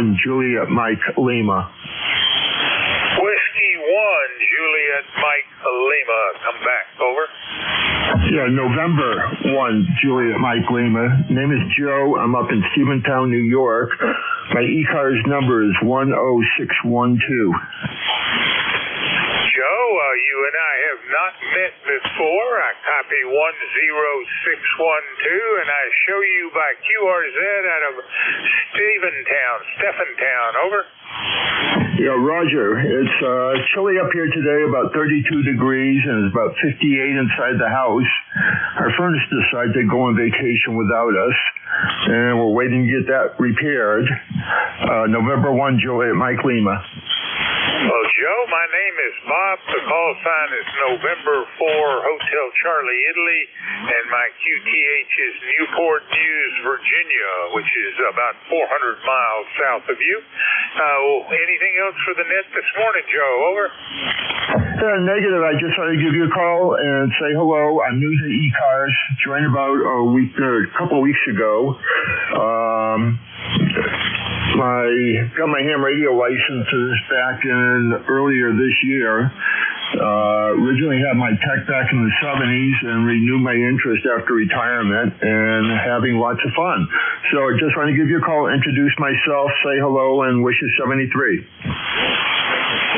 1 Juliet Mike Lima. Whiskey 1 Juliet Mike Lima. Come back. Over. Yeah, November 1 Juliet Mike Lima. Name is Joe. I'm up in Stephentown, New York. My ECARS number is 10612. Joe, you and I have not met before. I copy 10612, and I show you by QRZ out of Stephentown. Over. Yeah, Roger. It's chilly up here today, about 32 degrees, and it's about 58 inside the house. Our furnace decided to go on vacation without us, and we're waiting to get that repaired. November 1 Juliet Mike Lima. Well, Joe, my name is Bob. The call sign is November 4 Hotel Charlie, Italy, and my QTH is Newport News, Virginia, which is about 400 miles south of you. Anything else for the net this morning, Joe? Over. Negative. I just wanted to give you a call and say hello. I'm new to ECARS. Joined about a couple of weeks ago. Got my ham radio licenses back in earlier this year. Originally had my tech back in the 70s and renewed my interest after retirement and having lots of fun. So I just want to give you a call, introduce myself, say hello, and wish you 73.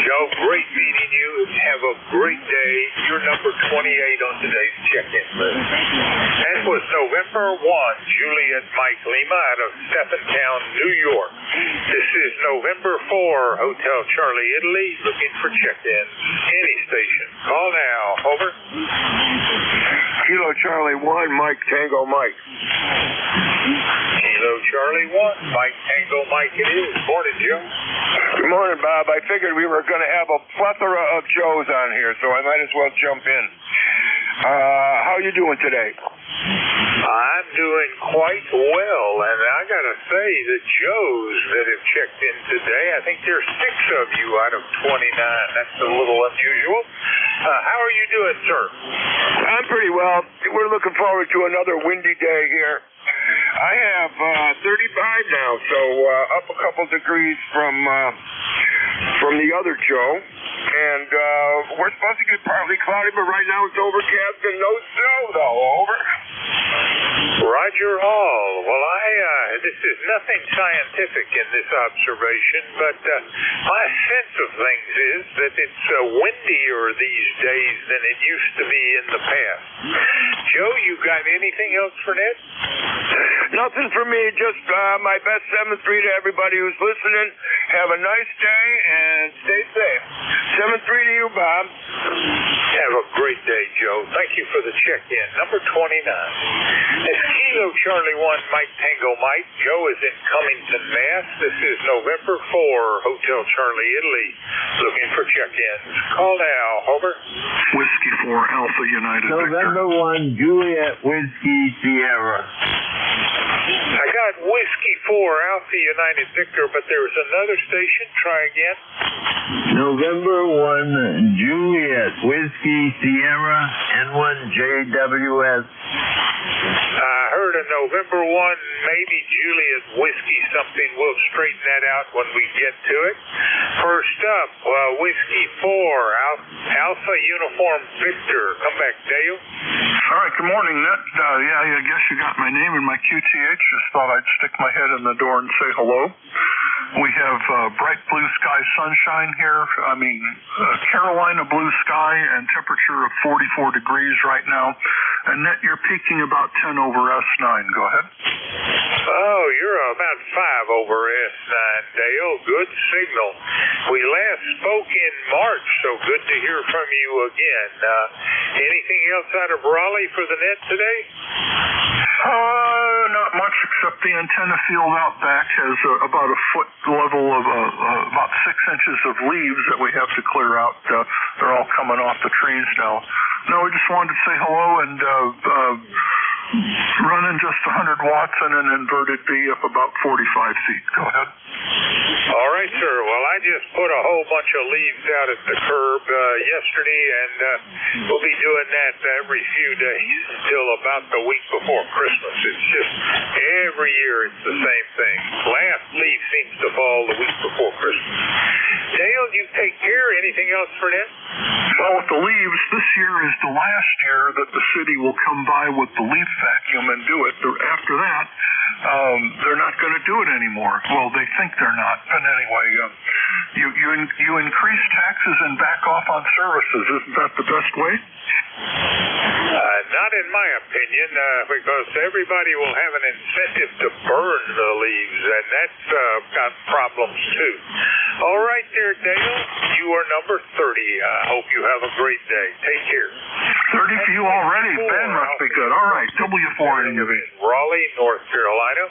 Joe, great meeting you. Have a great day. You're number 28 on today's check-in list. That was November 1, Juliet Mike Lima out of Stephentown, New York. This is November 4, Hotel Charlie, Italy, looking for check-ins. Any station. Call now. Over. Kilo Charlie 1, Mike Tango Mike. Kilo Charlie 1, Mike Tango Mike it is. Morning, Joe. Good morning, Bob. I figured we were going to have a plethora of Joes on here, so I might as well jump in. How are you doing today? I'm doing quite well, and I got to say, the Joes that have checked in today, I think there's 6 of you out of 29. That's a little unusual. How are you doing, sir? I'm pretty well. We're looking forward to another windy day here. I have 35 now, so up a couple degrees from the other Joe. And we're supposed to get partly cloudy, but right now it's overcast and no snow, though. Over. Roger all. Well, this is nothing scientific in this observation, but my sense of things is that it's windier these days than it used to be in the past. Joe, you got anything else for Ned? Nothing for me, just my best 7-3 to everybody who's listening. Have a nice day and stay safe. 7-3 to you, Bob. Have a great day, Joe. Thank you for the check-in. Number 29. It's Kilo Charlie 1, Mike Tango Mike. Joe is in Cummington, Mass. This is November 4, Hotel Charlie, Italy. Looking for check-ins. Call now. Over. Whiskey 4, Alpha United November 1 Juliet Whiskey Sierra. I got Whiskey 4, Alpha United Victor, but there's another station. Try again. November 1 Juliet Whiskey Sierra N1JWS. I heard a November 1, maybe Juliet Whiskey something. We'll straighten that out when we get to it. First up, Whiskey 4, Alpha Uniform Victor. Come back, Dale. All right, good morning, Ned. I guess you got my name and my QTH. Just thought I'd stick my head in the door and say hello. We have bright blue sky sunshine here. Carolina blue sky and temperature of 44 degrees right now. And Net, you're peaking about 10 over S9. Go ahead. Oh, you're about 5 over S9, Dale. Good signal. We last spoke in March, so good to hear from you again. Anything else out of Raleigh for the Net today? Not much, except the antenna field out back has about a foot level of about 6 inches of leaves that we have to clear out. They're all coming off the trees now. No, we just wanted to say hello and running just 100 watts and an inverted B up about 45 feet. Go ahead. All right, sir. Well, I just put a a whole bunch of leaves out at the curb yesterday, and we'll be doing that every few days until about the week before Christmas. It's just every year it's the same thing. Last leaf seems to fall the week before Christmas. Dale, you take care. Anything else for them? Well, with the leaves, this year is the last year that the city will come by with the leaf vacuum and do it. After that, they're not going to do it anymore. Well, they think they're not. But anyway, you increase taxes and back off on services. Isn't that the best way? Not in my opinion, because everybody will have an incentive to burn the leaves, and that's got problems too. All right there, Dale. You are number 30. I hope you have a great day. Take care. 30 for you already. Ben must be good. All right, W4AV. Raleigh, North Carolina.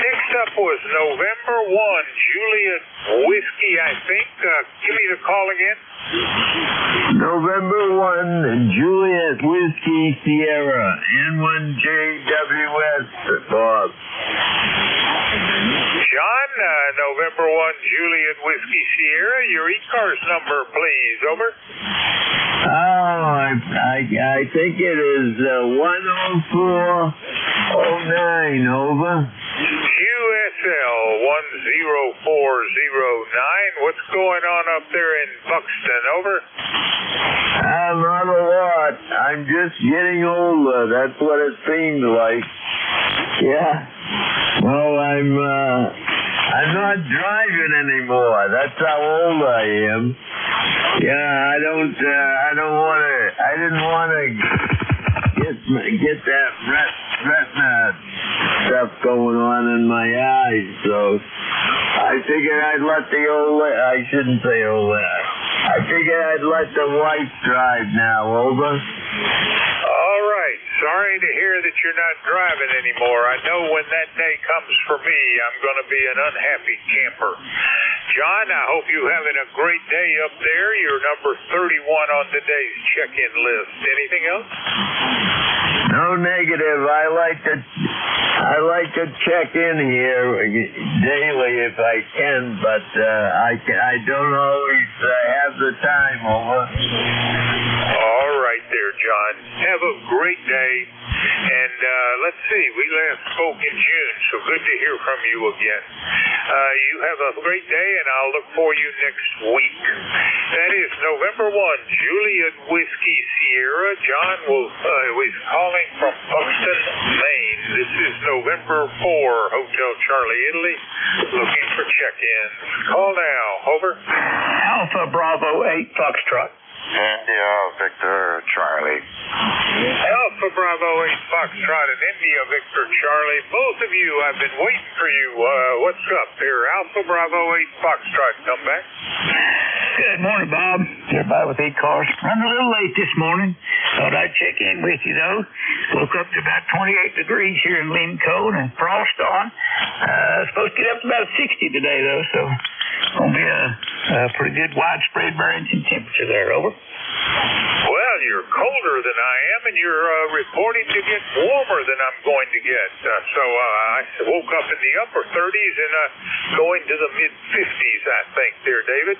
Next up was November 1, Juliet Whiskey, I think. Give me the call again. November 1, Juliet Whiskey Sierra, N1JWS, Bob. John, November 1, Juliet Whiskey Sierra, your ECARS number, please. Over. Oh, I think it is 10409, over. QSL 10409. What's going on up there in Buxton? Over. Not a lot. I'm just getting older. That's what it seems like. Yeah. Well, I'm not driving anymore. That's how old I am. Yeah, I didn't want to get that retina stuff going on in my eyes, so I figured I'd let I shouldn't say old I figured I'd let the wife drive now, over. All right. Sorry to hear that you're not driving anymore. I know when that day comes for me, I'm going to be an unhappy camper. John, I hope you're having a great day up there. You're number 31 on today's check-in list. Anything else? No negative. I like to check in here daily if I can, but I don't always have the time, over. All right there, John. Have a great day. And let's see, we last spoke in June, so good to hear from you again. You have a great day, and I'll look for you next week. That is November 1, Juliet Whiskey Sierra. John was calling from Buxton, Maine. This is November 4, Hotel Charlie, Italy, looking for check-ins. Call now. Over. Alpha Bravo 8 Foxtrot. India Victor Charlie. Alpha Bravo 8 Foxtrot and India Victor Charlie. Both of you, I've been waiting for you. What's up here? Alpha Bravo 8 Foxtrot, come back. Good morning, Bob. Everybody with ECARS. Running a little late this morning. Thought I'd check in with you, though. Woke up to about 28 degrees here in Limco and frost on. Supposed to get up to about 60 today, though, so it's going to be a pretty good widespread variance in temperature there. Over. Well, you're colder than I am, and you're reporting to get warmer than I'm going to get. So I woke up in the upper 30s and going to the mid-50s, I think, there, David.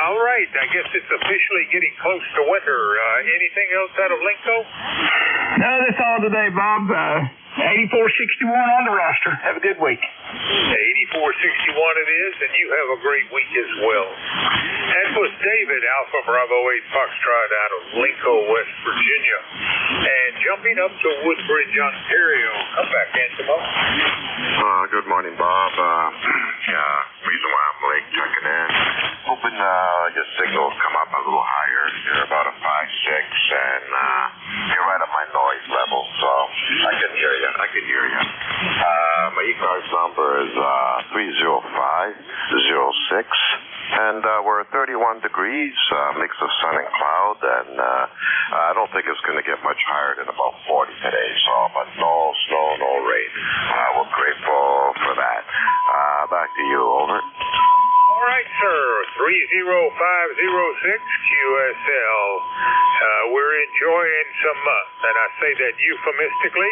All right. I guess it's officially getting close to winter. Anything else out of Linco? No, that's all today, Bob. 8461 on the roster. Have a good week. 8461 it is, and you have a great week as well. That was David, Alpha Bravo 8 Foxtrot out of Linco, West Virginia. And jumping up to Woodbridge, Ontario. Come back, Antimo. Good morning, Bob. Reason why I'm late checking in. Hoping your signal will come up a little higher. You're about a 5.6, and you're right at my noise level, so I can hear you. My ECARS number is 30506, and we're at 31 degrees, mix of sun and cloud, and I don't think it's going to get much higher than about 40 today, but no snow, no rain. We're grateful for that. Back to you, over. All right, sir. 30506, NJ2USL. We're enjoying some, and I say that euphemistically,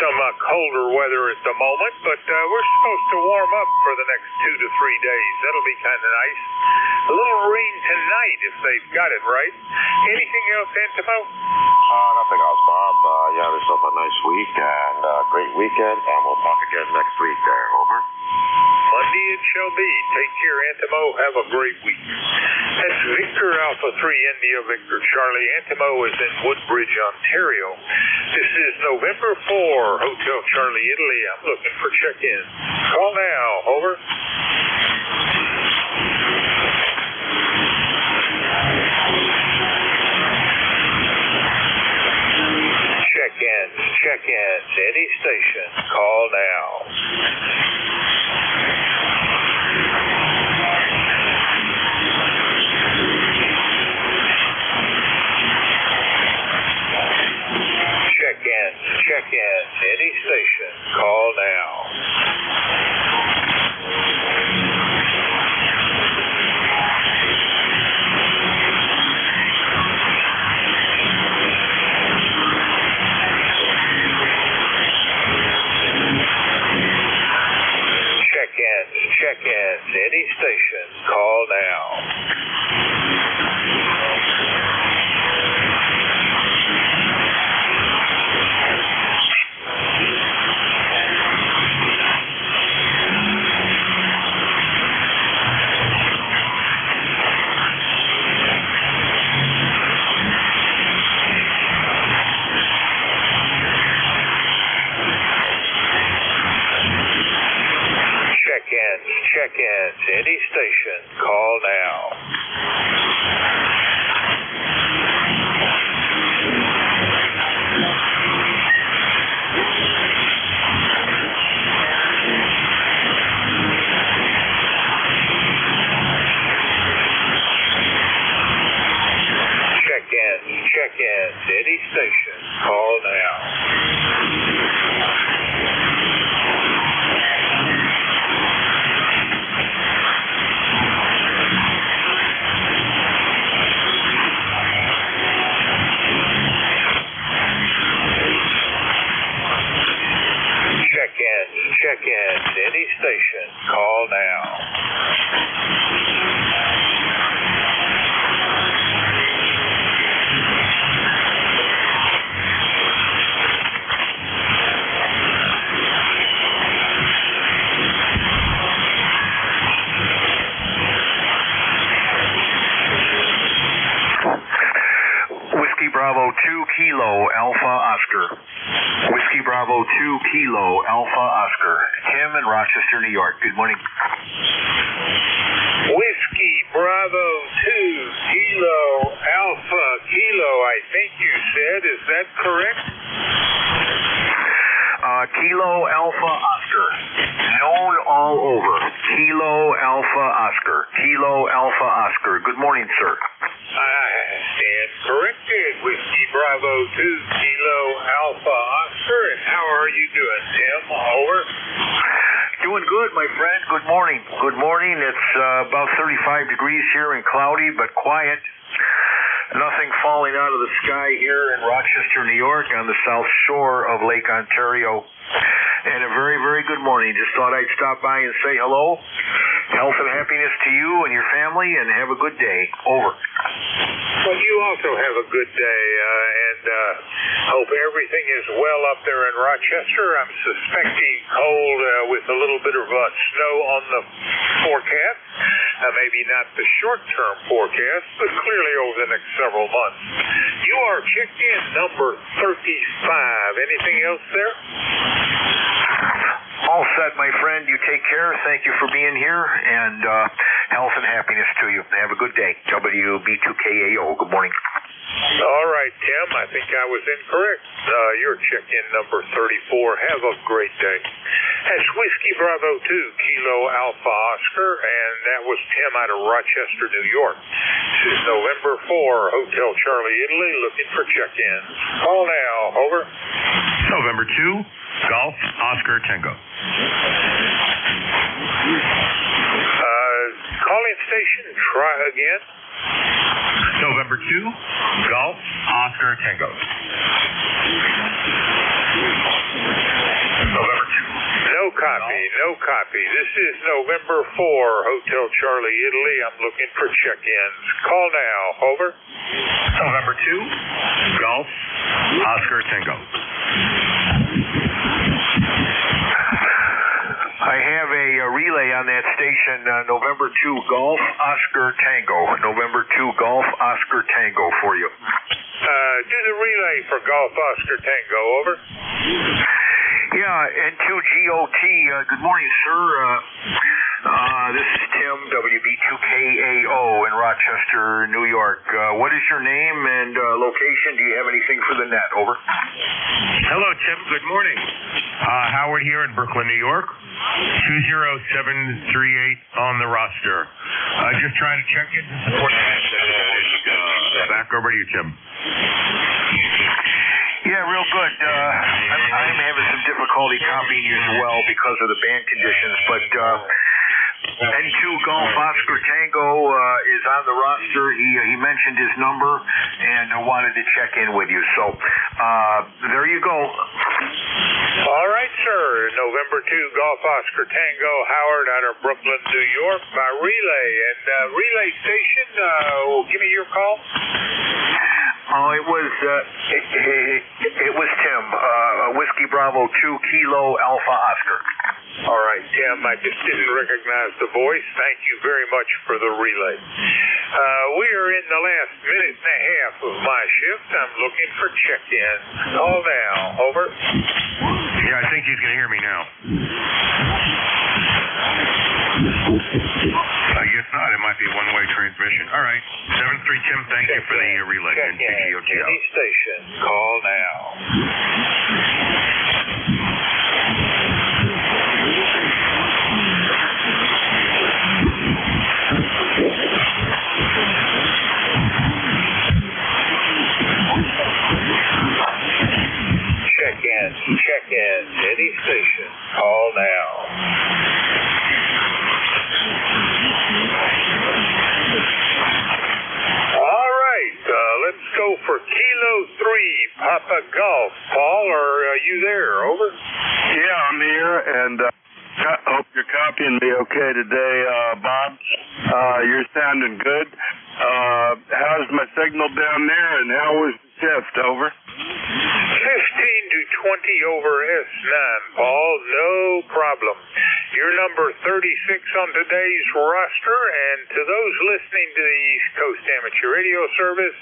some colder weather at the moment, but we're supposed to warm up for the next 2 to 3 days. That'll be kind of nice. A little rain tonight if they've got it right. Anything else, Antimo? Nothing else, Bob. You have yourself a nice week and a great weekend, and we'll talk again next week there. Over. Monday it shall be. Take care, Antimo. Have a great week. That's Victor Alpha 3 India Victor Charlie. Antimo is in Woodbridge, Ontario. This is November 4, Hotel Charlie, Italy. I'm looking for check-in. Call now. Over. Check-ins, any station. Call now. Check-ins, any station. Call now. Check-ins, any station. Call now. Check-ins, any station. Call now. Check-ins, any station. Call now. Check-ins, any station. Call now. Whiskey Bravo 2 Kilo Alpha Oscar. Whiskey Bravo 2 Kilo Alpha Oscar. Tim in Rochester, New York. Good morning. Whiskey Bravo 2 Kilo Alpha Kilo, I think you said. Is that correct? Kilo Alpha Oscar. Known all over. Kilo Alpha Oscar. Kilo Alpha Oscar. Good morning, sir. I stand corrected. Whiskey Bravo 2 Kilo Alpha Oscar. And how are you doing, Tim? Over. Doing good, my friend. Good morning. Good morning. It's about 35 degrees here and cloudy, but quiet. Nothing falling out of the sky here in Rochester, New York on the south shore of Lake Ontario. And a very, very good morning. Just thought I'd stop by and say hello. Health and happiness to you and your family, and have a good day. Over. Well, you also have a good day, and hope everything is well up there in Rochester. I'm suspecting cold with a little bit of snow on the forecast. Maybe not the short-term forecast, but clearly over the next several months. You are checked in number 35. Anything else there? All set, my friend. You take care. Thank you for being here, and health and happiness to you. Have a good day. WB2KAO. Good morning. All right, Tim. I think I was incorrect. You're check-in number 34. Have a great day. That's Whiskey Bravo 2 Kilo Alpha Oscar, and that was Tim out of Rochester, New York. This is November 4, Hotel Charlie, Italy, looking for check-ins. Call now. Over. November 2, Golf Oscar Tango. Calling station, try again. November 2, Golf, Oscar Tango. November 2. No copy, no copy. This is November 4, Hotel Charlie, Italy. I'm looking for check-ins. Call now. Over. November 2, Golf, Oscar Tango. I have a relay on that station, November 2 Golf Oscar Tango. November 2 Golf Oscar Tango for you. Do the relay for Golf Oscar Tango. Over. Yeah, N2GOT. Good morning, sir. This is Tim, WB2KAO in Rochester, New York. What is your name and location? Do you have anything for the net? Over. Hello, Tim. Good morning. Howard here in Brooklyn, New York. 20738 on the roster. Just trying to check in to support the back over to you, Tim. Yeah, real good. I'm having some difficulty copying you as well because of the band conditions, but N2 Golf Oscar Tango is on the roster. He mentioned his number and wanted to check in with you. So there you go. All right, sir. November 2 Golf Oscar Tango, Howard out of Brooklyn, New York, by relay. And relay station, give me your call. Oh, it was Tim. Whiskey Bravo 2 Kilo Alpha Oscar. All right, Tim, I just didn't recognize the voice. Thank you very much for the relay. We are in the last minute and a half of my shift. I'm looking for check-in. Call now. Over. Yeah, I think he's going to hear me now. I guess not. It might be a one-way transmission. All right. 7-3, Tim, thank you for the relay. Check in. Any station. Call now. Check in. Any station. Call now. All right. Let's go for Kilo 3, Papa Golf. Paul, are you there? Over. Yeah, I'm here, and hope you're copying me okay today, Bob. You're sounding good. How's my signal down there, and how was the shift? Over. 15 to 20 over S9, Paul. No problem. You're number 36 on today's roster, and to those listening to the East Coast Amateur Radio Service,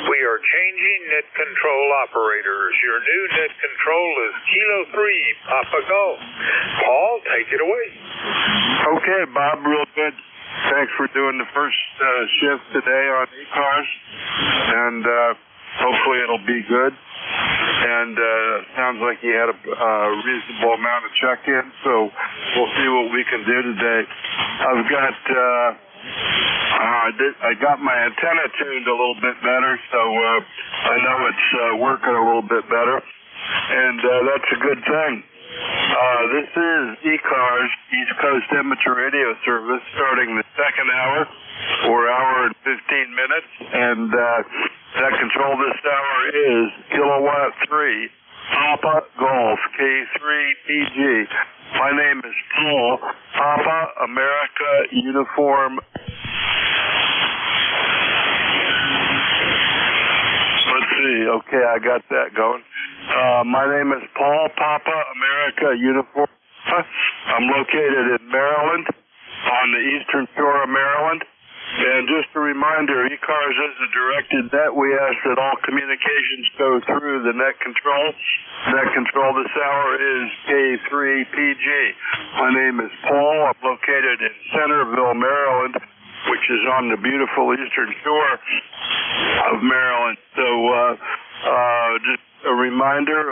we are changing net control operators. Your new net control is Kilo 3, Papa Golf. Paul, take it away. Okay, Bob, real good. Thanks for doing the first shift today on ECARS, and hopefully it'll be good. And sounds like you had a reasonable amount of check-in, so we'll see what we can do today. I've got I got my antenna tuned a little bit better, so I know it's working a little bit better, and that's a good thing. This is ECARS, East Coast Amateur Radio Service, starting the second hour, or hour and 15 minutes, and that control this hour is Kilowatt 3, Papa Golf, K3PG. My name is Paul, Papa America Uniform. Let's see, okay, I got that going. My name is Paul, Papa America Uniform. I'm located in Maryland, on the eastern shore of Maryland. And just a reminder, ECARS is a directed net. We ask that all communications go through the net control. Net control this hour is K3PG. My name is Paul. I'm located in Centerville, Maryland, which is on the beautiful eastern shore of Maryland. So just a reminder,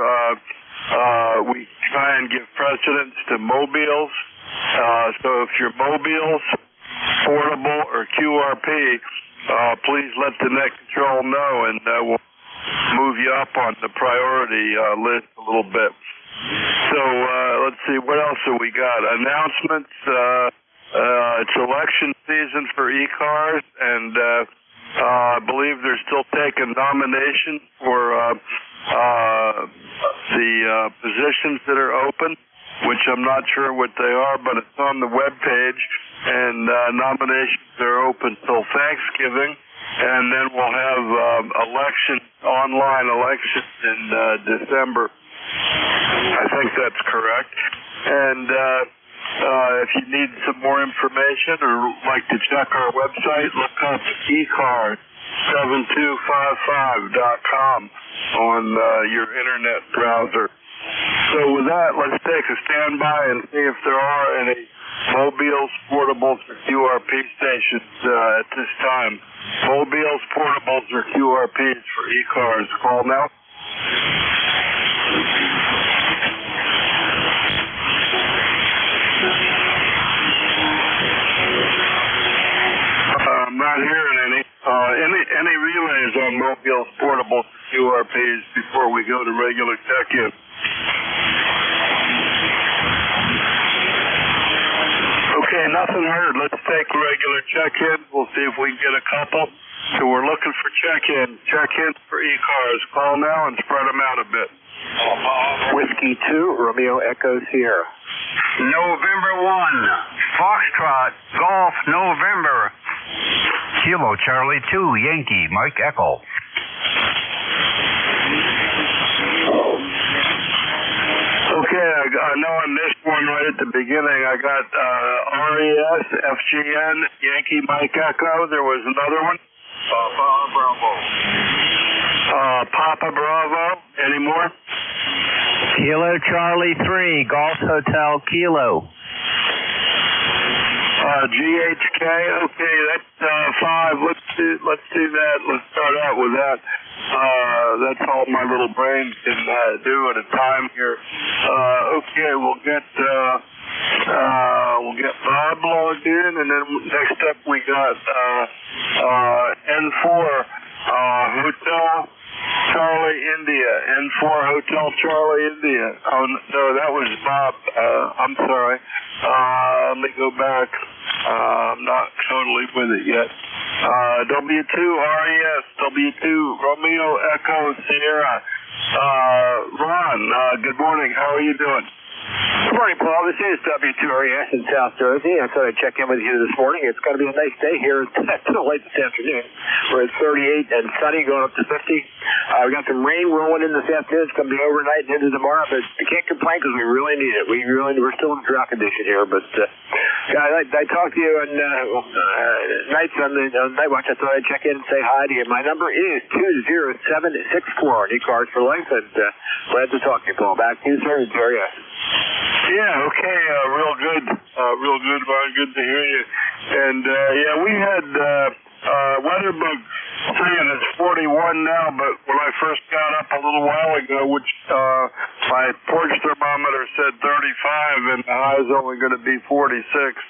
we try and give precedence to mobiles. So if your mobiles, portable, or QRP, please let the net control know, and we'll move you up on the priority list a little bit. So let's see, what else have we got? Announcements. It's election season for ECARS, and I believe they're still taking nominations for the positions that are open, which I'm not sure what they are, but it's on the web page, and nominations are open till Thanksgiving, and then we'll have online elections in December. I think that's correct. And if you need some more information or like to check our website, look up ECARS7255.com on your internet browser. So with that, let's take a standby and see if there are any mobiles, portables, or QRP stations at this time. Mobiles, portables, or QRPs for ECARS. Call now. I'm not hearing any. Any relays on mobiles, portables, QRPs before we go to regular check-in? Okay, nothing heard. Let's take regular check-in. We'll see if we can get a couple. So we're looking for check-in. Check-in for ECARS. Call now and spread them out a bit. Whiskey 2, Romeo Echo Sierra. November 1, Foxtrot, Golf, November. Kilo Charlie 2, Yankee, Mike Echo. Okay, I know I missed one right at the beginning. I got RES, FGN, Yankee, Mike Echo. There was another one. Papa Bravo. Papa Bravo. Any more? Kilo Charlie 3, Golf Hotel Kilo. GHK. Okay, that's 5. Let's do that. Let's start out with that. That's all my little brain can do at a time here. Okay, we'll get Bob logged in, and then next up we got N4 Hotel Charlie India. N4 Hotel Charlie India. Oh no, that was Bob. I'm sorry. Let me go back. I'm not totally with it yet. W2 RES, W2 Romeo Echo Sierra. Ron, good morning. How are you doing? Good morning, Paul. This is W2RES in South Jersey. I thought I'd check in with you this morning. It's going to be a nice day here until late this afternoon. We're at 38 and sunny, going up to 50. We got some rain rolling in this afternoon. It's going to be overnight and into tomorrow, but we can't complain because we really need it. We're still in drought condition here, but I talked to you on nights on Night Watch. I thought I'd check in and say hi to you. My number is 20764 on ECARS for life, and glad to talk to you, Paul. Back to you, sir. Yeah, okay, real good, Ron. Good to hear you. And yeah, we had Weatherbug saying it's 41 now, but when I first got up a little while ago, which my porch thermometer said 35, and the high is only going to be 46.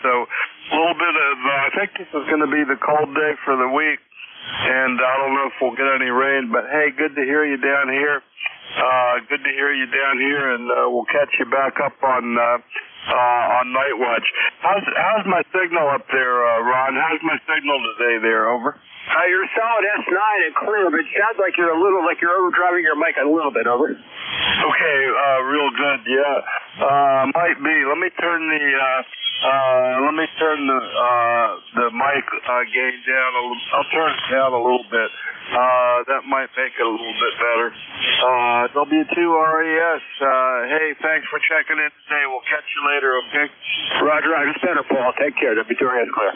So a little bit of, I think this is going to be the cold day for the week, and I don't know if we'll get any rain, but hey, good to hear you down here. Good to hear you down here, and we'll catch you back up on Night Watch. How's my signal up there, Ron? How's my signal today there? Over. You're solid S9 and clear, but it sounds like you're overdriving your mic a little bit. Over. Okay, real good. Yeah, might be. Let me turn the mic gain down a little. I'll turn it down a little bit. That might make it a little bit better. W2RES. Hey, thanks for checking in today. We'll catch you later. Okay. Roger. I just better, Paul. Take care. W2RES clear.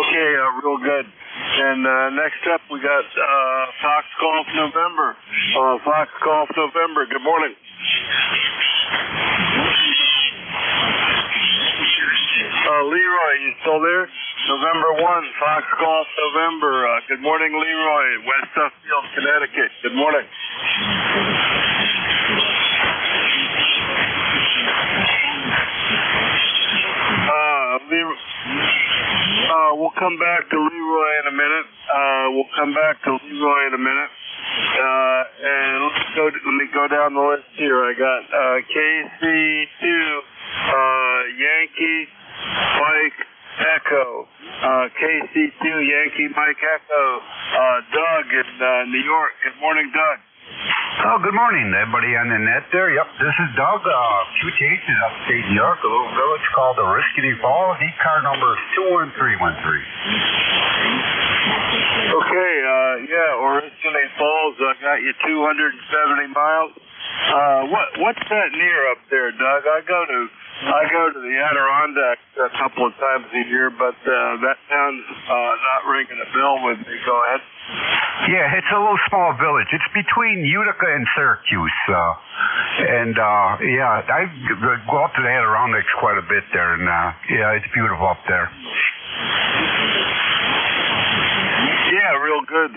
Okay, real good. And next up, we got Fox Golf November. Fox Golf November. Good morning. Leroy, you still there? November 1, Fox Golf November. Good morning, Leroy. West Suffield, Connecticut. Good morning. We'll come back to Leroy in a minute. And let me go down the list here. I got KC2, Yankee, Mike, Echo, KC2 Yankee Mike Echo, Doug in New York. Good morning, Doug. Oh, good morning, everybody on the net there. Yep, this is Doug. QTH is upstate New York, a little village called the Riskety Falls. ECAR number is 21313. Okay, Oriskany Falls, I got you 270 miles. What's that near up there, Doug? I go to the Adirondacks a couple of times a year, but that town's not ringing a bell with me. Go ahead. Yeah, it's a little small village. It's between Utica and Syracuse. I go up to the Adirondacks quite a bit there, and it's beautiful up there. Yeah, real good.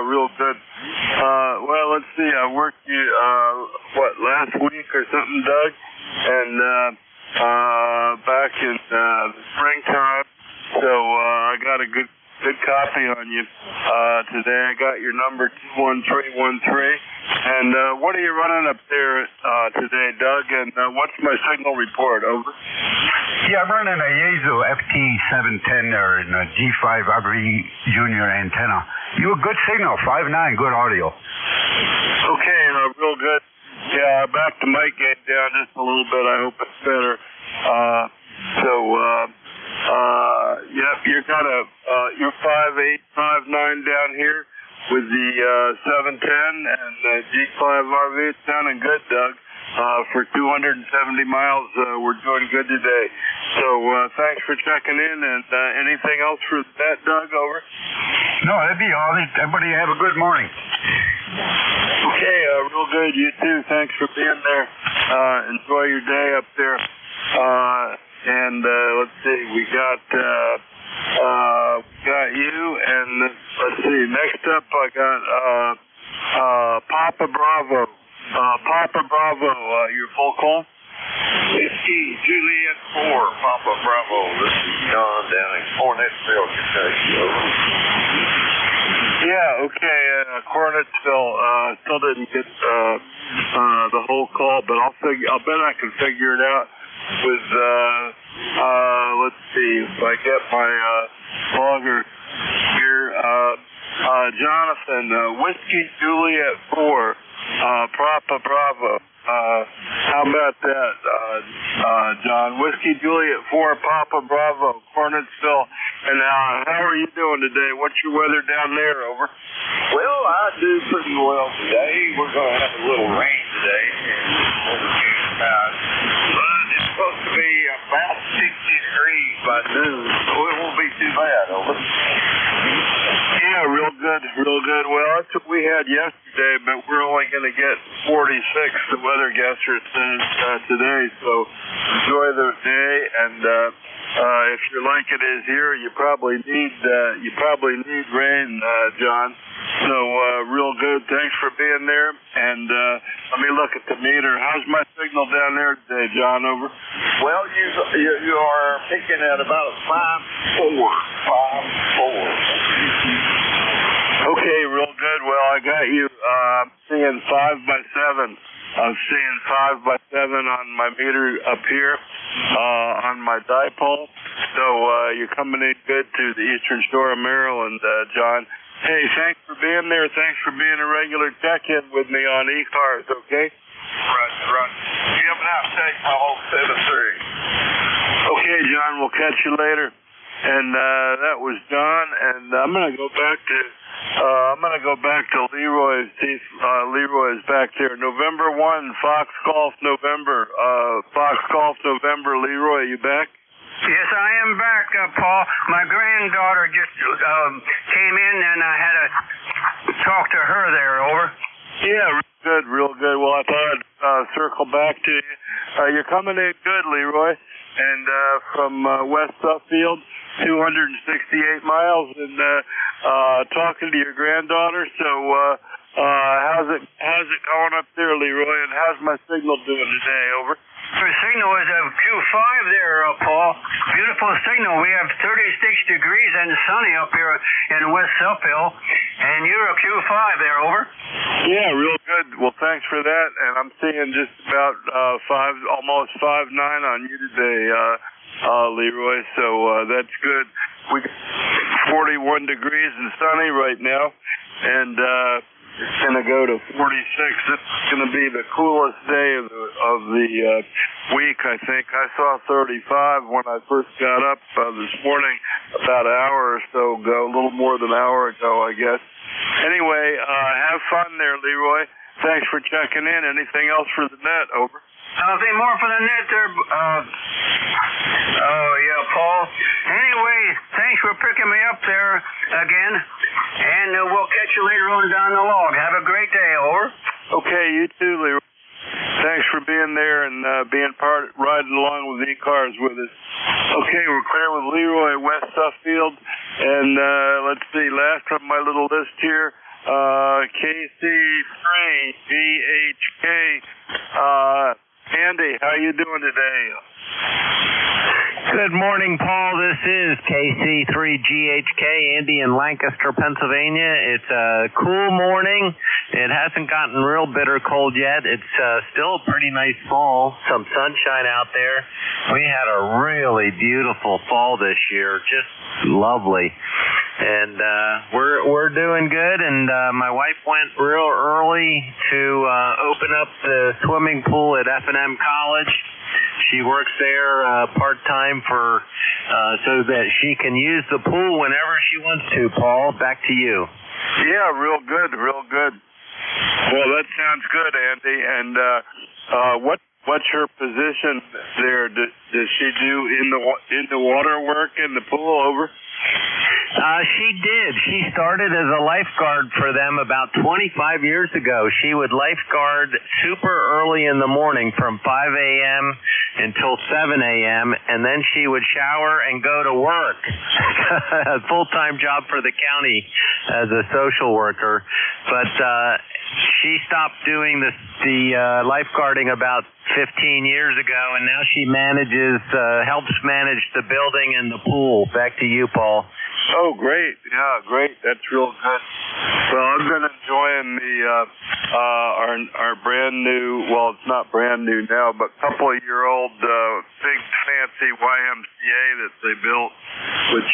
Real good. Well, let's see. I worked you, last week or something, Doug? And back in the springtime. So I got a good copy on you today. I got your number 21313. And what are you running up there today, Doug? And what's my signal report? Over. Yeah, I'm running a Yaesu FT710 there in a G5 Aubrey Junior antenna. You a good signal, 5.9, good audio. Okay, real good. Yeah, back to mic gate down just a little bit. I hope it's better. Yep, you're 5.8, 5.9 down here with the 710 and the G5 RV. It's sounding good, Doug. For 270 miles, we're doing good today. So thanks for checking in. And anything else for that, Doug? Over. No, that'd be all. Everybody have a good morning. Okay, real good. You too. Thanks for being there. Enjoy your day up there. And let's see, we got you, and let's see. Next up, I got Papa Bravo. Papa Bravo, your full call? Whiskey Juliet 4, Papa Bravo. This is John down in Cornettsville, Kentucky. Yeah, okay. Cornettsville still didn't get the whole call, but I'll bet I can figure it out with let's see if I get my logger here. Jonathan, Whiskey Juliet 4, Papa Bravo. How about that, John? Whiskey Juliet 4, Papa Bravo, Cornettsville. And how are you doing today? What's your weather down there? Over. Well, I do pretty well today. We're going to have a little rain today. It's supposed to be about 60 degrees by noon, so it won't be too bad. Over. Yeah, real good, real good. Well, that's what we had yesterday, but we're only going to get 46, the weather guesser says today. So enjoy the day, and if you're like it is here, you probably need rain, John. So real good. Thanks for being there. And let me look at the meter. How's my signal down there today, John? Over. Well, you are picking at about a 5.4. 5.4. Okay, real good. Well, I got you seeing 5x7. I'm seeing 5x7 on my meter up here on my dipole. So you're coming in good to the Eastern Shore of Maryland, John. Hey, thanks for being there. Thanks for being a regular check-in with me on ECARS, okay? Right. You have an outtake, my whole 7-3. Okay, John, we'll catch you later. And that was John, and I'm gonna go back to Leroy. See if Leroy's back there. November 1, Fox Golf November. Leroy, you back? Yes, I am back, Paul. My granddaughter just came in, and I had to talk to her there. Over. Yeah, real good. Well, I thought I'd circle back to you. You're coming in good, Leroy. And from West Suffield, 268 miles, and talking to your granddaughter. So how's it going up there, Leroy? And how's my signal doing today? Over. Your signal is a Q5 there, Paul. Beautiful signal. We have 36 degrees and sunny up here in West Suffield, and you're a Q5 there. Over. Yeah, real good. Well, thanks for that. And I'm seeing just about almost 5.9 on you today. Leroy. So that's good. We got 41 degrees and sunny right now, and it's going to go to 46. This is going to be the coolest day of the week, I think. I saw 35 when I first got up this morning, about an hour or so ago, a little more than an hour ago, I guess. Anyway, have fun there, Leroy. Thanks for checking in. Anything else for the net? Over. Nothing more for the net there. Oh, yeah, Paul. Anyway, thanks for picking me up there again, and we'll catch you later on down the log. Have a great day, over. Okay, you too, Leroy. Thanks for being there and riding along with ECARS with us. Okay, we're clear with Leroy West Suffield, and let's see, last on my little list here, KC3 GHK. Andy, how you doing today? Good morning, Paul. This is KC3GHK, Andy in Lancaster, Pennsylvania. It's a cool morning. It hasn't gotten real bitter cold yet. It's still a pretty nice fall. Some sunshine out there. We had a really beautiful fall this year. Just lovely. And we're doing good, and my wife went real early to open up the swimming pool at F&M College. She works there part-time for so that she can use the pool whenever she wants to. Paul, back to you. Yeah, real good, real good. Well, that sounds good, Andy. And what's her position there? Does she do in the water work in the pool, over? She did. She started as a lifeguard for them about 25 years ago. She would lifeguard super early in the morning from 5 a.m. until 7 a.m., and then she would shower and go to work. A full-time job for the county as a social worker. But she stopped doing the lifeguarding about 15 years ago, and now she helps manage the building and the pool. Back to you, Paul. Oh, great. Yeah, great. That's real good. Well, I've been enjoying our brand new, well, it's not brand new now, but couple-year-old big fancy YMCA that they built, which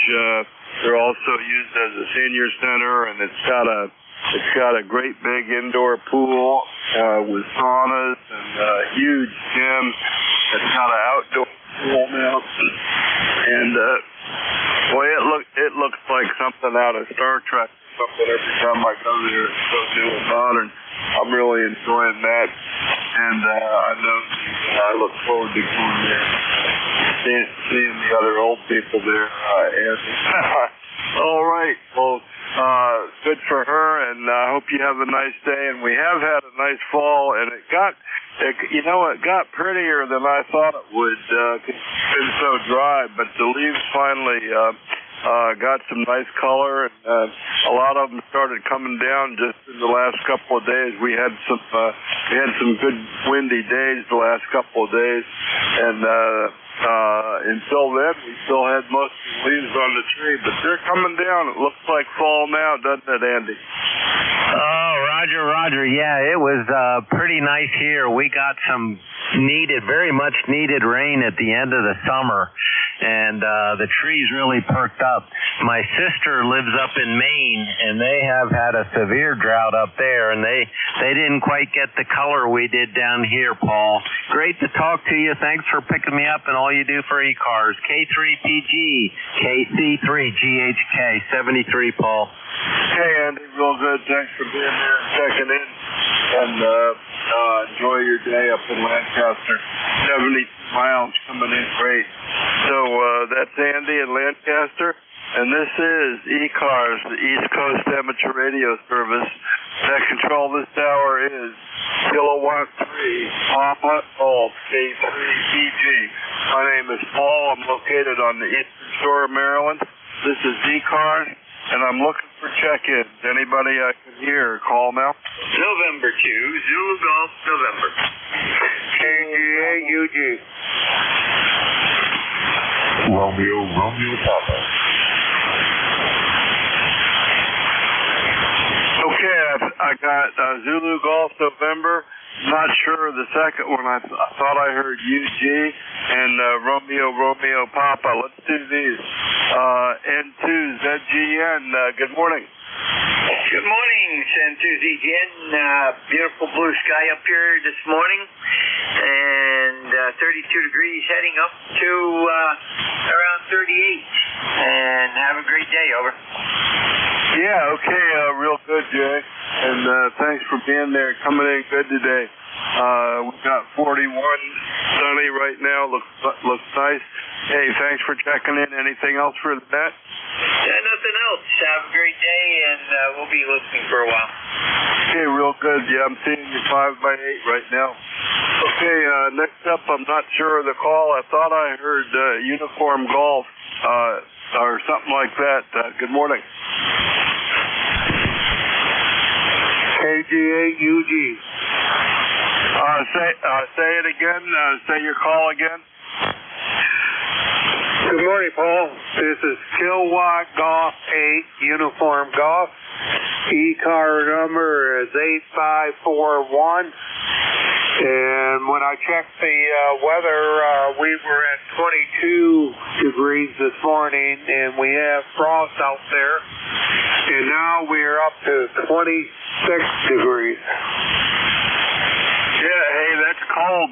they're also used as a senior center, and it's got a great big indoor pool with saunas and a huge gym. It's got an outdoor pool now, and boy, it looks like something out of Star Trek. Something every time I go there, it's so new and modern. I'm really enjoying that, and I know I look forward to going there, seeing the other old people there. All right, well. Good for her, and I hope you have a nice day. And we have had a nice fall, and it got prettier than I thought it would. It's been so dry, but the leaves finally got some nice color, and a lot of them started coming down just in the last couple of days. We had some good windy days the last couple of days, and until then, we still had most of the leaves on the tree, but they're coming down. It looks like fall now, doesn't it, Andy? Oh, Roger. Yeah, it was pretty nice here. We got some very much needed rain at the end of the summer, and the trees really perked up. My sister lives up in Maine, and they have had a severe drought up there, and they didn't quite get the color we did down here, Paul. Great to talk to you. Thanks for picking me up and all you do for ECARS. K3PG, KC3GHK, 73, Paul. Hey, Andy, real good. Thanks for being there and checking in. And enjoy your day up in Lancaster. 70 miles coming in great. So that's Andy in Lancaster. And this is ECARS, the East Coast Amateur Radio Service. That control this hour is Kilowatt 3, Papa Golf, K3PG. My name is Paul. I'm located on the eastern shore of Maryland. This is ECARS, and I'm looking for check-ins. Anybody I can hear, call now. November 2, Zulu Golf, November. KGAUG. Romeo Papa. Okay, I got Zulu Golf November not sure of the second one. I thought I heard UG and Romeo Papa. Let's do these. N2ZGN, good morning. Good morning, N2ZGN. Beautiful blue sky up here this morning, and 32 degrees, heading up to around 38. And have a great day. Over. Yeah, okay, real good, Jay. And thanks for being there, coming in good today. We've got 41, sunny right now, looks nice. Hey, thanks for checking in. Anything else for that? Nothing else. Have a great day, and we'll be listening for a while. Okay, real good. Yeah, I'm seeing you 5x8 right now. Okay, next up, I'm not sure of the call. I thought I heard Uniform Golf or something like that. Good morning. KG8UG. Say it again. Say your call again. Good morning, Paul. This is Kilowatt Golf 8 Uniform Golf. ECARS number is 8541. And when I checked the weather, we were at 22 degrees this morning, and we have frost out there. And now we're up to 26 degrees. Yeah, hey, that's cold.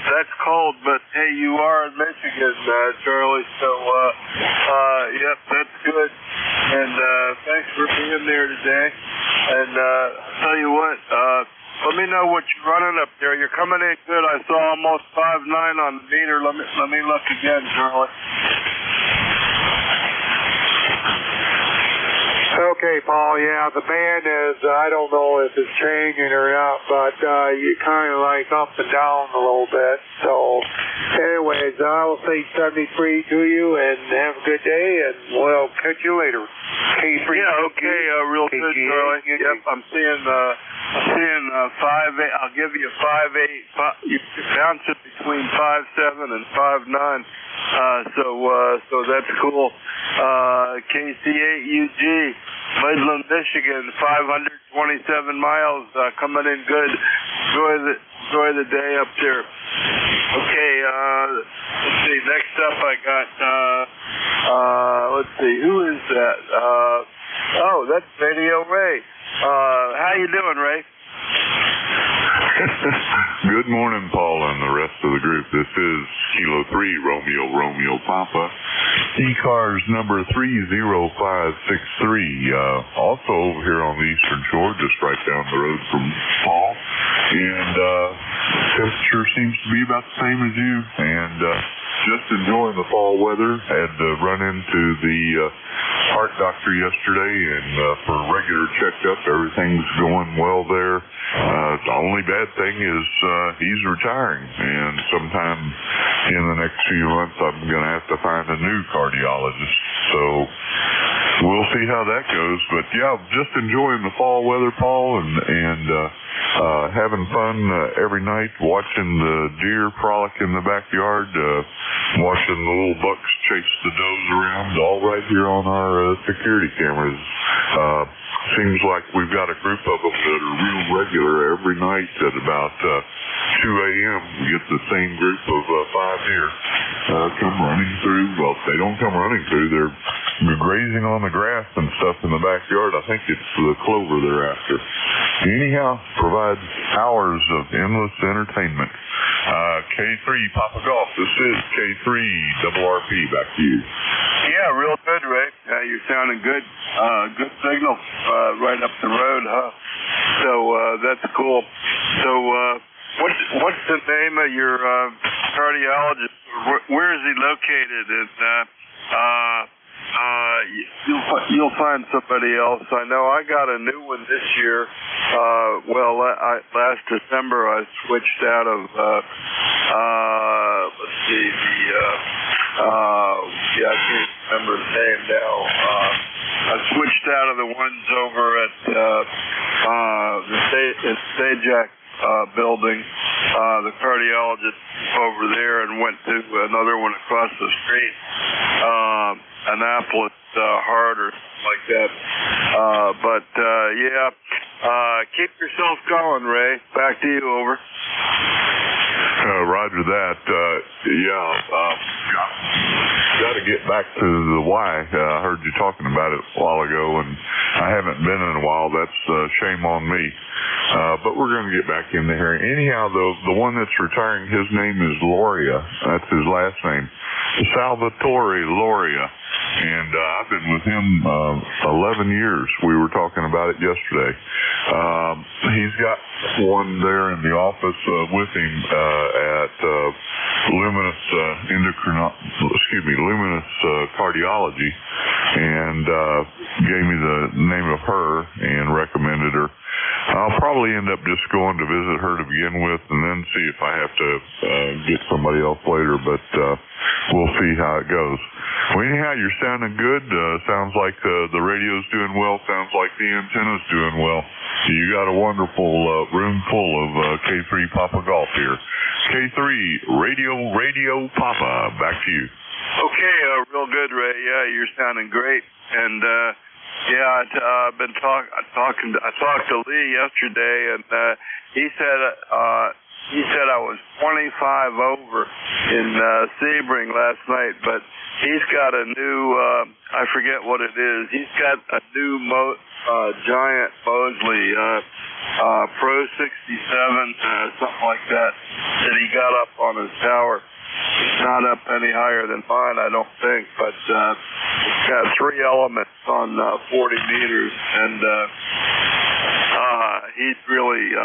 That's cold, but hey, you are in Michigan, Charlie. So, yep, that's good. And thanks for being there today. And tell you what, let me know what you're running up there. You're coming in good. I saw almost 5.9 on the meter. Let me look again, Charlie. Okay, Paul, yeah, the band is, I don't know if it's changing or not, but you kind of like up and down a little bit. So, anyways, I will say 73 to you, and have a good day, and we'll catch you later. K3. Yeah, okay, real good, Charlie. Yep, I'm seeing 5.8. I'll give you 5.8. You bounce it between 5.7 and 5.9. So that's cool. KC8UG, Midland, Michigan, 527 miles, coming in good. Enjoy the day up there. Okay, let's see. Next up, I got. Let's see. Who is that? That's Radio Ray. How you doing, Ray? Good morning, Paul and the rest of the group. This is Kilo 3, Romeo Papa. ECARS number 30563. Also over here on the Eastern Shore, just right down the road from Paul. And temperature seems to be about the same as you. And just enjoying the fall weather. Had to run into the heart doctor yesterday, and for a regular checkup, everything's going well there. The only bad thing is he's retiring, and sometime in the next few months I'm going to have to find a new cardiologist. So we'll see how that goes. But yeah, just enjoying the fall weather, Paul, and having fun every night, watching the deer frolic in the backyard, watching the little bucks chase the does around, all right here on our security cameras. Seems like we've got a group of them that are real regular every night at about 2 a.m. We get the same group of 5 deer come running through. Well, they don't come running through. They're grazing on the grass and stuff in the backyard. I think it's the clover they're after. Anyhow, provides hours of endless entertainment. K3 Papa Golf. This is K3 RRP. Back to you. Yeah, real good, Ray. You're sounding good. Good signal right up the road, huh? So that's cool. So what's the name of your cardiologist? Where is he located? You'll find somebody else. I know I got a new one this year. Last December I switched out of I can't remember the name now. I switched out of the ones over at the Sajak building, the cardiologist over there, and went to another one across the street, Annapolis Heart or something like that. Keep yourself going, Ray. Back to you, over. Roger that. Got to get back to the why. I heard you talking about it a while ago, and I haven't been in a while. That's shame on me. But we're going to get back in there. Anyhow, the one that's retiring, his name is Loria. That's his last name. Salvatore Loria. And I've been with him 11 years. We were talking about it yesterday. He's got one there in the office with him at Luminous Cardiology, and gave me the name of her and recommended her. I'll probably end up just going to visit her to begin with, and then see if I have to get somebody else later. But we'll see how it goes. Well, anyhow, you're sounding good. Sounds like the radio's doing well. Sounds like the antenna's doing well. You got a wonderful room full of K3 Papa Golf here. K3 Radio Papa. Back to you. Okay, real good, Ray. Yeah, you're sounding great. And I've been talking. I talked to Lee yesterday, and he said I was 25 over in Sebring last night, but he's got a new, I forget what it is. He's got a new giant Mosley Pro 67, something like that he got up on his tower. It's not up any higher than mine, I don't think, but it's got 3 elements on 40 meters, and he's really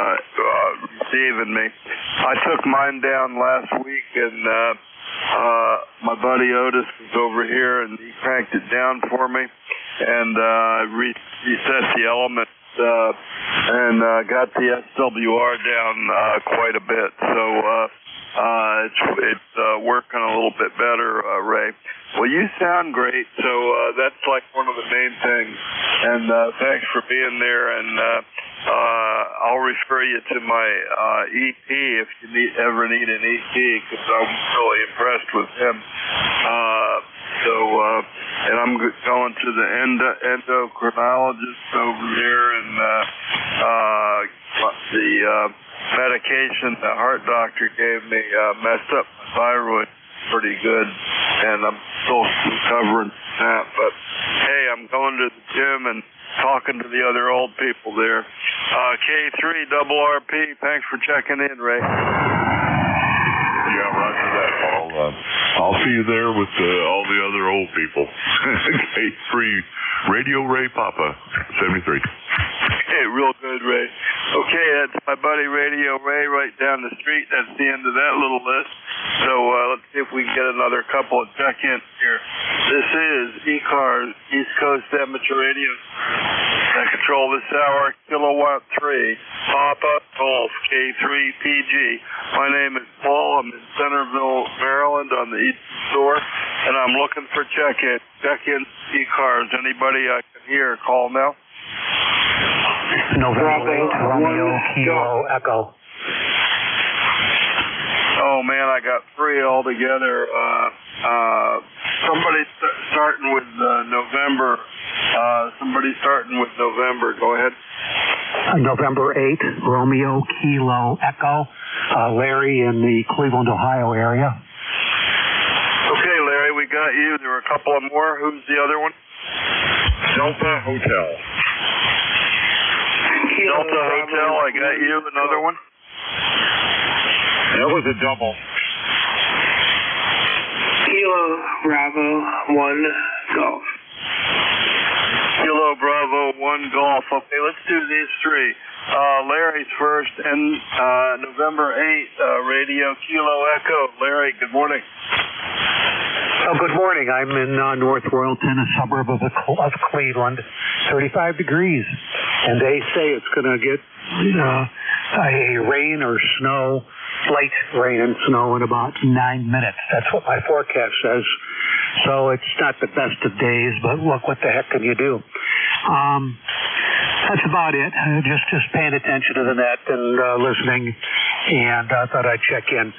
receiving me. I took mine down last week, and my buddy Otis was over here, and he cranked it down for me, and reset the elements, and got the SWR down quite a bit. So it's working a little bit better, Ray. Well, you sound great, so that's like one of the main things. And thanks for being there. And I'll refer you to my EP if you ever need an EP, because I'm really impressed with him. And I'm going to the endocrinologist over there, and the medication the heart doctor gave me messed up my thyroid pretty good, and I'm still recovering from that. But hey, I'm going to the gym and talking to the other old people there. K3RRP, thanks for checking in, Ray. Yeah, roger that, Paul. I'll see you there with all the other old people. K3 Radio Ray Papa, 73. Hey, real good, Ray. Okay, that's my buddy Radio Ray right down the street. That's the end of that little list. So let's see if we can get another couple of check-ins here. This is ECARS, East Coast Amateur Radio. I control this hour, Kilowatt 3, Papa Golf, K3PG. My name is Paul. I'm in Centerville, Maryland on the East Shore, and I'm looking for check-in. Check-in ECARS. Anybody I can hear, call now. November 8, Romeo Kilo Echo. Oh man, I got 3 altogether. Somebody starting with November. Go ahead. November 8, Romeo Kilo Echo. Larry in the Cleveland, Ohio area. Okay, Larry, we got you. There were a couple of more. Who's the other one? Delta Hotel. Delta Hotel, I got you. Another one? That was a double. Kilo Bravo 1 Golf. Kilo Bravo 1 Golf. Okay, let's do these 3. Larry's first, and November 8, Radio Kilo Echo. Larry, good morning. Oh, good morning. I'm in North Royalton, a suburb of Cleveland. 35 degrees. And they say it's going to get a rain or snow, light rain and snow in about 9 minutes. That's what my forecast says. So it's not the best of days, but look, what the heck can you do? That's about it. Just paying attention to the net and listening, and I thought I'd check in.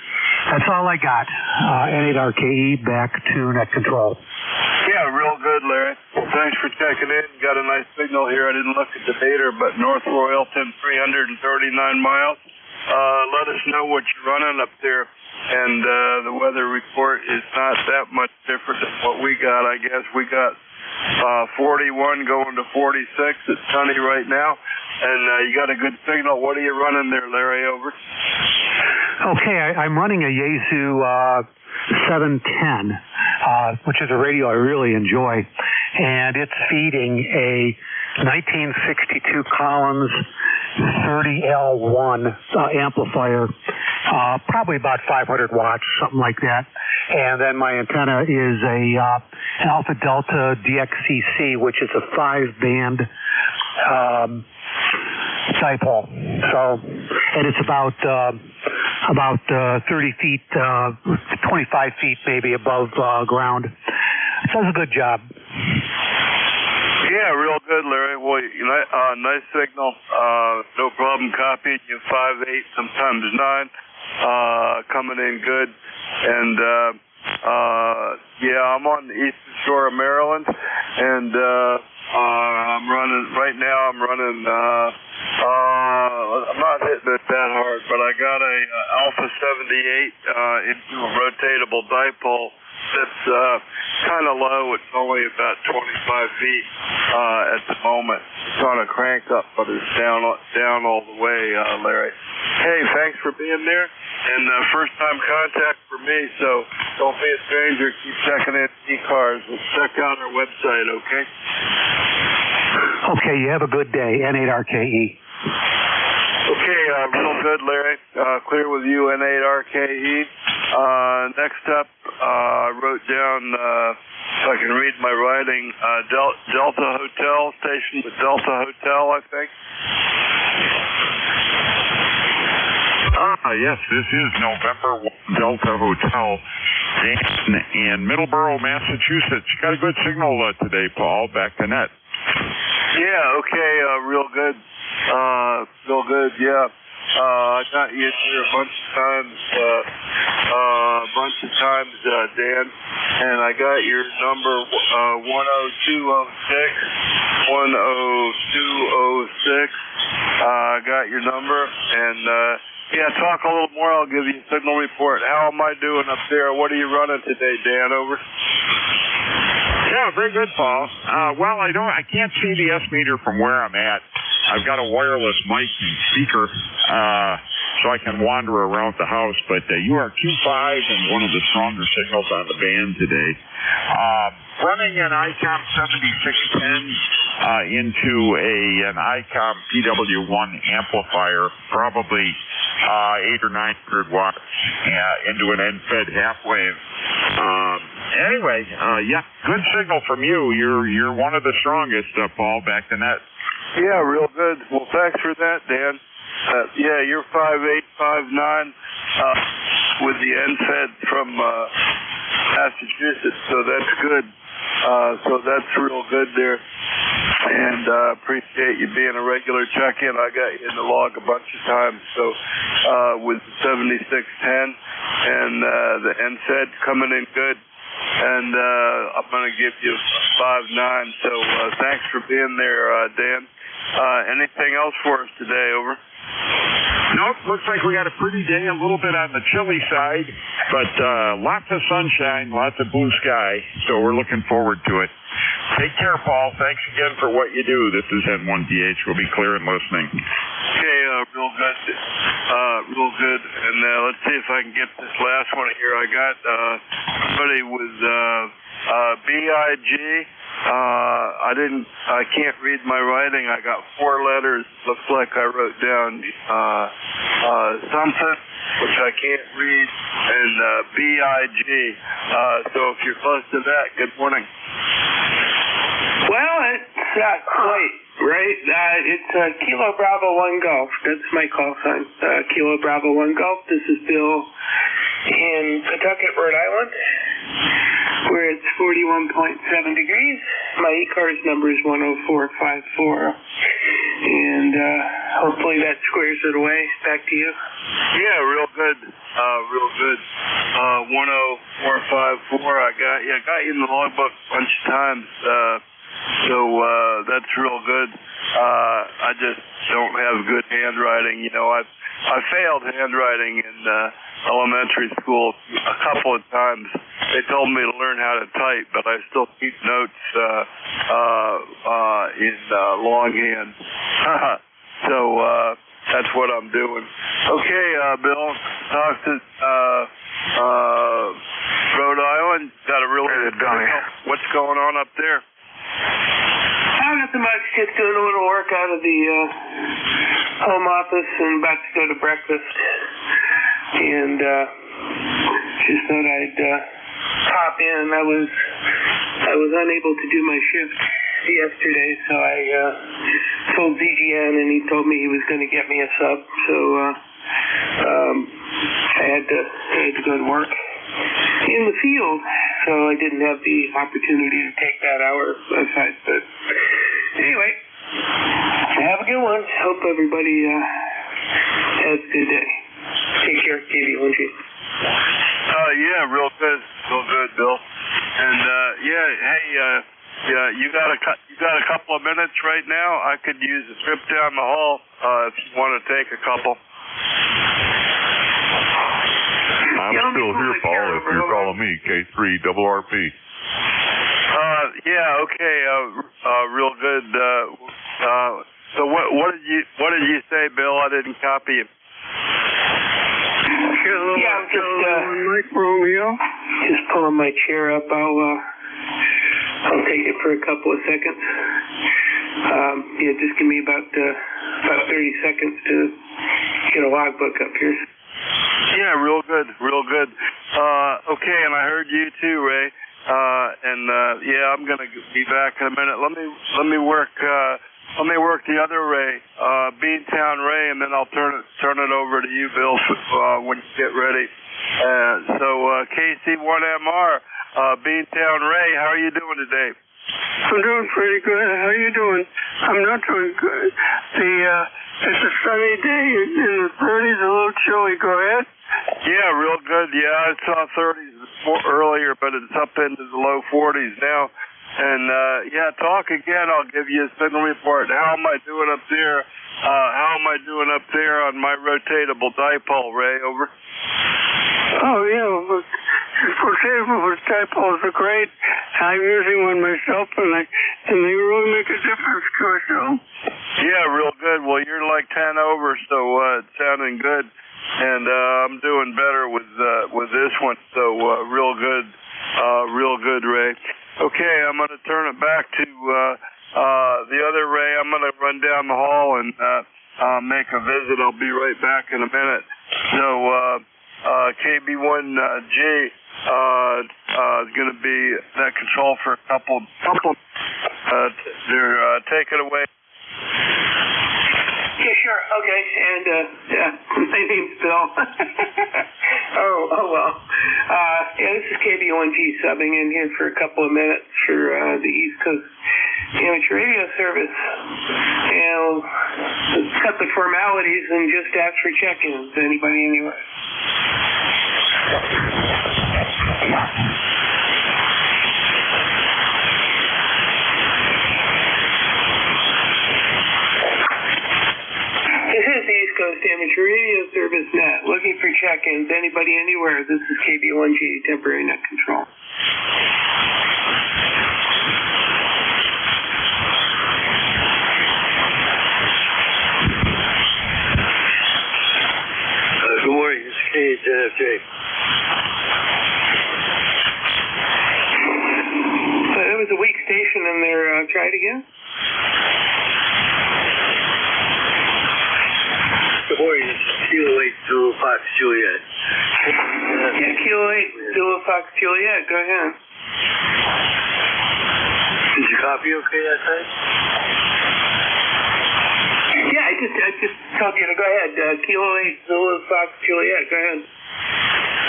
That's all I got. N8RKE back to net control. Yeah, real good, Larry. Well, thanks for checking checking in. Got a nice signal here. I didn't look at the data, but North Royalton, 339 miles. Let us know what you're running up there. And the weather report is not that much different than what we got, I guess. We got 41 going to 46. It's sunny right now. And you got a good signal. What are you running there, Larry? Over. Okay, I'm running a Yaesu 710, which is a radio I really enjoy. And it's feeding a 1962 Collins 30L1 amplifier, probably about 500 watts, something like that. And then my antenna is an Alpha Delta DXCC, which is a 5-band dipole. So, and it's about 30 feet, 25 feet maybe above ground. So it's a good job. Yeah, real good, Larry. Well, nice signal. No problem copying you 5.8, sometimes 9. Coming in good. And, yeah, I'm on the eastern shore of Maryland. And, I'm running, I'm not hitting it that hard, but I got a Alpha 78 into a rotatable dipole that's kind of low. It's only about 25 feet at the moment. It's on a crank up, but it's down all the way, Larry. Hey, thanks for being there. And first time contact for me, so don't be a stranger. Keep checking in ECARS. We'll check out our website, okay? Okay, you have a good day. N8RKE. Okay, real good, Larry. Clear with you, N8RKE. Next up, I wrote down, so I can read my writing, Delta Hotel, station with Delta Hotel, I think. Yes, this is November 1 Delta Hotel in Middleborough, Massachusetts. Got a good signal today, Paul. Back to net. Yeah, okay, real good. Real good, yeah. I got you here a bunch of times, Dan, and I got your number 10206. 10206. I got your number, and yeah, talk a little more. I'll give you a signal report. How am I doing up there? What are you running today, Dan? Over. Yeah, very good, Paul. Well, I can't see the S meter from where I'm at. I've got a wireless mic and speaker, so I can wander around the house, but you are Q5 and one of the stronger signals on the band today. Running an ICOM 7610 into an ICOM PW1 amplifier, probably 800 or 900 watts, into an end-fed half-wave. Anyway, yeah, good signal from you. You're one of the strongest, Paul, back to net. Yeah, real good. Well, thanks for that, Dan. Yeah, you're 5'8", 5'9", with the end-fed from Massachusetts, so that's good. So that's real good there. And appreciate you being a regular check-in. I got you in the log a bunch of times. So with the 7610 and the NSED coming in good. And I'm going to give you 5.9. So thanks for being there, Dan. Anything else for us today? Over. Nope, looks like we got a pretty day, a little bit on the chilly side, but lots of sunshine, lots of blue sky, so we're looking forward to it. Take care, Paul. Thanks again for what you do. This is N1DH. We'll be clear and listening. Okay, real good. Real good. And let's see if I can get this last one here. I got somebody with BIG. I can't read my writing. I got 4 letters. Looks like I wrote down something, which I can't read, and BIG. So if you're close to that, good morning. Well, it's not quite, right? It's Kilo Bravo 1 Golf. That's my call sign. Kilo Bravo 1 Golf. This is Bill in Pawtucket, Rhode Island, where it's 41.7 degrees. My ECARS number is 10454. And hopefully that squares it away. Back to you. Yeah, real good. Real good. 10454. I got you in the logbook a bunch of times. So that's real good. I just don't have good handwriting. You know, I failed handwriting in elementary school a couple of times. They told me to learn how to type, but I still keep notes in longhand. So that's what I'm doing. Okay, Bill, talk to Rhode Island. Got a really good day. What's going on up there? Nothing much. Just doing a little work out of the home office and about to go to breakfast. And just thought I'd pop in. I was unable to do my shift yesterday, so I told ZGN, and he told me he was going to get me a sub. So I had to go to work in the field, so I didn't have the opportunity to take that hour aside. But anyway, have a good one. Hope everybody has a good day. Take care, KV1G. Yeah, real good, Bill. And hey, you got a couple of minutes right now. I could use a trip down the hall if you want to take a couple. I'm still here, Paul, if you're calling me, K3RRP. Yeah, okay, real good. So what did you say, Bill? I didn't copy it. Yeah, I'm just just pulling my chair up. I'll take it for a couple of seconds. Yeah, just give me about 30 seconds to get a logbook up here. Yeah, real good. Okay, and I heard you too, Ray. Yeah, I'm gonna be back in a minute. Let me work the other Ray, Beantown Ray, and then I'll turn it over to you, Bill, when you get ready. So KC1MR, Beantown Ray, how are you doing today? I'm doing pretty good. How are you doing? I'm not doing good. It's a sunny day in the 30s, a little chilly. Go ahead. Yeah, real good. Yeah, I saw 30s earlier, but it's up into the low 40s now. And yeah, talk again. I'll give you a signal report. How am I doing up there? On my rotatable dipole, Ray? Over. Oh yeah, rotatable dipoles are great. I'm using one myself, and they really make a difference to us, though. Yeah, real good. Well, you're like 10 over, so it's sounding good. And I'm doing better with this one, so real good, Ray. Okay, I'm going to turn it back to the other Ray. I'm going to run down the hall and make a visit. I'll be right back in a minute. So KB1G is going to be that control for a couple. Take it away. Yeah, sure. Okay. And, yeah, my name's Bill. oh, well. Yeah, this is KB1G subbing in here for a couple of minutes for the East Coast Amateur Radio Service. And we'll cut the formalities and just ask for check-ins. Anybody anywhere? This is the East Coast Amateur Radio Service Net. Looking for check-ins. Anybody anywhere? This is KB1G, temporary net control. Good morning. This is KHNFJ. There was a weak station in there. Try it again. Good morning. This is Kilo 8 Zulu Fox Juliet. Yeah, Kilo 8 Zulu Fox Juliet. Go ahead. Did you copy okay that time? Yeah, I just told you to go ahead. Kilo 8 Zulu Fox Juliet. Go ahead.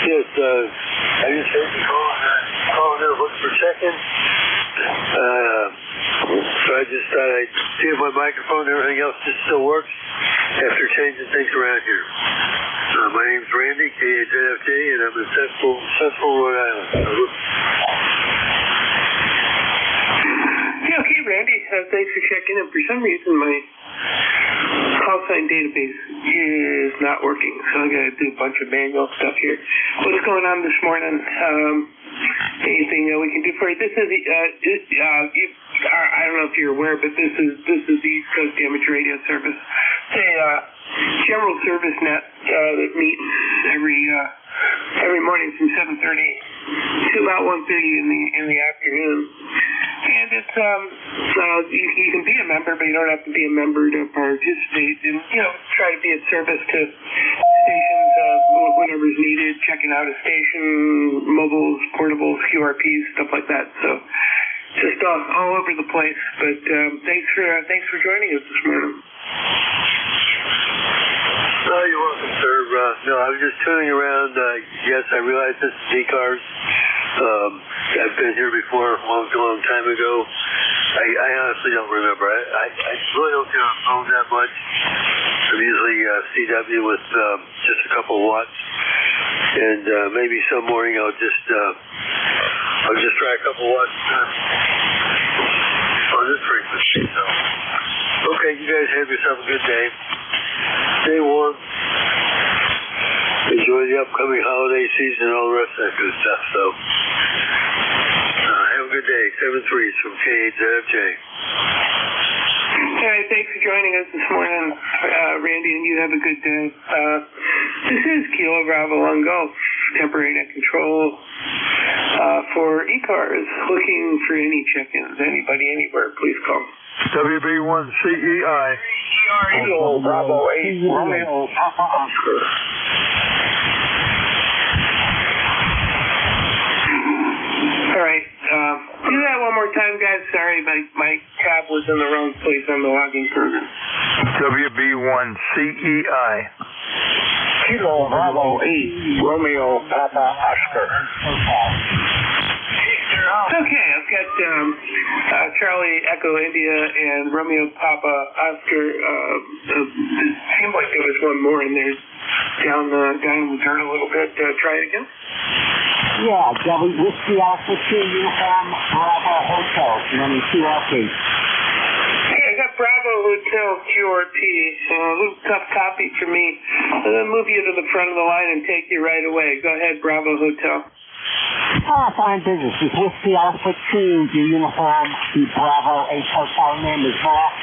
Yes, I just heard you calling in looking for check-in. So I just thought I'd see if my microphone and everything else just still works after changing things around here. My name's Randy, KHNFJ, and I'm in Central Rhode Island. Yeah, okay, Randy. thanks for checking in. For some reason, my call sign database is not working, so I got to do a bunch of manual stuff here. What's going on this morning? Anything we can do for you? This is I don't know if you're aware, but this is the East Coast Amateur Radio Service. It's a general service net that meets every morning from 7:30 to about 1:30 in the afternoon. And it's you can be a member, but you don't have to be a member to participate. And try to be of service to stations whenever's needed, checking out a station, mobiles, portables, QRPs, stuff like that. So just all over the place. But thanks for joining us this morning. Oh, you're welcome, sir. No, I was just tuning around. Yes, I realize this is ECARS. I've been here before a long time ago. I honestly don't remember. I really don't get on the phone that much. I'm usually CW with just a couple watts, and maybe some morning I'll just try a couple watts on this frequency. So, okay, you guys have yourself a good day. Stay warm. Enjoy the upcoming holiday season and all the rest of that good stuff. So, have a good day. 7-3s from K8ZFJ. All right, thanks for joining us this morning, Randy, and you have a good day. This is Kilo Bravo 1 Golf, temporary net control for ECARS. Looking for any check-ins. Anybody, anywhere, please call. WB1CEI. Kilo Bravo 8 Romeo Papa Oscar. All right, do that one more time, guys. Sorry, my tab was in the wrong place on the logging program. WB1CEI. Kilo Bravo 8 Romeo Papa Oscar. Okay, I've got Charlie Echo India and Romeo Papa Oscar. It seemed like there was one more in there down in the dirt a little bit. Try it again. Yeah, Whiskey Alpha 2 Uniform Bravo Hotel, running QRP. Hey, I got Bravo Hotel QRP. A little tough copy for me. I'm going to move you to the front of the line and take you right away. Go ahead, Bravo Hotel. Fine business. It's Whiskey Alpha 2, your uniform, the Bravo 8 Hotel. Name is Mark.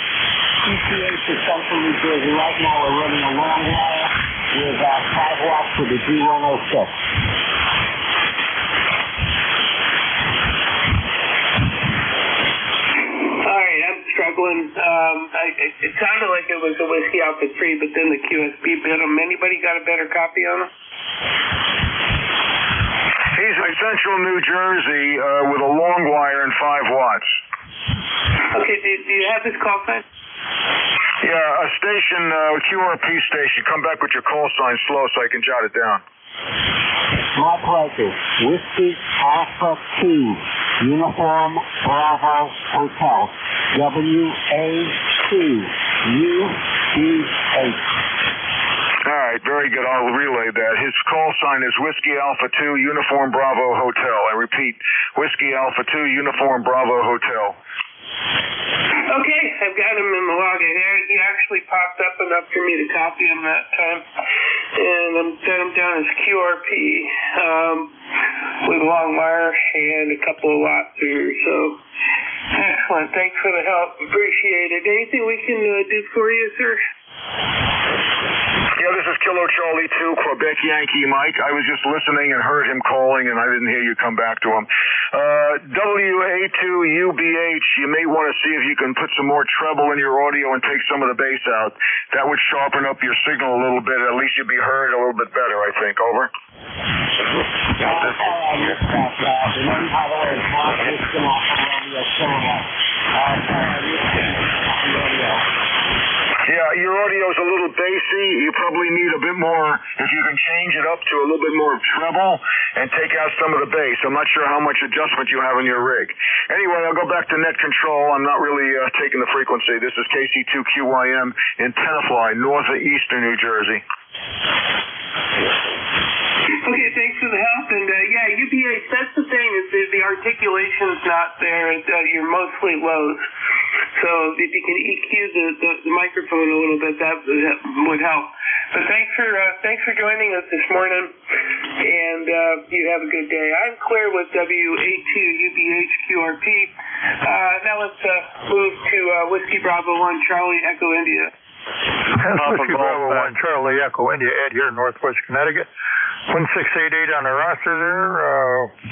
ECA to Central New Jersey. Right now we're running a long wire with 5 watts for the G106. Struggling. It sounded like it was a Whiskey Alpha 3, but then the QSP bit him. Anybody got a better copy on him? He's in Central New Jersey with a long wire and 5 watts. Okay, do you have his call sign? Yeah, a station, QRP station. Come back with your call sign slow so I can jot it down. My pleasure. Whiskey Alpha 2, Uniform Bravo Hotel, WA2UBH. All right, very good. I'll relay that. His call sign is Whiskey Alpha 2, Uniform Bravo Hotel. I repeat, Whiskey Alpha 2, Uniform Bravo Hotel. Okay, I've got him in the log here. He actually popped up enough for me to copy him that time. And I'm set him down as QRP with long wire and a couple of watts here. So, excellent. Thanks for the help. Appreciate it. Anything we can do for you, sir? Yeah, this is Kilo Charlie 2, Quebec Yankee Mike. I was just listening and heard him calling, and I didn't hear you come back to him. WA2UBH, you may want to see if you can put some more treble in your audio and take some of the bass out. That would sharpen up your signal a little bit. At least you'd be heard a little bit better, I think. Over. Yeah, your audio's a little bassy. You probably need a bit more, if you can change it up to a little bit more treble and take out some of the bass. I'm not sure how much adjustment you have in your rig. Anyway, I'll go back to net control. I'm not really taking the frequency. This is KC2QYM in Tenafly, north of eastern New Jersey. Okay, thanks for the help. And yeah, UPH, that's the thing, is the articulation's not there. You're mostly lows. So if you can EQ the microphone a little bit, that would help. But thanks for joining us this morning, and you have a good day. I'm clear with W82UBHQRP. Now let's move to Whiskey Bravo 1 Charlie Echo India. That's Whiskey Bravo 1 Charlie Echo India, Ed here in Northwest Connecticut. 1688 on the roster there,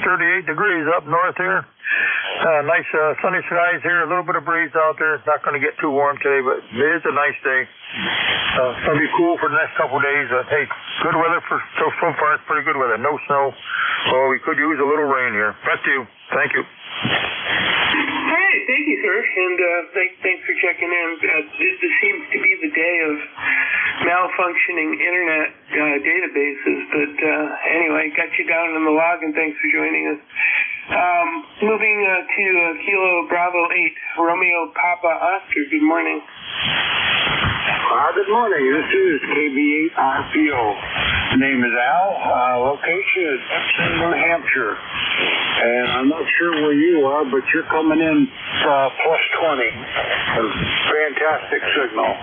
38 degrees up north here. Nice sunny skies here, a little bit of breeze out there. It's not going to get too warm today, but it is a nice day. It's going to be cool for the next couple of days. Hey, good weather so far. It's pretty good weather. No snow. Well, we could use a little rain here. Back to you. Thank you. All right, thank you, sir, and thanks for checking in. This seems to be the day of malfunctioning internet databases, but anyway, got you down in the log, and thanks for joining us. Moving to Kilo Bravo 8, Romeo Papa Oscar. Good morning. Good morning. This is KB8RPO. Name is Al. Location is Epsom, New Hampshire. And I'm not sure where you are, but you're coming in plus 20. A fantastic signal.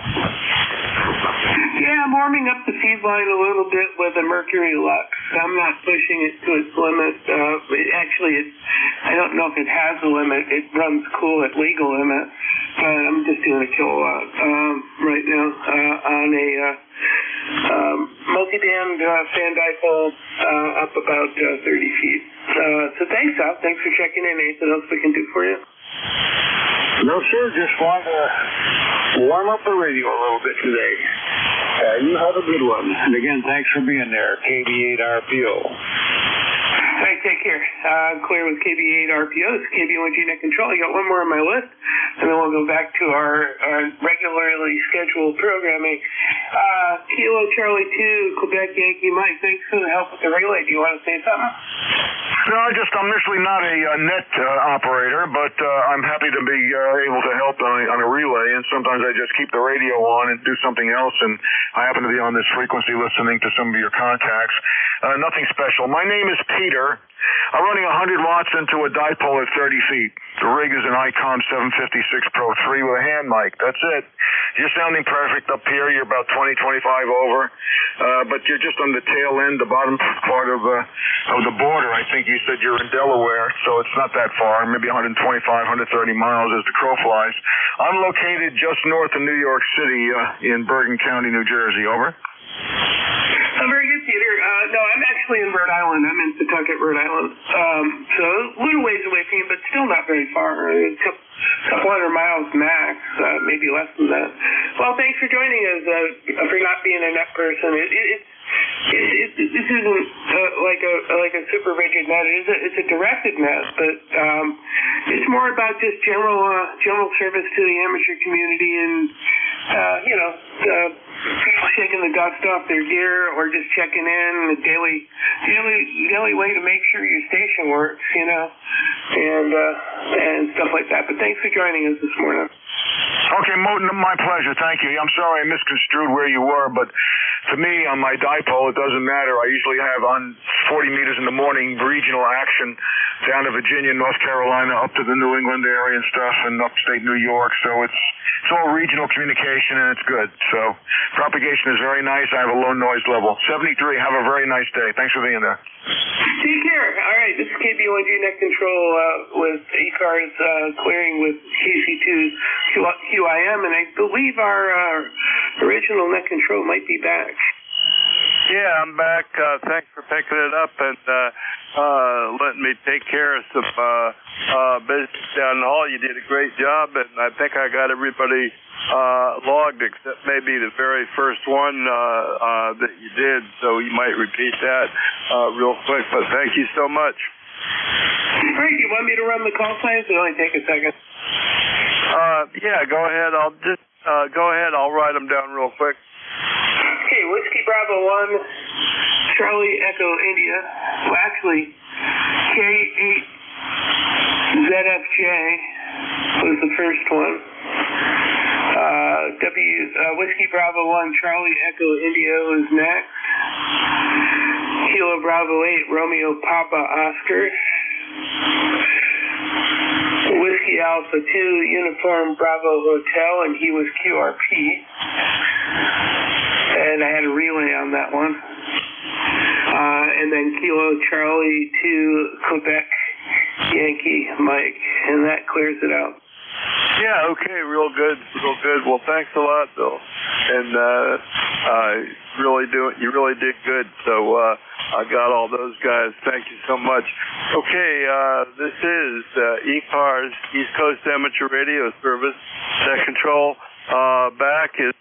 Yeah, I'm warming up the feed line a little bit with a Mercury Lux. I'm not pushing it to its limit. I don't know if it has a limit. It runs cool at legal limit. But I'm just doing a kilowatt right now on a multi-band fan dipole up about 30 feet. So thanks, Al. Thanks for checking in. Anything else we can do for you? No, sir. Just wanted to warm up the radio a little bit today. You have a good one. And again, thanks for being there, KB8RPO. All right, take care. I'm clear with KB8RPO. This is KB1G Net Control. I got one more on my list, and then we'll go back to our regularly scheduled programming. Kilo Charlie 2, Quebec Yankee Mike, thanks for the help with the relay. Do you want to say something? No, I'm usually not a net operator, but I'm happy to be able to help on a relay, and sometimes I just keep the radio on and do something else, and I happen to be on this frequency listening to some of your contacts. Nothing special. My name is Peter. I'm running 100 watts into a dipole at 30 feet. The rig is an ICOM 756 Pro 3 with a hand mic. That's it. You're sounding perfect up here. You're about 20, 25 over. But you're just on the tail end, the bottom part of the border. I think you said you're in Delaware, so it's not that far, maybe 125, 130 miles as the crow flies. I'm located just north of New York City in Bergen County, New Jersey. Over. Very good, Peter. No, I'm actually in Rhode Island. I'm in Pawtucket, Rhode Island. So a little ways away from you, but still not very far. A couple hundred miles max, maybe less than that. Well, thanks for joining us, for not being a net person. This isn't like a super rigid net. It's a directed net, but it's more about just general service to the amateur community and people shaking the dust off their gear or just checking in, a daily way to make sure your station works, and stuff like that. But thanks for joining us this morning. Okay, my pleasure. Thank you. I'm sorry I misconstrued where you were, but to me, on my dipole, it doesn't matter. I usually have on 40 meters in the morning regional action down to Virginia, North Carolina, up to the New England area and stuff, and upstate New York. So it's all regional communication, and it's good. So propagation is very nice. I have a low noise level. 73, have a very nice day. Thanks for being there. Take care. All right, this is KB1G Net Control with ECARS clearing with KC2 QIM, and I believe our original Net Control might be back. Yeah, I'm back. Thanks for picking it up and letting me take care of some business down the hall. You did a great job, and I think I got everybody logged except maybe the very first one that you did, so you might repeat that real quick, but thank you so much. Great. You want me to run the call signs? It'll only take a second. Yeah, go ahead. Go ahead. I'll write them down real quick. Okay, Whiskey Bravo 1, Charlie Echo India. Well, actually, K8ZFJ was the first one. Whiskey Bravo 1, Charlie Echo India was next. Kilo Bravo 8, Romeo Papa Oscar. Whiskey Yankee Alpha 2 Uniform Bravo Hotel, and he was QRP. And I had a relay on that one. And then Kilo Charlie to Quebec Yankee Mike, and that clears it out. Yeah, okay, real good. Well, thanks a lot, Bill. And you really did good. So I got all those guys. Thank you so much. Okay, this is ECARS, East Coast Amateur Radio Service. Set control. Back is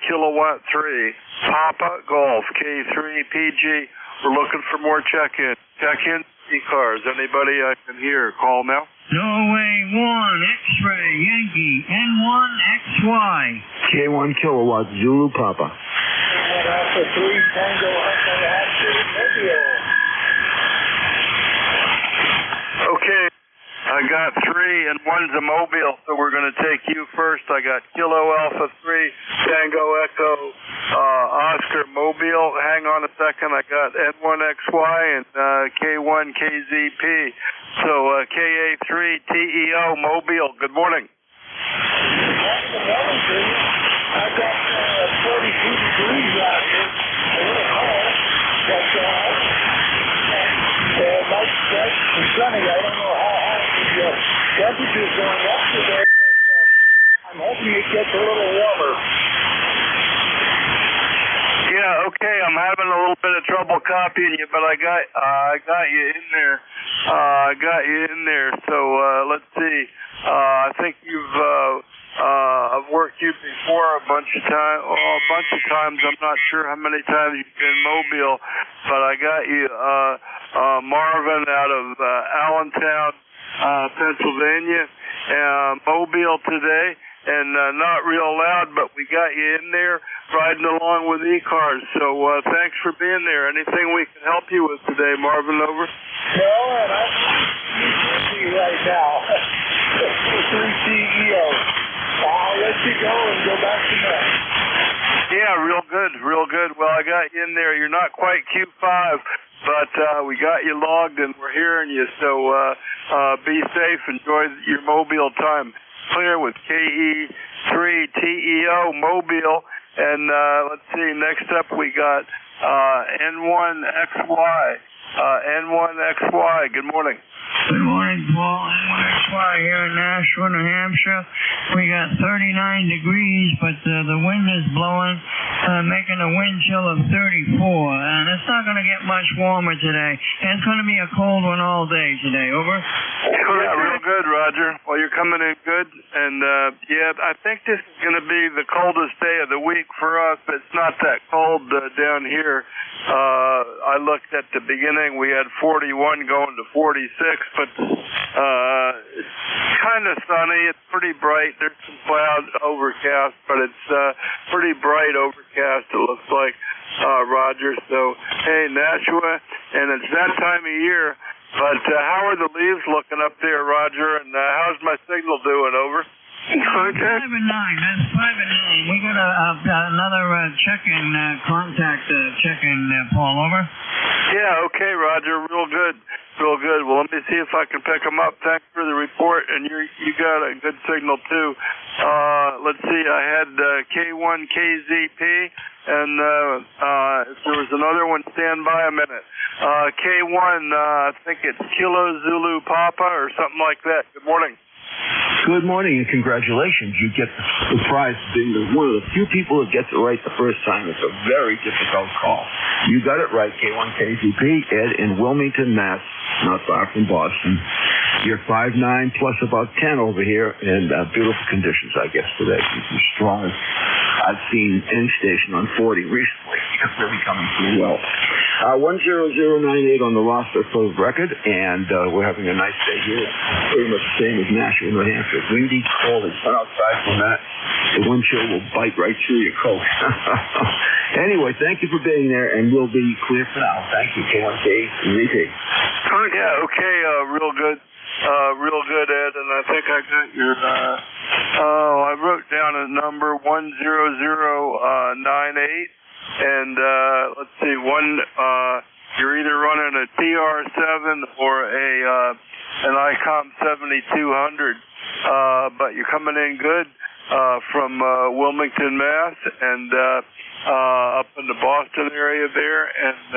Kilowatt 3, Papa Golf, K3 PG. We're looking for more check-in. Check-in, ECARS. Anybody I can hear, call now. Norway 1, X-ray, Yankee, N1, XY. K1 Kilowatt, Zulu Papa. Alpha 3, Tango, Okay, I got 3 and 1's a Mobile, so we're going to take you first. I got Kilo Alpha 3, Tango Echo, Oscar Mobile. Hang on a second, I got N1XY and K1 KZP. So KA3 TEO Mobile, good morning. I got 42 degrees out here. A little cold, but nice, fresh, and sunny. I don't know how high the temperature's going up today, but I'm hoping it gets a little warmer. Yeah, okay, I'm having a little bit of trouble copying you, but I got you in there. So let's see. I think I've worked you before a bunch of times. I'm not sure how many times you've been Mobile, but I got you, Marvin out of Allentown, Pennsylvania, Mobile today, and not real loud, but we got you in there riding along with ECARS. So thanks for being there. Anything we can help you with today, Marvin? Over. No, and I'm busy right now. CEO. I'll let you go and go back to that. Yeah, real good. Well, I got you in there. You're not quite Q5, but we got you logged and we're hearing you. So be safe. Enjoy your Mobile time. Clear with KE3 TEO Mobile. And let's see, next up we got N1XY. N1XY, good morning. Good morning, Paul. N1XY here in Nashua, New Hampshire. We got 39 degrees, but the wind is blowing, making a wind chill of 34. And it's not going to get much warmer today. And it's going to be a cold one all day today. Over. Yeah, real good, Roger. Well, you're coming in good. And, yeah, I think this is going to be the coldest day of the week for us. It's not that cold down here. I looked at the beginning. We had 41 going to 46, but it's kind of sunny. It's pretty bright. There's some cloud overcast, but it's pretty bright overcast, it looks like, Roger. So, hey, Nashua, and it's that time of year. But how are the leaves looking up there, Roger? And how's my signal doing? Over. Contact? 5 and 9. That's 5 and 9. We got another check-in contact check-in, Paul. Over. Yeah. Okay, Roger. Real good. Well, let me see if I can pick them up. Thanks for the report, and you got a good signal too. Let's see. I had K1 KZP, and if there was another one, stand by a minute. K1, I think it's Kilo Zulu Papa or something like that. Good morning. Good morning and congratulations. You get the prize of being one of the few people that gets it right the first time. It's a very difficult call. You got it right, K1 KZP, Ed in Wilmington, Mass, not far from Boston. You're 5'9", plus about 10 over here in beautiful conditions, I guess, today. It's the strongest I've seen any station on 40 recently. It's really coming through well. 10098 on the roster for the record, and we're having a nice day here. Pretty much the same as Nashua, New Hampshire. Windy, cold, and sun outside for a minute. The wind chill will bite right through your coat. Anyway, thank you for being there, and we'll be clear for now. Thank you, K1K ZP. Yeah, okay, real good. Real good, Ed, and I think I got your, I wrote down a number 10098, and let's see, you're either running a TR7 or an ICOM 7200, but you're coming in good from Wilmington, Mass, and up in the Boston area there. And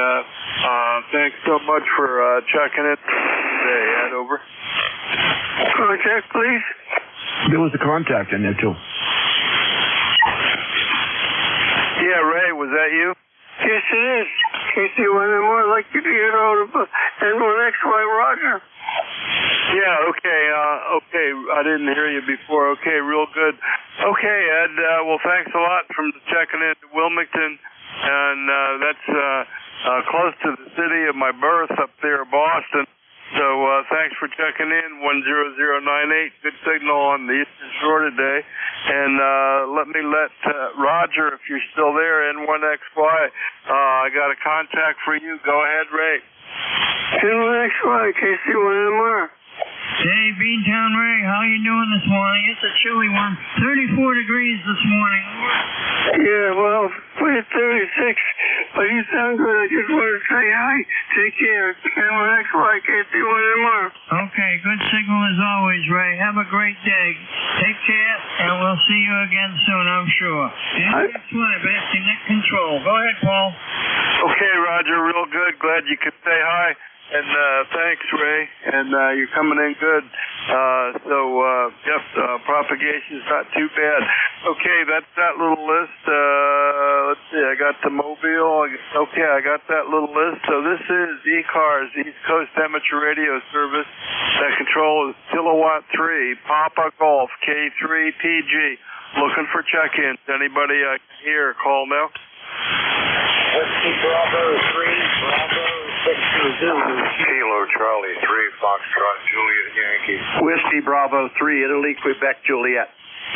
thanks so much for checking it today. Ed, over. Contact, please. There was a contact in there, too. Yeah, Ray, was that you? Yes, it is. KC1MR, I'd like you to get hold of N1XY Roger. Yeah, okay, okay. I didn't hear you before. Okay, real good. Okay, Ed, well, thanks a lot for checking in to Wilmington, and that's close to the city of my birth up there, Boston. So thanks for checking in, 10098. Good signal on the Eastern Shore today. And let Roger, if you're still there, N1XY, I got a contact for you. Go ahead, Ray. N1XY, KC1MR. Hey, Beantown Ray, how you doing this morning? It's a chilly one. 34 degrees this morning. Yeah, well, we're 36, but you sound good. I just want to say hi. Take care. N1XY, KC1MR. Okay, good signal as always, Ray. Have a great day. Take care, and we'll see you again soon, I'm sure. N1XY, back to net control. Go ahead, Paul. Okay, Roger, real good. Glad you could say hi. And thanks, Ray. And you're coming in good. Propagation's not too bad. Okay, that's that little list. Let's see, I got the Mobile. Okay, I got that little list. So this is ECARS, East Coast Amateur Radio Service. That control is Kilowatt 3, Papa Golf, K3PG. Looking for check-ins. Anybody I can hear, call now. Whiskey Bravo 3, Bravo 6 Zulu. Kilo Charlie 3, Foxtrot Juliet Yankee. Whiskey Bravo 3, Italy, Quebec, Juliet.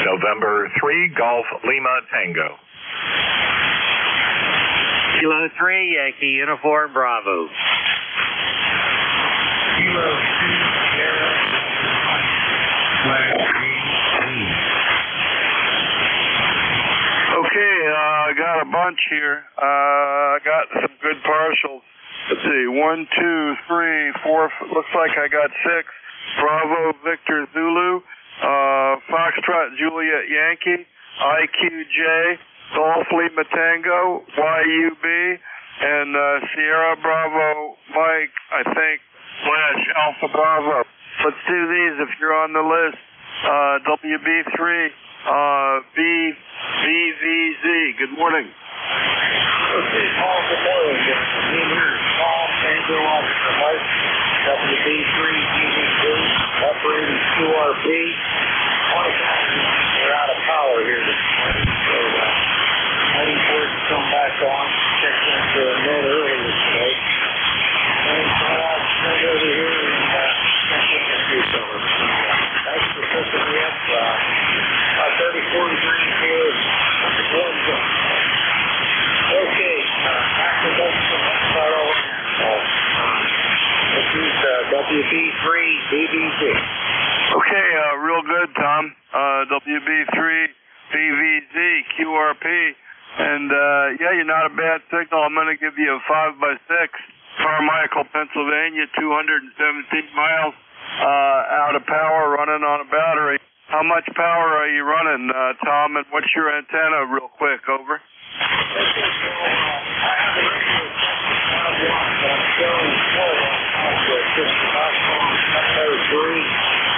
November 3, Golf Lima Tango. Kilo 3, Yankee Uniform Bravo. Kilo 2, Sierra, Flag 3, Okay, I got a bunch here. I got some good partials. Let's see, 1, 2, 3, 4. Looks like I got 6. Bravo, Victor, Zulu. Foxtrot, Juliet, Yankee. IQJ, Golf, Lima, Tango. YUB, and Sierra, Bravo, Mike, I think, / Alpha, Bravo. Let's do these if you're on the list. WB3. BVZ, good morning. Okay, Paul, good morning. Paul, Tango, Officer Mike, WB3, BVZ, operating QRP. We're out of power here this morning, so waiting for it to come back on. Checked into a net earlier today. And so I'll send over here and check in and do something. Thanks for picking me up. 34 degrees here. Okay, after that, start over. This is WB3 BVZ. Okay, real good, Tom. WB3 BVZ QRP. And yeah, you're not a bad signal. I'm going to give you a 5x6. Carmichael, Pennsylvania, 217 miles out of power, running on a battery. How much power are you running, Tom, and what's your antenna real quick, over?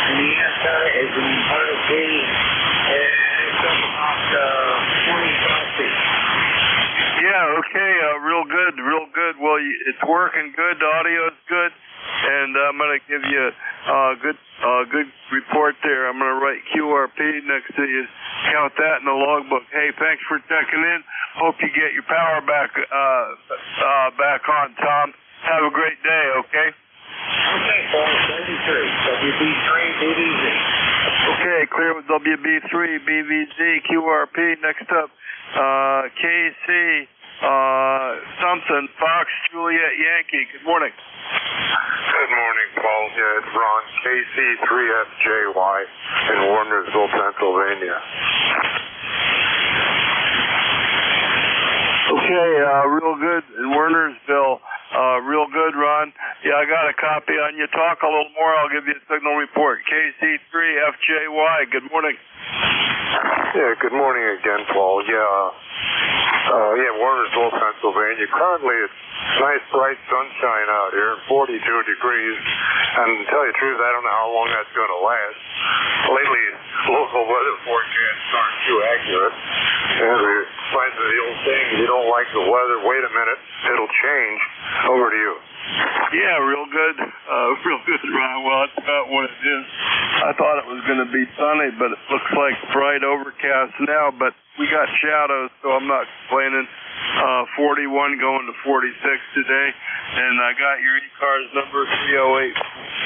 And the antenna is an inverted B, and it's about 25 feet. Yeah, okay, real good, real good. Well, it's working good, the audio is good, and I'm going to give you a good report there. I'm going to write QRP next to you. Count that in the logbook. Hey, thanks for checking in. Hope you get your power back on, Tom. Have a great day, okay? Okay, Paul, 33, WB3, BVZ. Okay, clear with WB3, BVZ, QRP. Next up, KC, something, Fox, Juliet, Yankee. Good morning. Good morning, Paul. Yeah, it's Ron, KC3FJY in Warnersville, Pennsylvania. Okay, real good in Wernersville. Real good, Ron. Yeah, I got a copy on you. Talk a little more. I'll give you a signal report. KC3FJY. Good morning. Yeah, good morning again, Paul. Warnersville, Pennsylvania. Currently, it's nice, bright sunshine out here, 42 degrees. And to tell you the truth, I don't know how long that's going to last. Lately, local weather forecasts aren't too accurate. And we find the old saying, if you don't like the weather, wait a minute, it'll change. Over to you. Yeah, real good. Real good, Ron. Well, that's about what it is. I thought it was going to be sunny, but it looks like bright overcast now, but we got shadows, so I'm not complaining. 41 going to 46 today, and I got your ECARS number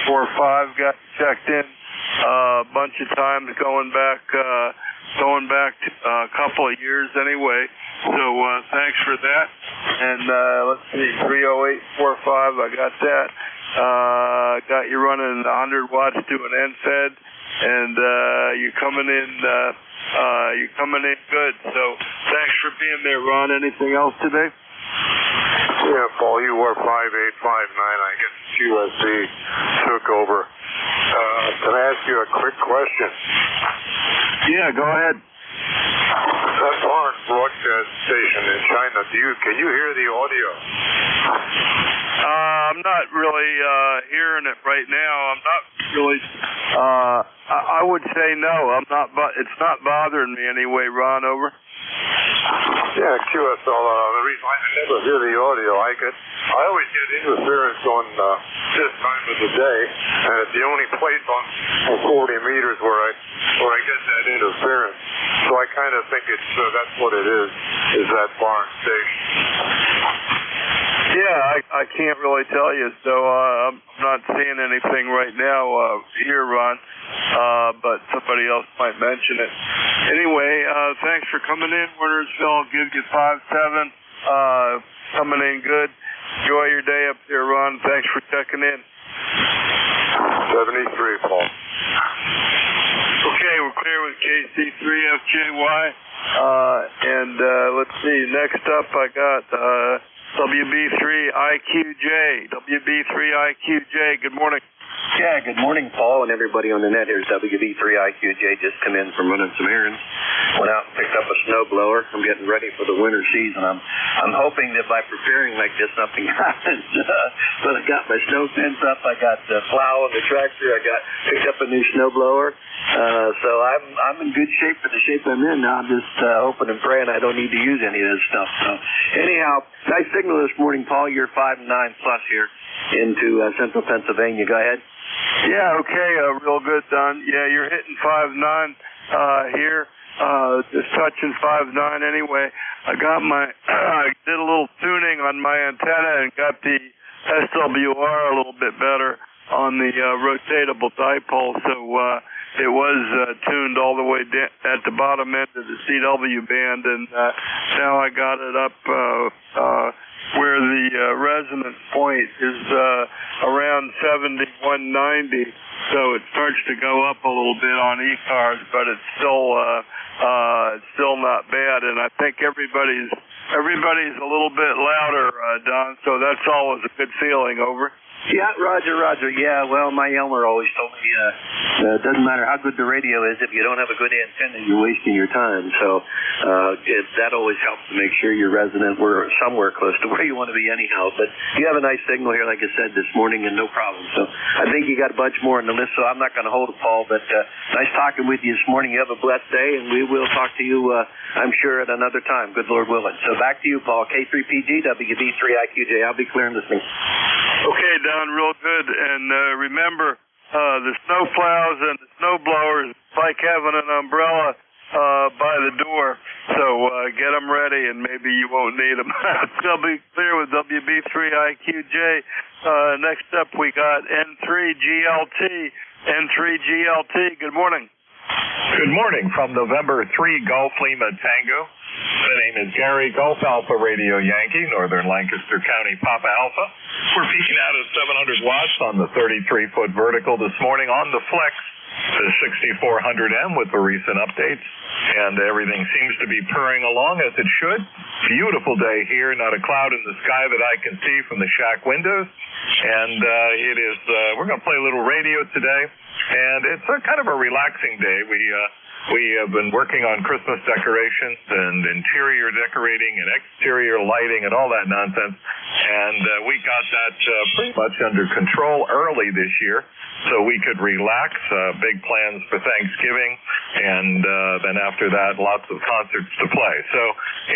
30845, got checked in a bunch of times going back a couple of years anyway. So thanks for that. And let's see, 30845, I got that. Got you running 100 watts to an NFED, and you're coming in good. So thanks for being there, Ron. Anything else today? Yeah, Paul, you were 5859. I guess QSC took over. Can I ask you a quick question? Yeah, go ahead. That foreign broadcast station in China, can you hear the audio? I'm not really hearing it right now. I'm not really. I would say no. I'm not. It's not bothering me anyway. Ron, over. Yeah, QSL. The reason I never hear the audio, I always get interference on this time of the day, and it's the only place on 40 meters where I get that interference. So I kind of think it's that's what it is that foreign station. Yeah, I can't really tell you, so I'm not seeing anything right now here, Ron, but somebody else might mention it. Anyway, thanks for coming in, Wernersville. I'll give you 5-7. Coming in good. Enjoy your day up there, Ron. Thanks for checking in. 73, Paul. Okay, we're clear with KC3FJY. And let's see, next up I got WB3IQJ. WB3IQJ, good morning. Yeah, good morning, Paul, and everybody on the net. Here's WB3IQJ. Just come in from running some errands. Went out and picked up a snowblower. I'm getting ready for the winter season. I'm hoping that by preparing like this, nothing happens. But I got my snow fence up. I got the plow and the tractor. I picked up a new snowblower. So I'm in good shape for the shape I'm in now. I'm just hoping and praying I don't need to use any of this stuff. So anyhow, nice signal this morning, Paul. You're 5-9 plus here into central Pennsylvania. Go ahead. Yeah, okay, real good, Don. Yeah, you're hitting 5-9 here, just touching 5-9 anyway. I did a little tuning on my antenna and got the SWR a little bit better on the rotatable dipole, so it was tuned all the way at the bottom end of the CW band, and now I got it up where the resonance point is around 7190, so it starts to go up a little bit on ECARS, but it's still not bad, and I think everybody's a little bit louder, Don, so that's always a good feeling. Over. Yeah, Roger. Yeah, well, my Elmer always told me it doesn't matter how good the radio is, if you don't have a good antenna, you're wasting your time. So that always helps to make sure you're resonant. We're somewhere close to where you want to be anyhow. But you have a nice signal here, like I said, this morning, and no problem. So I think you got a bunch more on the list, so I'm not going to hold it, Paul. But nice talking with you this morning. You have a blessed day, and we will talk to you, I'm sure, at another time, good Lord willing. So back to you, Paul. K3PG, WB3IQJ. I'll be clear and listening. Okay, Don, real good. And remember, the snow plows and the snow blowers, it's like having an umbrella by the door. So get them ready, and maybe you won't need them. I'll be clear with WB3IQJ. Next up, we got N3GLT. N3GLT, good morning. Good morning from November 3 Golf Lima Tango. The name is Gary, Golf Alpha Radio Yankee, Northern Lancaster County Papa Alpha. We're peaking out at 700 watts on the 33-foot vertical this morning on the flex the 6400M with the recent updates, and everything seems to be purring along as it should. Beautiful day here, not a cloud in the sky that I can see from the shack windows, and it is, we're going to play a little radio today, and it's a kind of a relaxing day. We have been working on Christmas decorations and interior decorating and exterior lighting and all that nonsense, and we got that pretty much under control early this year, so we could relax. Big plans for Thanksgiving, and then after that, lots of concerts to play. So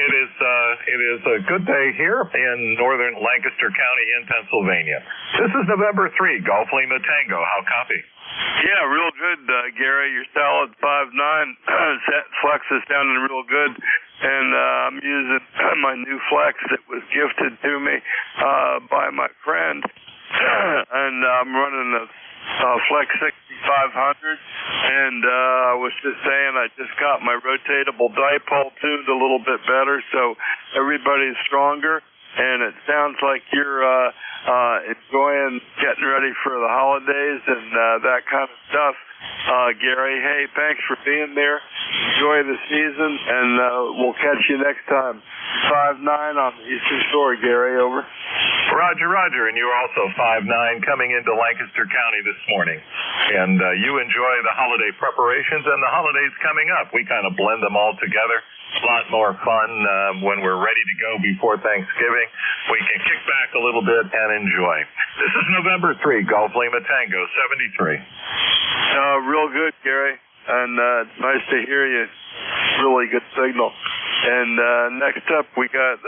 it is a good day here in northern Lancaster County in Pennsylvania. This is November 3, Golf Lima Tango. How copy? Yeah, real good, Gary. You're solid 5'9". Flex is sounding real good. And I'm using my new flex that was gifted to me by my friend. And I'm running a Flex 6500. And I was just saying I just got my rotatable dipole tuned a little bit better, so everybody's stronger. And it sounds like you're enjoying getting ready for the holidays and that kind of stuff. Gary, hey, thanks for being there. Enjoy the season, and we'll catch you next time. 5'9" on the Eastern Shore, Gary, over. Roger, Roger, and you're also 5'9", coming into Lancaster County this morning. And you enjoy the holiday preparations and the holidays coming up. We kind of blend them all together. A lot more fun when we're ready to go before Thanksgiving. We can kick back a little bit and enjoy. This is November 3, Golf Lima Tango 73. Real good, Gary, and it's nice to hear you. Really good signal. And next up, we got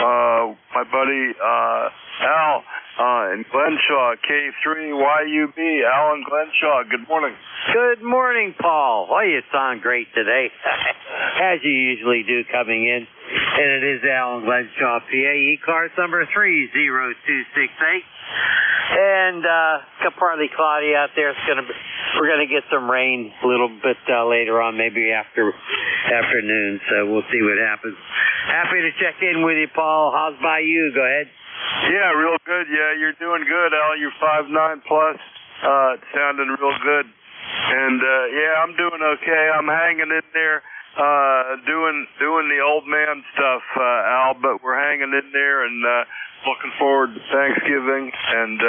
my buddy Al in Glenshaw, K3YUB. Al in Glenshaw, good morning. Good morning, Paul. Oh, you sound great today, as you usually do coming in. And it is Al in Glenshaw, PA, ECARS number 30268. And partly cloudy out there. We're gonna get some rain a little bit later on, maybe afternoon. So we'll see what happens. Happy to check in with you, Paul. How's by you? Go ahead. Yeah, real good. Yeah, you're doing good, Al. You're 5'9" plus. It's sounding real good. And yeah, I'm doing okay. I'm hanging in there, doing the old man stuff, Al. But we're hanging in there and looking forward to Thanksgiving and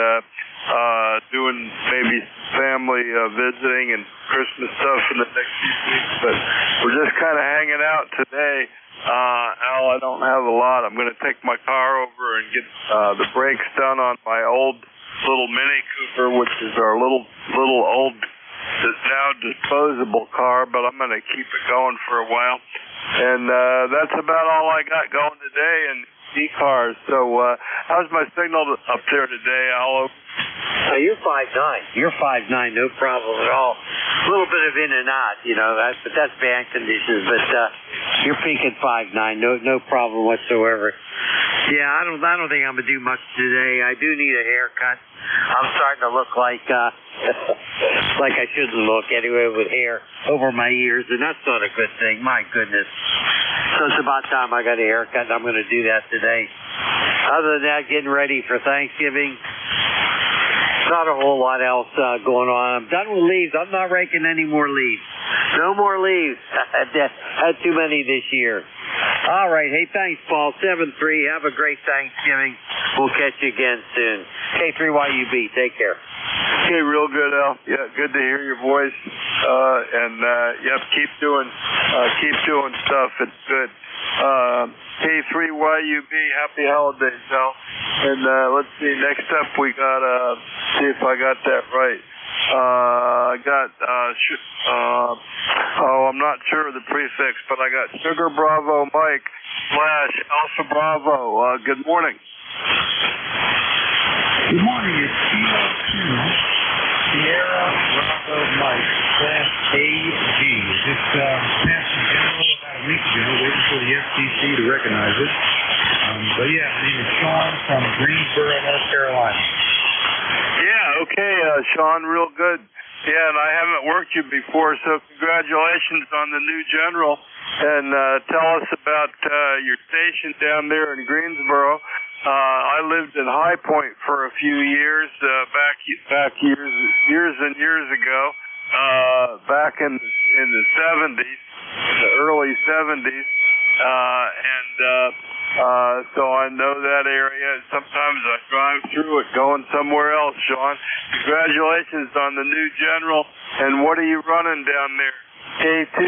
doing maybe family visiting and Christmas stuff in the next few weeks. But we're just kind of hanging out today. Al, I don't have a lot. I'm going to take my car over and get the brakes done on my old little Mini Cooper, which is our little old, now disposable car, but I'm going to keep it going for a while. And that's about all I got going today in ECARS. So how's my signal up there today, Al? You're 5'9". You're 5'9", no problem at all. A little bit of in and out, but that's bad conditions. But you're peaking 5'9", no problem whatsoever. Yeah, I don't think I'm gonna do much today. I do need a haircut. I'm starting to look like I shouldn't look anyway, with hair over my ears, and that's not a good thing. My goodness. So it's about time I got a haircut, and I'm going to do that today. Other than that, getting ready for Thanksgiving. Not a whole lot else going on. I'm done with leaves. I'm not raking any more leaves. No more leaves. Had too many this year. All right. Hey, thanks, Paul. 7-3. Have a great Thanksgiving. We'll catch you again soon. K3YUB. Take care. Okay, real good, Al. Yeah, good to hear your voice. And yep, keep doing stuff. It's good. K3YUB, happy holidays, Al. And let's see, next up we got, see if I got that right. I got, I'm not sure of the prefix, but I got Sugar Bravo Mike / Alpha Bravo. Good morning. Good morning, it's Kilo 2, Sierra Bravo Mike / AG. Just passed in general about a week ago, waiting for the FCC to recognize it. But yeah, my name is Sean from Greensboro, North Carolina. Yeah, okay, Sean, real good. Yeah, and I haven't worked you before, so congratulations on the new general. And tell us about your station down there in Greensboro. I lived in High Point for a few years, back years and years ago. back in the 70s, in the early 70s, so I know that area. Sometimes I drive through it going somewhere else, Sean. Congratulations on the new general. And what are you running down there? K2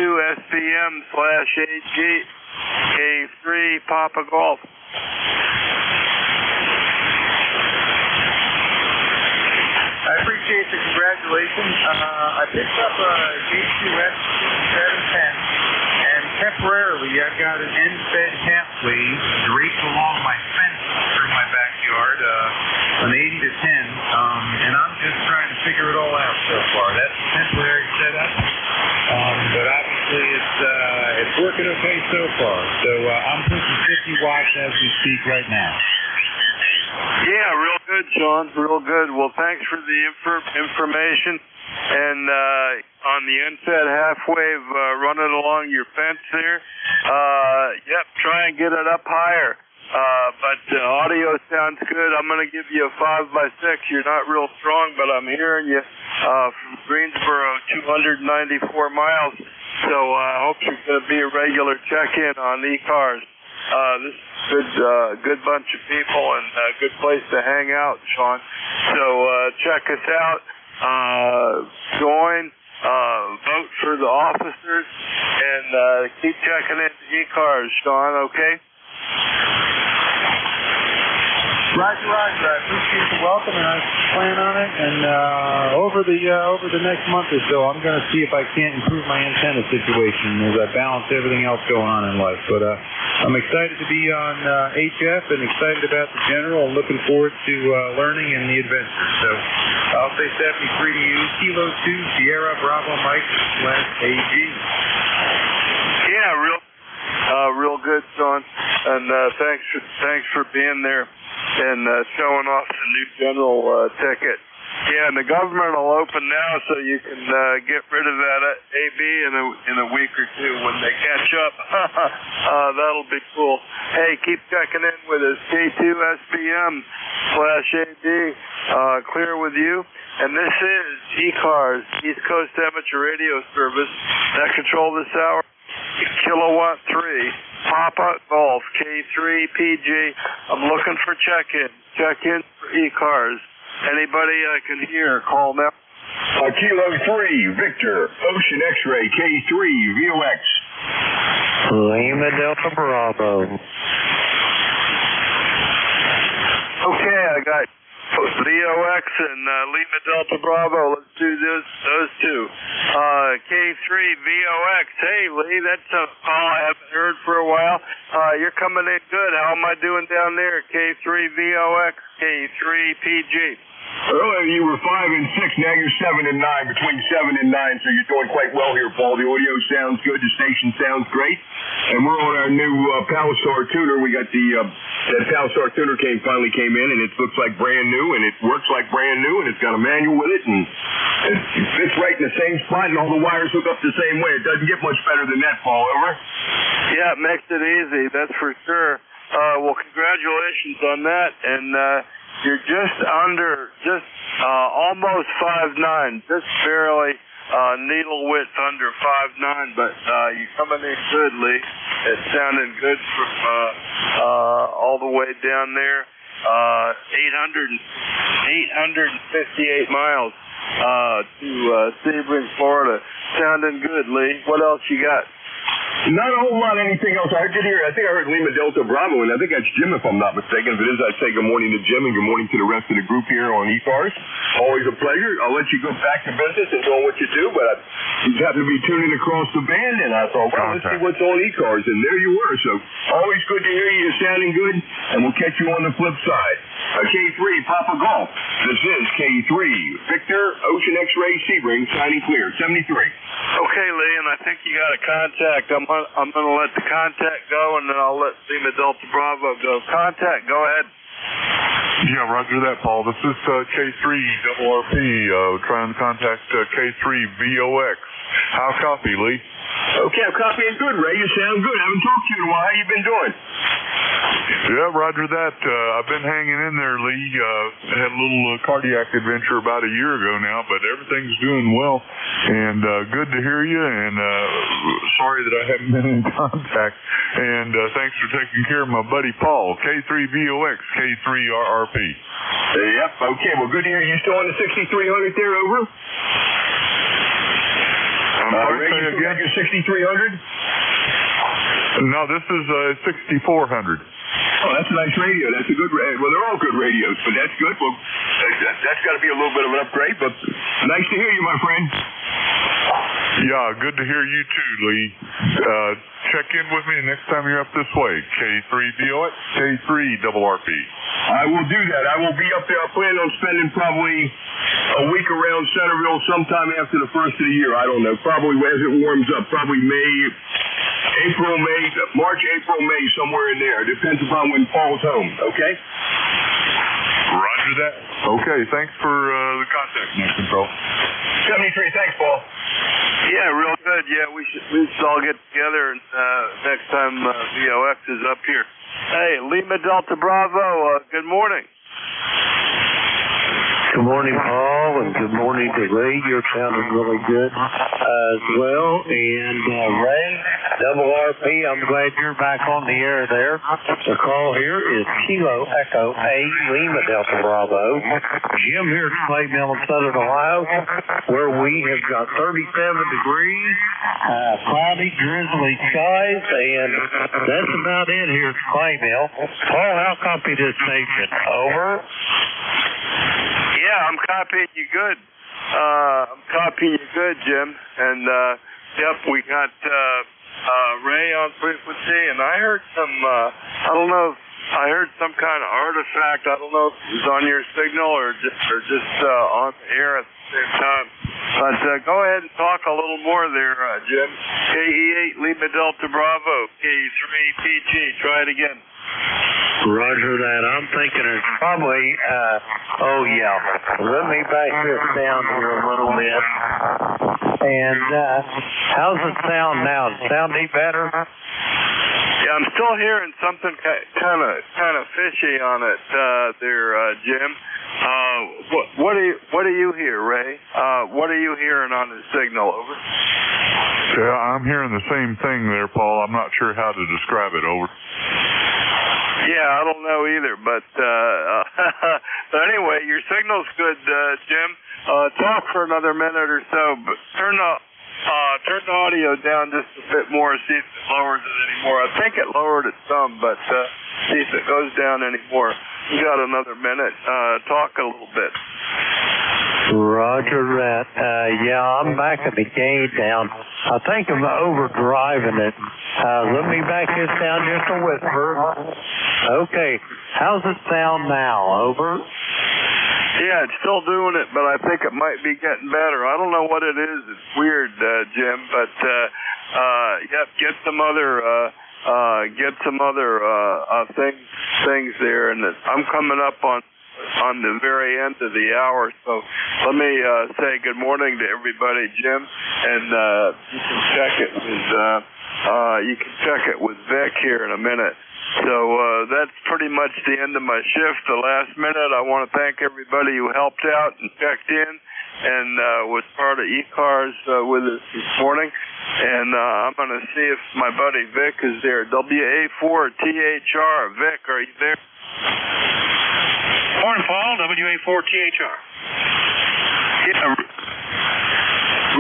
SPM/AG, K3 Papa Golf. I appreciate the congratulations. I picked up a NJ2US 710, and temporarily I've got an end-fed half wave draped along my fence through my backyard, an 80 to 10, and I'm just trying to figure it all out so far. That's a temporary setup, but obviously it's working okay so far. So I'm pushing 50 watts as we speak right now. Yeah, real good, Sean. Real good. Well, thanks for the information. And on the end-fed half wave running along your fence there, yep, try and get it up higher. But audio sounds good. I'm going to give you a 5x6. You're not real strong, but I'm hearing you from Greensboro, 294 miles. So I hope you're going to be a regular check-in on ECARS. This is a good bunch of people and a good place to hang out, Sean. So check us out. Join, vote for the officers, and keep checking into ECARS, Sean, okay? Roger. I appreciate the welcome, and I plan on it. And over the next month or so, I'm going to see if I can't improve my antenna situation as I balance everything else going on in life. But I'm excited to be on HF and excited about the general and looking forward to learning and the adventure. So I'll say 73 to you, Kilo 2, Sierra Bravo Mike /AG. Yeah, real good, Sean. And thanks for being there and showing off the new general ticket. Yeah, and the government will open now, so you can get rid of that AB in a week or two when they catch up. That'll be cool. Hey, keep checking in with us. K2 SPM/AD, clear with you. And this is ECARS, East Coast Amateur Radio Service. That control this hour, Kilowatt 3, Papa Golf, K3 PG. I'm looking for check-in. Check-in for ECARS. Anybody I can hear, call now. Kilo 3, Victor, Ocean X-Ray, K3, VOX. Lima Delta Bravo. Okay, I got VOX and Lima Delta Bravo. Let's do those two. K3 VOX. Hey, Lee, that's a call I haven't heard for a while. You're coming in good. How am I doing down there? K3 VOX, K3 PG. Earlier you were 5 and 6, now you're 7 and 9, between 7 and 9, so you're doing quite well here, Paul. The audio sounds good, the station sounds great, and we're on our new Palsar tuner. We got that Palsar tuner finally came in, and it looks like brand new, and it works like brand new, and it's got a manual with it, and it fits right in the same spot, and all the wires hook up the same way. It doesn't get much better than that, Paul, over? Yeah, it makes it easy, that's for sure. Well, congratulations on that, and you're almost 5'9", just barely needle width under 5'9", but you're coming in good, Lee. It's sounding good from all the way down there. 858 miles to Sebring, Florida. Sounding good, Lee. What else you got? Not a whole lot anything else. I think I heard Lima Delta Bravo, and I think that's Jim, if I'm not mistaken. If it is, I'd say good morning to Jim and good morning to the rest of the group here on ECARS. Always a pleasure. I'll let you go back to business and doing what you do, but you happen to be tuning across the band, and I thought, well, let's see what's on ECARS, and there you were. So always good to hear you. You're sounding good, and we'll catch you on the flip side. K3, Papa Golf. This is K3, Victor, Ocean X-Ray, Sebring, signing clear, 73. Okay, Lee, and I think you got a contact. I'm going to let the contact go, and then I'll let Lima Delta Bravo go. Contact, go ahead. Yeah, roger that, Paul. This is K3 RRP, trying to contact K3 VOX. How copy, Lee? Okay, I'm copying good, Ray. You sound good. I haven't talked to you in a while. How you been doing? Yeah, roger that. I've been hanging in there, Lee. Had a little cardiac adventure about a year ago now, but everything's doing well. And good to hear you, and sorry that I haven't been in contact. And thanks for taking care of my buddy Paul, K3VOX, K3RRP. Yep, okay. Well, good to hear you. Still on the 6300 there, over? Ray, you still got your 6300? No, this is 6400. Oh, that's a nice radio. That's a good radio. Well, they're all good radios, but that's good. Well, that's got to be a little bit of an upgrade, but nice to hear you, my friend. Yeah, good to hear you too, Lee. Check in with me next time you're up this way. K3VOX, K3RRP. I will do that. I will be up there. I plan on spending probably a week around Centerville sometime after the first of the year. I don't know. Probably as it warms up. Probably March, April, May, somewhere in there. Depends upon when Paul's home. Okay? Roger that. Okay, thanks for the contact, Net Control. 73, thanks, Paul. Yeah, real good. Yeah, we should all get together next time VOX is up here. Hey, Lima Delta Bravo, good morning. Good morning, Paul, and good morning to Ray. You're sounding really good as well. And Ray, Double RP, I'm glad you're back on the air there. The call here is Kilo Echo 8 Lima Delta Bravo. Jim here at Clay Mill in Southern Ohio, where we have got 37 degrees, cloudy, drizzly skies, and that's about it here at Clay Mill. Paul, how copy this station? Over. Yeah, I'm copying you good. Jim. And, yep, we got Ray on frequency, and I heard I heard some kind of artifact. I don't know if it was on your signal or just on the air at the same time. But go ahead and talk a little more there, Jim. KE8 Lima Delta Bravo, K3PG. Try it again. Roger that. I'm thinking it's probably, let me back this down here a little bit. And how's it sound now? Does it sound any better? Yeah, I'm still hearing something kind of fishy on it there, Jim. What do you hear, Ray? What are you hearing on the signal? Over. Yeah, I'm hearing the same thing there, Paul. I'm not sure how to describe it. Over. Yeah, I don't know either, but anyway, your signal's good, Jim. Talk for another minute or so, but turn the audio down just a bit more, see if it lowers it anymore. I think it lowered it some, but see if it goes down anymore. You got another minute. Talk a little bit. Roger that. I'm backing the gain down. I think I'm overdriving it. Let me back this down just a whisper. Okay. How's it sound now? Over. Yeah, it's still doing it, but I think it might be getting better. I don't know what it is. It's weird, Jim, but get some other things there, and I'm coming up on the very end of the hour, so let me say good morning to everybody, Jim, and you can check it with Vic here in a minute. So that's pretty much the end of my shift. The last minute, I want to thank everybody who helped out and checked in and was part of ECARS with us this morning. And I'm going to see if my buddy Vic is there. WA4THR. Vic, are you there? Morning, Paul. WA4THR. Yeah,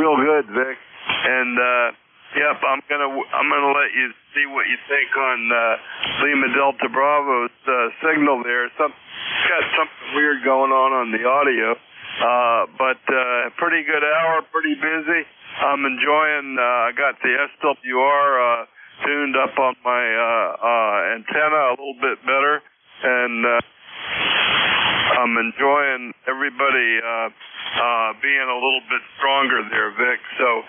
real good, Vic. And yep, I'm gonna let you see what you think on Lima Delta Bravo's signal there. Got something weird going on the audio, but pretty good hour, pretty busy. I'm enjoying. I got the SWR tuned up on my antenna a little bit better, and I'm enjoying everybody being a little bit stronger there, Vic. So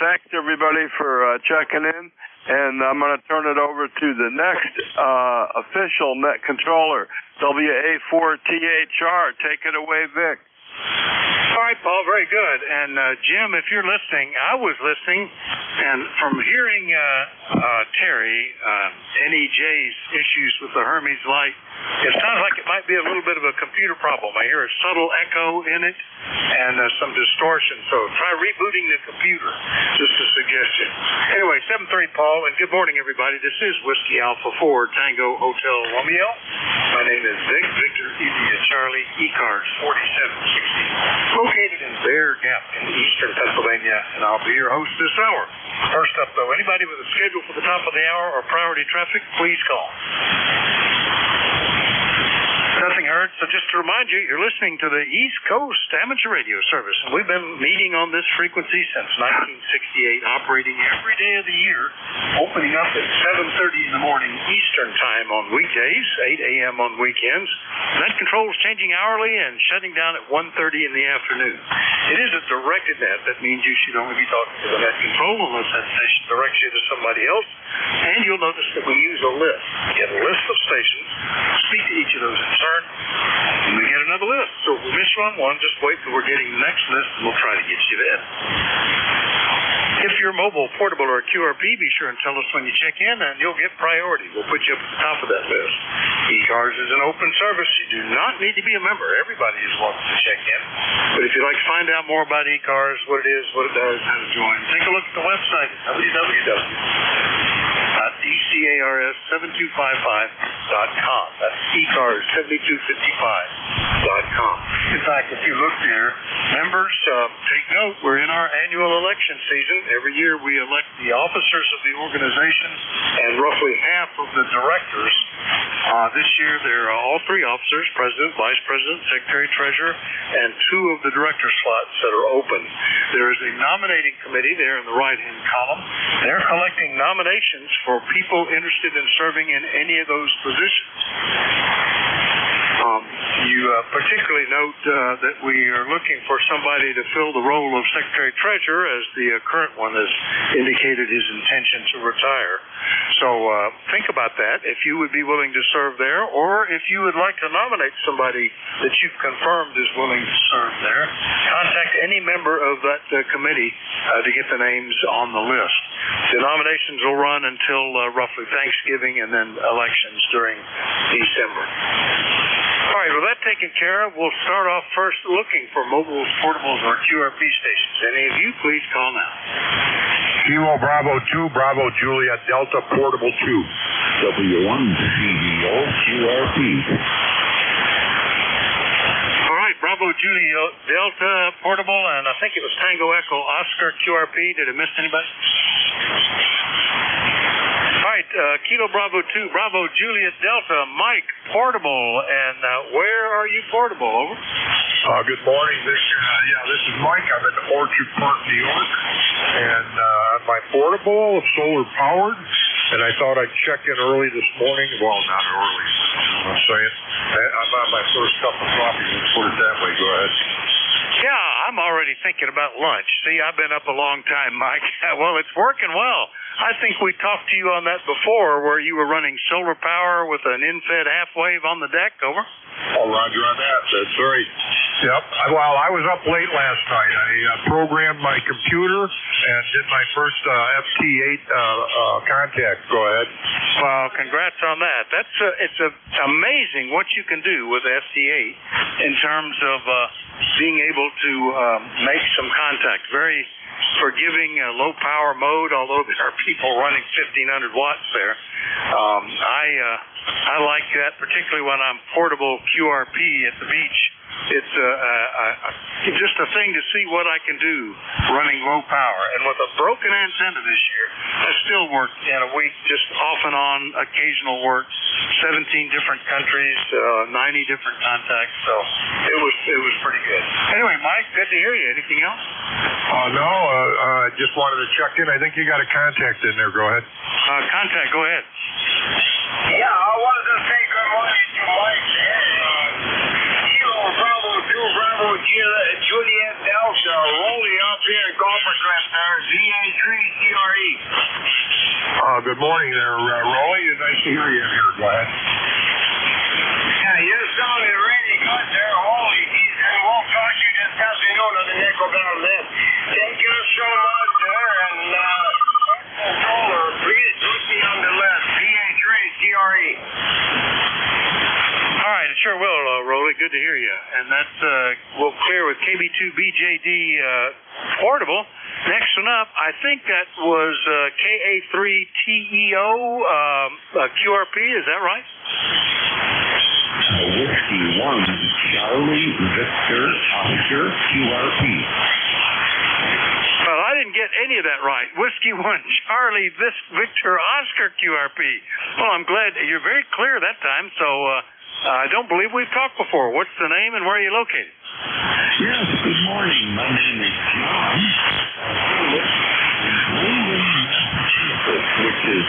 thanks everybody for checking in, and I'm going to turn it over to the next official net controller, WA4THR. Take it away, Vic. All right, Oh, very good. And Jim, if you're listening, I was listening, and from hearing Terry, NEJ's issues with the Hermes light, it sounds like it might be a little bit of a computer problem. I hear a subtle echo in it and some distortion. So try rebooting the computer. Just a suggestion. Anyway, 7-3, Paul, and good morning, everybody. This is Whiskey Alpha 4 Tango Hotel Romeo. My name is Vic, Victor India Charlie, ECARS 4760, located in Bear Gap in eastern Pennsylvania, and I'll be your host this hour. First up, though, anybody with a schedule for the top of the hour or priority traffic, please call. Nothing heard. So just to remind you, you're listening to the East Coast Amateur Radio Service. And we've been meeting on this frequency since 1968, operating every day of the year, opening up at 7:30 in the morning Eastern Time on weekdays, 8 a.m. on weekends. Net control is changing hourly and shutting down at 1:30 in the afternoon. It is a directed net. That means you should only be talking to the net control unless that station directs you to somebody else. And you'll notice that we use a list. We get a list of stations, speak to each of those in turn, and we get another list. So if we miss you on one, just wait till we're getting the next list, and we'll try to get you there. If you're mobile, portable, or a QRP, be sure and tell us when you check in, and you'll get priority. We'll put you up at the top of that list. ECARS is an open service. You do not need to be a member. Everybody is welcome to check in. But if you'd like to find out more about ECARS, what it is, what it does, how to join, take a look at the website at www.ECARS7255.com. That's ECARS7255.com. In fact, if you look there, members, take note, we're in our annual election season. Every year we elect the officers of the organization and roughly half of the directors. This year there are all three officers, president, vice president, secretary, treasurer, and two of the director slots that are open. There is a nominating committee there in the right-hand column. They're collecting nominations for people interested in serving in any of those positions. You particularly note that we are looking for somebody to fill the role of secretary-treasurer, as the current one has indicated his intention to retire. So think about that, if you would be willing to serve there, or if you would like to nominate somebody that you've confirmed is willing to serve there, contact any member of that committee to get the names on the list. The nominations will run until roughly Thanksgiving and then elections during December. All right, with that taken care of, we'll start off first looking for mobiles, portables, or QRP stations. Any of you, please call now. Kilo Bravo 2, Bravo Juliet Delta, Portable 2. W1CBO QRP. All right, Bravo Juliet Delta, Portable, and I think it was Tango Echo Oscar QRP. Did I miss anybody? All right, Kilo Bravo 2, Bravo Juliet Delta, Mike, Portable, and where are you portable? Over. Good morning, Victor. This is Mike. I'm in Orchard Park, New York, and my portable is solar powered, and I thought I'd check in early this morning. Well, not early, I'm saying. I'm on my first cup of coffee. Let's put it that way. Go ahead. Yeah, I'm already thinking about lunch. See, I've been up a long time, Mike. Well, it's working well. I think we talked to you on that before, where you were running solar power with an in-fed half wave on the deck. Over. Oh, roger on that. That's right. Yep. Well, I was up late last night. I programmed my computer and did my first FT8 contact. Go ahead. Well, congrats on that. It's amazing what you can do with FT8 in terms of being able to make some contact. Very forgiving low power mode, although there are people running 1,500 watts there. I like that, particularly when I'm portable QRP at the beach. It's just a thing to see what I can do running low power. And with a broken antenna this year, I still work in a week, just off and on, occasional work, 17 different countries, 90 different contacts. So it was pretty good. Anyway, Mike, good to hear you. Anything else? No, I just wanted to check in. I think you got a contact in there. Go ahead. Contact, go ahead. Yeah, I wanted to say good morning to Mike. Bravo 2, Bravo Juliet Delta, rolling up here at Golfer Crest there, VA3CRE. Good morning there, Rolly. Nice to hear you here. Go ahead. Yeah, you're sounding really good there. Holy geez, and we'll talk to you just afternoon on the Nickel Bell Net. Thank you so much, sir, and solar, please put me on the list. PH Ray, CRE. All right, it sure will, Rolly. Good to hear you. And that's, we'll clear with KB2BJD portable. Next one up, I think that was KA3TEO QRP, is that right? Whiskey 1, Charlie Victor Oscar QRP. Well, I didn't get any of that right. Whiskey 1, Charlie Victor Oscar QRP. Well, I'm glad you're very clear that time, so I don't believe we've talked before. What's the name and where are you located? Yes, good morning. My name is John. Which is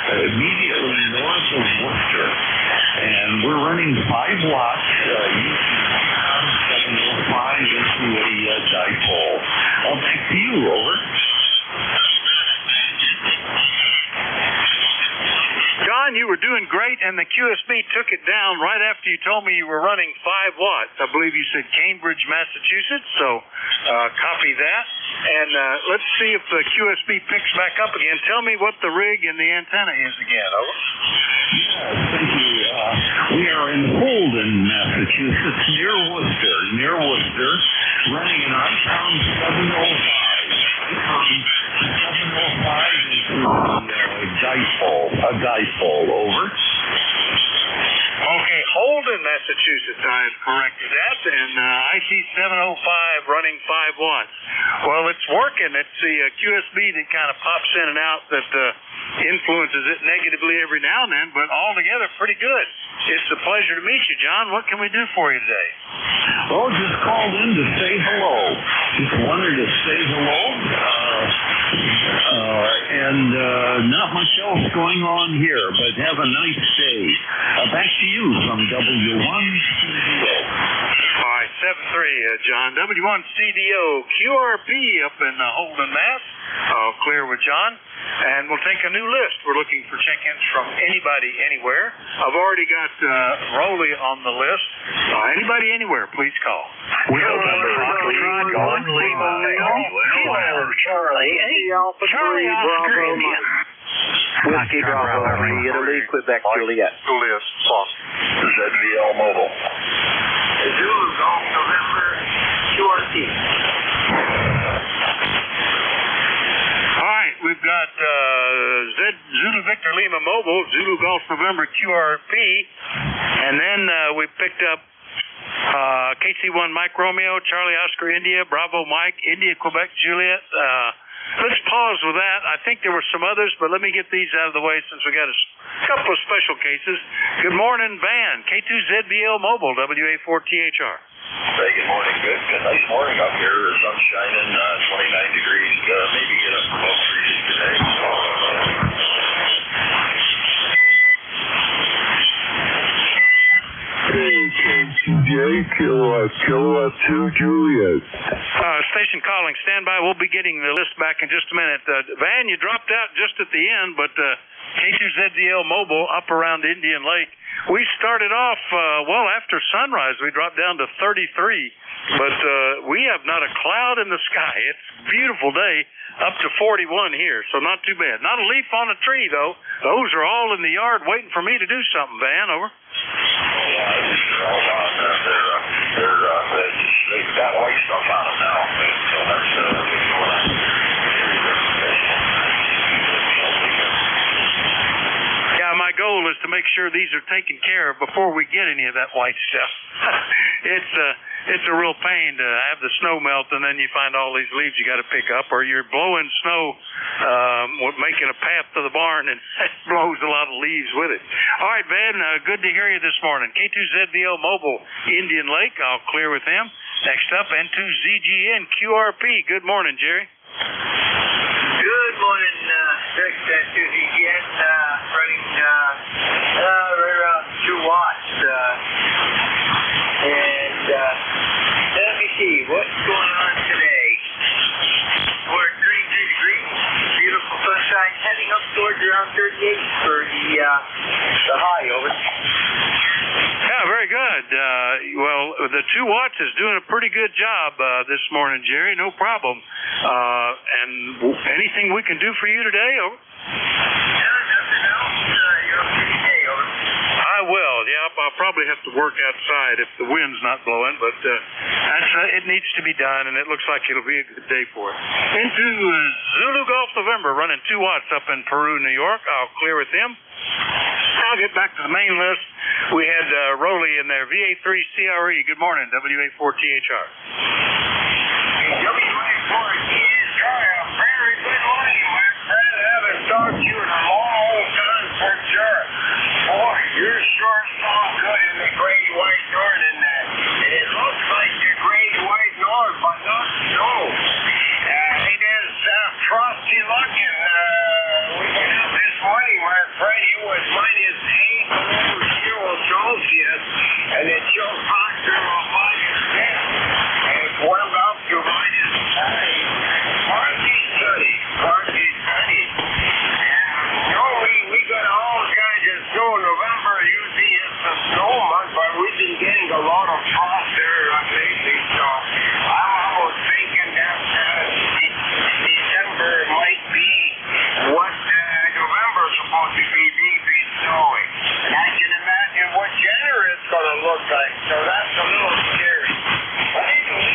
immediately north of Worcester. And we're running 5 watts using 705 into a dipole. Back to you, over. John, you were doing great, and the QSB took it down right after you told me you were running 5 watts. I believe you said Cambridge, Massachusetts, so copy that. And let's see if the QSB picks back up again. Tell me what the rig and the antenna is again, over. Yes, thank you. We are in Holden, Massachusetts, near Worcester, running an iPhone 705. 705 is a dipole, over. Okay, Holden, Massachusetts, I have corrected that, and IC 705 running 5 watts. Well, it's working. It's the QSB that kind of pops in and out that influences it negatively every now and then, but altogether pretty good. It's a pleasure to meet you, John. What can we do for you today? Oh, just called in to say hello. Just wanted to say hello. And not much else going on here, but have a nice day. Back to you from W1 CDO. All right, 7-3, John. W1 CDO QRP up in Holden, Mass. I'll clear with John. And we'll take a new list. We're looking for check-ins from anybody, anywhere. I've already got Rolly on the list. Anybody, anywhere, please call. Charlie Oscar India. Whiskey Bravo, Italy, Quebec, Juliet. Juliet, Fox. ZVL Mobile. Zulu Golf November QRP. All right, we've got Zulu Victor Lima Mobile, Zulu Golf November QRP, and then we picked up KC1 Mike Romeo, Charlie Oscar India, Bravo Mike, India Quebec Juliet. Let's pause with that. I think there were some others, but let me get these out of the way since we got a couple of special cases. Good morning, Van, K2ZBL Mobile, WA4THR. Hey, good morning. Good. Nice morning up here. Sun's shining, 29 degrees. Maybe get up above 30 today. KJ, Kilowatt 2, Juliet. Station calling. Stand by. We'll be getting the list back in just a minute. Van, you dropped out just at the end, but K2ZDL Mobile up around Indian Lake. We started off, after sunrise, we dropped down to 33, but we have not a cloud in the sky. It's a beautiful day, up to 41 here, so not too bad. Not a leaf on a tree, though. Those are all in the yard waiting for me to do something, Van, over. They've got white stuff on them now. So that's Yeah, my goal is to make sure these are taken care of before we get any of that white stuff. It's a real pain to have the snow melt and then you find all these leaves you got to pick up, or you're blowing snow, making a path to the barn, and it blows a lot of leaves with it. All right, Van, good to hear you this morning. K2ZVL Mobile, Indian Lake, I'll clear with him. Next up, N2ZGN QRP. Good morning, Jerry. Good morning, Rick. N2ZGN running right around 2 watts. Let me see what's going on today. We're at 33 degrees. Beautiful sunshine, heading up towards around 38 for the high. Over. Yeah, very good. Well, the 2 watts is doing a pretty good job this morning, Jerry. No problem. And anything we can do for you today? Over. I will. Yeah, I'll probably have to work outside if the wind's not blowing, but it needs to be done, and it looks like it'll be a good day for it. Into Zulu Golf November, running 2 watts up in Peru, New York. I'll clear with them. I'll get back to the main list. We had Rowley in there, VA3 CRE. Good morning, WA4THR. WA4THR, a very good morning, my friend. I haven't talked to you in a long time for sure. Boy, you're sure sound good in the great white north in that. And it looks like the great white north, but not snow. It is frosty looking. We went out this morning, my friend. It was minus 8 below 0 Celsius, and it showed factor of minus 10. And it warmed up to minus 9. Partly sunny. We got all kinds of snow. November usually is the snow month, but we've been getting a lot of frost there lately, so I'm almost thinking that December might be what November's supposed to be snowy. And I can imagine what January's going to look like, so that's a little scary. But anyway,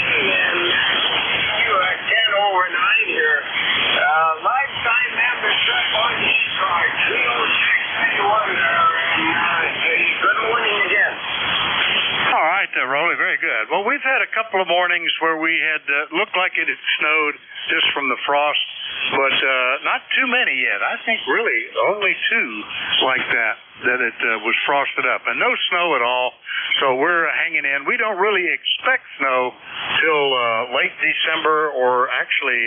you at 10 over 9 here. Lifetime membership on ECARS, 30631 there, and good morning again. All right, Rolly, very good. Well, we've had a couple of mornings where we had looked like it had snowed just from the frost, but not too many yet. I think really only 2 like that it was frosted up, and no snow at all. So we're hanging in. We don't really expect snow till late December, or actually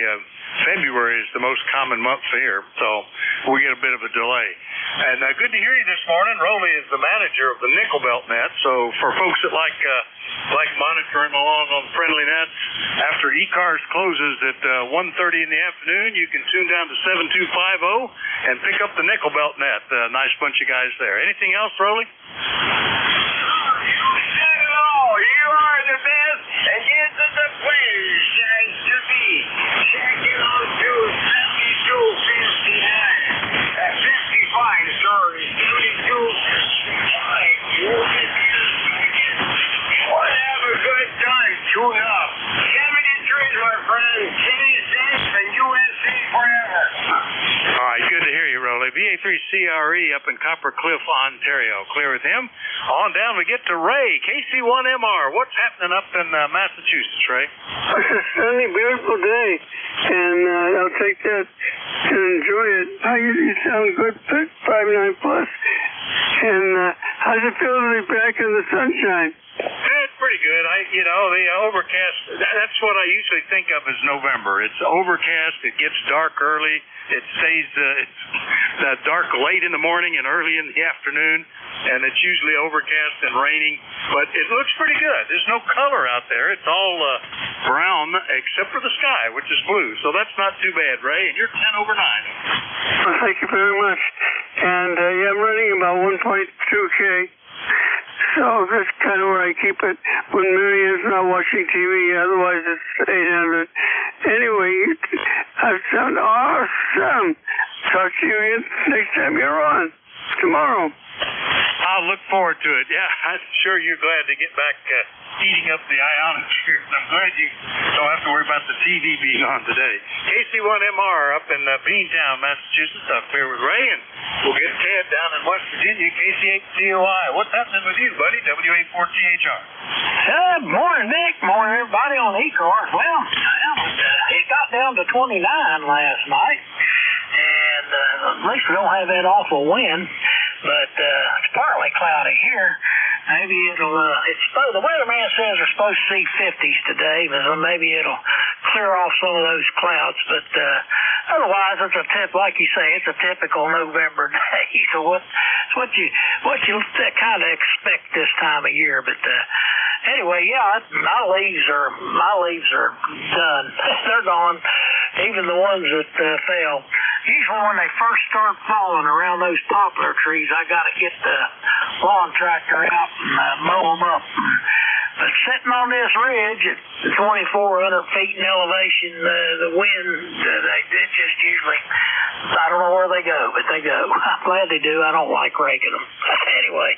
February is the most common month here, so we get a bit of a delay. And good to hear you this morning. Rolly is the manager of the Nickel Belt Net, so for folks that like monitoring along on Friendly Nets, after ECARS closes at 1:30 in the afternoon, you can tune down to 7250 and pick up the Nickel Belt Net. Nice bunch of guys there. Anything else, Rolly? You are the best, and this is a pleasure to be checking on to 7259. 55, sorry, 7255. Have a good time, tune up. 73, my friend, stay safe, and USA forever. All right, good to hear you, Rolly. VA3 CRE up in Copper Cliff, Ontario. Clear with him. On down we get to Ray, KC1MR. What's happening up in Massachusetts, Ray? It's a sunny, beautiful day, and I'll take that to enjoy it. You sound good, 59 plus. And how's it feel to be back in the sunshine? It's pretty good. The overcast, that's what I usually think of as November. It's overcast, it gets dark early, it stays it's dark late in the morning and early in the afternoon, and it's usually overcast and raining, but it looks pretty good. There's no color out there. It's all brown except for the sky, which is blue, so that's not too bad, Ray, and you're 10 over 9. Well, thank you very much. And I'm running about 1.2K. So that's kind of where I keep it when Marianne's not watching TV. Otherwise, it's 800. Anyway, I sound awesome. Talk to you again next time you're on tomorrow. I'll look forward to it. Yeah, I'm sure you're glad to get back heating up the ionosphere. I'm glad you don't have to worry about the TV being on today. KC1MR up in Beantown, Massachusetts. Up here with Ray, and we'll get Ted down in West Virginia, KC8COI. What's happening with you, buddy? WA4THR. Good morning, Nick. Morning, everybody on ECARS. Well, it got down to 29 last night, and at least we don't have that awful wind. But it's partly cloudy here. Maybe the weatherman says we're supposed to see 50s today, but maybe it'll clear off some of those clouds. But otherwise, it's like you say, it's a typical November day. So what you kind of expect this time of year. But anyway, yeah, my leaves are done. They're gone. Even the ones that fell. usually when they first start falling around those poplar trees, I got to get the lawn tractor out and mow them up. But sitting on this ridge at 2,400 feet in elevation, the wind, they just usually, I don't know where they go, but they go. I'm glad they do. I don't like raking them. Anyway,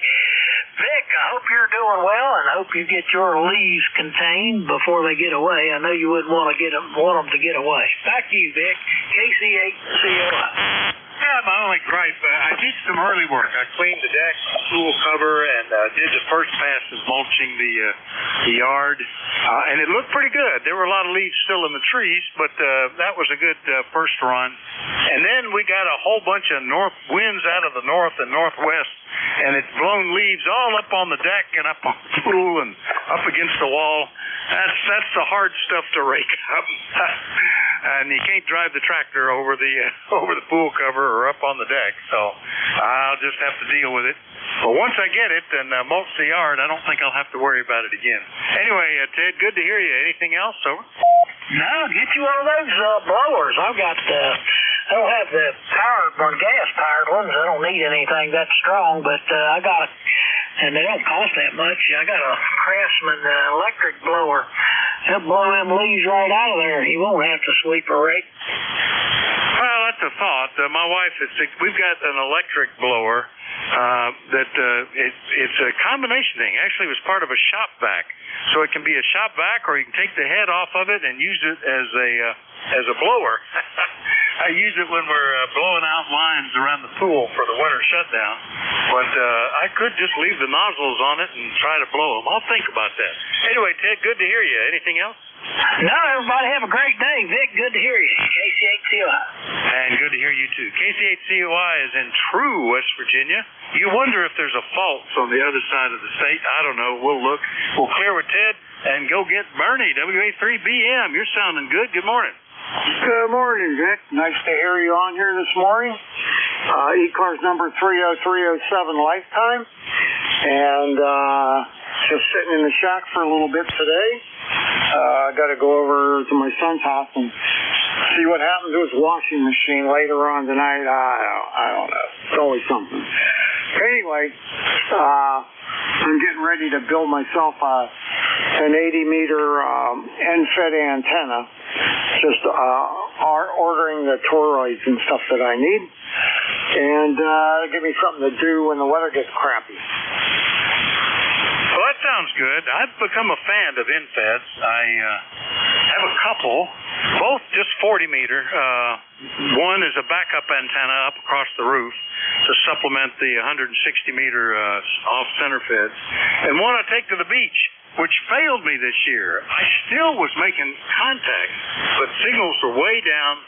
Vic, I hope you're doing well, and I hope you get your leaves contained before they get away. I know you wouldn't want them to get away. Back to you, Vic. KC8COI. Yeah, my only gripe, I did some early work. I cleaned the deck, pool cover, and did the first pass of mulching the yard, and it looked pretty good. There were a lot of leaves still in the trees, but that was a good first run. And then we got a whole bunch of north winds out of the north and northwest, and it's blown leaves all up on the deck and up on the pool and up against the wall. That's the hard stuff to rake up. And you can't drive the tractor over the pool cover or up on the deck, so I'll just have to deal with it. But once I get it and mulch the yard, I don't think I'll have to worry about it again. Anyway, Ted, good to hear you. Anything else? Over? No, get you one of those blowers. I don't have the gas-powered ones. I don't need anything that strong, but I got it, and they don't cost that much. I got a Craftsman electric blower. He'll blow them leaves right out of there. He won't have to sweep or rake. Well, that's a thought. My wife, we've got an electric blower it's a combination thing. Actually, it was part of a shop vac. So it can be a shop vac, or you can take the head off of it and use it as a blower. I use it when we're blowing out lines around the pool for the winter shutdown. But I could just leave the nozzles on it and try to blow them. I'll think about that. Anyway, Ted, good to hear you. Anything else? No, everybody have a great day. Vic, good to hear you. KC8COI. And good to hear you, too. KC8COI is in True, West Virginia. You wonder if there's a fault on the other side of the state. I don't know. We'll look. We'll clear with Ted and go get Bernie, WA3BM. You're sounding good. Good morning. Good morning, Vic. Nice to hear you on here this morning. ECARS number 30307 lifetime. And just sitting in the shack for a little bit today. I got to go over to my son's house and see what happened to his washing machine later on tonight. I don't know. It's always something. Anyway, I'm getting ready to build myself an 80-meter end-fed antenna. Just ordering the toroids and stuff that I need. And give me something to do when the weather gets crappy. Well, that sounds good. I've become a fan of infeds. I have a couple, both just 40-meter. One is a backup antenna up across the roof to supplement the 160-meter off-center feds. And one I take to the beach, which failed me this year. I still was making contact, but signals were way down.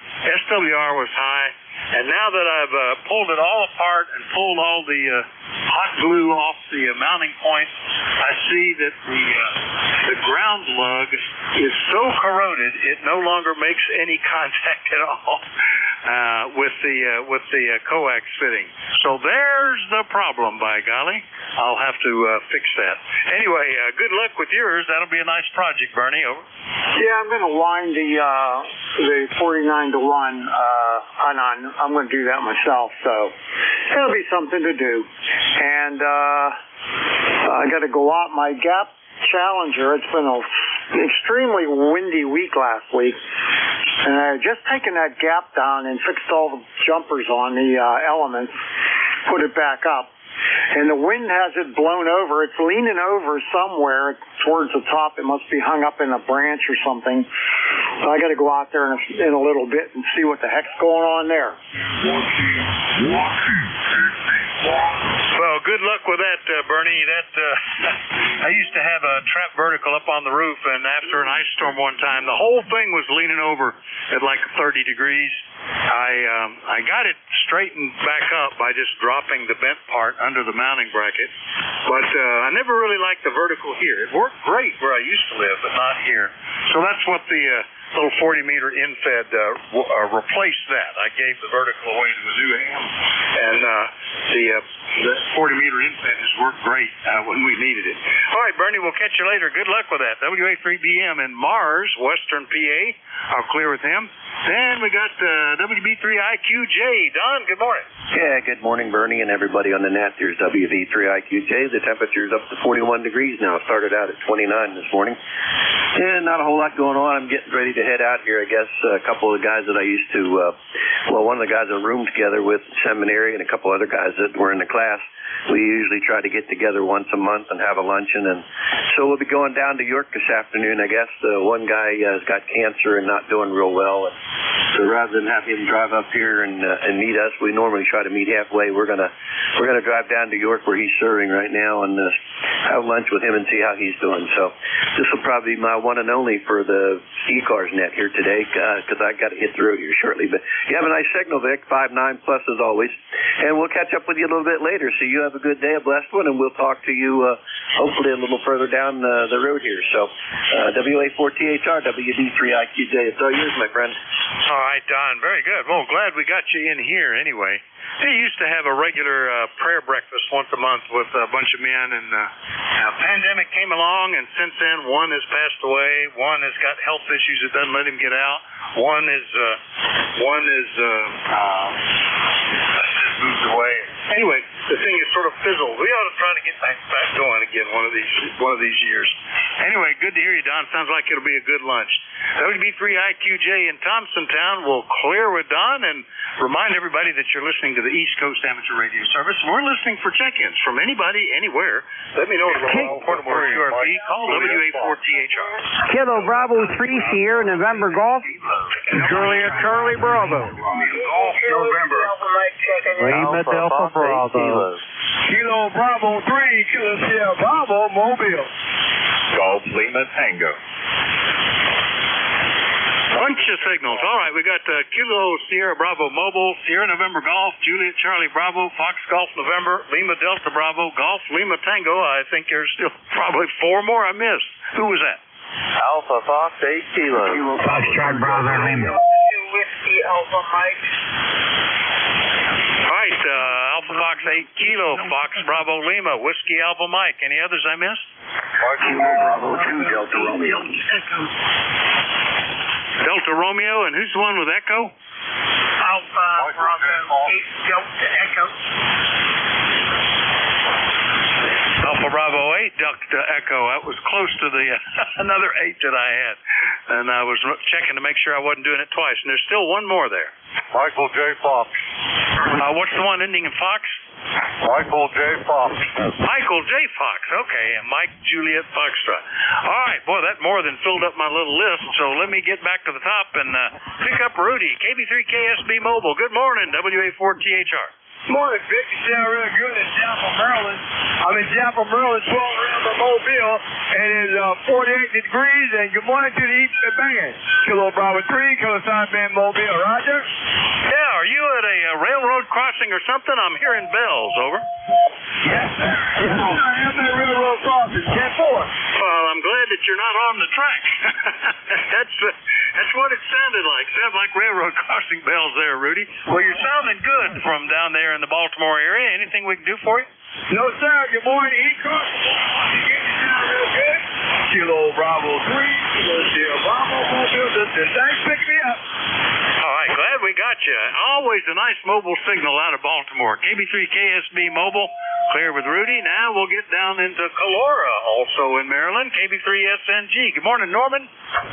SWR was high. And now that I've pulled it all apart and pulled all the hot glue off the mounting points, I see that the ground lug is so corroded it no longer makes any contact at all with the coax fitting. So there's the problem, by golly. I'll have to fix that. Anyway, good luck with yours. That'll be a nice project, Bernie. Over. Yeah, I'm going to wind the 49 to 1 on. I'm going to do that myself, so it'll be something to do. And I got to go out my Gap Challenger. It's been an extremely windy week last week, and I had just taken that gap down and fixed all the jumpers on the elements, put it back up. And the wind has it blown over. It's leaning over somewhere towards the top. It must be hung up in a branch or something. So I got to go out there in a little bit and see what the heck's going on there. Well, good luck with that, Bernie. I used to have a trap vertical up on the roof, and after an ice storm one time, the whole thing was leaning over at like 30 degrees. I got it straightened back up by just dropping the bent part under the mounting bracket, but I never really liked the vertical here. It worked great where I used to live, but not here. So that's what the little 40-meter infed replaced that. I gave the vertical away to the new ham, and the 40-meter infed has worked great when we needed it. All right, Bernie, we'll catch you later. Good luck with that. WA3BM in Mars, Western PA. I'll clear with him. Then we got WB3IQJ. Don, good morning. Yeah, good morning, Bernie, and everybody on the net. Here's WB3IQJ. The temperature's up to 41 degrees now. Started out at 29 this morning. And not a whole lot going on. I'm getting ready to head out here. I guess a couple of the guys that I used to, one of the guys I roomed together with in seminary and a couple other guys that were in the class, we usually try to get together once a month and have a luncheon. And so we'll be going down to York this afternoon. I guess one guy has got cancer and not doing real well. And so rather than have him drive up here and meet us, we normally try to meet halfway. We're gonna drive down to York where he's serving right now and have lunch with him and see how he's doing. So this will probably be my one and only for the ECARS net here today because I got to hit the road here shortly. But you have a nice signal, Vic. 5-9 plus as always. And we'll catch up with you a little bit later. So you have a good day, a blessed one, and we'll talk to you hopefully a little further down the road here. So WA4THR, WD3IQJ. It's all yours, my friend. All right, Don. Very good. Well, glad we got you in here anyway. They used to have a regular prayer breakfast once a month with a bunch of men, and a pandemic came along, and since then one has passed away, one has got health issues that doesn't let him get out, one is moved away. Anyway, the thing is sort of fizzled. We ought to try to get back going again one of these years. Anyway, good to hear you, Don. Sounds like it'll be a good lunch. WB3IQJ in Thompsontown will clear with Don and remind everybody that you're listening to the East Coast Amateur Radio Service. We're listening for check-ins from anybody, anywhere. Let me know if you're portable QRP. Call WA4THR. Kilo Bravo 3 Sierra November Golf. Juliet Charlie Bravo. Golf November. Lima Delta Bravo. Kilo Bravo 3, Kilo Sierra Bravo, Mobile. Golf Lima Tango. Bunch of signals. All right, we got Kilo Sierra Bravo Mobile, Sierra November Golf, Juliet Charlie Bravo, Fox Golf November, Lima Delta Bravo, Golf Lima Tango. I think there's still probably 4 more I missed. Who was that? Alpha Fox 8 Kilo. Fox Charlie Bravo Lima. Whiskey Alpha Mike. All right, Alpha Fox 8 Kilo, Fox Bravo Lima, Whiskey Alpha Mike. Any others I missed? Kilo Bravo 2 Delta Romeo. Delta Romeo, and who's the one with Echo? Alpha Bravo 8 Delta Echo. Alpha Bravo 8 Delta Echo. That was close to the another 8 that I had. And I was checking to make sure I wasn't doing it twice. And there's still one more there. Michael J. Fox. What's the one ending in Fox? Michael J. Fox. Michael J. Fox. Okay, and Mike Juliet Foxtrot. All right, boy, that more than filled up my little list. So let me get back to the top and pick up Rudy, KB3KSB Mobile. Good morning, WA4THR. Morning, Vic. You sound really good in Jaffel, Maryland. I'm in Jaffel, Maryland, 12 around the Mobile, and it's 48 degrees, and good morning to the East Band. Kilo Bravo 3, Kilo Sign Band Mobile. Roger? Yeah, are you at a railroad crossing or something? I'm hearing bells, over. Yes, sir. I am at railroad crossing, 10-4. Well, I'm glad that you're not on the track. That's what it sounded like. Sounded like railroad crossing bells there, Rudy. Well, you're sounding good from down there in the Baltimore area. Anything we can do for you? No, sir. Good morning, ECARS. You get me sound real good. Kilo Bravo 3, Kilo Sierra Bravo Mobile. Thanks for picking me up. All right, glad we got you. Always a nice mobile signal out of Baltimore. KB3KSB Mobile, clear with Rudy. Now we'll get down into Calora, also in Maryland, KB3SNG. Good morning, Norman.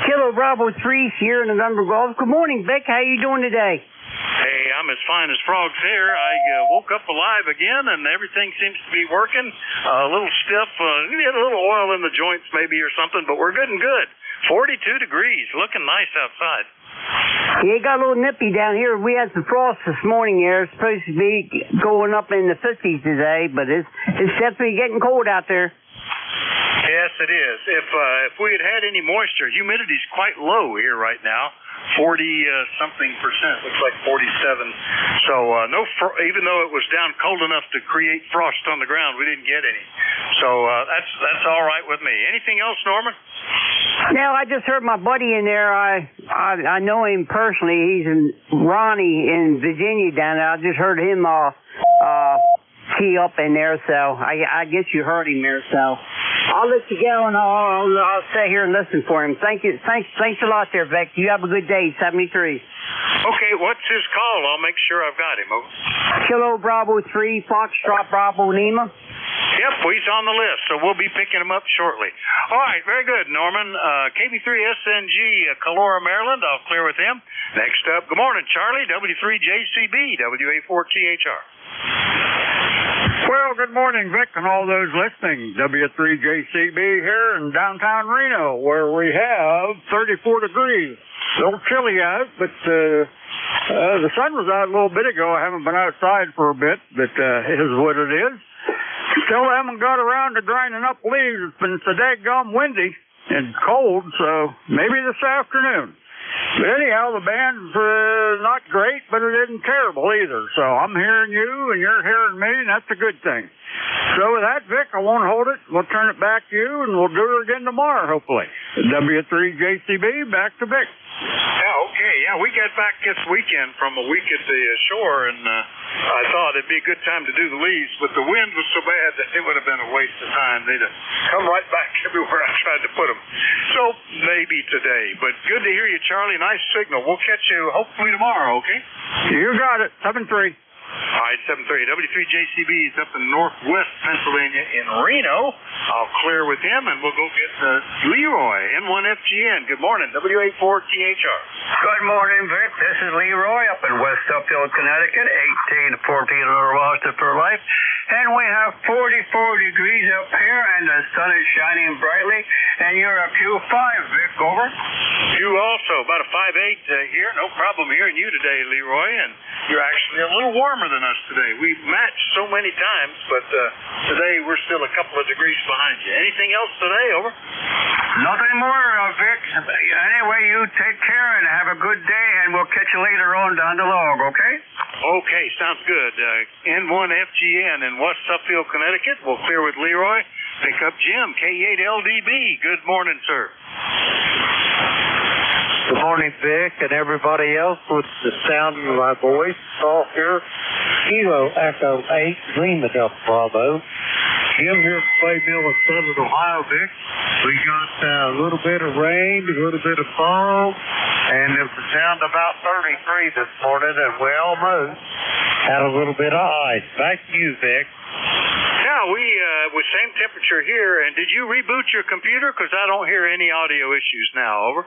Kilo Bravo 3 Sierra November Golf. Good morning, Vic. How you doing today? Hey, I'm as fine as frogs here. I woke up alive again, and everything seems to be working. A little stiff, get a little oil in the joints maybe or something, but we're good and good. 42 degrees, looking nice outside. Yeah, it got a little nippy down here. We had some frost this morning here. It's supposed to be going up in the 50s today, but it's definitely getting cold out there. Yes, it is. If we had had any moisture, humidity's quite low here right now. 40-something percent, looks like 47. So even though it was down cold enough to create frost on the ground, we didn't get any. So that's all right with me. Anything else, Norman? No, I just heard my buddy in there. I know him personally. He's in Ronnie in Virginia down there. I just heard him tee up in there. So I guess you heard him there. So I'll let you go, and I'll stay here and listen for him. Thank you. Thanks a lot there, Vic. You have a good day, 73. Okay, what's his call? I'll make sure I've got him. Over. Kilo Bravo 3, Foxtrot Bravo Lima. Yep, well, he's on the list, so we'll be picking him up shortly. All right, very good, Norman. KB3SNG, Calora, Maryland. I'll clear with him. Next up, good morning, Charlie, W3JCB, WA4THR. Well, good morning, Vic, and all those listening. W3JCB here in downtown Reno, where we have 34 degrees. A little chilly out, but the sun was out a little bit ago. I haven't been outside for a bit, but it is what it is. Still haven't got around to grinding up leaves. It's been so daggum windy and cold, so maybe this afternoon. But anyhow, the band's not great, but it isn't terrible either. So I'm hearing you, and you're hearing me, and that's a good thing. So with that, Vic, I won't hold it. We'll turn it back to you, and we'll do it again tomorrow, hopefully. W3JCB, back to Vic. Yeah, okay. Yeah, we got back this weekend from a week at the shore, and I thought it'd be a good time to do the leaves, but the wind was so bad that it would have been a waste of time. They'd have come right back everywhere I tried to put them. So maybe today. But good to hear you, Charlie. Nice signal. We'll catch you hopefully tomorrow, okay? You got it. 7-3. All right, 7-3. W3JCB is up in northwest Pennsylvania in Reno. I'll clear with him, and we'll go get Leroy, N1FGN. Good morning, WA4THR. Good morning, Vic. This is Leroy up in West Upfield, Connecticut, 18 to 14 over Boston for life. And we have 44 degrees up here, and the sun is shining brightly. And you're a Q5, Vic, over. You also, about a 5'8" here. No problem hearing you today, Leroy. And you're actually a little warmer than us today. We've matched so many times, but today we're still a couple of degrees behind you. Anything else today, over? Nothing more, Vic. Anyway, you take care and have a good day, and we'll catch you later on down the log, okay? Okay, sounds good. N1FGN in West Suffield, Connecticut. We'll clear with Leroy. Pick up Jim, K8LDB. Good morning, sir. Good morning, Vic, and everybody else with the sound of my voice. Off here, Kilo Echo 8, Lima Delta Bravo. Jim here from Clay Mill in Southern Ohio, Vic. We got a little bit of rain, a little bit of fog, and it was down to about 33 this morning, and we almost had a little bit of ice. Back to you, Vic. Yeah, we with same temperature here. And did you reboot your computer? Because I don't hear any audio issues now. Over.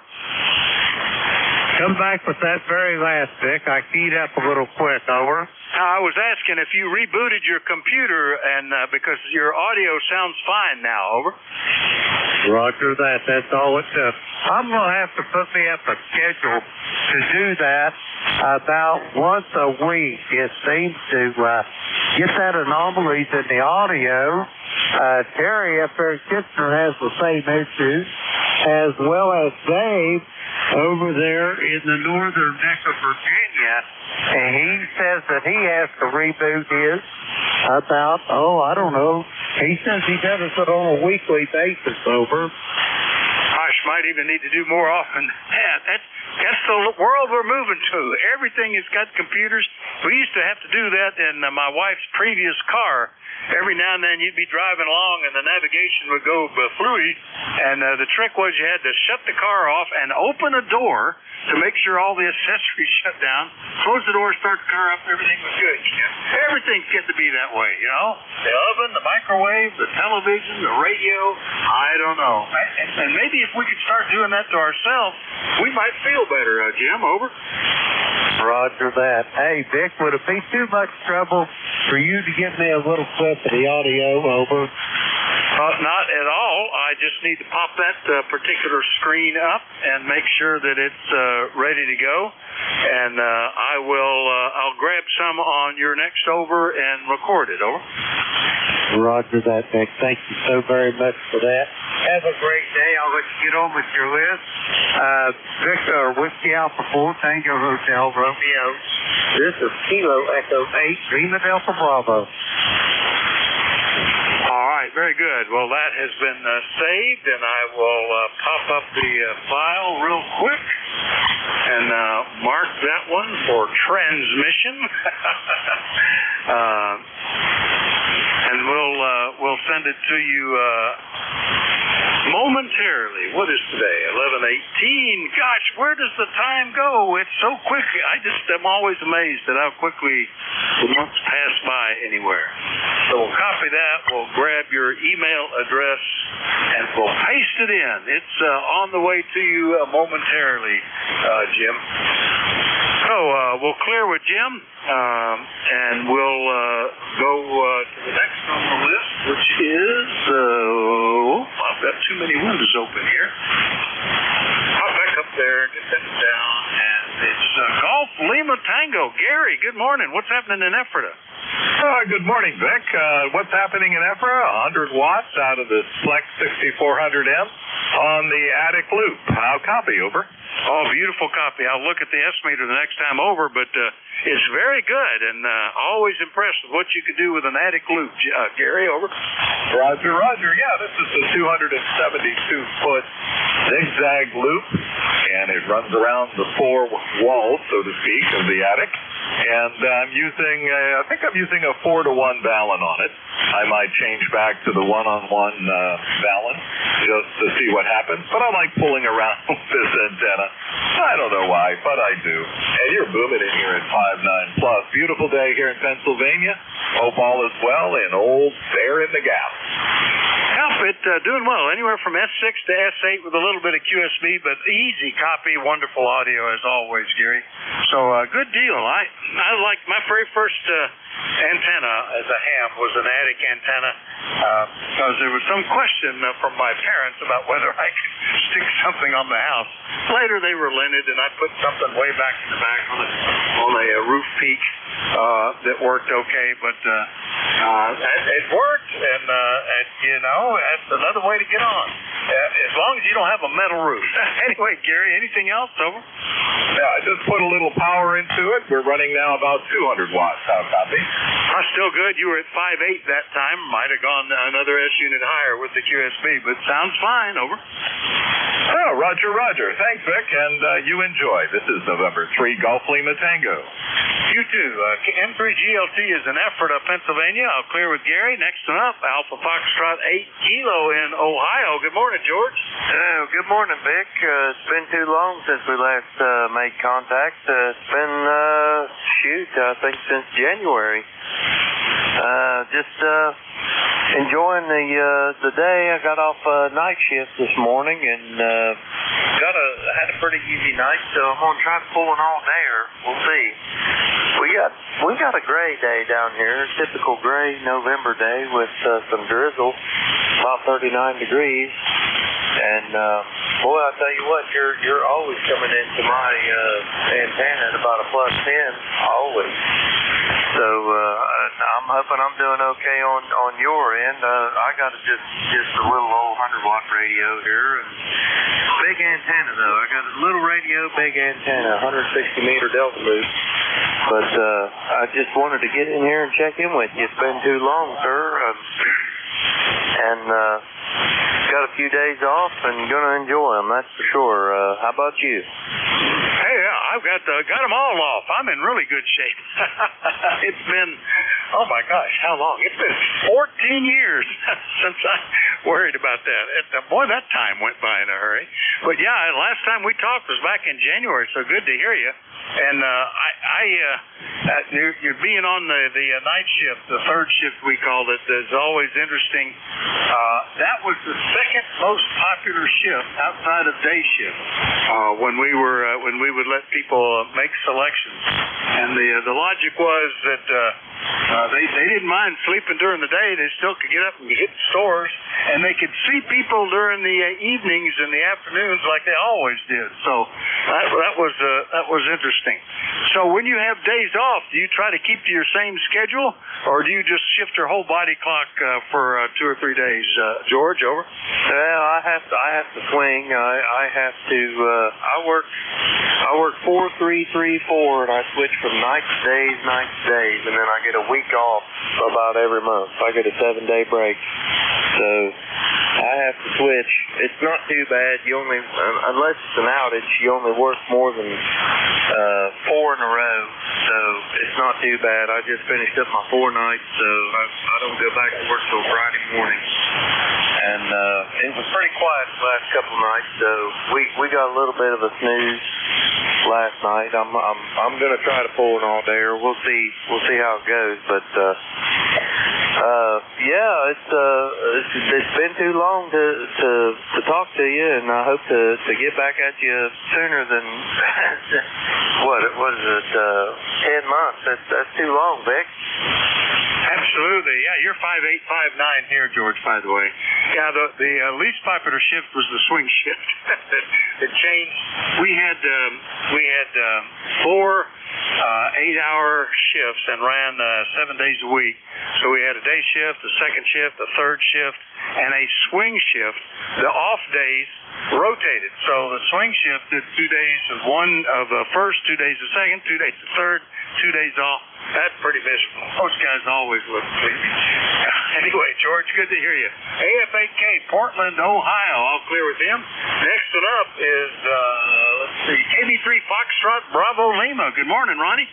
Come back with that very last, Vic. I keyed up a little quick. Over. I was asking if you rebooted your computer, and because your audio sounds fine now. Over. Roger that. That's all it took. I'm going to have to put me up a schedule to do that about once a week. It seems to get that anomalies in the audio. Terry up there in Kitchener has the same issue, as well as Dave over there in the northern neck of Virginia. And he says that he has to reboot his about, I don't know. He says he does it on a weekly basis, over. Gosh, might even need to do more often. Yeah, that's the world we're moving to. Everything has got computers. We used to have to do that in my wife's previous car. Every now and then you'd be driving along and the navigation would go fluid, and the trick was you had to shut the car off and open a door to make sure all the accessories shut down, close the door, start the car up, everything was good. Everything's getting to be that way, you know? The oven, the microwave, the television, the radio, I don't know. And maybe if we could start doing that to ourselves, we might feel better, Jim, over. Roger that. Hey, Vic, would it be too much trouble for you to give me a little clip of the audio, over? Not at all. I just need to pop that particular screen up and make sure that it's ready to go. And I'll grab some on your next over and record it, over. Roger that, Vic. Thank you so very much for that. Have a great day. I'll let you get on with your list. Victor, Whiskey Alpha 4, Tango Hotel, Romeo. This is Kilo Echo 8, Lima Delta Bravo. All right, very good. Well, that has been saved, and I will pop up the file real quick and mark that one for transmission. And we'll send send it to you momentarily. What is today? 11:18. Gosh, where does the time go? It's so quick. I'm always amazed at how quickly the months pass by anywhere. So we'll copy that. We'll grab your email address and we'll paste it in. It's on the way to you momentarily, Jim. So we'll clear with Jim, and we'll go to the next on the list, which is, I've got too many windows open here. Hop back up there, get that down, and it's Golf Lima Tango. Gary, good morning. What's happening in Ephrata? Good morning, Vic. What's happening in Ephrata? 100 watts out of the Flex 6400M on the attic loop. How copy, over? Oh, beautiful copy. I'll look at the S-meter the next time over, but it's very good, and always impressed with what you can do with an attic loop. Gary, over. Roger. Yeah, this is the 272-foot zigzag loop, and it runs around the four walls, so to speak, of the attic. And I'm using a 4-to-1 balun on it. I might change back to the 1-on-1 balun just to see what happens. But I like pulling around this antenna. I don't know why, but I do. And you're booming in here at 5.9 plus. Beautiful day here in Pennsylvania. Hope all is well in old Bear in the Gap. Doing well. Anywhere from S6 to S8 with a little bit of QSB, but easy copy, wonderful audio as always, Gary. So good deal. I like my very first antenna as a ham was an attic antenna because there was some question from my parents about whether I could stick something on the house. Later they relented, and I put something way back in the back on a roof peak that worked okay, but it worked, and that's another way to get on. As long as you don't have a metal roof. Anyway, Gary, anything else? Over? Yeah, I just put a little power into it. We're running now about 200 watts. How copy? Still good. You were at 5.8 that time. Might have gone another S unit higher with the QSB, but sounds fine. Over. Oh, Roger. Thanks, Vic, and you enjoy. This is November 3 Golf Lima Tango. You too. M3GLT is in Ephrata, Pennsylvania. I'll clear with Gary. Next one up, Alpha Foxtrot 8 Kilo in Ohio. Good morning, George. Good morning, Vic. It's been too long since we last made contact. It's been, I think since January. Just enjoying the day. I got off night shift this morning and had a pretty easy night, so I'm gonna try to pull an all-dayer. We'll see. We got a gray day down here, typical gray November day with some drizzle, about 39 degrees. And boy, I tell you what, you're always coming into my antenna at about a +10, always. So I'm hoping I'm doing okay on your end. I got just a little old 100-watt radio here, and big antenna though. I got a little radio, big antenna, 160-meter delta loop. But I just wanted to get in here and check in with you. It's been too long, sir. And got a few days off and gonna enjoy them, that's for sure. How about you? Hey, I've got them all off. I'm in really good shape. It's been, oh my gosh, how long? It's been 14 years since I worried about that. Boy, that time went by in a hurry. But yeah, last time we talked was back in January, so good to hear you. And you're being on the night shift, the third shift we called it, is always interesting. That was the second most popular shift outside of day shift when we would let people make selections. And the logic was that they didn't mind sleeping during the day. They still could get up and hit stores, and they could see people during the evenings and the afternoons like they always did. So that was interesting. So when you have days off, do you try to keep to your same schedule, or do you just shift your whole body clock for 2 or 3 days? George, over. Well, I have to swing. I have to. I work 4-3-3-4, and I switch from nights to days, and then I get a week off about every month. I get a 7-day break, so I have to switch. It's not too bad. You only, unless it's an outage, you only work more than 4 in a row, so it's not too bad. I just finished up my 4 nights, so I don't go back to work till Friday morning. And it was pretty quiet the last couple of nights, so we got a little bit of a snooze last night. I'm gonna try to pull an all-dayer. We'll see how it goes, but yeah, it's been too long to talk to you, and I hope to get back at you sooner than what is it 10 months. That's too long, Vic. Absolutely, yeah. You're 5859 here, George. By the way, yeah. The least popular shift was the swing shift. It changed. We had 4 8-hour shifts and ran 7 days a week. So we had a day shift, a second shift, a third shift, and a swing shift. The off days rotated. So the swing shift did 2 days of one of the first, 2 days of second, 2 days of third, 2 days off. That's pretty miserable. Those guys always look sleepy. Anyway, George, good to hear you. AF8K, Portland, Ohio. All clear with him. Next one up is, let's see, KB3 Foxtrot Bravo Lima. Good morning, Ronnie.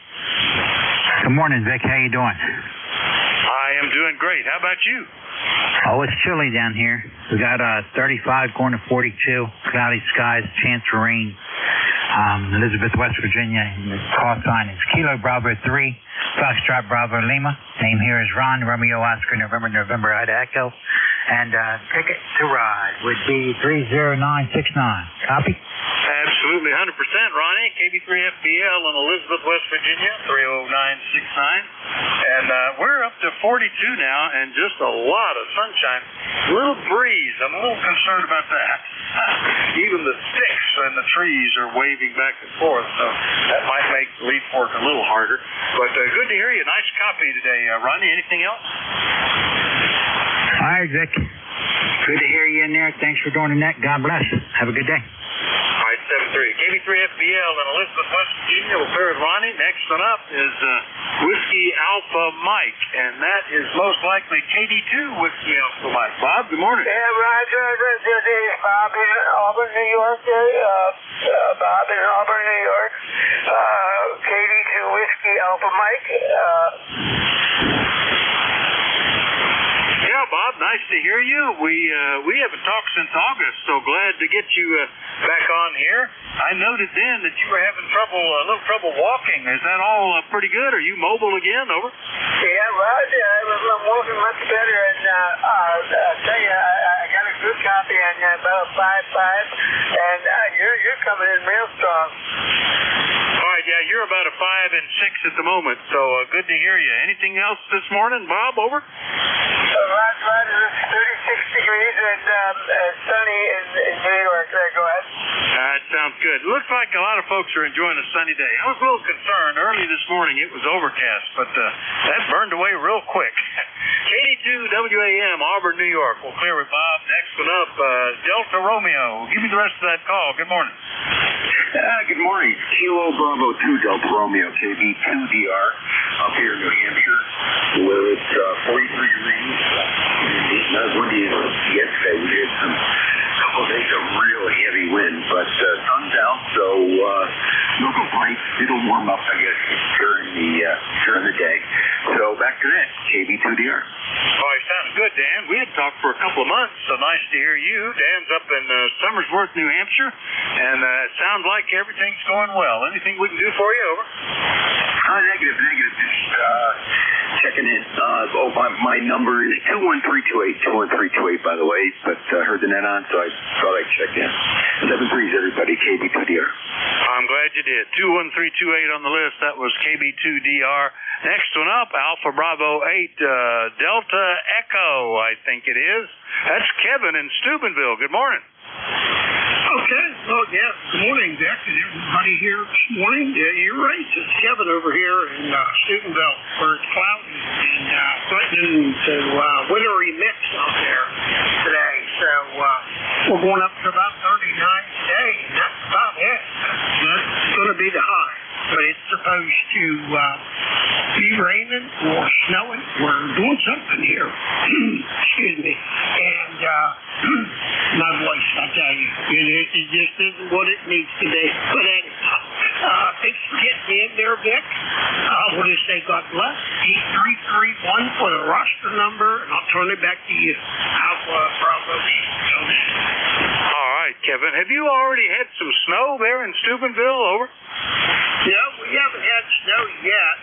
Good morning, Vic. How you doing? I am doing great. How about you? Oh, it's chilly down here. We got 35 going to 42. Cloudy skies, chance for rain. Elizabeth, West Virginia. And the call sign is Kilo Bravo 3, Foxtrot Bravo Lima. Name here is Ron, Romeo Oscar, November, Ida Echo. And ticket to ride would be 30969. Copy? Absolutely, 100%, Ronnie. KB3FBL in Elizabeth, West Virginia, 30969. And we're up to 42 now and just a lot of sunshine. A little breeze. I'm a little concerned about that. Even the sticks and the trees are waving back and forth, so that might make leaf work a little harder. But good to hear you. Nice copy today, Ronnie. Anything else? All right, Vic. Good to hear you in there. Thanks for doing the net. God bless. Have a good day. All right, 7-3. KB3FBL in Elizabeth, West Virginia. We'll clear with Ronnie. Next one up is Whiskey Alpha Mike, and that is most likely KD2 Whiskey Alpha Mike. Bob, good morning. Yeah, Roger. This is Bob in Auburn, New York. Bob in Auburn, New York. KD2 Whiskey Alpha Mike. Yeah, Bob, nice to hear you. We haven't talked since August, so glad to get you back on here. I noted then that you were having a little trouble walking. Is that all pretty good? Are you mobile again? Over? Yeah, Roger. I'm walking much better, and I'll tell you, I got a good copy on about 5.5, and you're coming in real strong. All right, yeah, you're about a 5 and 6 at the moment, so good to hear you. Anything else this morning, Bob? Over? Roger, it's 36 degrees and sunny in New York. Go ahead. That sounds good. Looks like a lot of folks are enjoying a sunny day. I was a little concerned. Early this morning it was overcast, but that burned away real quick. KD2 WAM, Auburn, New York. We'll clear with Bob. Next one up, Delta Romeo. Give me the rest of that call. Good morning. Good morning. Kilo Bravo 2 Delta Romeo, KB2DR, up here in New Hampshire, where it's 43 degrees. Not windy yesterday. We had a couple of days of really heavy wind, but sun's out, so no complaints. It'll warm up, I guess, during the day. So back to that, KB2DR. Oh, you sound good, Dan. We had talked for a couple of months, so nice to hear you. Dan's up in Somersworth, New Hampshire, and it sounds like everything's going well. Anything we can do for you? Over. Negative. Just checking in. My number is 21328, by the way, but heard the net on, so I thought I'd check in. 7-3s, everybody, KB2DR. I'm glad you did. 21328 on the list. That was KB2DR. Next one up, Alpha Bravo 8 Delta Echo, I think it is. That's Kevin in Steubenville. Good morning. Okay. Oh, yeah. Good morning, Dick, and everybody here this morning. Yeah, you're right. It's Kevin over here in Steubenville, where it's cloudy and threatening to wintry mix out there today. So we're going up to about 39 today, and that's about it. That's going to be the high. But it's supposed to be raining or snowing. We're doing something here. Excuse me. And my voice, I tell you, it just isn't what it needs to be. But anyhow, Thanks for getting me in there, Vic. We'll just say God bless. 8331 for the roster number, and I'll turn it back to you. Alpha Bravo. All right, Kevin. Have you already had some snow there in Steubenville? Over? No, we haven't had snow yet,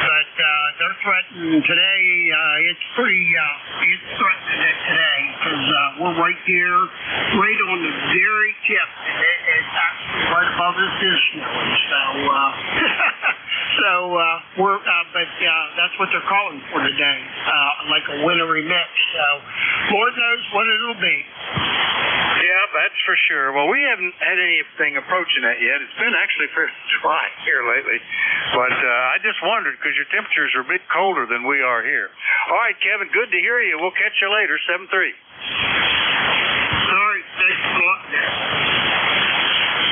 but they're threatening today. It's threatening it today because we're right there, right on the very tip. It's actually right above us is snowing. But that's what they're calling for today, like a wintry mix. So Lord knows what it'll be. Yeah, that's for sure. Well, we haven't had anything approaching that yet. It's been actually fairly dry here lately. But I just wondered because your temperatures are a bit colder than we are here. All right, Kevin, good to hear you. We'll catch you later, 7-3. Sorry, thanks a lot.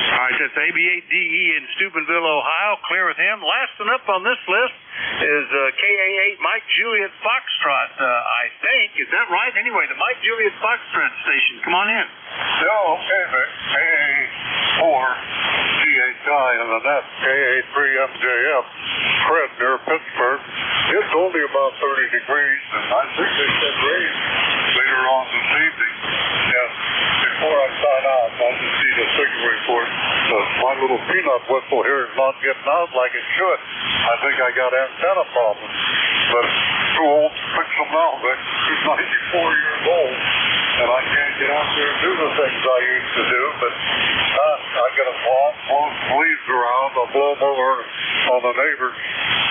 All right, that's AB8DE in Steubenville, Ohio. Clear with him. Last one up on this list is KA8 Mike Juliet Foxtrot, I think. Is that right? Anyway, the Mike Juliet Foxtrot station. Come on in. Yeah, okay, Vic. KA4 GHI and the net KA3MJF. Fred near Pittsburgh. It's only about 30 degrees, and I think they said rain later on this evening. Yeah. Before I sign off, I'll just see the signal report. My little peanut whistle here is not getting out like it should. I think I got antenna problems. But too old to fix them now, Vic. He's 94 years old, and I can't get out there and do the things I used to do. But I got a blow some leaves around. I'll blow them over on the neighbor's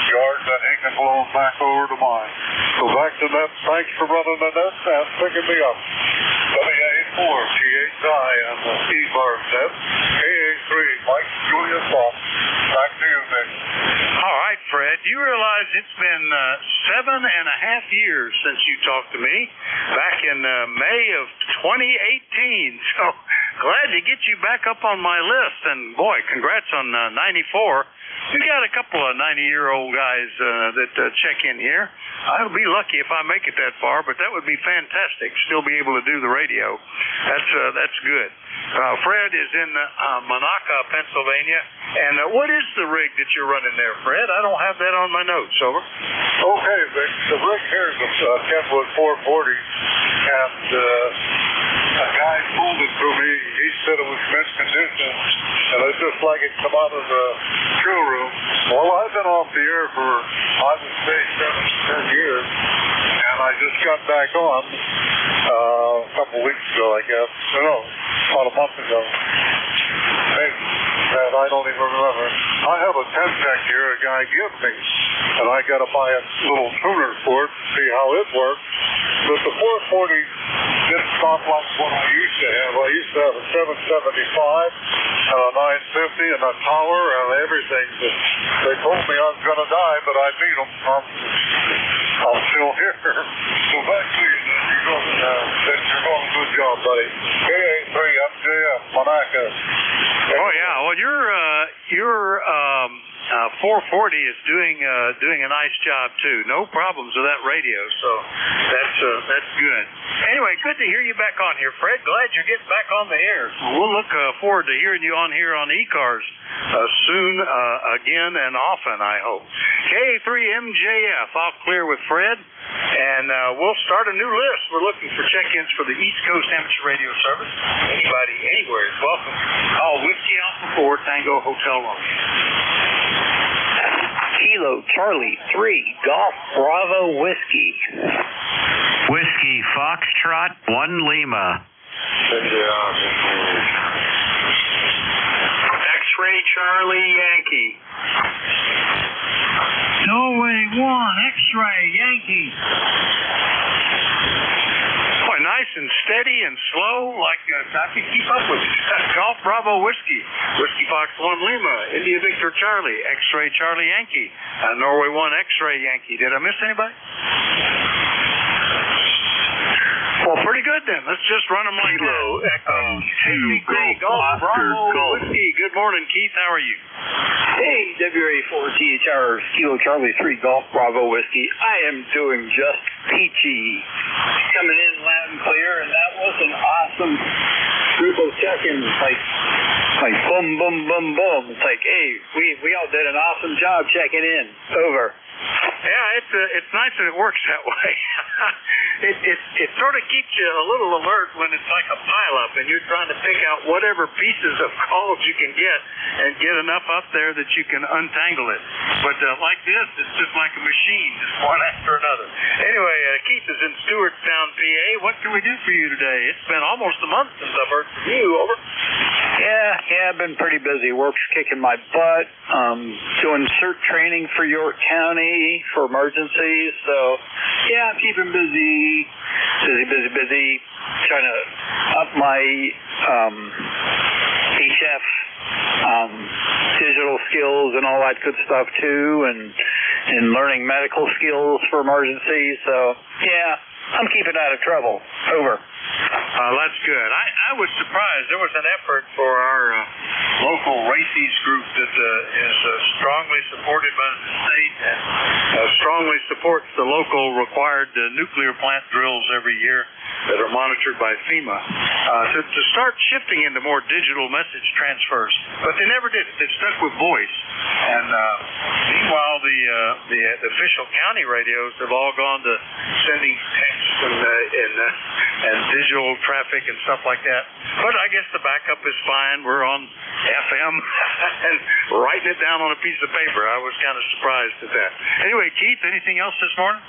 yard, then he can blow them back over to mine. So back to net. Thanks for running the net and picking me up. WA4 GHI and the ECARS net. KA3 Mike Julius Fox. Back to you, Vic. All right, Fred. You realize it's been 7.5 years since you talked to me back in May of 2018. So glad to get you back up on my list. And boy, congrats on 94. We got a couple of 90-year-old guys that check in here. I'll be lucky if I make it that far, but that would be fantastic. Still be able to do the radio. That's good. Fred is in Monaca, Pennsylvania. And what is the rig that you're running there, Fred? I don't have that on my notes. Over. Okay, Vic. The rig here is a Kenwood 440, and a guy pulled it to me. He said it was mint condition, and it's just like it come out of the showroom. Well, I've been off the air for, I would say, 10 years, and I just got back on a couple weeks ago, I guess. No, about a month ago. And I don't even remember. I have a 10-tech here a guy gave me, and I got to buy a little tuner for it to see how it works. But the 440 didn't stop like what I used to have. I used to have a 775 and a 950 and a tower and everything. They told me I was going to die, but I beat them. I'm still here. So back to you. You're doing a good job, buddy. KA3 MJF, Monaca. Oh yeah, well your 440 is doing a nice job too. No problems with that radio, so that's good. Anyway, good to hear you back on here, Fred. Glad you're getting back on the air. So we'll look forward to hearing you on here on ECARS soon, again and often, I hope. K3MJF, I'll clear with Fred, and we'll start a new list. We're looking for check-ins for the East Coast Amateur Radio Service. Anybody, anywhere is welcome. Call Whiskey Alpha 4 Tango Hotel Romeo. Kilo Charlie 3 Golf Bravo Whiskey. Whiskey Foxtrot 1 Lima. X-Ray Charlie Yankee. Norway 1 X-Ray Yankee. Boy, nice and steady and slow, like I can keep up with it. Golf Bravo Whiskey. Whiskey Fox 1 Lima. India Victor Charlie. X-Ray Charlie Yankee. Norway 1 X-Ray Yankee. Did I miss anybody? Well, pretty good then. Let's just run them like that. Echo 2 Golf Bravo Whiskey. Good morning, Keith. How are you? Hey, WA4THR Kilo Charlie 3 Golf Bravo Whiskey. I am doing just peachy. Coming in loud and clear, and that was an awesome group of check-ins. Like Like boom, boom, boom, boom. It's like, hey, we all did an awesome job checking in. Over. Yeah, it's nice that it works that way. It sort of keeps you a little alert when it's like a pileup and you're trying to pick out whatever pieces of calls you can get and get enough up there that you can untangle it. But like this, it's just like a machine, just one after another. Anyway, Keith is in Stewartstown, PA. What can we do for you today? It's been almost a month since I've heard from you. Over. Yeah, I've been pretty busy. Work's kicking my butt. Doing CERT training for York County for emergencies. So, yeah, I'm keeping busy. Trying to up my HF digital skills and all that good stuff too, and learning medical skills for emergencies. So, yeah, I'm keeping out of trouble. Over. That's good. I was surprised. There was an effort for our local RACES group that is strongly supported by the state and strongly supports the local required nuclear plant drills every year that are monitored by FEMA to start shifting into more digital message transfers. But they never did. They stuck with voice. And meanwhile, the official county radios have all gone to sending text and digital traffic and stuff like that. But I guess the backup is fine. We're on FM and writing it down on a piece of paper. I was kind of surprised at that. Anyway, Keith, anything else this morning?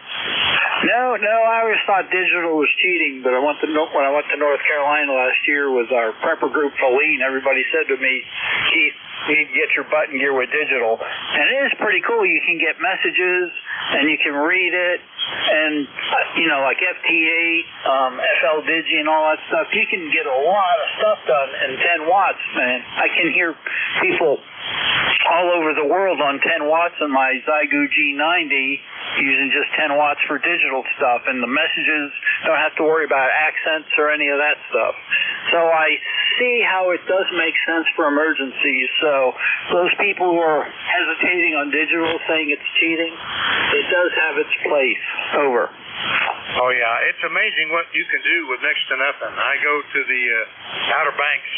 No, I always thought digital was cheating, but when I went to North Carolina last year with our prepper group, Feline, everybody said to me, Keith, you need to get your button gear with digital. And it is pretty cool. You can get messages, and you can read it, and, like FT8, FL Digi, and all that stuff. You can get a lot of stuff done in 10 watts, man. I can hear people all over the world on 10 watts on my Zygu G90 using just 10 watts for digital stuff, and the messages don't have to worry about accents or any of that stuff. So I see how it does make sense for emergencies. So those people who are hesitating on digital, saying it's cheating, it does have its place. Over. Oh, yeah. It's amazing what you can do with next to nothing. I go to the Outer Banks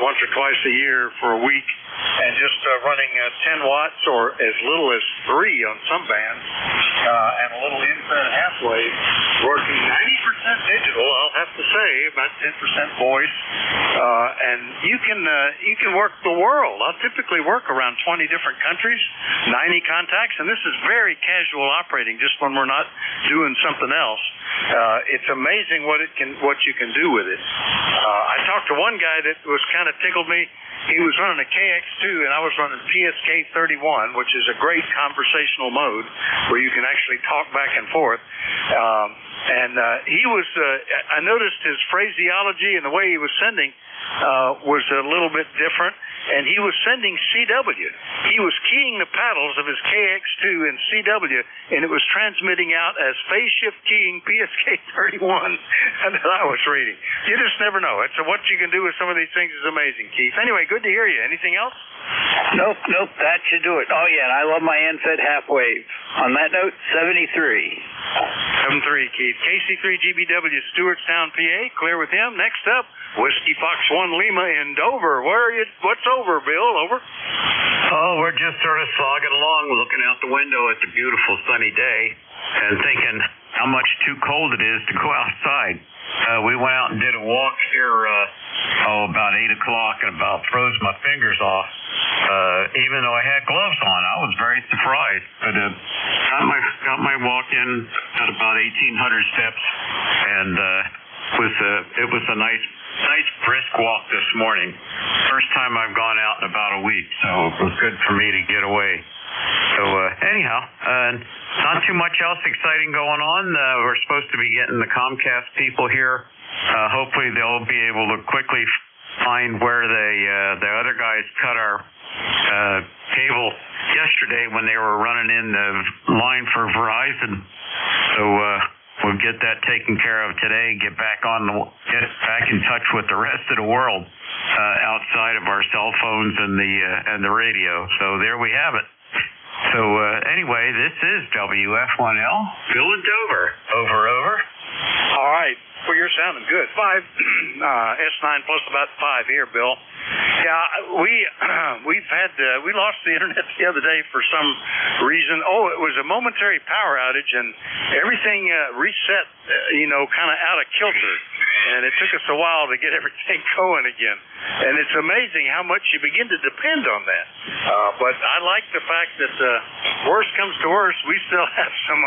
once or twice a year for a week, and just running 10 watts or as little as 3 on some bands, and a little infrared half wave, working 90% digital, I'll have to say, about 10% voice, and you can work the world. I'll typically work around 20 different countries, 90 contacts, and this is very casual operating, just when we're not doing something else. It's amazing what you can do with it. I talked to one guy that was kind of tickled me. He was running a KX2, and I was running PSK 31, which is a great conversational mode where you can actually talk back and forth. He was, I noticed his phraseology and the way he was sending was a little bit different. And he was sending CW. He was keying the paddles of his KX2 in CW, and it was transmitting out as phase shift keying PSK 31 that I was reading. You just never know. It's what you can do with some of these things is amazing, Keith. Anyway, good to hear you. Anything else? Nope. That should do it. Oh, yeah, and I love my NFED half wave. On that note, 73. 73, Keith. KC3GBW, Stewartstown, PA. Clear with him. Next up, Whiskey Fox 1 Lima in Dover. What's over, Bill? Over? Oh, we're just sort of slogging along, looking out the window at the beautiful sunny day and thinking how much too cold it is to go outside. We went out and did a walk here, about 8 o'clock, and about froze my fingers off. Even though I had gloves on, I was very surprised. But got my walk in at about 1,800 steps, and it was a nice brisk walk this morning. First time I've gone out in about a week, so it was good for me to get away. So anyhow, not too much else exciting going on. We're supposed to be getting the Comcast people here. Hopefully they'll be able to quickly find where the other guys cut our cable yesterday when they were running in the line for Verizon. So we'll get that taken care of today. Get back in touch with the rest of the world outside of our cell phones and the radio. So there we have it. So anyway, this is WF1L, Bill in Dover. Over. All right. For your sound sounding good. 5, S9 plus about 5 here, Bill. Yeah, we lost the internet the other day for some reason. Oh, it was a momentary power outage, and everything reset, kind of out of kilter. And it took us a while to get everything going again. And it's amazing how much you begin to depend on that. But I like the fact that worst comes to worst, we still have some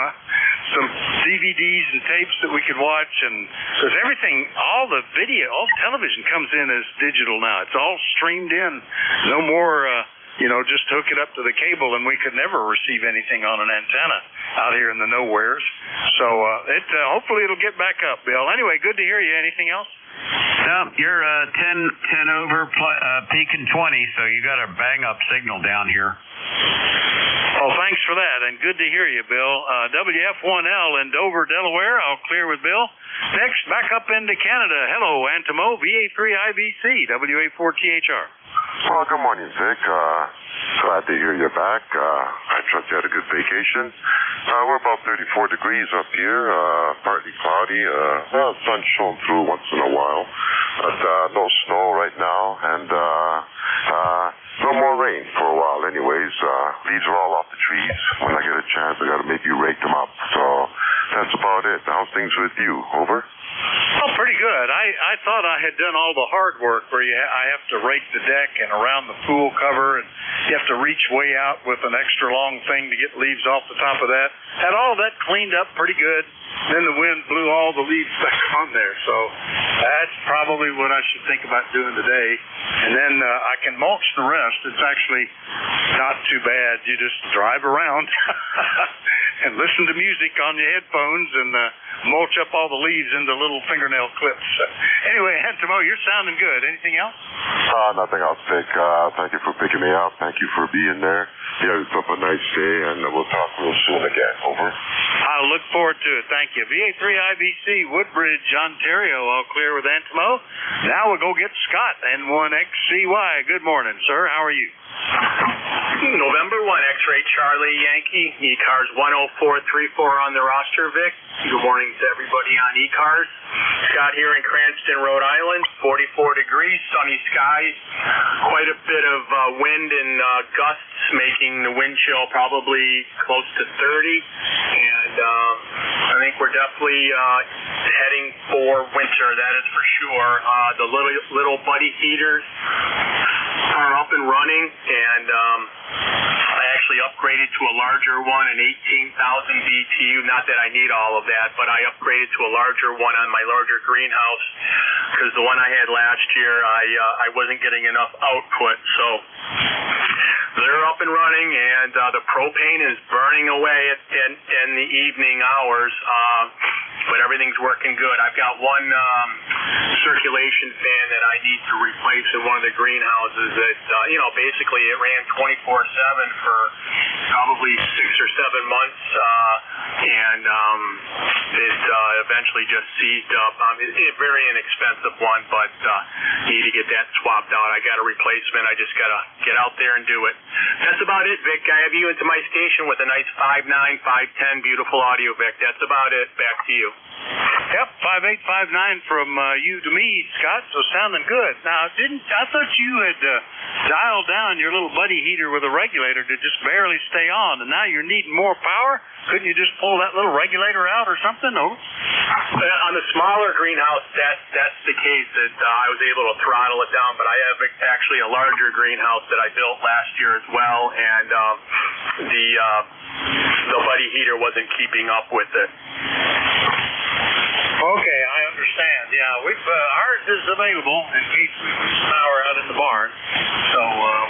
DVDs and tapes that we could watch, and because everything, all the video, all television comes in as digital now. It's all streamed in. No more, just hook it up to the cable, and we could never receive anything on an antenna out here in the nowheres. So hopefully it'll get back up, Bill. Anyway, good to hear you. Anything else? No, you're 10 over, peaking 20, so you got a bang-up signal down here. Oh, thanks for that, and good to hear you, Bill. WF1L in Dover, Delaware. I'll clear with Bill. Next, back up into Canada. Hello, Antimo, VA3IBC, WA4THR. Well, good morning, Vic. Glad to hear you're back. I trust you had a good vacation. We're about 34 degrees up here, partly cloudy. Sun shone through once in a while, but no snow right now, and no more rain for a while anyways. Leaves are all off the trees. When I get a chance, I got to maybe rake them up. So that's about it. How's things with you? Over? Oh, pretty good. I thought I had done all the hard work where I have to rake the deck and around the pool cover, and you have to reach way out with an extra long thing to get leaves off the top of that. Had all that cleaned up pretty good. Then the wind blew all the leaves back on there. So that's probably what I should think about doing today. And then I can mulch the rest. It's actually not too bad. You just drive around and listen to music on your headphones and mulch up all the leaves into little fingernail clips. Anyway, Antimo, you're sounding good. Anything else? Nothing else, Vic. Thank you for picking me up. Thank you for being there. You have yourself a nice day, and we'll talk real soon again. Over. I'll look forward to it. Thank you. VA3IBC, Woodbridge, Ontario. All clear with Antimo. Now we'll go get Scott, N1XCY. Good morning, sir. How are you? November 1, X-Ray Charlie Yankee, ECARS 10434 on the roster, Vic. Good morning to everybody on ECARS. Scott here in Cranston, Rhode Island, 44 degrees, sunny skies, quite a bit of wind and gusts, making the wind chill probably close to 30, and I think we're definitely heading for winter, that is for sure. The little buddy heaters are up and running, and I actually upgraded to a larger one, an 18,000 BTU. Not that I need all of that, but I upgraded to a larger one on my larger greenhouse because the one I had last year, I wasn't getting enough output. So they're up and running, and the propane is burning away in the evening hours, but everything's working good. I've got one circulation fan that I need to replace in one of the greenhouses that, basically it ran 24/7 for probably 6 or 7 months, and it eventually just seized up. It's a very inexpensive one, but need to get that swapped out. I got a replacement. I just got to get out there and do it. That's about it, Vic. I have you into my station with a nice 5.9, 5.10, beautiful audio, Vic. That's about it. Back to you. Yep, 5859 from you to me, Scott, so sounding good. Now, I thought you had dialed down your little buddy heater with a regulator to just barely stay on, and now you're needing more power? Couldn't you just pull that little regulator out or something? No? On the smaller greenhouse, that's the case, that I was able to throttle it down, but I have actually a larger greenhouse that I built last year as well, and the buddy heater wasn't keeping up with it. Okay, I understand. Yeah, ours is available in case we lose power out in the barn. So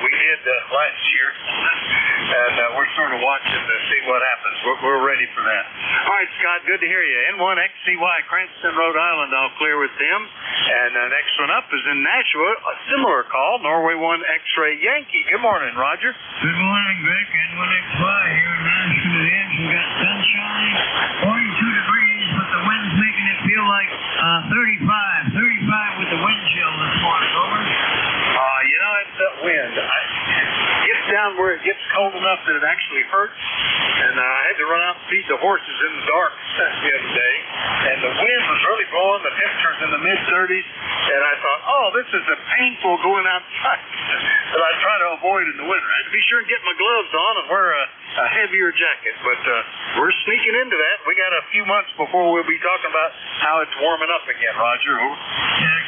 we did last year, and we're sort of watching to see what happens. We're ready for that. All right, Scott, good to hear you. N1XCY, Cranston, Rhode Island. I'll clear with them. And the next one up is in Nashua, a similar call, Norway 1 X-Ray Yankee. Good morning, Roger. Good morning, Vic. N1XY here in Nashua, New Hampshire. We got sunshine, 42 degrees, but the wind's making it feel like 35 with the wind chill this morning. Over. It's that wind. It gets down where it gets cold enough that it actually hurts, and I had to run out and feed the horses in the dark the other day, and the wind was really blowing on. The temperature's in the mid-30s, and I thought, oh, this is a painful going outside that I try to avoid in the winter. I had to be sure and get my gloves on and wear a heavier jacket, but we're sneaking into that. We got a few months before we'll be talking about how it's warming up again. Roger, over.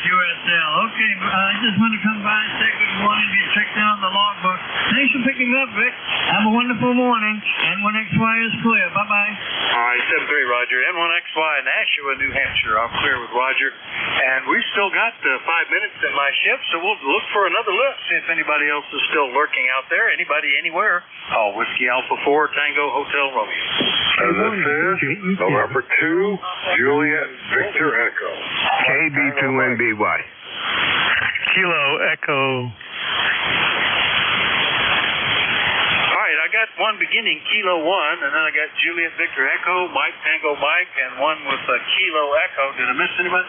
QSL. Okay, I just want to come by and say good morning, get checked out on the logbook. Thanks for picking up, Vic. Have a wonderful morning. N1XY is clear. Bye-bye. All right, 7-3, Roger. N1XY, Nashua, New Hampshire. I'm clear with Roger. And we've still got 5 minutes in my shift, so we'll look for another lift, see if anybody else is still lurking out there. Anybody, anywhere. Oh, Whiskey Alpha 4, Tango, Hotel Romeo. This is November 2, Juliet Victor Echo. KB2NBY. Kilo Echo. All right, I got one beginning Kilo 1, and then I got Juliet Victor Echo, Mike Tango Mike, and one with Kilo Echo. Did I miss anybody?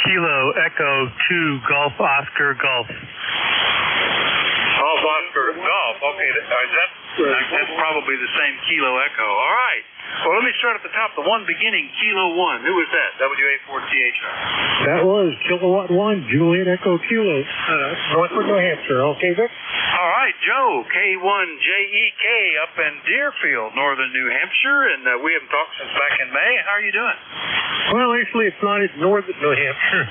Kilo Echo 2 Golf Oscar Golf. Golf Oscar Golf. Okay, that's probably the same Kilo Echo. All right. Well, let me start at the top. The one beginning, Kilo 1. Who was that? WA4TH. That was Kilowatt 1, Juliet Echo Kilo. Northwood, New Hampshire. Okay, Vic? All right, Joe, K1JEK up in Deerfield, northern New Hampshire, and we haven't talked since back in May. How are you doing? Well, actually, it's not in northern New Hampshire.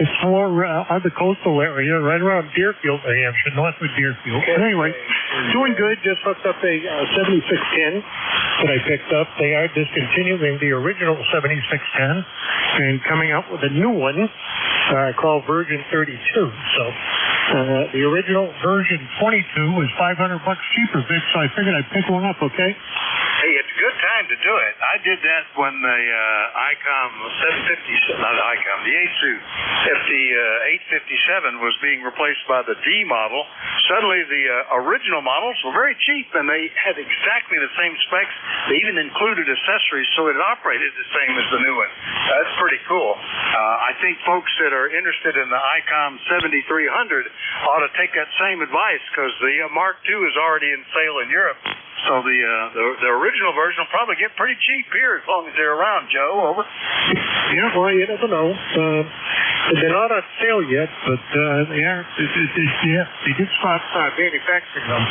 It's more on the coastal area, right around Deerfield, New Hampshire, northwood Deerfield. Okay. But anyway, doing good. Just hooked up a 7610 that I picked up. They are discontinuing the original 7610 and coming out with a new one called version 32. So the original version 22 was $500 cheaper, Vic, so I figured I'd pick one up, okay? Hey, it's a good time to do it. I did that when the ICOM 750, not ICOM, the A2, if the 857 was being replaced by the D model, suddenly the original models were very cheap, and they had exactly the same specs. They even included accessories, so it operated the same as the new one. That's pretty cool. I think folks that are interested in the ICOM 7300 ought to take that same advice, because the Mark II is already in sale in Europe. So the original version will probably get pretty cheap here as long as they're around, Joe. Over. Yeah, well, you never know. They're not on sale yet, but they are. They did start manufacturing them,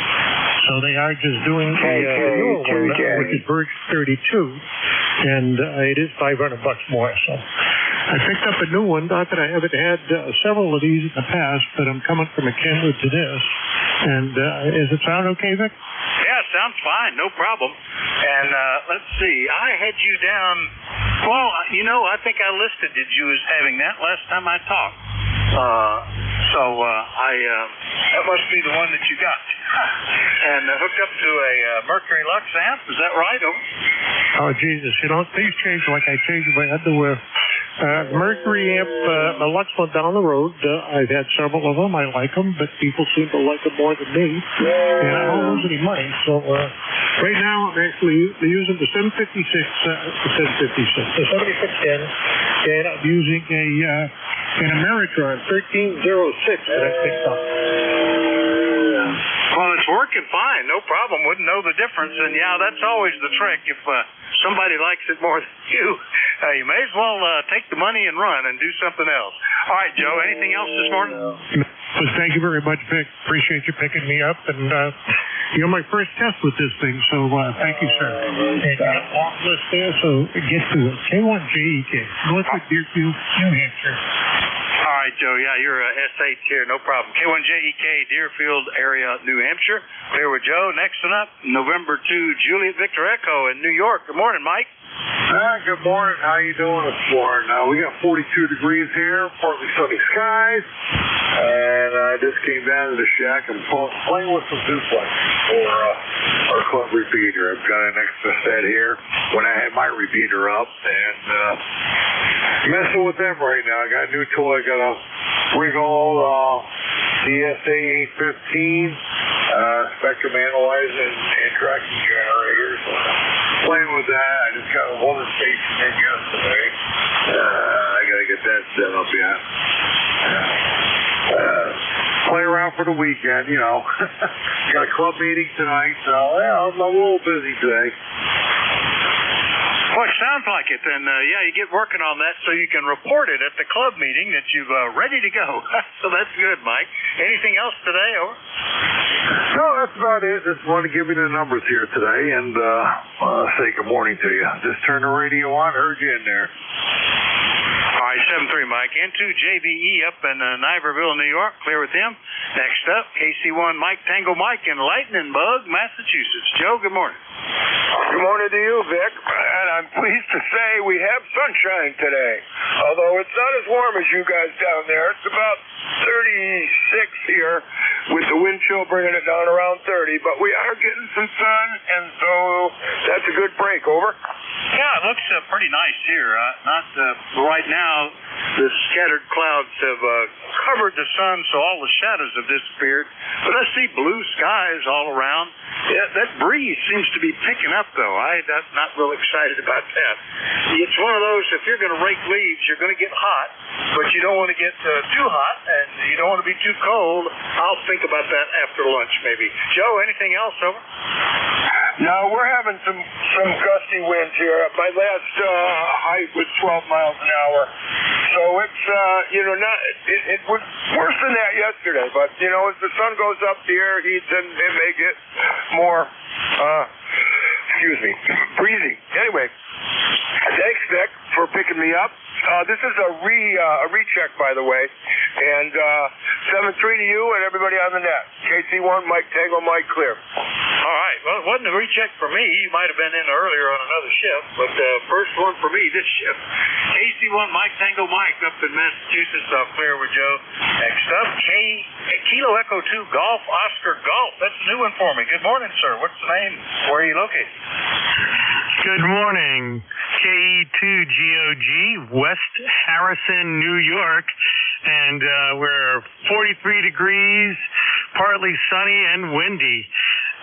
so they are just doing the newer one, which is version 32, and it is $500 more. So I picked up a new one. Not that I haven't had several of these in the past, but I'm coming from a Kenwood to this. And does it sound okay, Vic? Yeah, sounds fine. No problem. And let's see. I had you down. Well, I think I listed you as having that last time I talked. That must be the one that you got. And hooked up to a Mercury Lux amp. Is that right? Oh, Jesus. Things change like I change my underwear. Mercury amp, the Lux one down the road. I've had several of them. I like them, but people seem to like them more than me. And I don't lose any money. So right now, I'm actually using the 7610, and I'm using an Ameritron 1306 that I picked up. Well, it's working fine. No problem. Wouldn't know the difference. And, yeah, that's always the trick. If somebody likes it more than you may as well take the money and run and do something else. All right, Joe, anything else this morning? Well, thank you very much, Vic. Appreciate you picking me up. And you're my first test with this thing, so thank you, sir. And you got a long list there, so get to it. K1JEK, Northwood Deerfield, New Hampshire. All right, Joe. Yeah, you're SH here. No problem. K1JEK, Deerfield area, New Hampshire. Here with Joe. Next one up, November 2, Juliet Victor Echo in New York. Good morning, Mike. Good morning. How you doing this morning? We got 42 degrees here, partly sunny skies, and I just came down to the shack and playing with some duplex for our club repeater. I've got an extra set here when I had my repeater up, and messing with them right now. I got a new toy. I got a Rigol DSA 815 spectrum analyzer and tracking generators. Playing with that. I just got a water station in yesterday. I got to get that set up yet. Play around for the weekend, Got a club meeting tonight, so yeah, I'm a little busy today. Well, it sounds like it. And, you get working on that so you can report it at the club meeting that you've ready to go. So that's good, Mike. Anything else today, over? No, that's about it. Just wanted to give you the numbers here today and say good morning to you. Just turned the radio on, heard you in there. All right, 7-3, Mike. N2JBE up in Niverville, New York. Clear with him. Next up, KC1 Mike Tango Mike in Lightning Bug, Massachusetts. Joe, good morning. Good morning to you, Vic. And I'm pleased to say we have sunshine today. Although it's not as warm as you guys down there. It's about 36 here with the wind chill bringing it down around 30. But we are getting some sun, and so that's a good break. Over. Yeah, it looks pretty nice here. Not right now. The scattered clouds have covered the sun, so all the shadows have disappeared. But I see blue skies all around. Yeah, that breeze seems to be picking up, though. I'm not real excited about that. It's one of those, if you're going to rake leaves, you're going to get hot, but you don't want to get too hot, and you don't want to be too cold. I'll think about that after lunch, maybe. Joe, anything else, over? No, we're having some gusty winds here. My last height was 12 miles an hour. So it's, it was worse than that yesterday. But, as the sun goes up, the air heats, and it may get more, breezy. Anyway, thanks, Vic, for picking me up. This is a recheck, by the way. And 7-3 to you and everybody on the net. KC1, Mike Tango, Mike Clear. All right. Well, it wasn't a recheck for me. You might have been in earlier on another shift, but first one for me this shift. KC1, Mike Tango, Mike up in Massachusetts. I'll clear with Joe. Next up, Kilo Echo 2 Golf Oscar Golf. That's a new one for me. Good morning, sir. What's the name? Where are you located? Good morning. KE2GOG, West Harrison, New York. And we're 43 degrees, partly sunny and windy.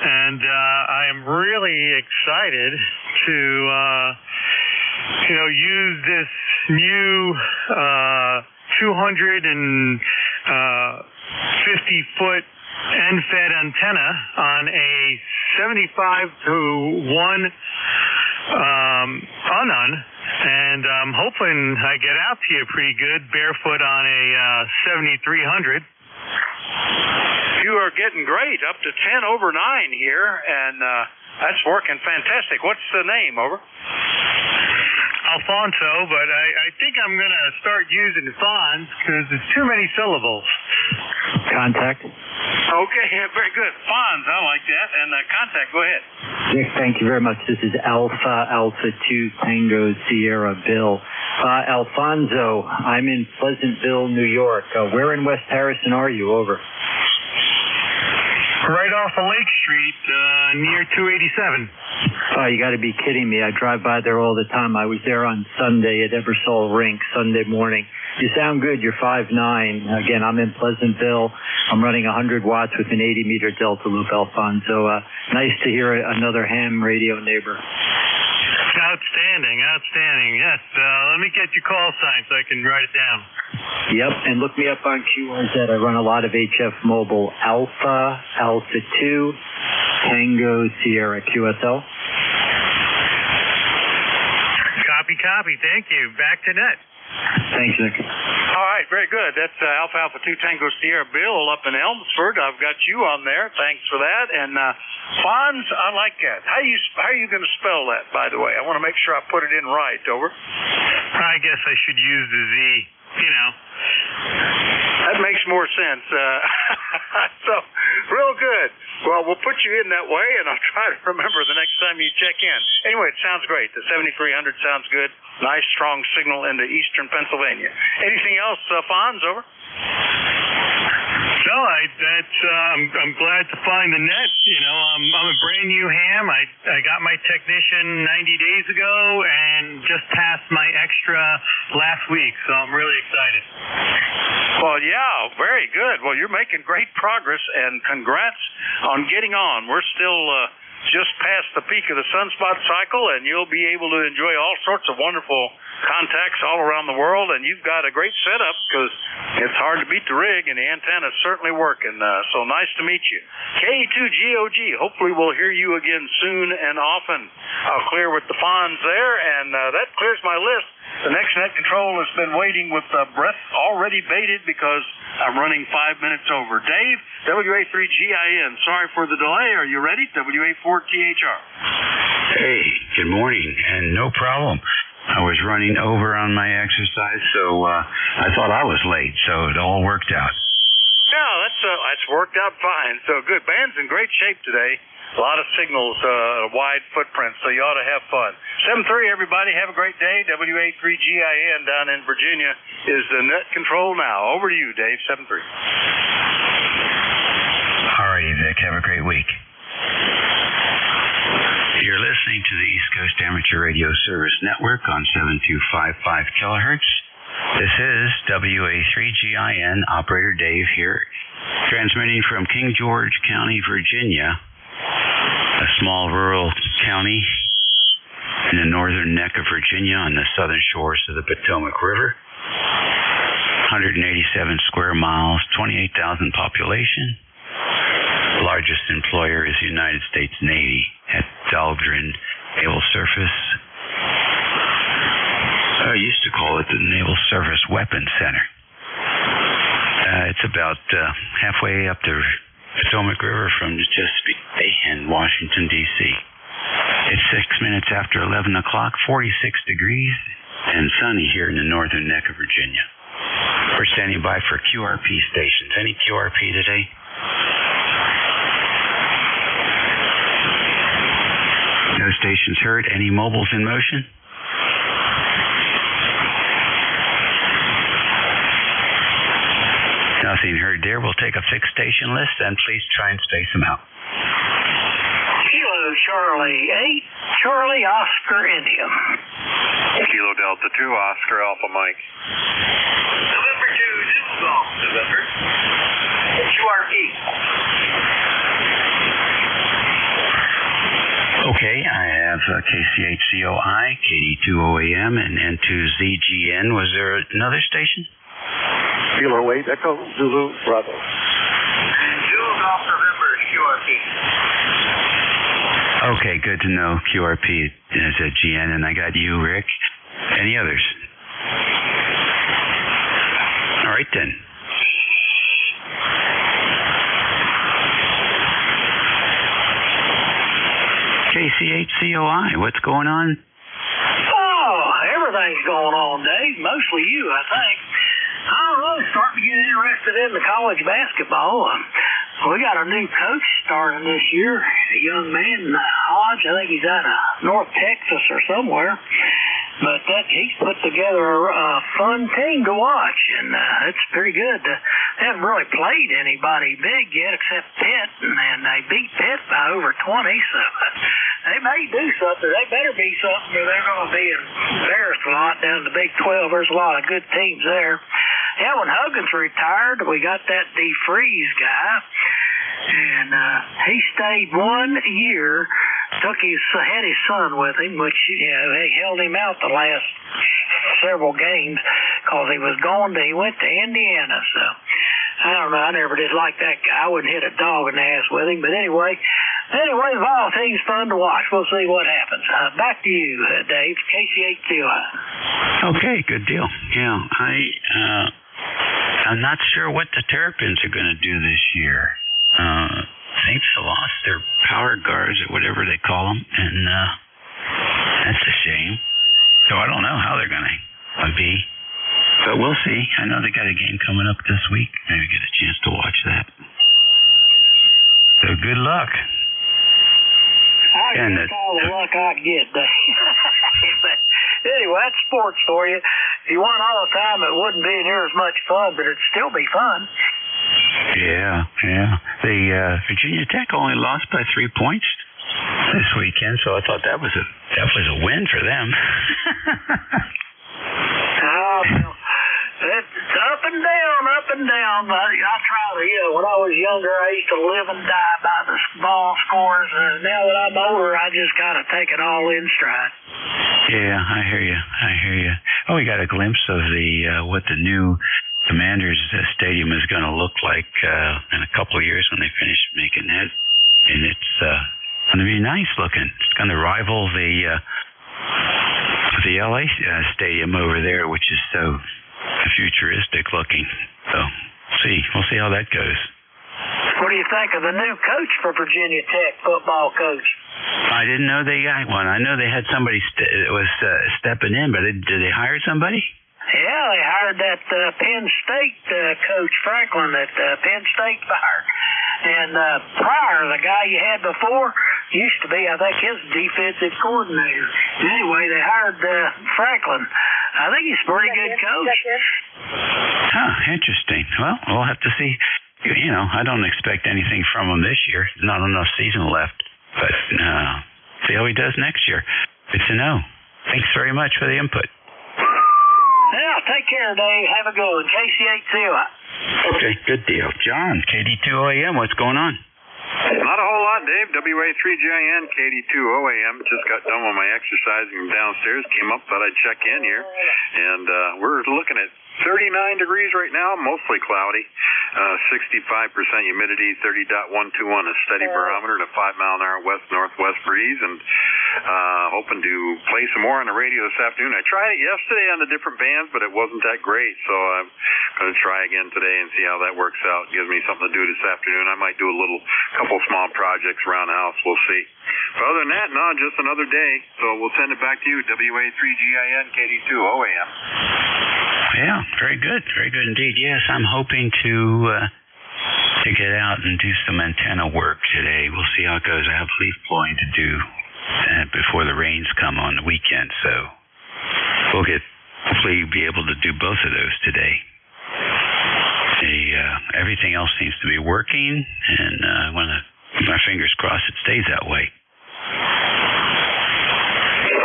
And I am really excited to, use this new 250-foot end-fed antenna on a 75-to-1 Unknown, and I'm hoping I get out to you pretty good barefoot on a 7300. You are getting great, up to 10 over 9 here, and that's working fantastic. What's the name, over? Alfonso, but I think I'm going to start using Fonz because there's too many syllables. Contact. Okay, very good. Fonz, I like that. And contact, go ahead. Dick, thank you very much. This is Alpha 2 Tango Sierra Bill. Alfonso, I'm in Pleasantville, New York. Where in West Harrison are you? Over. Right off of Lake Street, near 287. Oh, you got to be kidding me. I drive by there all the time. I was there on Sunday at Ebersol Rink, Sunday morning. You sound good. You're 5'9". Again, I'm in Pleasantville. I'm running 100 watts with an 80-meter Delta Loop, Alfonso. Nice to hear another ham radio neighbor. Outstanding. Yes. Let me get your call sign so I can write it down. Yep, and look me up on QRZ. I run a lot of HF Mobile. Alpha 2 Tango Sierra QSL. Copy. Thank you. Back to net. Thanks, Nick. All right, very good. That's Alpha 2 Tango Sierra Bill up in Elmsford. I've got you on there. Thanks for that. And Fonz, I like that. How are you going to spell that, by the way? I want to make sure I put it in right. Over. I guess I should use the Z. That makes more sense. So, real good. Well, we'll put you in that way, and I'll try to remember the next time you check in. Anyway, it sounds great. The 7300 sounds good. Nice, strong signal into eastern Pennsylvania. Anything else, Fonz, over? No, I'm glad to find the net. I'm a brand new ham. I got my technician 90 days ago and just passed my extra last week, so I'm really excited. Well, yeah, very good. Well, you're making great progress, and congrats on getting on. We're still just past the peak of the sunspot cycle, and you'll be able to enjoy all sorts of wonderful contacts all around the world. And you've got a great setup because it's hard to beat the rig, and the antenna's certainly working. So nice to meet you. K2GOG. Hopefully we'll hear you again soon and often. I'll clear with the Fonz there, and that clears my list. The next net control has been waiting with breath already bated because I'm running 5 minutes over. Dave, WA3GIN. Sorry for the delay. Are you ready? WA4THR. Hey, good morning, and no problem. I was running over on my exercise, so I thought I was late, so it all worked out. No, that's worked out fine. So good. Band's in great shape today. A lot of signals, wide footprint, so you ought to have fun. 7-3, everybody. Have a great day. WA3GIN down in Virginia is the net control now. Over to you, Dave. 7-3. All righty, Vic. Have a great week. You're listening to the East Coast Amateur Radio Service Network on 7255 kilohertz. This is WA3GIN, Operator Dave here, transmitting from King George County, Virginia, a small rural county in the northern neck of Virginia on the southern shores of the Potomac River. 187 square miles, 28,000 population. Largest employer is the United States Navy at Dahlgren Naval Surface. I used to call it the Naval Surface Weapons Center. It's about halfway up the Potomac River from the Chesapeake Bay in Washington, D.C. It's 6 minutes after 11 o'clock, 46 degrees, and sunny here in the northern neck of Virginia. We're standing by for QRP stations. Any QRP today? No stations heard. Any mobiles in motion? Nothing heard there. We'll take a fixed station list, and please try and space them out. Kilo Charlie 8, Charlie Oscar India. Kilo Delta 2, Oscar Alpha Mike. November 2, Zulu Golf, November. QRP. Okay, I have KCHCOI, KD2OAM, and N2ZGN. Was there another station? Kilo 8, Echo Zulu Bravo. Zulu Golf, November, QRP. Okay, good to know. QRP is a GN, and I got you, Rick. Any others? All right, then. KCHCOI, what's going on? Oh, everything's going on, Dave. Mostly you, I think. I don't know, starting to get interested in the college basketball. We got a new coach starting this year, a young man, Hodge. I think he's out of North Texas or somewhere. But he's put together a fun team to watch, and it's pretty good. They haven't really played anybody big yet except Pitt, and they beat Pitt by over 20, so they may do something. They better be something, or they're going to be embarrassed a lot down in the Big 12. There's a lot of good teams there. Yeah, when Huggins retired, we got that DeFreeze guy, and he stayed 1 year. Had his son with him, which they held him out the last several games because he went to Indiana. So I don't know. I never did like that guy. I wouldn't hit a dog in the ass with him. But anyway, the ball team's fun to watch. We'll see what happens. Back to you, Dave. KCHCOI. Okay, good deal. Yeah, I'm not sure what the Terrapins are going to do this year. Saints lost their power guards or whatever they call them, and that's a shame. So I don't know how they're going to be, but we'll see. I know they got a game coming up this week. Maybe get a chance to watch that. So good luck. I get all the luck I get, Dave. But anyway, that's sports for you. If you won all the time, it wouldn't be near as much fun, but it'd still be fun. Yeah. The Virginia Tech only lost by 3 points this weekend, so I thought that was a win for them. It's up and down. I try to, when I was younger, I used to live and die by the ball scores. Now that I'm older, I just got to take it all in stride. Yeah, I hear you. Oh, we got a glimpse of what the new Commanders Stadium is going to look like in a couple of years when they finish making that, and it's going to be nice looking. It's going to rival the LA Stadium over there, which is so futuristic looking. So we'll see how that goes. What do you think of the new coach for Virginia Tech, football coach? I didn't know they got one. I know they had somebody was stepping in, but did they hire somebody? Yeah, they hired that Penn State coach, Franklin, that Penn State fired. And Pryor, the guy you had before, used to be, I think, his defensive coordinator. Anyway, they hired Franklin. I think he's a pretty good coach. Huh, interesting. Well, we'll have to see. You know, I don't expect anything from him this year. Not enough season left. But see how he does next year. Good to know. Thanks very much for the input. Yeah, take care, Dave. Have a good one. KC8COI. Okay, good deal. John, KD2OAM, what's going on? Not a whole lot, Dave. WA3GIN, KD2OAM. Just got done with my exercising downstairs. Came up, thought I'd check in here. And we're looking at 39 degrees right now, mostly cloudy. 65% humidity, 30.12 on a steady barometer, and a 5-mile-an-hour west-northwest breeze. And hoping to play some more on the radio this afternoon. I tried it yesterday on the different bands, but it wasn't that great. So I'm going to try again today and see how that works out. Gives me something to do this afternoon. I might do a couple small projects around the house. We'll see. But other than that, no, just another day. So we'll send it back to you, WA3GIN, KD2OAM. Yeah, very good indeed. Yes, I'm hoping to get out and do some antenna work today. We'll see how it goes. I have leaf blowing to do before the rains come on the weekend, so we'll hopefully be able to do both of those today. Everything else seems to be working, and I want to keep my fingers crossed it stays that way.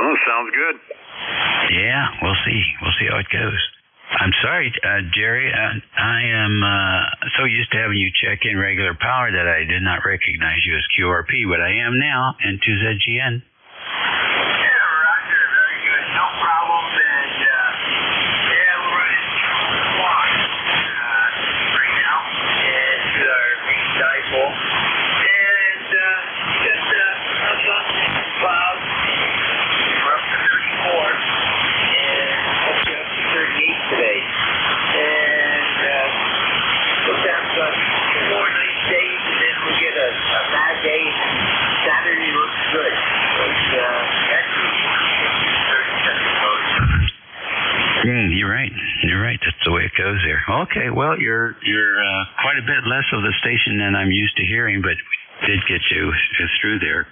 Oh, sounds good. Yeah, we'll see how it goes. I'm sorry, Jerry. I am so used to having you check in regular power that I did not recognize you as QRP, but I am now, and 2ZGN. You're right. That's the way it goes there. Okay, well, you're quite a bit less of the station than I'm used to hearing, but we did get you through there.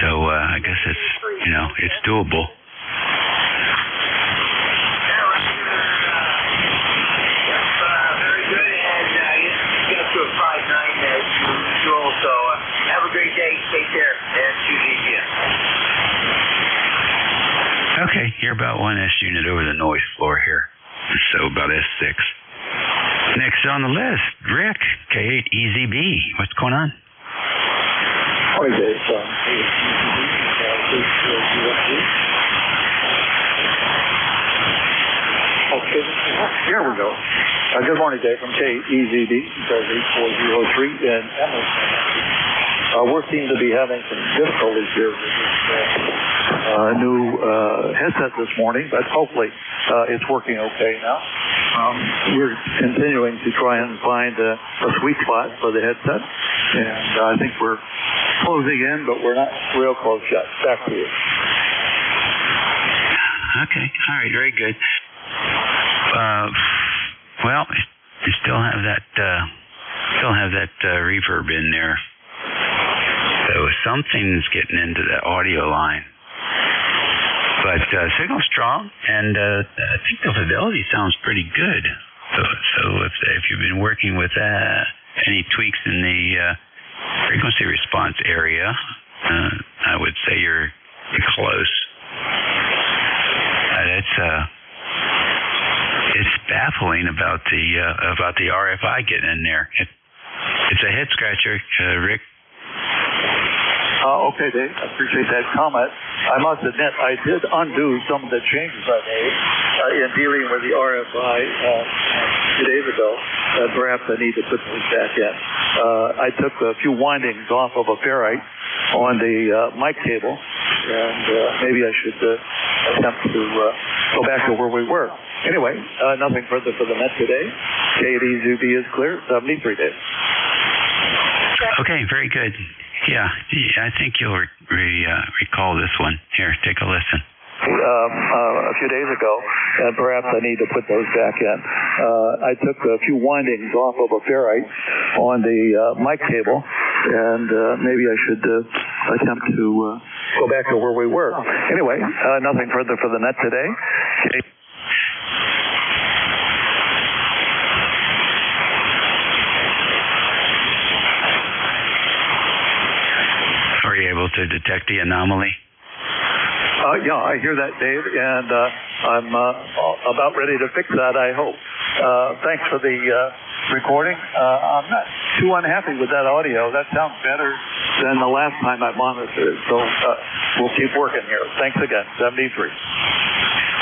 So I guess it's doable. So have a great day. Take care. And 2ZGN. Okay, you're about 1 S unit over the noise floor here. So about S6. Next on the list, Rick, K8EZB. What's going on? Hi, Dave. Okay, here we go. Good morning, Dave, from KEZB, 8403 in Emerson. We seem to be having some difficulties here with this new headset this morning, but hopefully it's working okay now. We're continuing to try and find a sweet spot for the headset, and I think we're closing in, but we're not real close yet. Back to you. Okay, all right, very good. Well, you still have that reverb in there. So something's getting into the audio line. But signal's strong, and I think the fidelity sounds pretty good. So if you've been working with any tweaks in the frequency response area, I would say you're close. It's baffling about the RFI getting in there. It's a head scratcher, Rick. Okay, Dave. I appreciate that comment. I must admit, I did undo some of the changes I made in dealing with the RFI 2 days ago. Perhaps I need to put those back in. I took a few windings off of a ferrite on the mic cable, and maybe I should attempt to go back to where we were. Anyway, nothing further for the net today. KDZB is clear. 73 days. Okay, very good. Yeah, I think you'll recall this one. Here, take a listen. A few days ago, and perhaps I need to put those back in. I took a few windings off of a ferrite on the mic cable, and maybe I should attempt to go back to where we were. Anyway, nothing further for the net today. Okay. Are you able to detect the anomaly? Yeah, I hear that, Dave, and I'm about ready to fix that, I hope. Thanks for the recording. I'm not too unhappy with that audio. That sounds better than the last time I monitored it, so we'll keep working here. Thanks again. 73.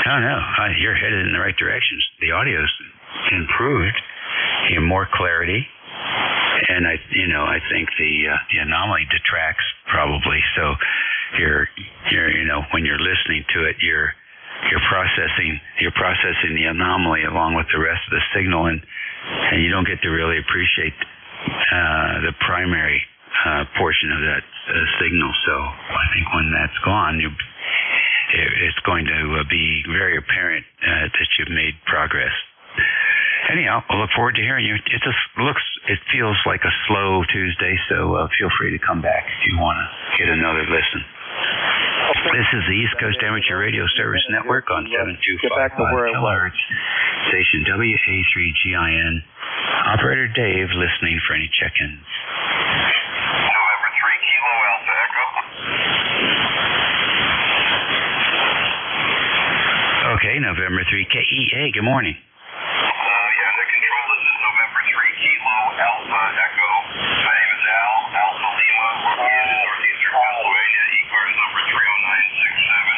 Oh, no. You're headed in the right direction. The audio's improved. You have more clarity. And I think the anomaly detracts probably. So you're when you're listening to it, you're processing the anomaly along with the rest of the signal, and you don't get to really appreciate the primary portion of that signal. So I think when that's gone, it's going to be very apparent that you've made progress. Anyhow, I look forward to hearing you. It feels like a slow Tuesday, so feel free to come back if you want to get another listen. This is the East Coast Amateur Radio Service Network on 7255 kHz, station WA3GIN. Operator Dave listening for any check-ins. November 3 Kilo Alpha Echo. Okay, November 3 KEA. Good morning. Alpha Echo. My name is Al, Alpha Lima, located in northeastern Pennsylvania, ECARS number 30967.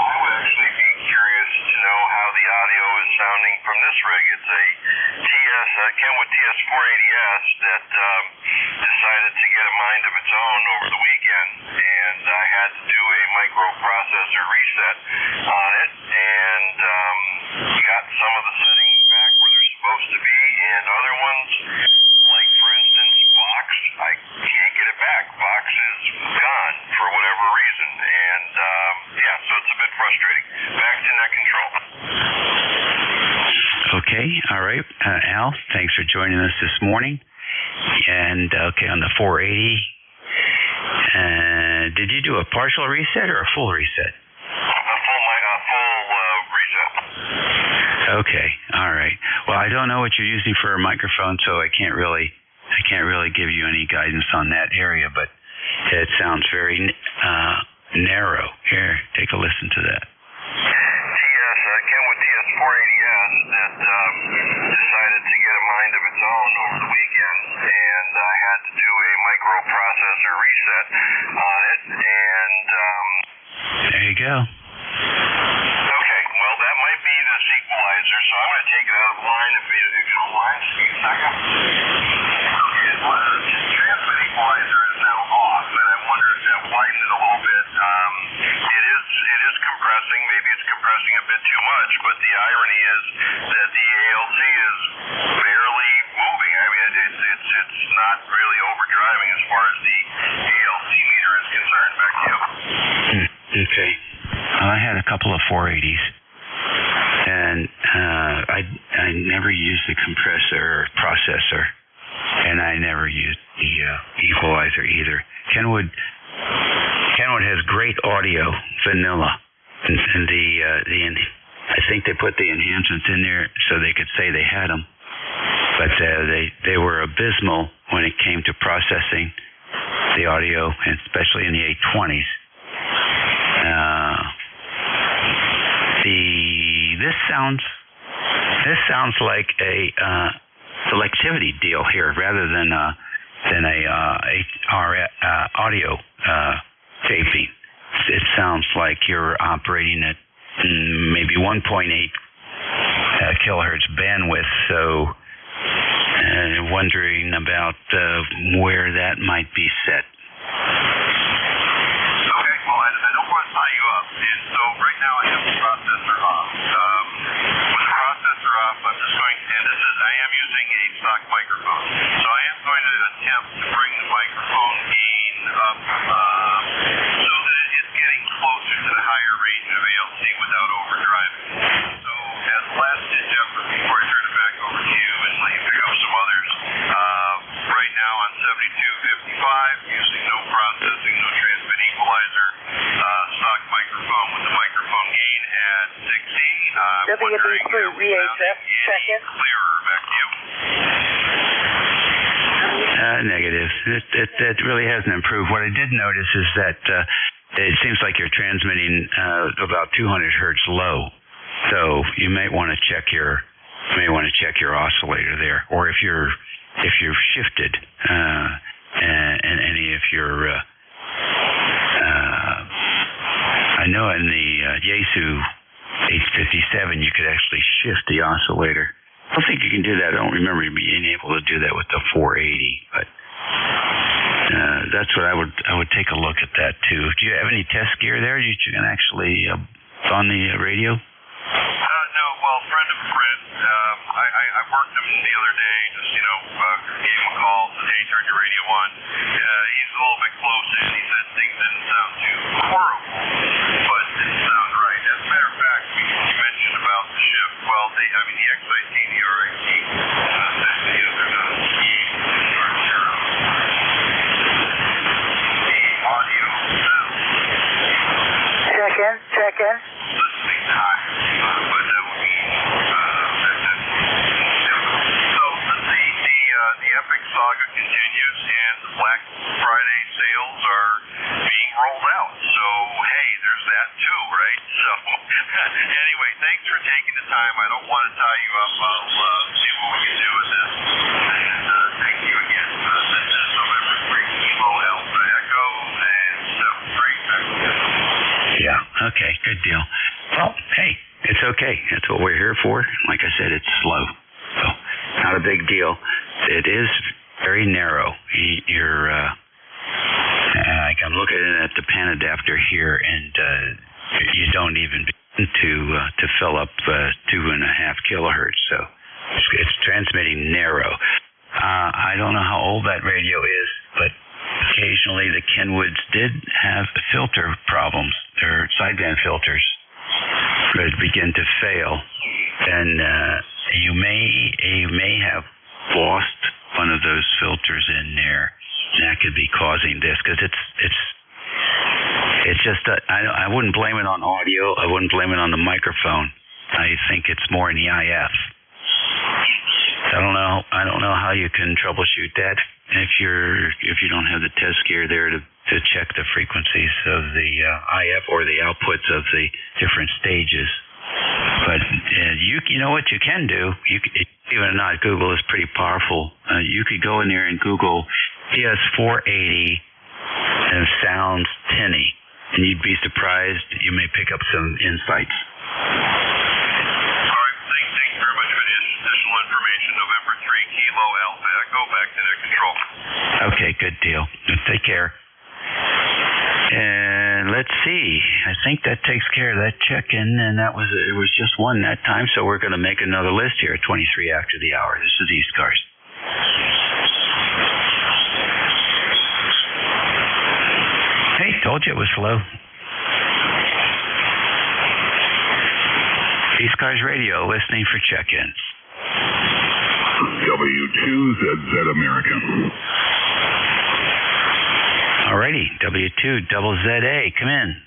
I would actually be curious to know how the audio is sounding from this rig. It's a Kenwood TS480S that decided to get a mind of its own over the weekend, and I had to do a microprocessor reset on it, and got some of the settings back where they're supposed to be, and other ones, like for instance Vox, I can't get it back. Vox is gone for whatever reason, and so it's a bit frustrating. Back to net control. Okay, all right. Al, thanks for joining us this morning. And okay, on the 480, did you do a partial reset or a full reset? A full reset. Okay, all right. Well, I don't know what you're using for a microphone, so I can't really give you any guidance on that area, but it sounds very narrow. Here, take a listen to that. Kenwood TS480S that decided to get a mind of its own over the weekend, and I had to do a microprocessor reset on it, and there you go. Okay, well, that might be this equalizer, so I'm going to take it out of line if you don't mind. Just give me a second. Okay, the transmit equalizer is now off, and I wonder if that widens it a little bit. It is compressing. Maybe it's compressing a bit too much, but the irony is that the ALC is barely moving. I mean, it's not really overdriving as far as the ALC meter is concerned. Back to you. Okay. Well, I had a couple of 480s, and I never used the compressor or processor, and I never used the equalizer either. Kenwood has great audio, vanilla, and I think they put the enhancements in there so they could say they had them, but they were abysmal when it came to processing the audio, and especially in the 820s. This sounds like a selectivity deal here rather than a audio taping. It sounds like you're operating at maybe 1.8 kilohertz bandwidth. So wondering about where that might be set. Okay, well, I don't want to tie you up, and so right now I have the processor off. With the processor off, I'm just going to, and I am using a stock microphone, so I am going to attempt to bring the microphone gain up so that it is getting closer to the higher range of ALC without overdriving. So as last ditch effort before I turn it back over to you and let you pick up some others, right now on 7255, using no processing, no transmit equalizer, stock microphone with the microphone gain at 60. WB3VHF, check-in. Clearer, back to you. Negative. It really hasn't improved. What I did notice is that it seems like you're transmitting about 200 hertz low. So you may want to check your oscillator there, or if you're shifted and any of your I know in the Yaesu 857 you could actually shift the oscillator. I don't think you can do that. I don't remember being able to do that with the 480, but that's what I would take a look at that too. Do you have any test gear there you can actually on the radio? No, well, friend of a friend. I worked him the other day, just, gave him a call, said, hey, turn your radio on. He's a little bit close in. He said things didn't sound too horrible, but it didn't sound right. As a matter of fact, you mentioned about the shift. Well, the XIT, the RIT, they're not key or zero. The audio sound. Check in. Listening time, but that would be so the epic saga continues, and the Black Friday sales are being rolled out. So hey, there's that too, right? So anyway, thanks for taking the time. I don't want to tie you up. I'll see what we can do with this. Thank you again. This is November 3 Kilo Alpha Echo and 73. Yeah. Okay. Good deal. Well, hey, it's okay. That's what we're here for. Like I said, it's slow, so not a big deal. It is very narrow. I'm looking at the pan adapter here, and you don't even begin to fill up 2.5 kilohertz. So it's transmitting narrow. I don't know how old that radio is, but occasionally the Kenwoods did have filter problems. Their sideband filters would begin to fail, and you may have lost one of those filters in there. And that could be causing this, because it's just I wouldn't blame it on audio. I wouldn't blame it on the microphone. I think it's more in the IF. I don't know how you can troubleshoot that if you don't have the test gear there to check the frequencies of the IF or the outputs of the different stages. But you know what you can do. Even if not, Google is pretty powerful. You could go in there and Google PS480 and sounds tinny, and you'd be surprised. You may pick up some insights. All right, thanks very much for the additional information. November 3 Kilo Alpha Echo, back to net control. Okay, good deal. Take care. And let's see. I think that takes care of that check-in, and it was just one that time, so we're going to make another list here at 23 after the hour. This is ECARS. Hey, told you it was slow. ECARS Radio, listening for check-ins. W2ZZ American. Alrighty, W2ZZA, come in.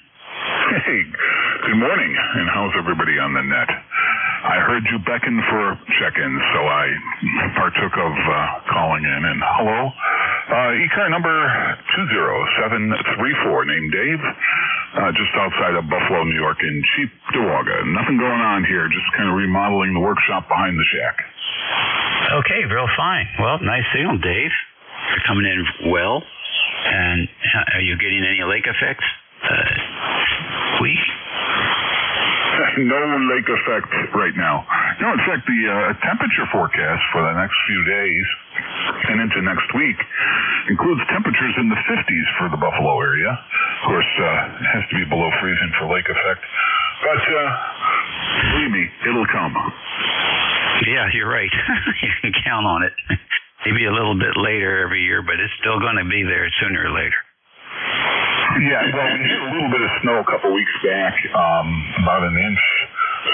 Hey, good morning, and how's everybody on the net? I heard you beckon for check-ins, so I partook of calling in, and hello. ECAR number 20734, named Dave, just outside of Buffalo, New York, in Cheektowaga. Nothing going on here, just kind of remodeling the workshop behind the shack. Okay, real fine. Well, nice signal, Dave. You're coming in well. And are you getting any lake effects week? No lake effect right now. No, in fact, the temperature forecast for the next few days and into next week includes temperatures in the 50s for the Buffalo area. Of course, it has to be below freezing for lake effect. But believe me, it'll come. Yeah, you're right. You can count on it. Maybe a little bit later every year, but it's still going to be there sooner or later. Yeah, well, we had a little bit of snow a couple weeks back, about an inch.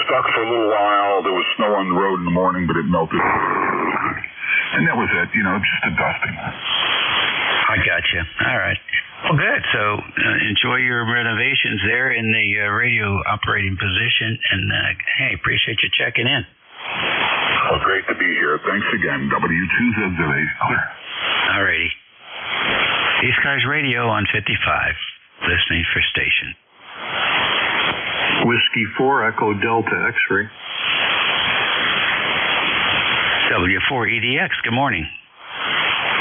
Stuck for a little while. There was snow on the road in the morning, but it melted. And that was it, just a dusting. I got you. All right. Well, good. So enjoy your renovations there in the radio operating position. And, hey, appreciate you checking in. Oh, great to be here. Thanks again. W2ZZA. Clear. All righty. ECARS Radio on 55, listening for station. Whiskey 4, Echo Delta X-ray. W4EDX, good morning.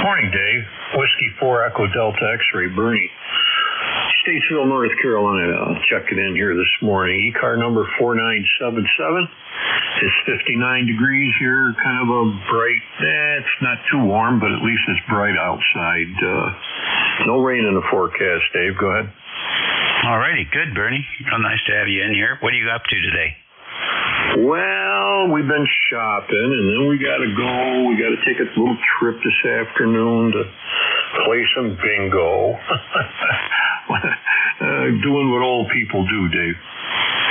Morning, Dave. Whiskey 4, Echo Delta X-ray, Bernie. Statesville, North Carolina. Checking in here this morning. ECAR number 4977. It's 59 degrees here, kind of a bright, it's not too warm, but at least it's bright outside. No rain in the forecast, Dave. Go ahead. All righty. Good, Bernie. Real nice to have you in here. What are you up to today? Well, we've been shopping, and then we got to go. We got to take a little trip this afternoon to play some bingo. Doing what old people do, Dave.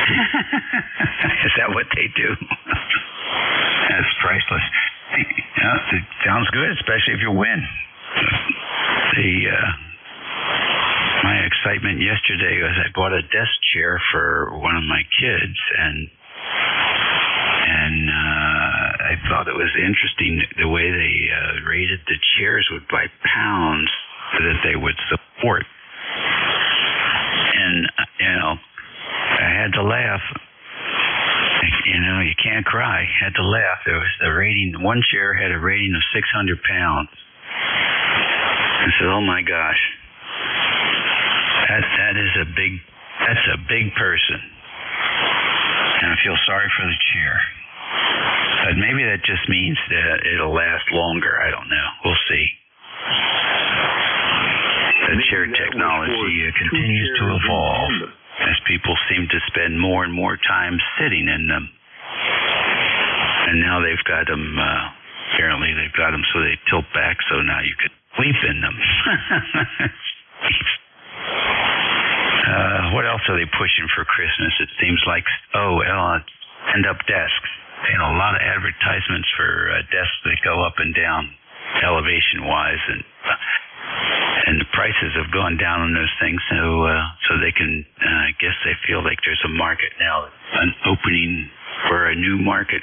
Is that what they do? That's priceless. It sounds good, especially if you win. My excitement yesterday was I bought a desk chair for one of my kids, and I thought it was interesting the way they rated the chairs by pounds so that they would support. And I had to laugh. You can't cry. I had to laugh. There was the rating. One chair had a rating of 600 pounds. I said, "Oh my gosh, that's a big person." And I feel sorry for the chair. But maybe that just means that it'll last longer. I don't know. We'll see. The chair technology continues to evolve as people seem to spend more and more time sitting in them. And now they've got them, apparently they've got them so they tilt back, so now you could sleep in them. What else are they pushing for Christmas? It seems like, end-up desks. A lot of advertisements for desks that go up and down elevation-wise, and the prices have gone down on those things, so they can, I guess they feel like there's a market now, an opening for a new market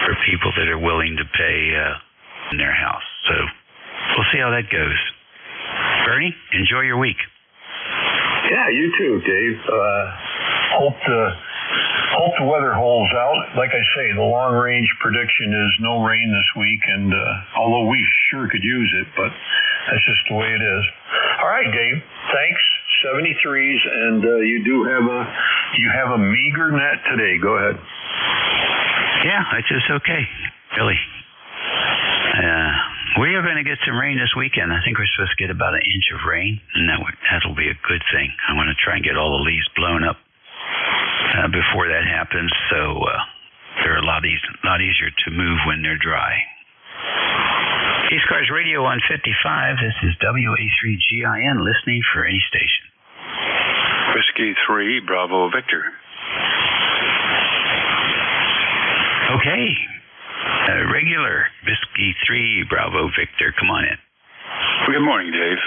for people that are willing to pay in their house. So we'll see how that goes. Bernie, enjoy your week. Yeah, you too, Dave. Hope the weather holds out. Like I say, the long-range prediction is no rain this week, and although we sure could use it, but that's just the way it is. All right, Dave. Thanks. 73s, and you have a meager net today. Go ahead. Yeah, it's just okay. Really. We are going to get some rain this weekend. I think we're supposed to get about an inch of rain, and that'll be a good thing. I'm going to try and get all the leaves blown up before that happens, so they're a lot easier to move when they're dry. ECARS Radio on 55. This is WA3GIN, listening for any station. Whiskey 3, Bravo Victor. Okay. Regular Whiskey 3, Bravo Victor. Come on in. Well, good morning, Dave.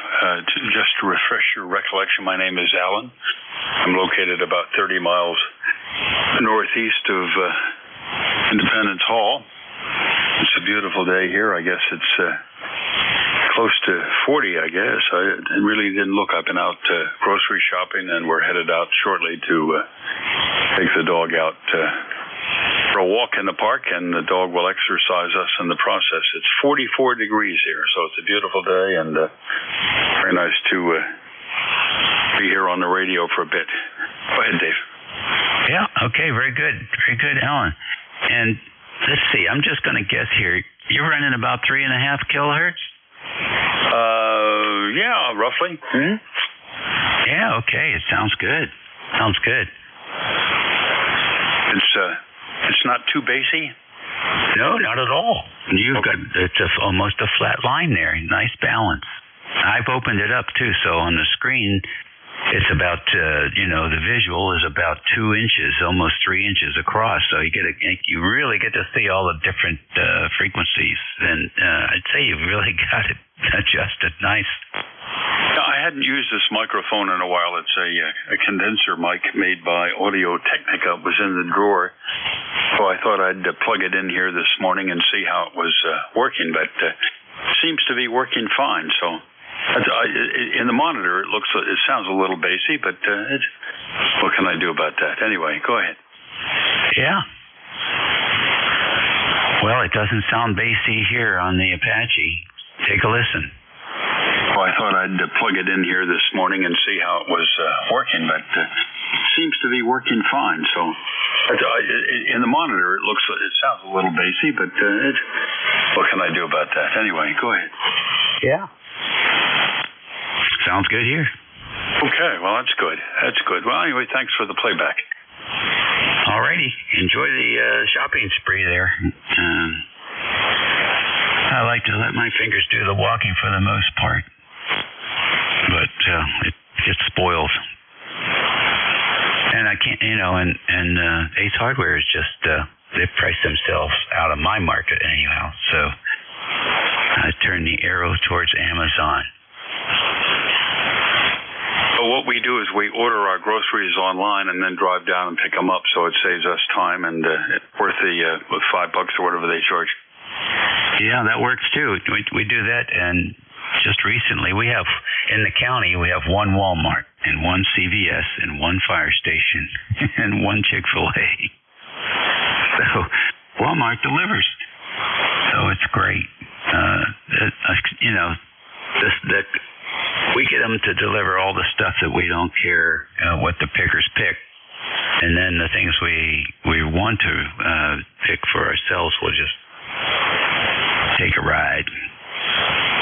Just to refresh your recollection, my name is Alan. I'm located about 30 miles northeast of Independence Hall. It's a beautiful day here. I guess it's close to 40, I guess. I really didn't look. I've been out grocery shopping, and we're headed out shortly to take the dog out for a a walk in the park, and the dog will exercise us in the process. It's 44 degrees here, so it's a beautiful day, and very nice to be here on the radio for a bit. Go ahead, Dave. Yeah, okay, very good. Very good, Alan. And let's see, I'm just going to guess here. You're running about 3.5 kilohertz? Yeah, roughly. Mm-hmm. Yeah, okay, it sounds good. Sounds good. It's not too bassy? No, not at all. You've got, almost a flat line there. Nice balance. I've opened it up too, so on the screen, it's about, the visual is about 2 inches, almost 3 inches across. So you really get to see all the different frequencies. And I'd say you've really got it adjusted nice. I hadn't used this microphone in a while. It's a condenser mic made by Audio Technica. It was in the drawer. So I thought I'd plug it in here this morning and see how it was working. But it seems to be working fine. So in the monitor, it sounds a little bassy, but what can I do about that? Anyway, go ahead. Yeah. Well, it doesn't sound bassy here on the Apache. Take a listen. Well, I thought I'd plug it in here this morning and see how it was working, but it seems to be working fine. So in the monitor, it sounds a little bassy, but what can I do about that? Anyway, go ahead. Yeah. Sounds good here. Okay, well, that's good. That's good. Well, anyway, thanks for the playback. All righty. Enjoy the shopping spree there. I like to let my fingers do the walking for the most part, but it gets spoiled. And I can't, and Ace Hardware is just, they've priced themselves out of my market anyhow, so I turn the arrow towards Amazon. So what we do is we order our groceries online and then drive down and pick them up, so it saves us time, and it's worth the $5 or whatever they charge. Yeah, that works too. We do that, and just recently we have, in the county, we have 1 Walmart and 1 CVS and 1 fire station and 1 Chick-fil-A. So Walmart delivers. So it's great. We get them to deliver all the stuff that we don't care what the pickers pick. And then the things we want to pick for ourselves, we'll just take a ride,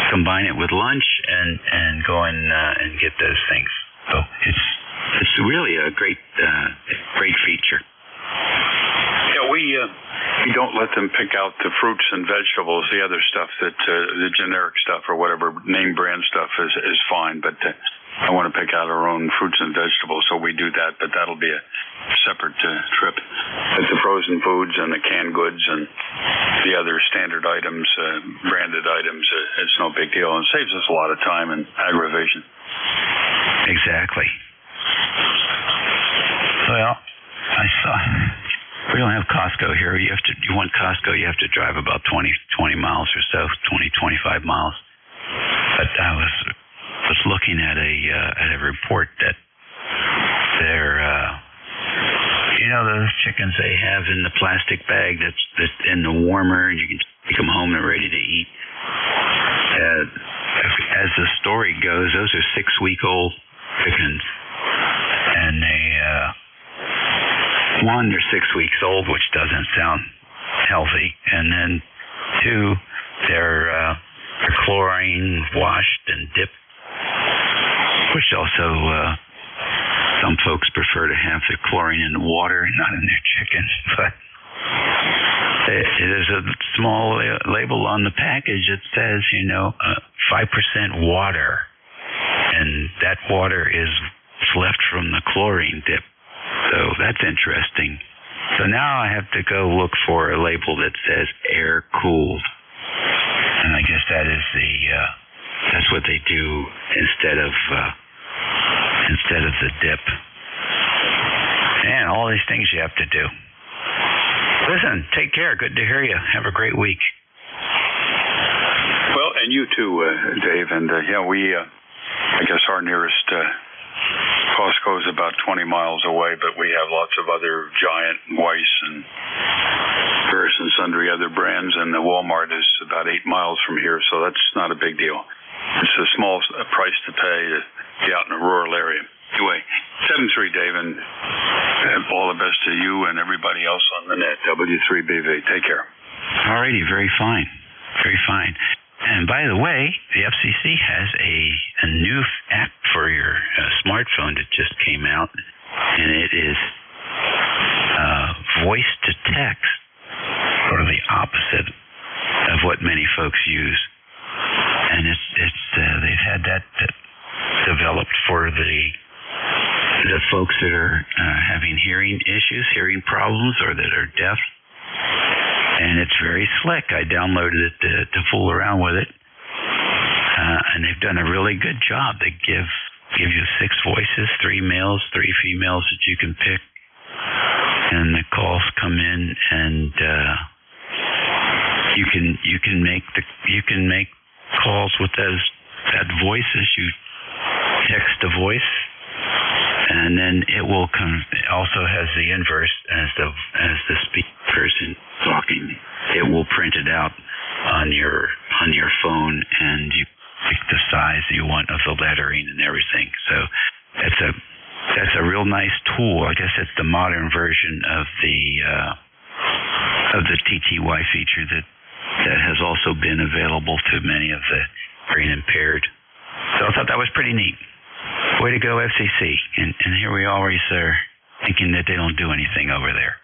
combine it with lunch, and go and get those things. So it's really a great feature. Yeah, we don't let them pick out the fruits and vegetables. The other stuff that the generic stuff or whatever name brand stuff is fine, but I want to pick out our own fruits and vegetables, so we do that. But that'll be a separate trip. But the frozen foods and the canned goods and the other standard items, branded items, it's no big deal, and saves us a lot of time and aggravation. Exactly. Well, I saw. We don't have Costco here. You want Costco, you have to drive about 20 miles or so, 25 miles. But I was looking at a report that they're those chickens they have in the plastic bag that's in the warmer, and you can take them home and ready to eat. As the story goes, those are 6-week-old chickens, and one, they're 6 weeks old, which doesn't sound healthy, and then 2, they're chlorine washed and dipped, which also some folks prefer to have the chlorine in the water, not in their chicken. But there's a small label on the package that says, 5% water, and that water is left from the chlorine dip. So that's interesting. So now I have to go look for a label that says air cooled, and I guess that is that's what they do instead of the dip. And all these things you have to do. Listen, take care. Good to hear you. Have a great week. Well, and you too, Dave. And I guess our nearest Costco is about 20 miles away, but we have lots of other Giant, Weiss, and sundry other brands, and the Walmart is about 8 miles from here, so that's not a big deal. It's a small price to pay to be out in a rural area. Anyway, 7-3, Dave, and all the best to you and everybody else on the net. W3BV. Take care. All righty. Very fine. Very fine. And by the way, the FCC has a new app for your smartphone that just came out, and it is voice to text, sort of the opposite of what many folks use. And they've had that developed for the folks that are having hearing issues, hearing problems, or that are deaf. And it's very slick. I downloaded it to fool around with it. And they've done a really good job. They give you 6 voices, 3 males, 3 females that you can pick. And the calls come in, and you can make calls with that voice as you text a voice. And then it will also has the inverse as the speaker person talking. It will print it out on your phone, and you pick the size you want of the lettering and everything. So that's a real nice tool. I guess it's the modern version of the TTY feature that has also been available to many of the hearing impaired. So I thought that was pretty neat. Way to go, FCC. And here we always are thinking that they don't do anything over there.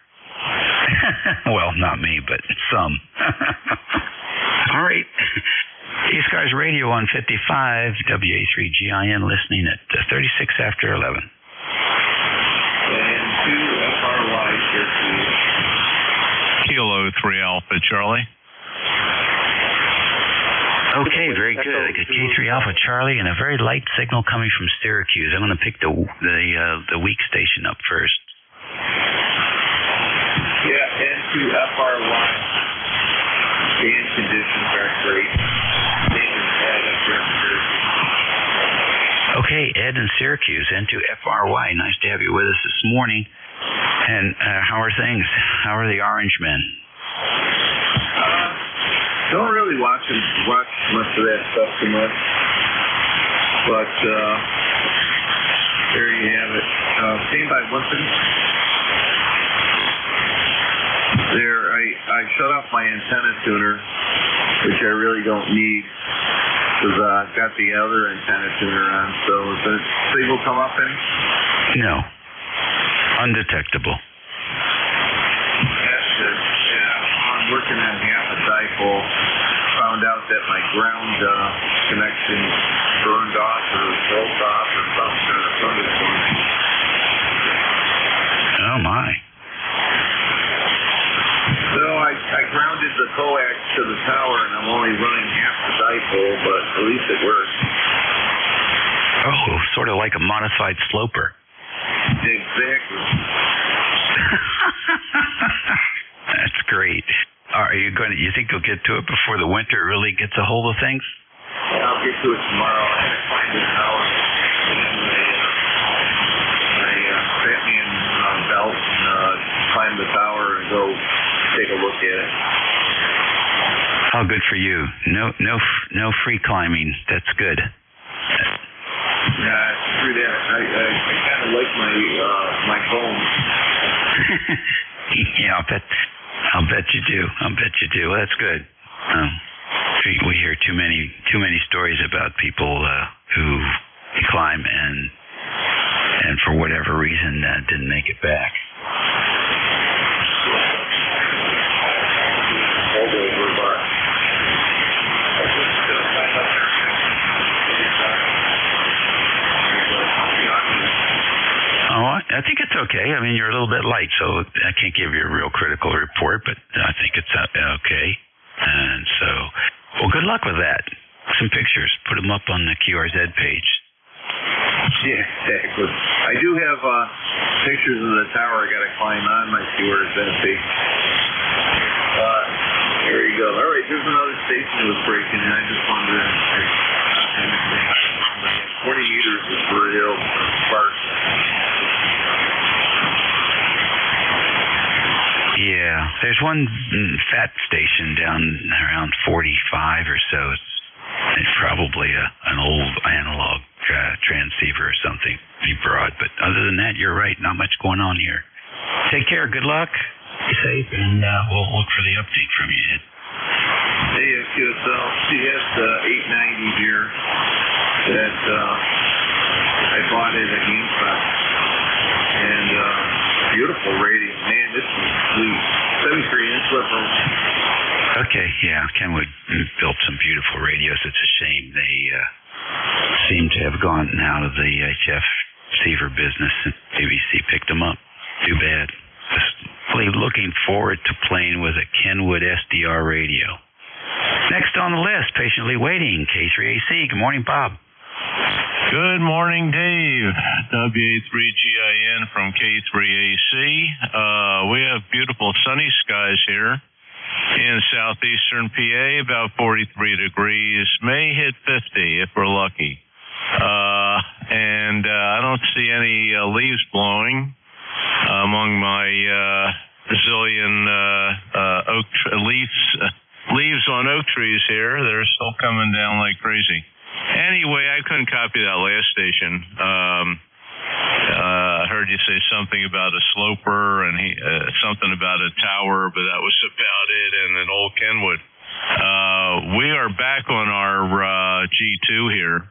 Well, not me, but some. All right. ECARS Radio on 55, WA3GIN, listening at 36 after 11. And 2FRY, Kilo 3 Alpha, Charlie. Okay, very good. I got K3 Alpha Charlie and a very light signal coming from Syracuse. I'm going to pick the weak station up first. Yeah, N2FRY. Band conditions are great. Okay, Ed in Syracuse, N2FRY. Nice to have you with us this morning. And how are things? How are the Orange Men? Don't really watch much of that stuff too much, but there you have it. Seen by Winston. There, I shut off my antenna tuner, which I really don't need, because I've got the other antenna tuner on. So does the signal come up any? No, undetectable. That's good. Yeah, I'm working on half a dipole. Found out that my ground connection burned off or broke off or something kind of thunderstorm. Oh my. So I grounded the coax to the tower, and I'm only running half the dipole, but at least it works. Oh, sort of like a modified sloper. Exactly. That's great. Are you going to? You think you'll get to it before the winter really gets a hold of things? Yeah, I'll get to it tomorrow. I have to find the tower and my Batman belt and climb the tower and go take a look at it. Oh, good for you. No free climbing. That's good. Yeah, screw that. I kind of like my bones. Yeah, I'll bet you do. Well, that's good. We hear too many stories about people who climb and for whatever reason didn't make it back. I think it's okay. I mean, you're a little bit light, so I can't give you a real critical report, but I think it's okay. And so, well, good luck with that. Some pictures. Put them up on the QRZ page. Yeah, exactly. I do have pictures of the tower I got to climb on my QRZ page. There you go. All right, there's another station that was breaking in. I just wanted to 40 meters is real sparse. Yeah. There's one fat station down around 45 or so. It's probably an old analog transceiver or something, pretty broad. But other than that, you're right. Not much going on here. Take care. Good luck. Be safe, and we'll look for the update from you, Ed. AFQSL CS890 here that I bought at a GameStop, and beautiful radio. Man, this is sweet. 73-inch flipper. Okay, yeah, Kenwood built some beautiful radios. It's a shame they seem to have gone out of the HF receiver business, and ABC picked them up. Too bad. Just looking forward to playing with a Kenwood SDR radio. Next on the list, patiently waiting, K3AC. Good morning, Bob. Good morning, Dave. WA3GIN from K3AC. We have beautiful sunny skies here in southeastern PA, about 43 degrees. May hit 50 if we're lucky. And I don't see any leaves blowing among my zillion leaves on oak trees here. They're still coming down like crazy. Anyway, I couldn't copy that last station. I heard you say something about a sloper and something about a tower, but that was about it, and an old Kenwood. We are back on our G2 here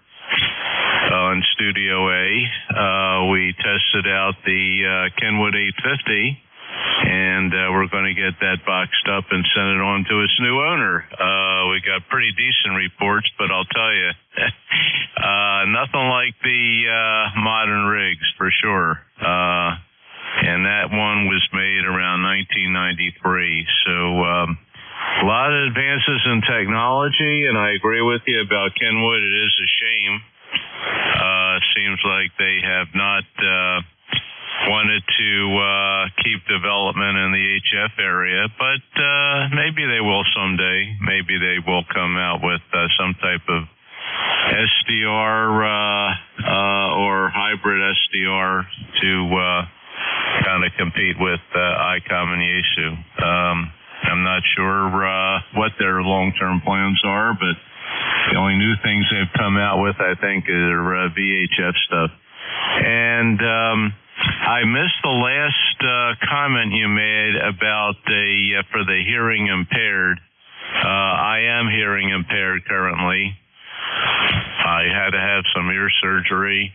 in Studio A. We tested out the Kenwood 850, and we're going to get that boxed up and send it on to its new owner. We got pretty decent reports, but I'll tell you, nothing like the modern rigs for sure. And that one was made around 1993. So a lot of advances in technology, and I agree with you about Kenwood. It is a shame. It seems like they have not wanted to keep development in the HF area, but maybe they will someday. Maybe they will come out with some type of SDR or hybrid SDR to kind of compete with ICOM and Yaesu. I'm not sure what their long-term plans are, but the only new things they've come out with, I think, are VHF stuff. And I missed the last comment you made about for the hearing impaired. I am hearing impaired currently. I had to have some ear surgery,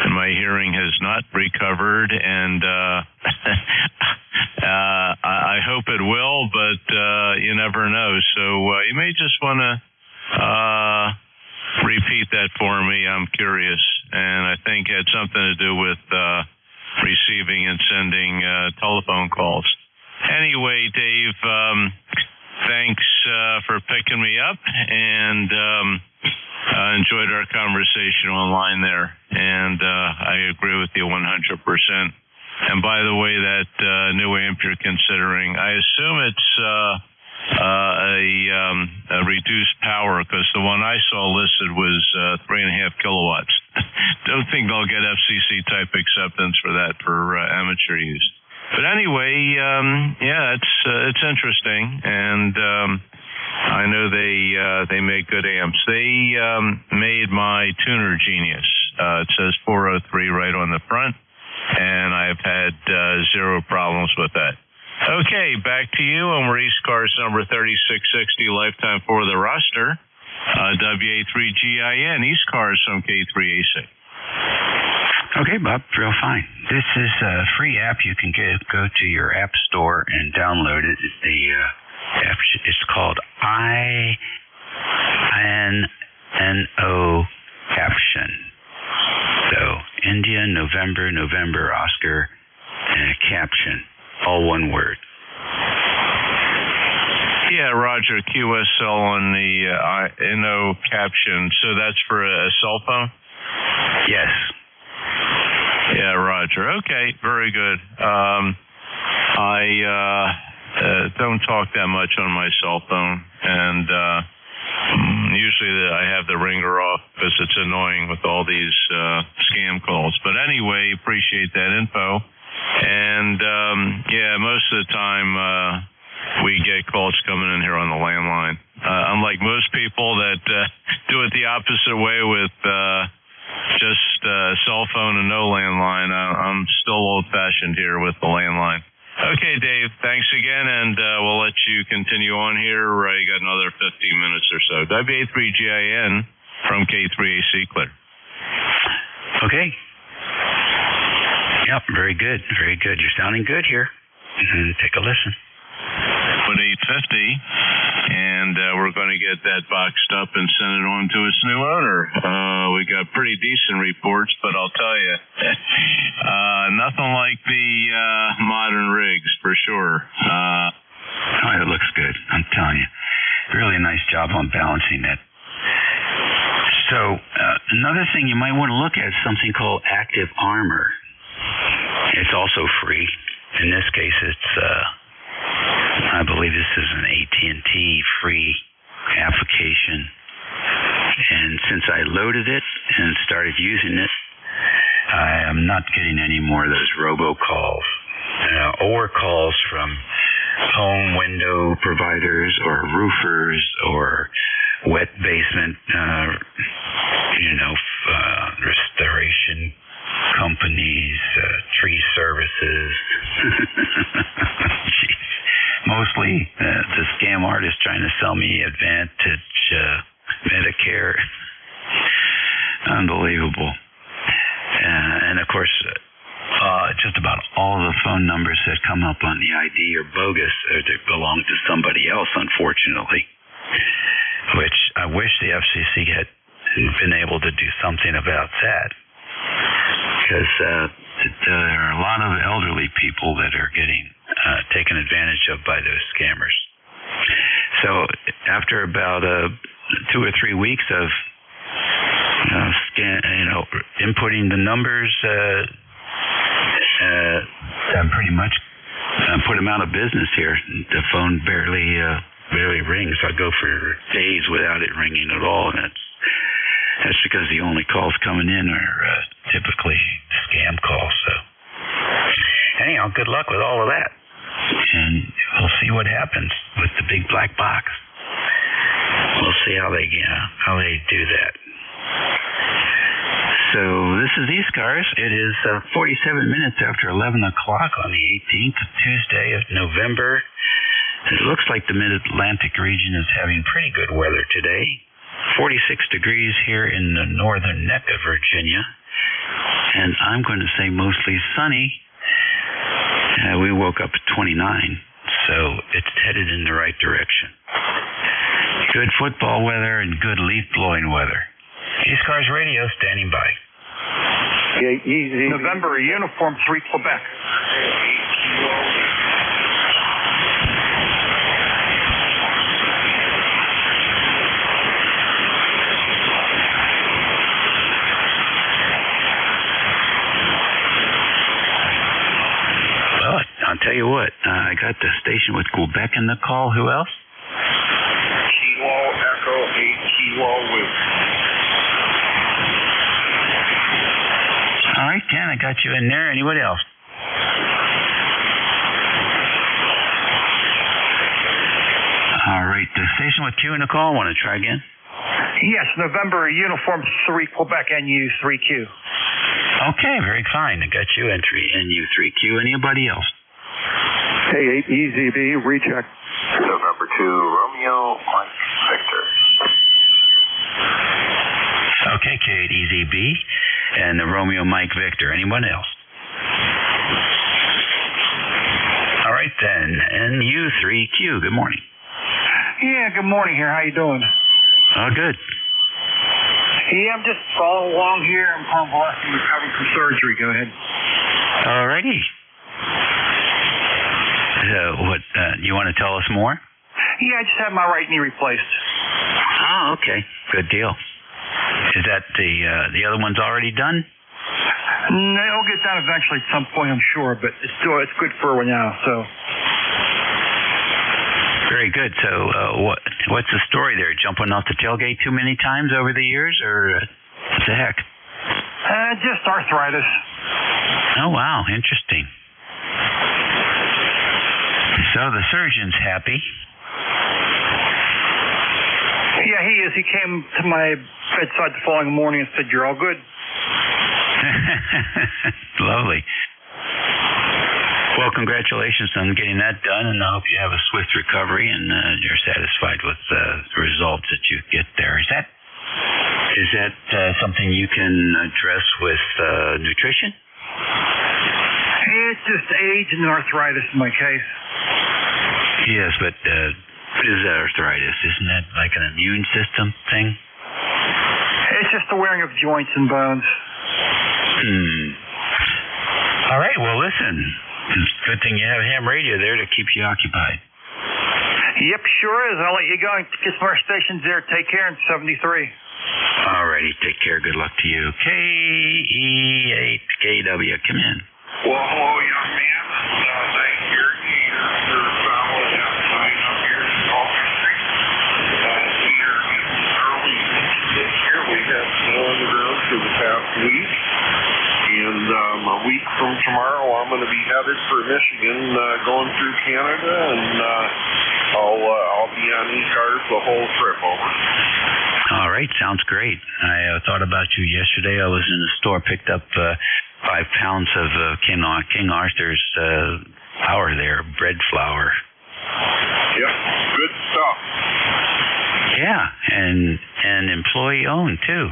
and my hearing has not recovered, and I hope it will, but you never know. So you may just want to repeat that for me. I'm curious, and I think it had something to do with receiving and sending telephone calls. Anyway, Dave, thanks for picking me up, and I enjoyed our conversation online there, and I agree with you 100%. And by the way, that new amp you're considering, I assume it's a reduced power, because the one I saw listed was 3.5 kilowatts. Don't think they'll get FCC type acceptance for that for amateur use. But anyway, yeah, it's interesting, and I know they make good amps. They made my tuner Genius. It says 403 right on the front, and I've had zero problems with that. Okay, back to you, and we're ECARS number 3660, lifetime for the roster. WA3GIN, ECARS from K3AC. Okay, Bob, real fine. This is a free app you can go to your app store and download it. The app is called INNO Caption. So India, November, Oscar, and Caption. All one word. Yeah, Roger, QSL on the INNO Caption. So that's for a cell phone? Yes. Yeah, Roger. Okay, very good. I don't talk that much on my cell phone, and usually I have the ringer off because it's annoying with all these scam calls. But anyway, appreciate that info. And yeah, most of the time we get calls coming in here on the landline. Unlike most people that do it the opposite way with just cell phone and no landline, I'm still old-fashioned here with the landline. Okay, Dave, thanks again, and we'll let you continue on here. You got another 15 minutes or so. WA3GIN from K3AC Clear. Okay. Yep, very good, very good. You're sounding good here. Take a listen. Put 850, and we're going to get that boxed up and send it on to its new owner. We got pretty decent reports, but I'll tell you, nothing like the modern rigs for sure. It looks good. I'm telling you, really nice job on balancing that. So another thing you might want to look at is something called Active Armor. It's also free. In this case, it's I believe this is an AT&T free application. And since I loaded it and started using it, I am not getting any more of those robocalls or calls from home window providers or roofers or wet basement, restoration companies, tree services. Jeez. Mostly the scam artist trying to sell me Advantage Medicare. Unbelievable. And of course, just about all of the phone numbers that come up on the ID are bogus, or they belong to somebody else, unfortunately. Which I wish the FCC had been able to do something about that. Because there are a lot of elderly people that are getting taken advantage of by those scammers. So after about 2 or 3 weeks of inputting the numbers, pretty much put them out of business here. The phone barely rings. I go for days without it ringing at all, and that's because the only calls coming in are typically scam calls. So anyhow, good luck with all of that, and we'll see what happens with the big black box. We'll see how they do that. So this is ECARS. It is 47 minutes after 11 o'clock on the 18th of Tuesday of November. It looks like the Mid-Atlantic region is having pretty good weather today. 46 degrees here in the northern neck of Virginia. And I'm going to say mostly sunny. We woke up at 29, so it's headed in the right direction. Good football weather and good leaf-blowing weather. ECARS Radio standing by. Okay, easy. November, Uniform 3, Quebec. Well, I'll tell you what, I got the station with Quebec in the call. Who else? Kilo Echo 8 Kilo with. All right, Ken, I got you in there. Anybody else? All right, the station with Q in the call. Want to try again? Yes, November, Uniform 3, Quebec, NU3Q. Okay, very fine. I got you entry NU3Q. Anybody else? Hey, EZB, recheck. November 2, Romeo, Mike, Victor. Okay, Kate, EZB, and the Romeo, Mike, Victor. Anyone else? All right, then, NU3Q. Good morning. Yeah, good morning here. How you doing? Oh, good. Yeah, I'm just following along here. I'm convalescing, recovering from surgery. Go ahead. All righty. What, you want to tell us more? Yeah, I just had my right knee replaced. Oh, okay. Good deal. Is that the other one's already done? No, it'll get done eventually at some point, I'm sure, but it's good for now, so. Very good. So what's the story there? Jumping off the tailgate too many times over the years, or what the heck? Just arthritis. Oh, wow. Interesting. So So the surgeon's happy. Yeah, he is. He came to my bedside the following morning and said, "You're all good." Lovely. Well, congratulations on getting that done, and I hope you have a swift recovery and you're satisfied with the results that you get there. Is that something you can address with nutrition? It's just age and arthritis in my case. Yes, but what is arthritis? Isn't that like an immune system thing? It's just the wearing of joints and bones. All right, well, listen. It's a good thing you have ham radio there to keep you occupied. Yep, sure is. I'll let you go and get some more stations there. Take care in 73. All righty, take care. Good luck to you. KE8KW, come in. Well, hello, young man. Nice hearing you. You're solid outside up here in Coffee Street. Here early this year, we had snow on the ground for the past week. And a week from tomorrow, I'm going to be headed for Michigan, going through Canada, and I'll be on ECARS the whole trip over. All right, sounds great. I thought about you yesterday. I was in the store, picked up 5 pounds of King Arthur's flour there, bread flour. Yep, good stuff. Yeah, and employee owned too.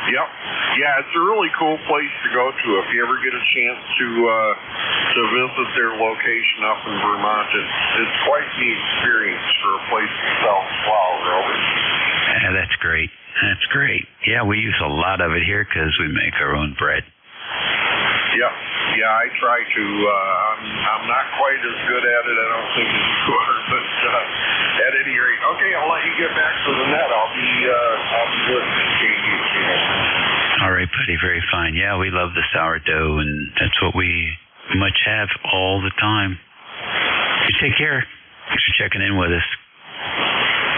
Yep. Yeah, it's a really cool place to go to if you ever get a chance to visit their location up in Vermont. It's quite the experience for a place to sell flour over. Yeah, that's great. That's great. Yeah, we use a lot of it here because we make our own bread. Yep. Yeah, I try to. I'm not quite as good at it, I don't think, as you are, but at any rate, okay, I'll let you get back to the net. I'll be listening to you. All right, buddy, very fine. Yeah, we love the sourdough, and that's what we much have all the time. You take care. Thanks for checking in with us.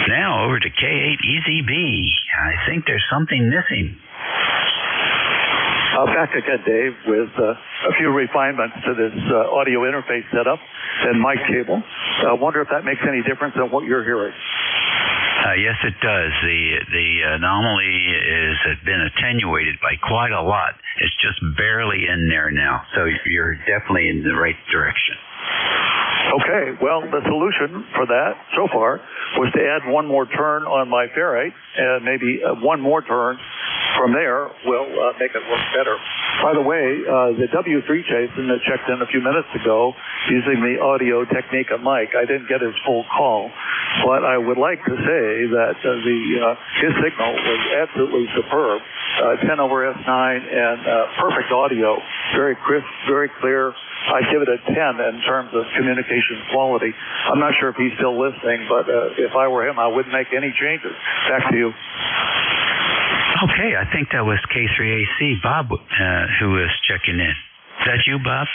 Now over to K8EZB. I think there's something missing. Back again, Dave, with a few refinements to this audio interface setup and mic cable. I wonder if that makes any difference in what you're hearing. Yes, it does. The anomaly has been attenuated by quite a lot. It's just barely in there now, so you're definitely in the right direction. Okay, well, the solution for that so far was to add one more turn on my ferrite, and maybe one more turn from there will make it work better. By the way, the W3 Jason that checked in a few minutes ago using the Audio Technica mic, I didn't get his full call, but I would like to say that his signal was absolutely superb. 10 over S9 and perfect audio, very crisp, very clear. I give it a 10 in terms of communication quality. I'm not sure if he's still listening, but if I were him, I wouldn't make any changes. Back to you. Okay, I think that was K3AC, Bob, who was checking in. Is that you, Bob?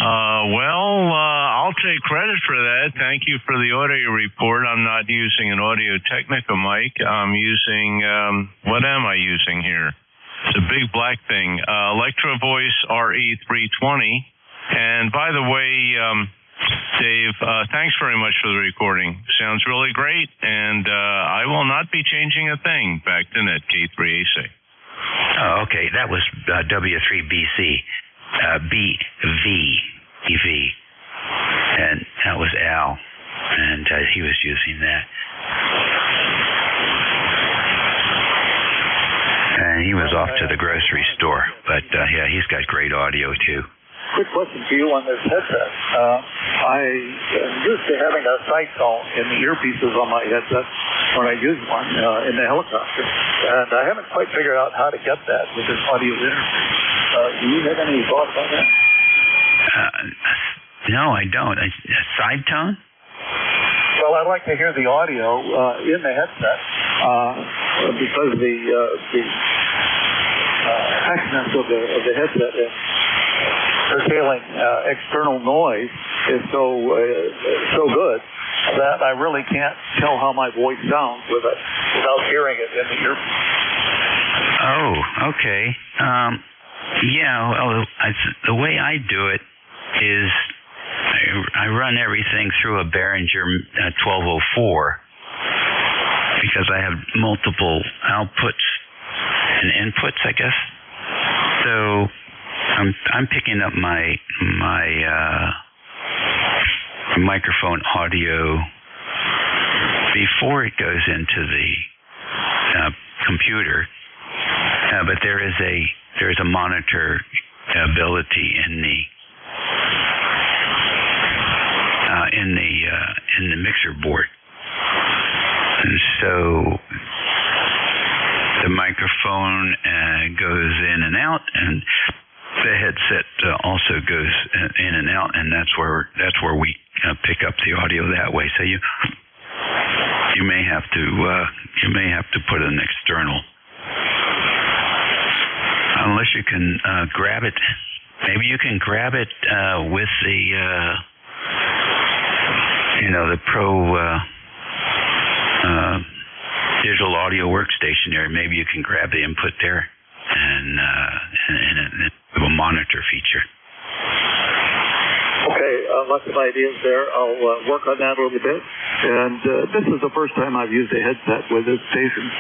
I'll take credit for that. Thank you for the audio report. I'm not using an Audio Technica mic. I'm using, what am I using here? It's a big black thing, Electro Voice RE320. And by the way, Dave, thanks very much for the recording. Sounds really great, and I will not be changing a thing. Back to net, K3AC. Oh, okay. That was W3BC, BVEV, and that was Al, and he was using that. And he was off to the grocery store, but yeah, he's got great audio too. Quick question for you on this headset. I am used to having a sight phone in the earpieces on my headset when I use one in the helicopter, and I haven't quite figured out how to get that with this audio interface. Do you have any thoughts on that? No, I don't. A side tone? Well, I'd like to hear the audio in the headset because the effectiveness of the headset is curtailing external noise is so good that I really can't tell how my voice sounds without hearing it in the earpiece. Oh, okay. Yeah, well, the way I do it is I run everything through a Behringer 1204 because I have multiple outputs and inputs, I guess. So I'm picking up my microphone audio before it goes into the computer, but there is a monitor ability in the mixer board, and so the microphone goes in and out, and the headset also goes in and out, and that's where we pick up the audio that way. So you may have to put an external, unless you can grab it. Maybe you can grab it with the the Pro digital audio workstation there. Maybe you can grab the input there and a monitor feature. Okay, lots of ideas there. I'll work on that a little bit. And this is the first time I've used a headset with this station,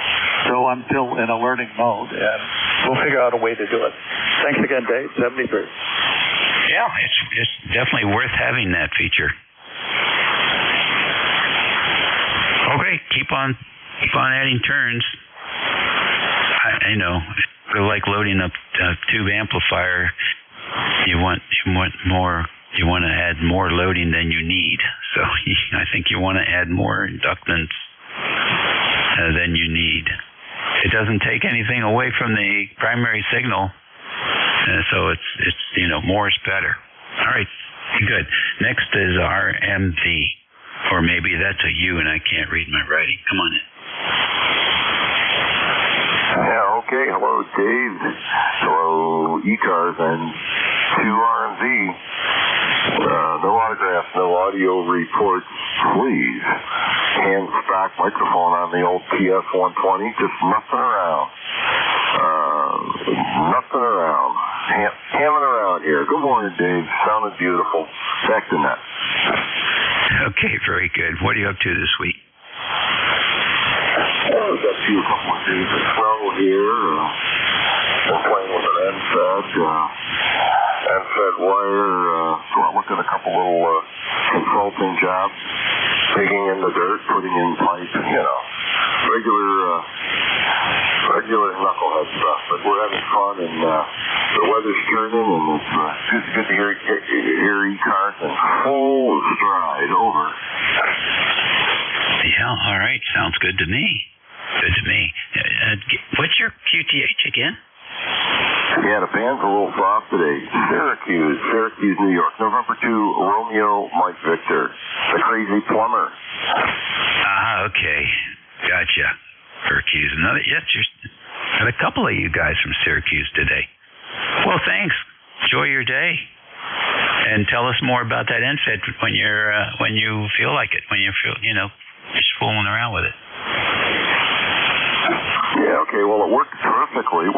so I'm still in a learning mode, and we'll figure out a way to do it. Thanks again, Dave. 73. Yeah, it's definitely worth having that feature. Okay, keep on adding turns. I know. They're like loading up a tube amplifier. You want more. You want to add more loading than you need. So I think you want to add more inductance than you need. It doesn't take anything away from the primary signal. So it's more is better. All right, good. Next is RMV, or maybe that's a U and I can't read my writing. Come on in. Yeah, okay. Hello, Dave. Hello, ECARS and to RMV. No autographs, no audio reports, please. Hand stock microphone on the old TS-120, just nothing around. Nothing around. Hamming around here. Good morning, Dave. Sounded beautiful. Back to net. Okay, very good. What are you up to this week? We've got a couple of days of snow here. We're playing with an NFED wire. Looking at a couple little consulting jobs. Digging in the dirt, putting in pipe, regular knucklehead stuff. But we're having fun, and the weather's turning, and it's good to hear ECARS in full stride. Over. Yeah, all right. Sounds good to me. Good to me. What's your QTH again? Yeah, the band's a little soft today. Syracuse, New York. November 2, Romeo, Mike Victor. The Crazy Plumber. Okay. Gotcha. Syracuse. Got a couple of you guys from Syracuse today. Well, thanks. Enjoy your day. And tell us more about that NFED when you feel like it, when you feel, just fooling around with it. Yeah, okay, well, it worked terrifically, and,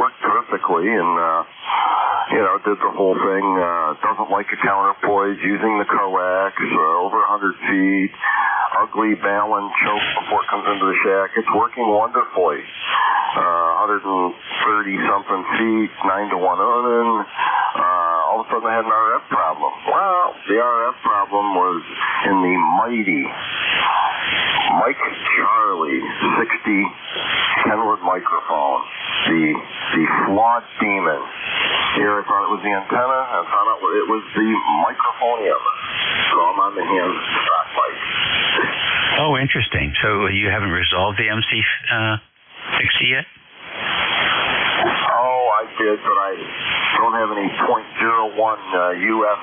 did the whole thing, doesn't like a counterpoise, using the coax, over 100 feet, ugly Ballon choke before it comes into the shack. It's working wonderfully. 130-something feet, 9-to-1 Unen. All of a sudden I had an RF problem. Well, the RF problem was in the mighty Mike Charlie 60 Kenwood microphone, the flawed demon. Here I thought it was the antenna, I found out it was the microphonium. So I'm on the hand stock mic. Oh, interesting. So you haven't resolved the MC60 yet? Oh, I did, but I don't have any .01 UF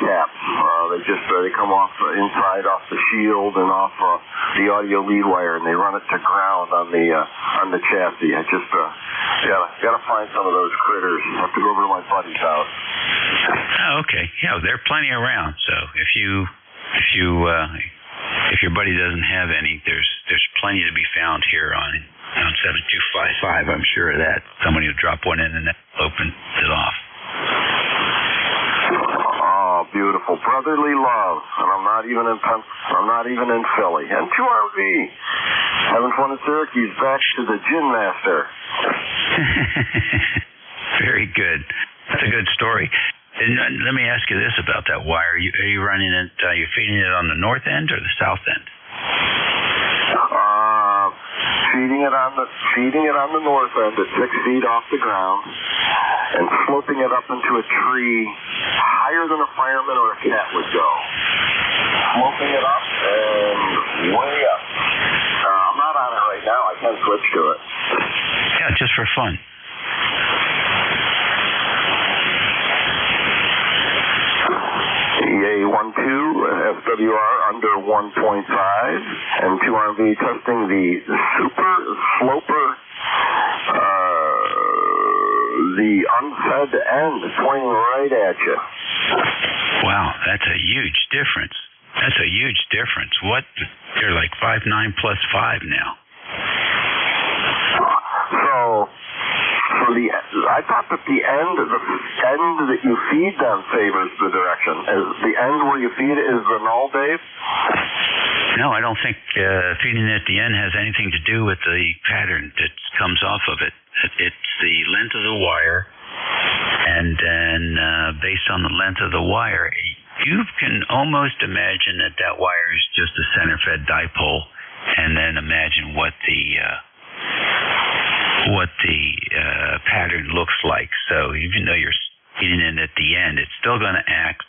caps. They come off inside off the shield and off the audio lead wire, and they run it to ground on the chassis. I just gotta find some of those critters. I have to go over to my buddy's house. Oh, okay. Yeah, there are plenty around. So if your buddy doesn't have any, there's plenty to be found here on 7255. I'm sure of that. Somebody will drop one in and open it off. Oh, beautiful. beautiful brotherly love, and I'm not even in Philly. And 2RV, having fun in Syracuse, back to the Gin Master. Very good. That's a good story. And let me ask you this about that wire. Are you running it? Are you feeding it on the north end or the south end? Feeding it on the north end at 6 feet off the ground, and sloping it up into a tree higher than a fireman or a cat would go. Sloping it up and way up. I'm not on it right now. I can't switch to it. Yeah, just for fun. EA12, FWR under 1.5, and 2RV testing the super sloper, the unfed end pointing right at you. Wow, that's a huge difference. What? You're like 5.9 plus 5 now. So I thought that the end that you feed them favors the direction. Is the end where you feed it is the null, Dave? No, I don't think feeding at the end has anything to do with the pattern that comes off of it. It's the length of the wire, and then based on the length of the wire, you can almost imagine that wire is just a center-fed dipole, and then imagine what the pattern looks like. So even though you're feeding it at the end, it's still going to act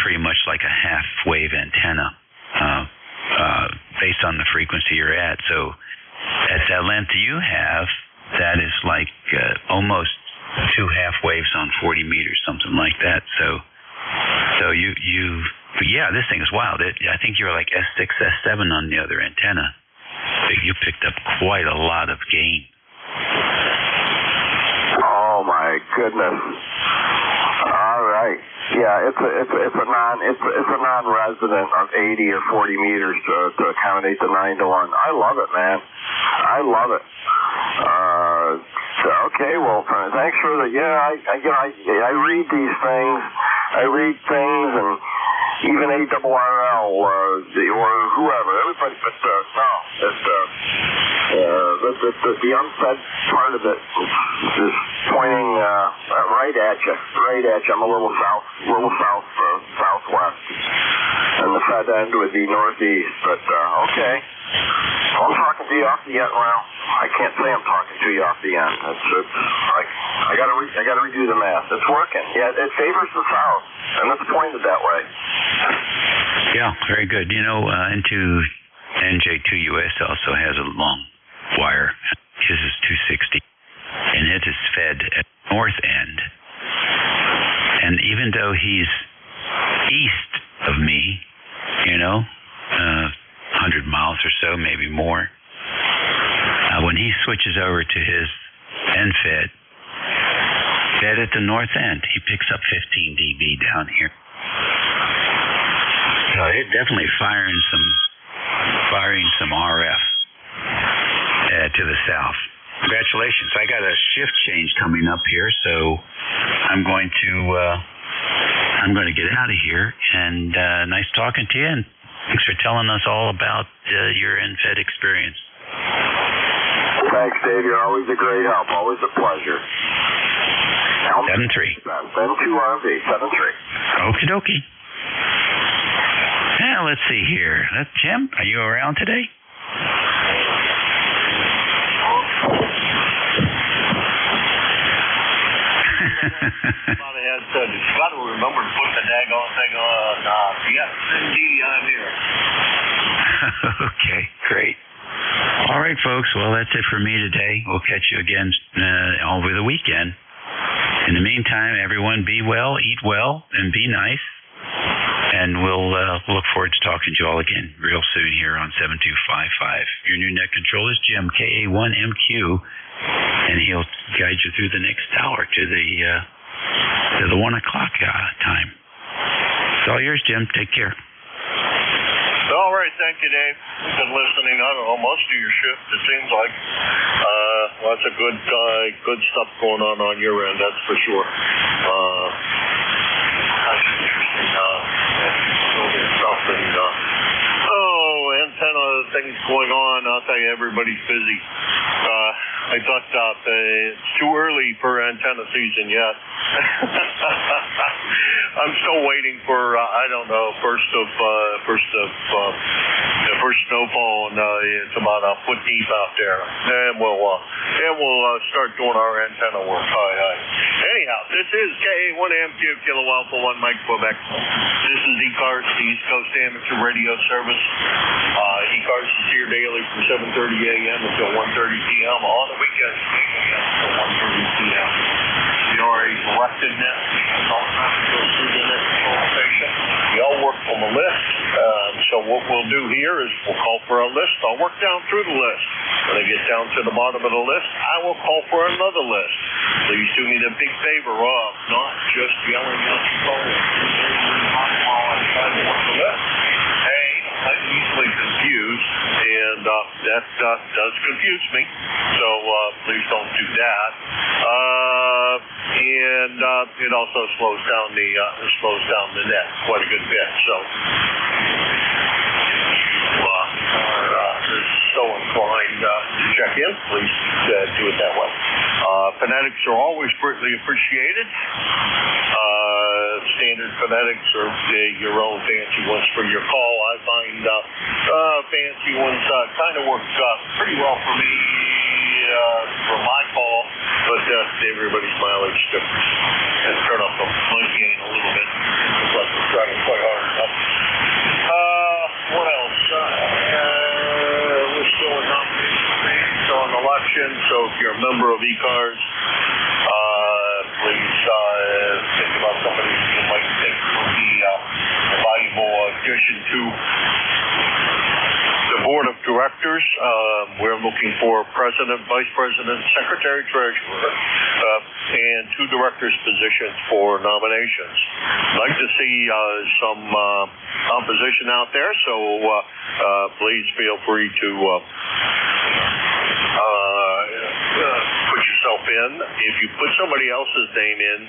pretty much like a half-wave antenna based on the frequency you're at. So at that length you have, that is like almost 2 half waves on 40 meters, something like that. So yeah, this thing is wild. I think you're like S6, S7 on the other antenna. You picked up quite a lot of gain. Oh my goodness! All right, yeah, it's a non-resident of 80 or 40 meters to accommodate the 9-to-1. I love it, man. I love it. Okay, well, thanks for the. Yeah, I read these things. I read things and. Even ARRL or whoever, everybody, but no, the unfed part of it is pointing right at you. I'm a little southwest, and the fed end would be northeast. But okay, I'm talking to you off the end. Well, I can't say I'm talking to you off the end. It's like I gotta redo the math. It's working. Yeah, it favors the south, and it's pointed that way. Yeah, very good. You know, NJ2US also has a long wire. His is 260, and it is fed at north end. And even though he's east of me, 100 miles or so, maybe more, when he switches over to his end fed at the north end, he picks up 15 dB down here. So it's definitely firing some RF to the south. Congratulations! I got a shift change coming up here, so I'm going to get out of here. And nice talking to you, and thanks for telling us all about your NFED experience. Thanks, Dave. You're always a great help. Always a pleasure. 7-3. Then 2RV. 7-3. Okie dokie. Now, let's see here. Jim, are you around today? You got to remember to put the daggone thing on. Yes, indeed, I'm here. Okay, great. All right, folks. Well, that's it for me today. We'll catch you again over the weekend. In the meantime, everyone be well, eat well, and be nice. And we'll look forward to talking to you all again real soon here on 7255. Your new net controller is Jim, KA1MQ, and he'll guide you through the next hour to the 1 o'clock time. It's all yours, Jim. Take care. All right, thank you, Dave. I've been listening, I don't know, most of your shift, it seems like. Lots of good stuff going on your end, that's for sure. That's interesting. things going on. I'll tell you, everybody's busy. I thought it's too early for antenna season yet. I'm still waiting for first snowfall, and it's about a foot deep out there, and we'll start doing our antenna work. Anyhow, this is KA1M Kilo Alpha 1 Mike Quebec. This is ECARS, the East Coast Amateur Radio Service. ECARS is here daily from 7:30 a.m. until 1:30 p.m. on the weekends until 1:30 p.m. We are a selected net. All traffic goes through the net control station. We all work from a list. So what we'll do here is we'll call for a list. I'll work down through the list. When I get down to the bottom of the list, I will call for another list. Please do me the big favor of not just yelling at your phone while I'm trying to work the list. Hey, I'm easily confused, and that does confuse me. So please don't do that. And it also slows down the net quite a good bit. So so inclined to check in, please do it that way. Phonetics are always greatly appreciated. Standard phonetics or your own fancy ones for your call. I find fancy ones kind of work pretty well for me for my call, but everybody's mileage is different. And turn up the mic gain a little bit. Looks like we're trying quite hard enough. What else? We're still in nomination on election, so if you're a member of ECARS, please think about somebody you might think would be a valuable addition to the board of directors. We're looking for president, vice president, secretary, treasurer, and 2 directors' positions for nominations. I'd like to see some opposition out there, so please feel free to put yourself in. If you put somebody else's name in,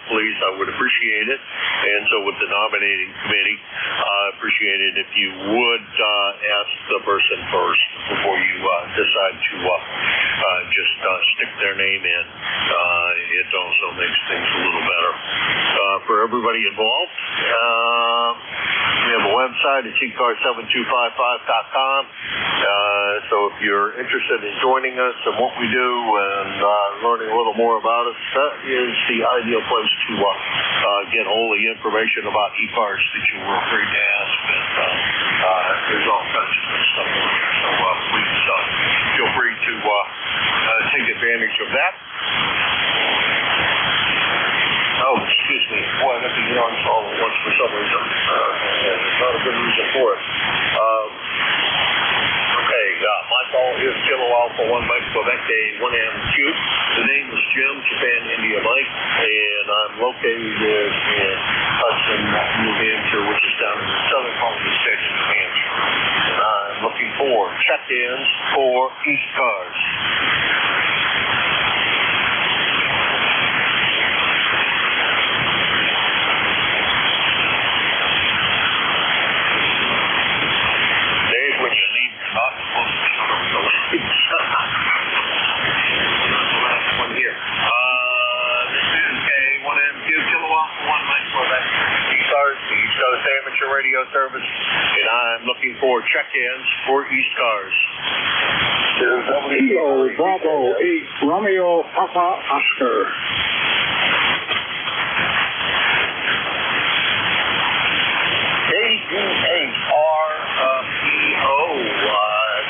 please, I would appreciate it. And so with the nominating committee, I appreciate it if you would ask the person first before you decide to just stick their name in. It also makes things a little better for everybody involved. We have a website at ECARS7255.com. So if you're interested in joining us and what we do and learning a little more about us, that is the ideal place to get all the information about ECARS that you were afraid to ask. And there's all kinds of good stuff in there. So please feel free to take advantage of that. Oh, excuse me. Boy, I got the yawn all at once for some reason. There's not a good reason for it. My call is Kilo Alpha 1 Mike Quebec Day 1M Q. The name is Jim, Japan India Mike, and I'm located in Hudson, New Hampshire, which is down in the southern part of the state of New Hampshire. And I'm looking for check-ins for ECARS. Amateur radio service, and I'm looking for check-ins for ECARS. Kilo Bravo 8 Romeo Papa Oscar. KUHRPO.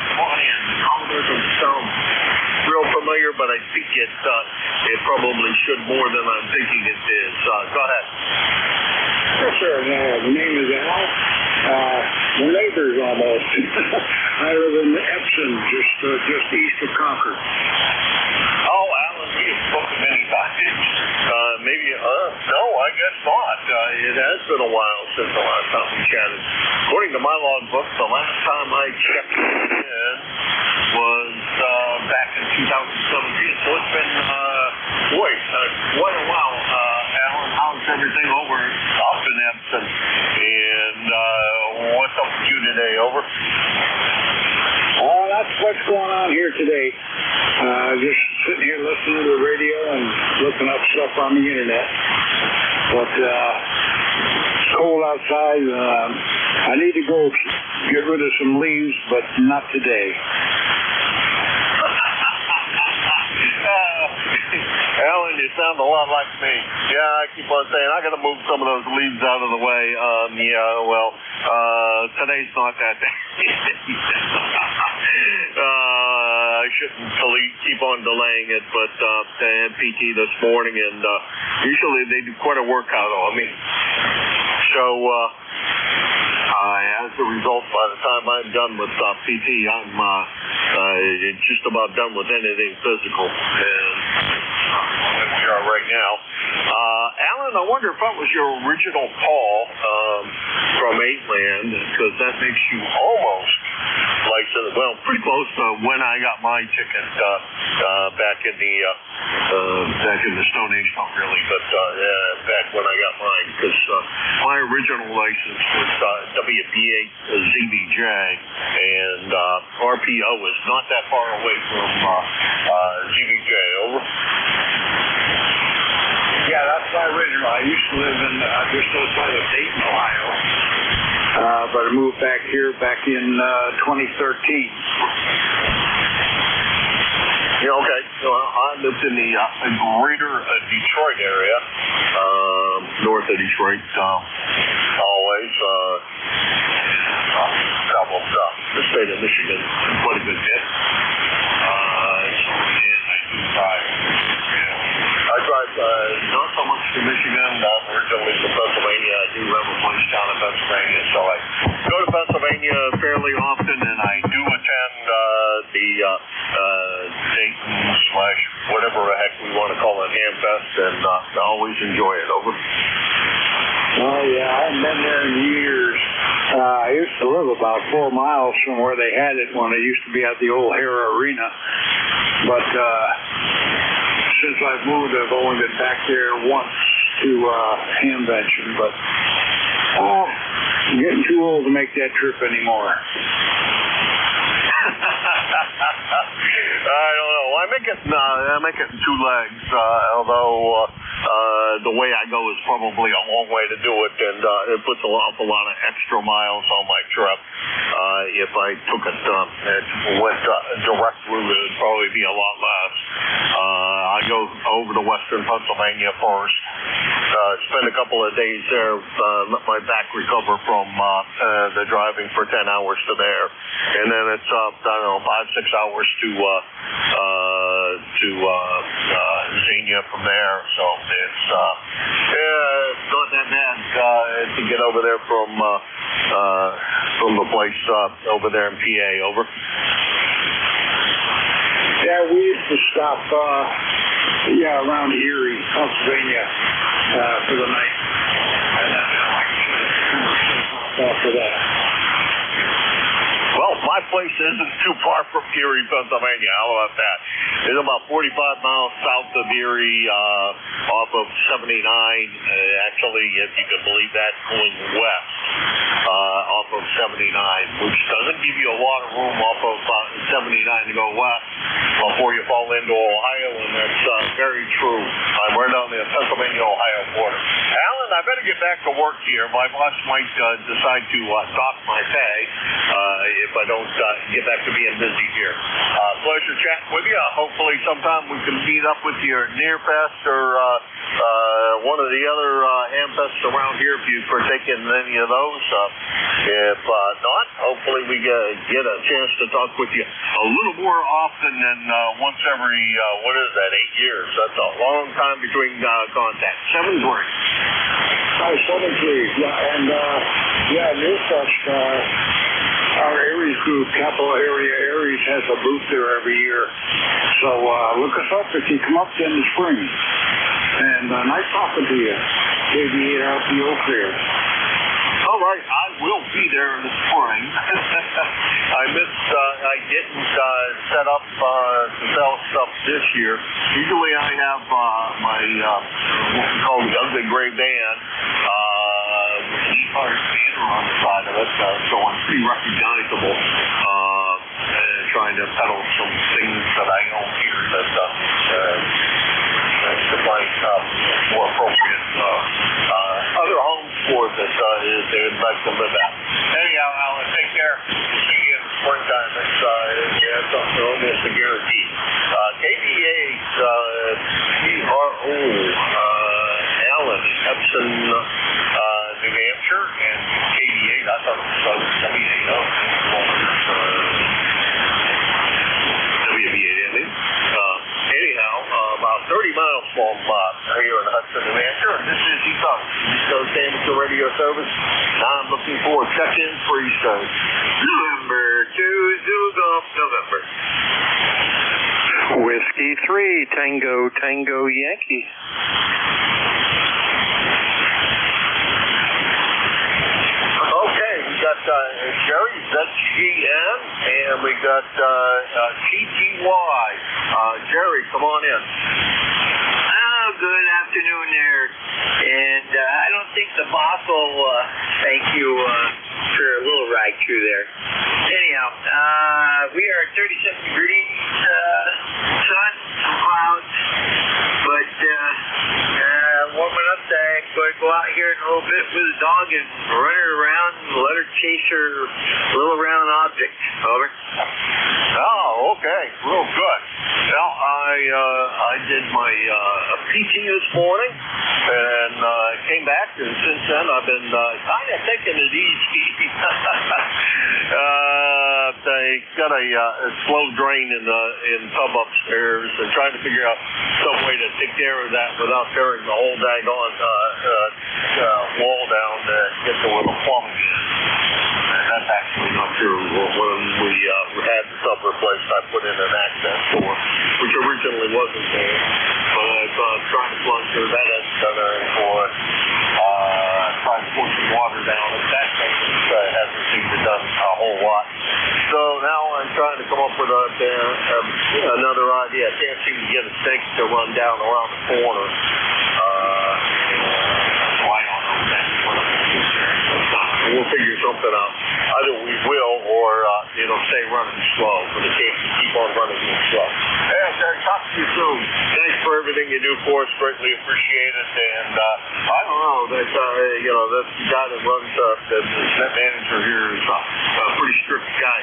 Come on in. Commodore doesn't sound real familiar, but I think it probably should more than I'm thinking it is. Go ahead. Yes, sir. The name is Al. We're neighbors almost. I live in Epsom, just east of Concord. Oh, Alan, you've spoken many times. Maybe, no, I guess not. It has been a while since the last time we chatted. According to my logbook, the last time I checked in was back in 2017. So it's been, quite a while. Alan, how's everything over up in Epsom? And what's up with you today? Over? much going on here today. Just sitting here listening to the radio and looking up stuff on the internet. But it's cold outside. I need to go get rid of some leaves, but not today. Alan, you sound a lot like me. Yeah, I keep on saying I got to move some of those leaves out of the way. Today's not that day. I shouldn't keep on delaying it, but I had PT this morning, and usually they do quite a workout on me. So, as a result, by the time I'm done with PT, I'm just about done with anything physical. And we are right now. Alan, I wonder if that was your original call from 8-Land, because that makes you almost like, pretty close to when I got my ticket back in the Stone Age, not really, but back when I got mine, because my original license was WB8 ZBJ, and RPO is not that far away from ZBJ. Over. Yeah, that's my original. I used to live in just outside of Dayton, Ohio. But I moved back here back in 2013. Yeah, okay. I lived in the greater Detroit area, north of Detroit, always. Traveled the state of Michigan quite a good bit. I drive not so much to Michigan. I'm originally from Pennsylvania. I do have a place down in Pennsylvania, so I go to Pennsylvania fairly often, and I do attend the Dayton / whatever the heck we want to call it, Hamfest, and I always enjoy it. Over. Oh, yeah, I haven't been there in years. I used to live about 4 miles from where they had it when it used to be at the old Hara Arena. But since I've moved, I've only been back there once to Hamvention. But I'm getting too old to make that trip anymore. I don't know. I make it in 2 legs, although the way I go is probably a long way to do it, and it puts a lot of extra miles on my trip. If I took it went direct route, it would probably be a lot less. I go over to Western Pennsylvania first, spend a couple of days there, let my back recover from the driving for 10 hours to there, and then it's 5-6 hours to Xenia from there. So it's not that bad to get over there from the place over there in PA. Over. Yeah, we used to stop around Erie, Pennsylvania for the night. And then after that. Well, my place isn't too far from Erie, Pennsylvania. How about that? It's about 45 miles south of Erie, off of 79. Actually, if you can believe that, going west off of 79, which doesn't give you a lot of room off of 79 to go west before you fall into Ohio, and that's very true. I'm right on the Pennsylvania-Ohio border. Alan, I better get back to work here. My boss might decide to dock my pay if I don't get back to being busy here. Pleasure chatting with you. Hopefully sometime we can meet up with you at Nearfest or one of the other Hamfests around here if you partake in any of those. If not, hopefully we get a chance to talk with you a little more often than once every, 8 years. That's a long time between contacts. 7-3. 7-3, yeah, and Nearfest, our Aries group, Capital Area Aries, has a booth there every year. So look us up if you come up in the spring. And nice talking to you, KV8RPO Clear. All right, I will be there in the spring. I didn't set up to sell stuff this year. Usually I have my what we call the ugly gray van with an ECARS banner on the side of it, so I'm pretty recognizable. trying to peddle some things that I own here that to find more appropriate other homes for that they would like to live at. Anyhow, Alan, take care. We'll see you in the springtime. It's almost a guarantee. KBA's PRO Alan in Epsom, New Hampshire, and KBA, I thought it was WAO. WBA, anyhow, about 30 miles from here in Hudson, New Hampshire, and this is ECARS, East Coast Amateur Radio Service. Now I'm looking for check-ins for East Coast. November 2 Zulu Golf, November. Whiskey 3, Tango Yankee. Okay, we got Jerry, ZGN, and we got TTY. Jerry, come on in. Oh, good afternoon there. And I don't think the boss will thank you for a little ride through there. Anyhow, we are at 37 degrees, sun, some clouds, but warming up that I'm going to go out here in a little bit with the dog and run her around and let her chase her little round object. Over. Oh, okay. Real good. Well, I did my PT this morning and came back, and since then I've been kind of taking it easy. They got a slow drain in tub upstairs and trying to figure out some way to take care of that without tearing the whole daggone wall down to get to where the plumbing is. And that's actually not true. When we had the tub replaced, I put in an access door, which originally wasn't there. But I've tried to plunge through that hasn't for trying to push some water down. That hasn't seemed to done a whole lot. So now I'm trying to come up with another idea. I can't seem to get a stake to run down around the corner. So I don't know exactly what I'm going to do there. We'll figure something out. Either we will or it'll stay running slow, but it can't keep on running slow. Hey, Terry, talk to you soon. Thanks for everything you do for us. Greatly appreciate it. And I don't know, that's the guy that runs the net manager here is a pretty strict guy.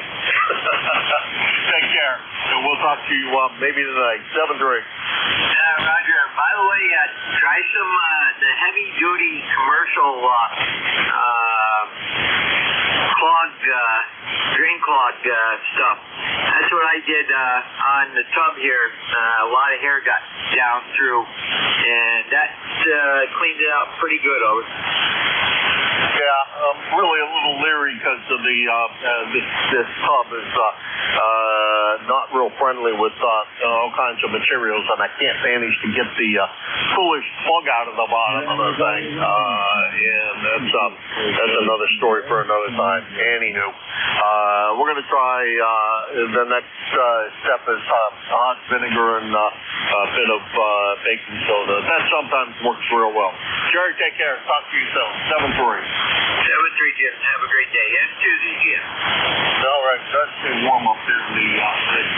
Take care. And we'll talk to you maybe tonight. 7-3. Roger. By the way, try some the heavy-duty commercial drain clog stuff. That's what I did on the tub here. A lot of hair got down through, and that cleaned it out pretty good. Over. Yeah, I'm really a little leery because of this tub is not real friendly with all kinds of materials, and I can't manage to get the foolish plug out of the bottom of the thing. And that's another story for another time. Anywho, we're going to try the next step is hot vinegar and a bit of baking soda. That sometimes works real well. Jerry, take care. Talk to you soon. 7-3. 7-3, Jim. Have a great day. It's Tuesday, Jim. All right, that's been warm up there in the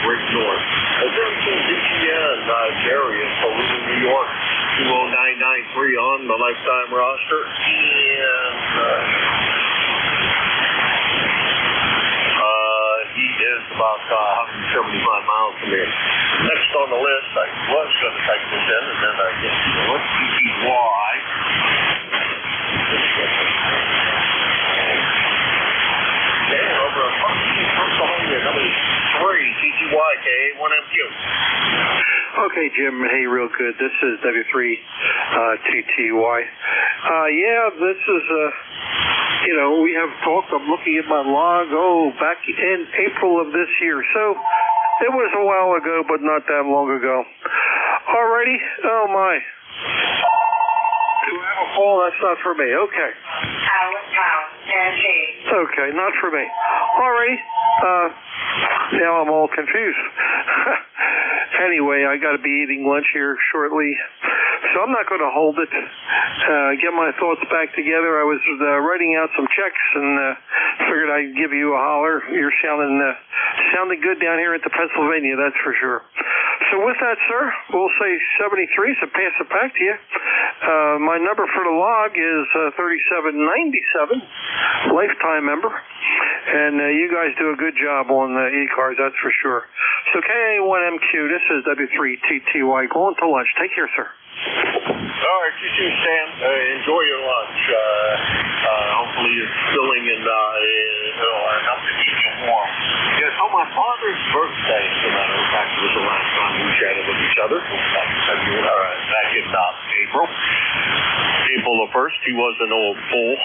great north. Is there anything DGN Jerry in Toledo, New York? 20993 on the lifetime roster. And he is about 175 miles from here. Next on the list, I was going to type this in, and then I get TTY. Over at Pennsylvania, number 3, TTY, K1MQ. Okay, Jim. Hey, real good. This is W3 TTY. This is we have talked. I'm looking at my log. Back in April of this year. So it was a while ago, but not that long ago. Alrighty. Oh my. Do I have a fall? That's not for me. Okay. Okay, not for me. Alrighty. Now I'm all confused. Anyway, I got to be eating lunch here shortly, so I'm not going to hold it. Get my thoughts back together. I was writing out some checks and figured I'd give you a holler. You're sounding good down here at the Pennsylvania, that's for sure. So with that, sir, we'll say 73, so pass it back to you. My number for the log is 3797, lifetime member. And you guys do a good job on the ECARS, that's for sure. So KA1MQ, this is W3TTY, going to lunch. Take care, sir. All right, you too, Sam. Enjoy your lunch. Hopefully it's filling and enough to keep you warm. Yeah, so my father's birthday, as a matter of fact, was the last time we chatted with each other. Back in April. April the 1st. He was an old bull.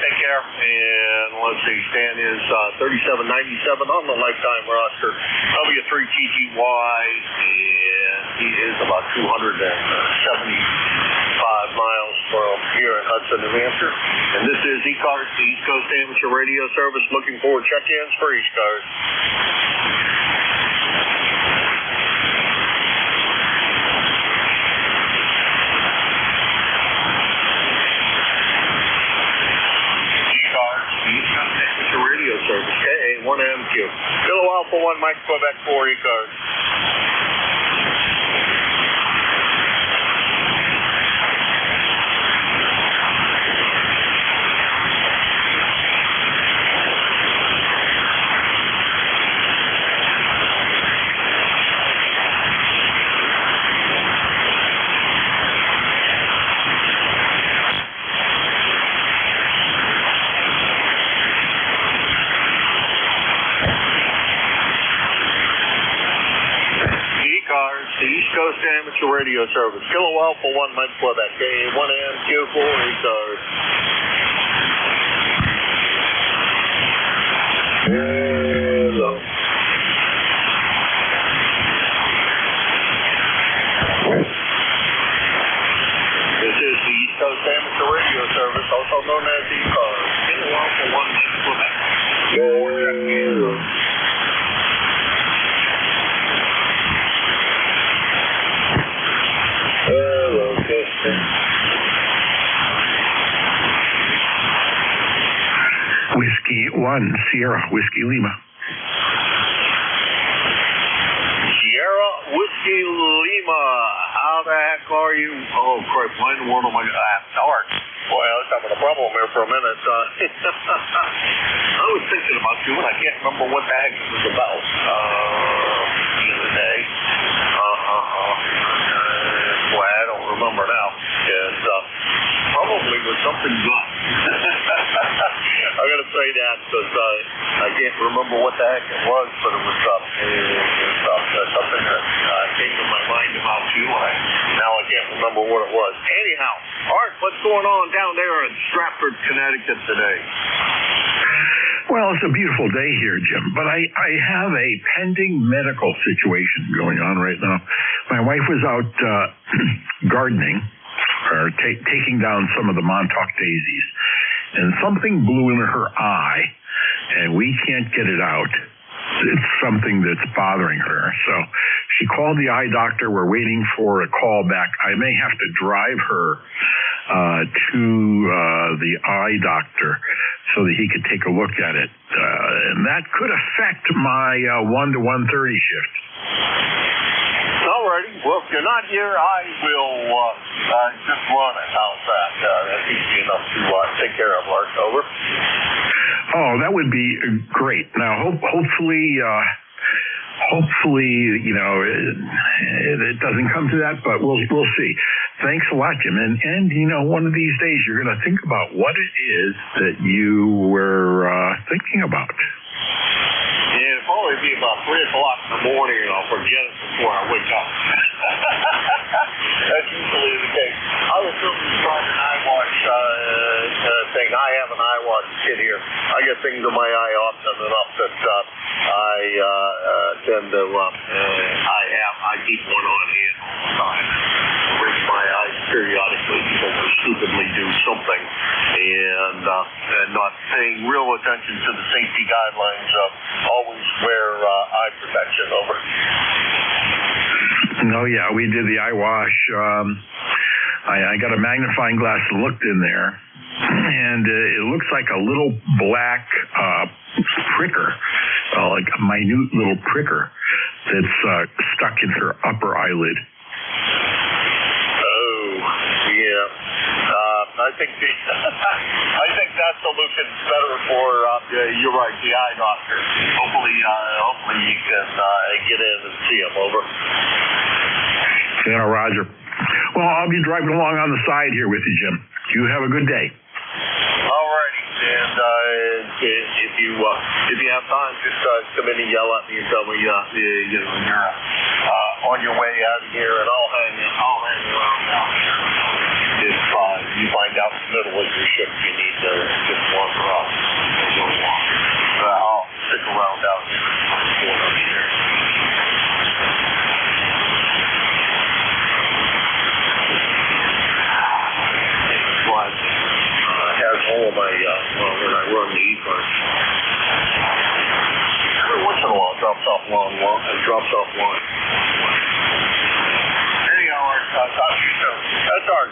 Take care, and let's see, Stan is 3797 on the lifetime roster, W3TGY, and he is about 275 miles from here in Hudson, New Hampshire. And this is ECARS, the East Coast Amateur Radio Service, looking for check-ins for ECARS. Radio service, KA1MQ. Kilo Alpha 1, Mike Quebec 4, ECARS. The East Coast Amateur Radio Service. Kilo Alpha 1, Mike Quebec, KA1MQ 4, ECARS. Hello. This is the East Coast Amateur Radio Service, also known as ECARS. Kilo Alpha 1, Mike Quebec. Hello. Whiskey 1, Sierra, Whiskey Lima. Sierra, Whiskey Lima. How the heck are you? Oh, crap, mine one of my dark. Boy, I was having a problem here for a minute. I was thinking about you, and I can't remember what the heck it was about the other day. Boy, I don't remember now. It probably was something good. I got to say that because I can't remember what the heck it was, but it was something that came to my mind about you. Now I can't remember what it was. Anyhow, Art, what's going on down there in Stratford, Connecticut today? Well, it's a beautiful day here, Jim, but I have a pending medical situation going on right now. My wife was out gardening, or taking down some of the Montauk daisies, and something blew in her eye, and we can't get it out. It's something that's bothering her. So she called the eye doctor. We're waiting for a call back. I may have to drive her to the eye doctor so that he could take a look at it. And that could affect my 1 to 1:30 shift. Alrighty. Well, if you're not here, I will just run it. How's that? That's easy enough to take care of, Art. Over. Oh, that would be great. Now, hopefully, you know, it doesn't come to that, but we'll see. Thanks a lot, Jim. And you know, one of these days you're going to think about what it is that you were thinking about. Yeah, it'll probably be about 3 o'clock in the morning, and I'll forget it before I wake up. That's usually the case. I was looking for an eye wash thing. I have an eye wash kit here. I get things in my eye often enough that I tend to, I keep one on hand all the time. I rinse my eyes periodically because I stupidly do something and not paying real attention to the safety guidelines of always wear eye eye protection, over. Oh, yeah, we did the eye wash. I got a magnifying glass and looked in there, and it looks like a little black pricker, like a minute little pricker that's stuck in her upper eyelid. Oh, yeah. I think that solution's better for, you're right, the eye doctor. Hopefully you can get in and see him, over. Yeah, Roger. Well, I'll be driving along on the side here with you, Jim. You have a good day. All righty. And if you have time, just come in and yell at me and tell me you're on your way out of here, and I'll hang around down here. If you find out in the middle of your shift you need to just wander off, I'll stick around out here in the corner here. Has all of my, when I run the ECARS. Every once in a while it drops off line. Anyhow, that's our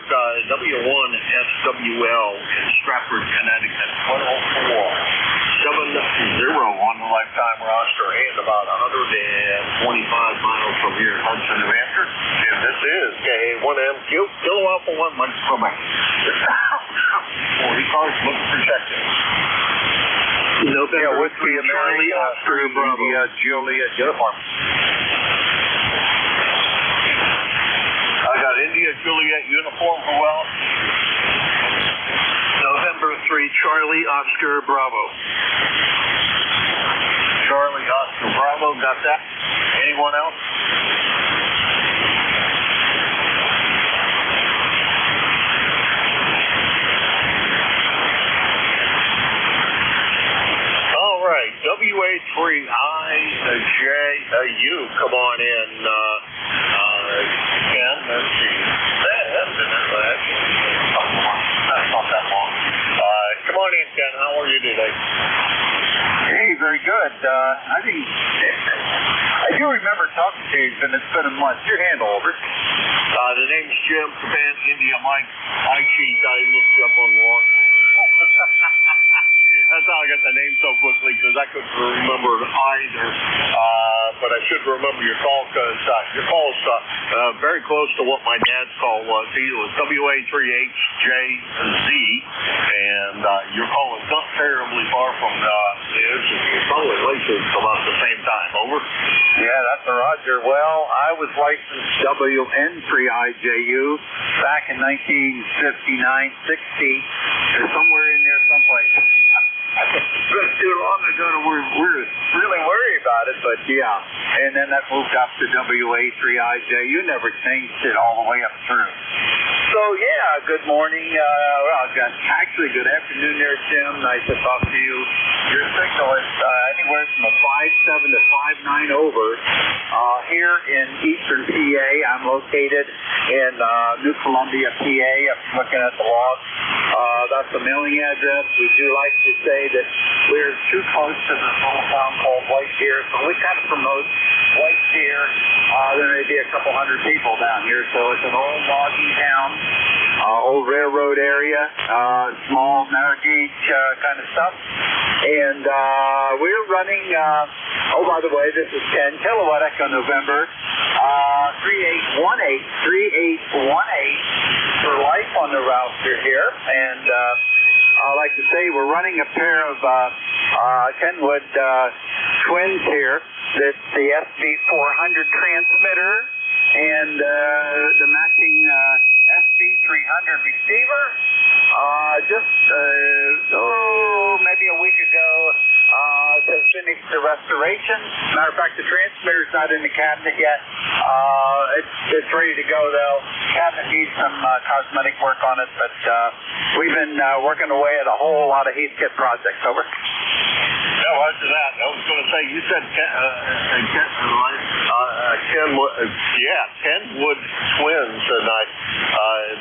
W1SWL in Stratford, Connecticut. 10470 on the lifetime roster, and about 125 miles from here in Hudson, New Hampshire. And this is KA1MQ, Kilo Alpha 1, Mike Quebec. ECARS looking for check-ins. November with the Charlie Oscar Bravo. Juliet uniform. I got India Juliet uniform. Who else? November 3, Charlie Oscar Bravo. Charlie Oscar Bravo, got that? Anyone else? All right, WA3IJU, come on in. Ken, let's see. That's not that long. Come on in, Ken. How are you today? Hey, very good. I do remember talking to you, and it's been a month. Your handle, over. The name's Jim, Japan, India, Mike. I cheat. I looked you up on the lawn. That's how I got the name so quickly, because I couldn't remember it either. But I should remember your call, because your call's very close to what my dad's call was. He was WA3HJZ, and your call is not terribly far from his. You're probably licensed about the same time, over. Yeah, that's a Roger. Well, I was licensed WN3IJU back in 1959, 60, somewhere in there someplace. It's been too long ago to we're really worried about it, but yeah. And then that moved up to WA3IJ. You never changed it all the way up through. So yeah, good morning. Actually good afternoon there, Jim. Nice to talk to you. Your signal is anywhere from a 5.7 to 5.9 over. Here in eastern PA, I'm located in New Columbia, PA. I'm looking at the log. That's the mailing address. We do like to say that we're too close to this little town called White Deer, so we kind of promote White Deer. There may be a couple hundred people down here, so it's an old logging town, old railroad area, small narrow gauge kind of stuff. And we're running, by the way, this is 10 kilowatt Echo November, 3818 for life on the router here. And I like to say we're running a pair of Kenwood twins here. That's the SB400 transmitter and the matching SB300 receiver. Maybe a week ago, to finish the restoration. Matter of fact, the transmitter's not in the cabinet yet. It's ready to go, though. Cabinet needs some cosmetic work on it, but we've been working away at a whole lot of Heathkit projects. Over. Yeah, after that, I was going to say, you said Kenwood twins, and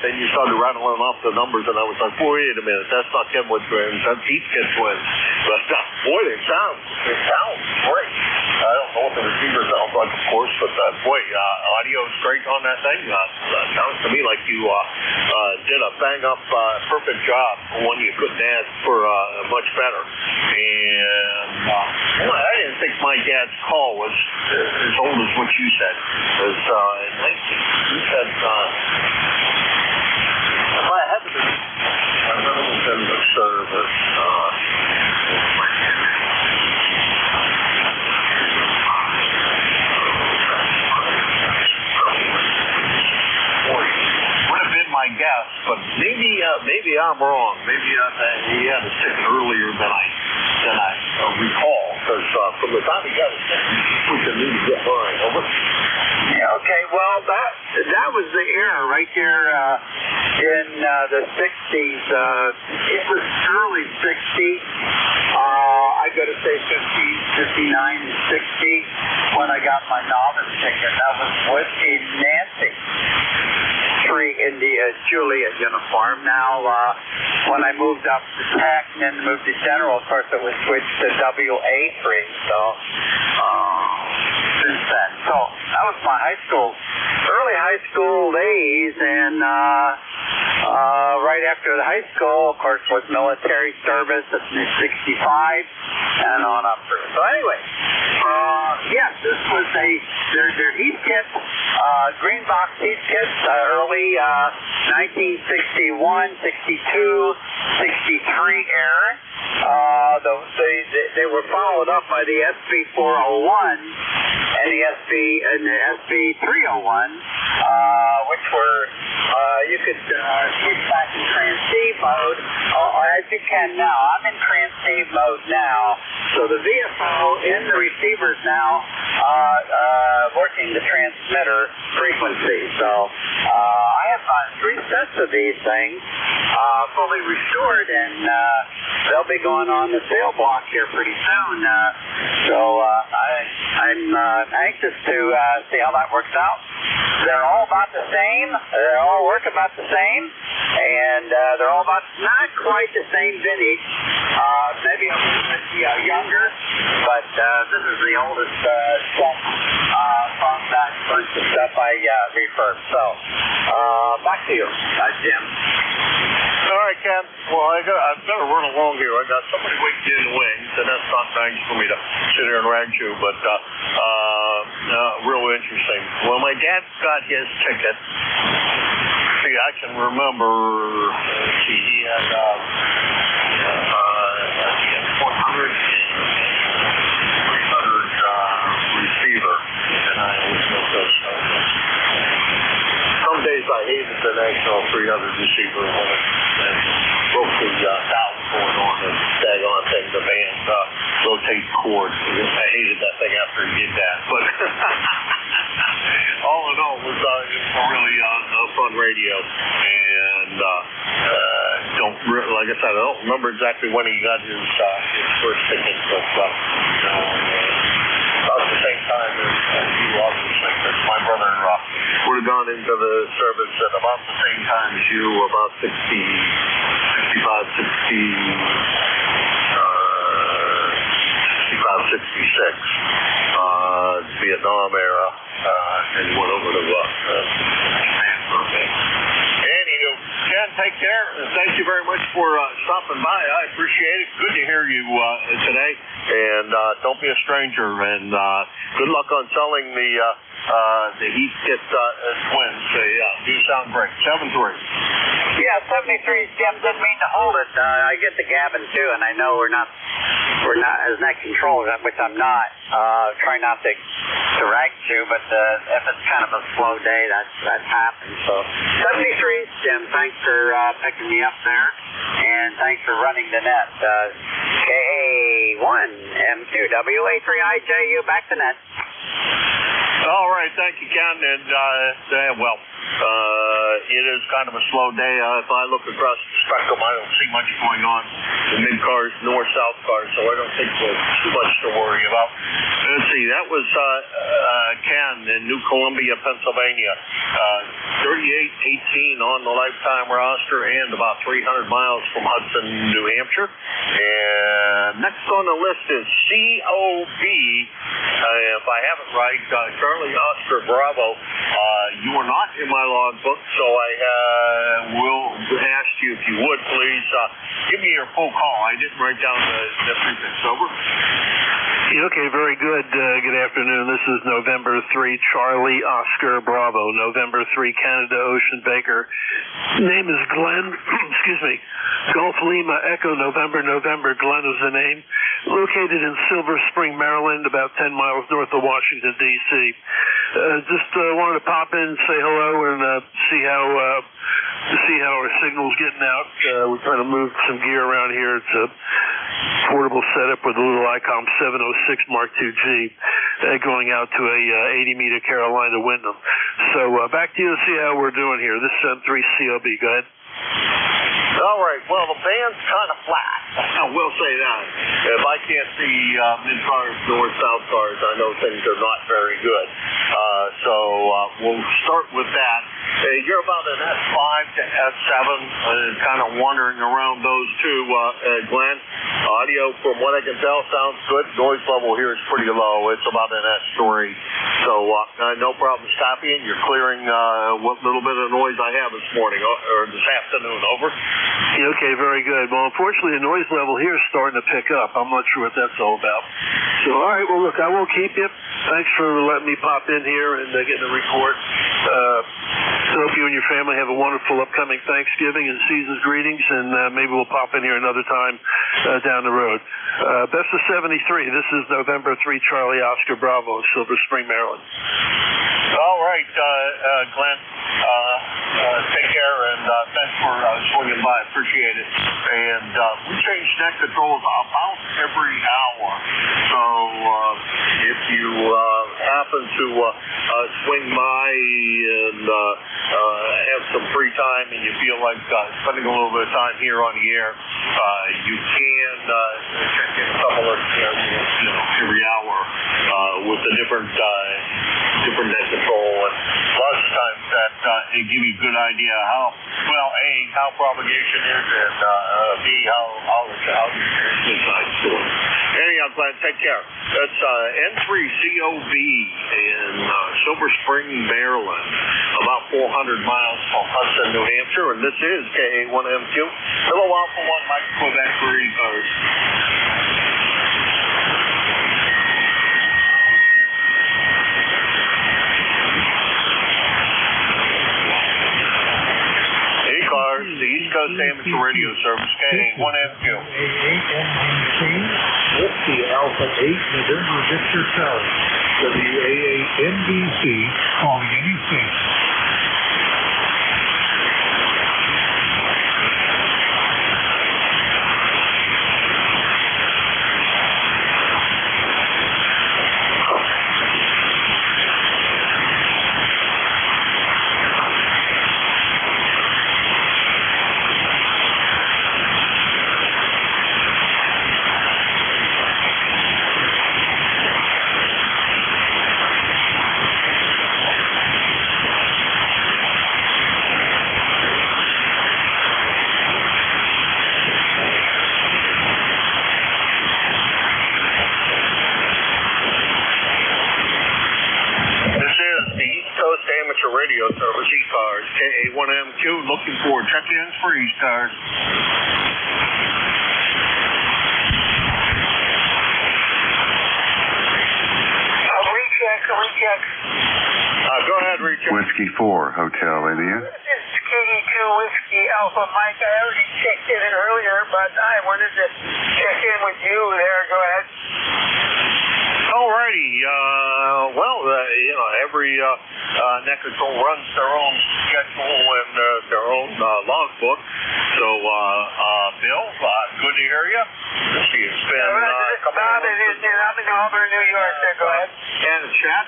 then you started rattling off the numbers, and I was like, wait a minute, that's not Kenwood twins, that's Heathkit twins. But boy, they sound great. I don't know what the of course, but boy, audio's great on that thing. Sounds to me like you did a bang-up, perfect job. One you couldn't ask for much better. And I didn't think my dad's call was as old as what you said. It was you said, if I had to be, I remember in the service, my guess, but maybe I'm wrong. Maybe he had a ticket earlier than I recall, because from the time he got a ticket, we could need to get mine. Over. Yeah, okay, well, that was the era right there in the 60s. It was early 60s. I got to say 59 and 60 when I got my novice ticket. That was with a Nancy 3 India Juliet uniform. Now, when I moved up to Tech and then moved to General, of course, it was switched to WA3. So, since then. So, that was my early high school days, and right after the high school, of course, was military service at 65 and on up through. So anyway, yes, this was their heat kits, green box heat kits, early 1961, 62, 63 era. They were followed up by the SB401 and the SB301, which were you could keep back in transceive mode, as you can now. I'm in transceive mode now, so the VFO in the receivers now working the transmitter frequency. So I have 3 sets of these things fully restored, and they'll be going on the sale block here pretty soon. So I'm anxious to see how that works out. They're all about the same. They all work about the same, and they're all about not quite the same vintage. Maybe a little bit younger, but this is the oldest set from that bunch of stuff I referred. So back to you, Jim. All right, Ken. Well, I've got to run along here. I got somebody waiting in the wings, and that's not nice for me to sit here and rag you, but real interesting. Well, my dad got his ticket. See, I can remember. He had 400 receiver, and I was with those. Some days I hated the National 300 receiver when it broke the valve going on the daggone thing, the band rotate cord. I hated that thing after he did that, but all in all, it was really fun radio, and like I said, I don't remember exactly when he got his first ticket, but about the same time as you, obviously, because my brother would have gone into the service at about the same time as you, about 65, 66, Vietnam era, and went over to Japan for a bit. Anywho, Ken, take care, and thank you very much for stopping by. I appreciate it. Good to hear you today, and don't be a stranger, and good luck on selling the heat kit twins. They do sound great. 7-3. Yeah, 73. Jim didn't mean to hold it. I get the gabbing too, and I know we're not as net controllers, which I'm not. Try not to rag you, but if it's kind of a slow day, that happens. So 73, Jim. Thanks for picking me up there, and thanks for running the net. KA1M2WA3IJU back to net. All right, thank you, Ken. And it is kind of a slow day. If I look across the spectrum, I don't see much going on in mid-cars nor south cars, so I don't think there's too much to worry about. Let's see, that was Ken in New Columbia, Pennsylvania. 3818 on the lifetime roster and about 300 miles from Hudson, New Hampshire. And next on the list is COB If I have it right, Charlie Oscar Bravo, you are not in my logbook, so I will ask you if you would please give me your full call. I didn't write down the prefix. Over. Okay, very good. Good afternoon. This is November 3, Charlie Oscar Bravo. November 3, Canada Ocean Baker. Name is Glenn. Excuse me. Golf Lima Echo November. Glenn is the name. Located in Silver Spring, Maryland, about 10 miles north of Washington, D.C. Just wanted to pop in, say hello, and see how our signal's getting out. We're trying to move some gear around here. It's a portable setup with a little ICOM 706 Mark II-G going out to a 80-meter Carolina Wyndham. So back to you to see how we're doing here. This is M3COB. Go ahead. All right. Well, the band's kind of flat. I will say that. If I can't see mid-cars, north-south cars, I know things are not very good. So we'll start with that. You're about an S5 to S7, kind of wandering around those two, Glenn. Audio, from what I can tell, sounds good. Noise level here is pretty low. It's about an S3. So no problem stopping. You're clearing what little bit of noise I have this morning, or this afternoon. Over. Okay, very good. Well, unfortunately, the noise level here is starting to pick up. I'm not sure what that's all about. So, all right, well, look, I will keep you. Thanks for letting me pop in here and getting a report. Hope you and your family have a wonderful upcoming Thanksgiving and season's greetings, and maybe we'll pop in here another time down the road. Best of 73. This is November 3, Charlie Oscar Bravo, Silver Spring, Maryland. All right, Glenn. Take care, and thanks for swinging by. Appreciate it. And we change net controls about every hour. So if you happen to swing by and have some free time and you feel like spending a little bit of time here on the air, you can check in a couple of every hour with a different net control. And lots of times that it give you a good idea how, well, A, how propagation is, and B, how the inside's doing. Anyhow, Glenn, take care. That's N3COB in Silver Spring, Maryland, about 400 miles from Hudson, New Hampshire, and this is KA1MQ. Hello, Alpha 1, Mike Quebec for ECARS. ECARS, the East Coast Amateur Radio Service, KA1MQ. AA-NBC, Whiskey Alpha 8, November Victor Charlie. WAA-NBC, calling any station. Radio Service, ECARS, KA1MQ, looking for check-ins for ECARS. Recheck. Go ahead, recheck. Whiskey 4, Hotel India. This is KD2 Whiskey Alpha Mike. I already checked in earlier, but I wanted to check in with you there. Go ahead. Alrighty. Every net control runs their own schedule and their own logbook. So, Bill, good to hear you. It's been Bob, I'm in Auburn, New York. There, go ahead. And the chat,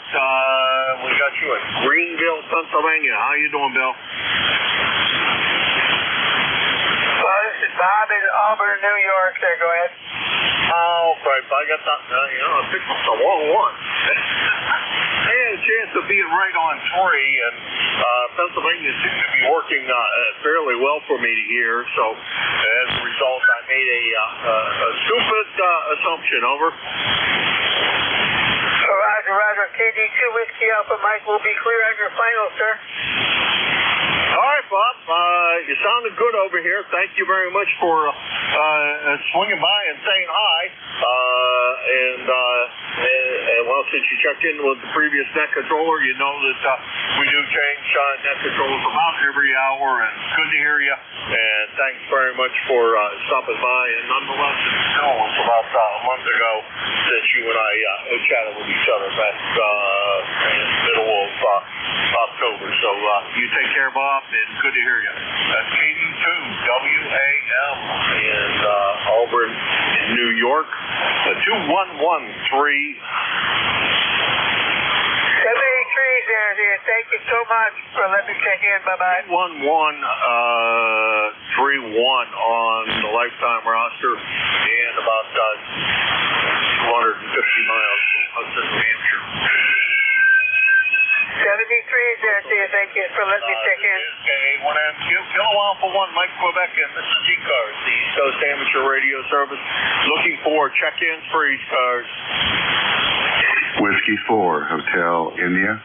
we got you at Greenville, Pennsylvania. How you doing, Bill? This is Bob in Auburn, New York. There, go ahead. Oh, right. I got that. I picked up the wrong one. I had a chance of being right on 3, and Pennsylvania seems to be working fairly well for me to hear. So, as a result, I made a stupid assumption. Over. I NJ2 Whiskey Alpha Mike will be clear on your final, sir. All right, Bob. You sounded good over here. Thank you very much for swinging by and saying hi. Well, since you checked in with the previous net controller, you know that we do change net controllers about every hour, and it's good to hear you. And thanks very much for stopping by. And nonetheless, it's still about a month ago since you and I chatted with each other back in the middle of October. So you take care, Bob, and good to hear you. That's KD2WAM in Auburn, New York. 2113. 783 there. Thank you so much for letting me check in. Bye-bye. 1131 on the lifetime roster and about 250 miles from Hudson, New Hampshire. 73 there. Thank you for letting me check in. K1MQ, Kilo Alpha 1, Mike Quebec, and this is ECARS, the East Coast Amateur Radio Service. Looking for check-ins for ECARS. Whiskey 4, Hotel India.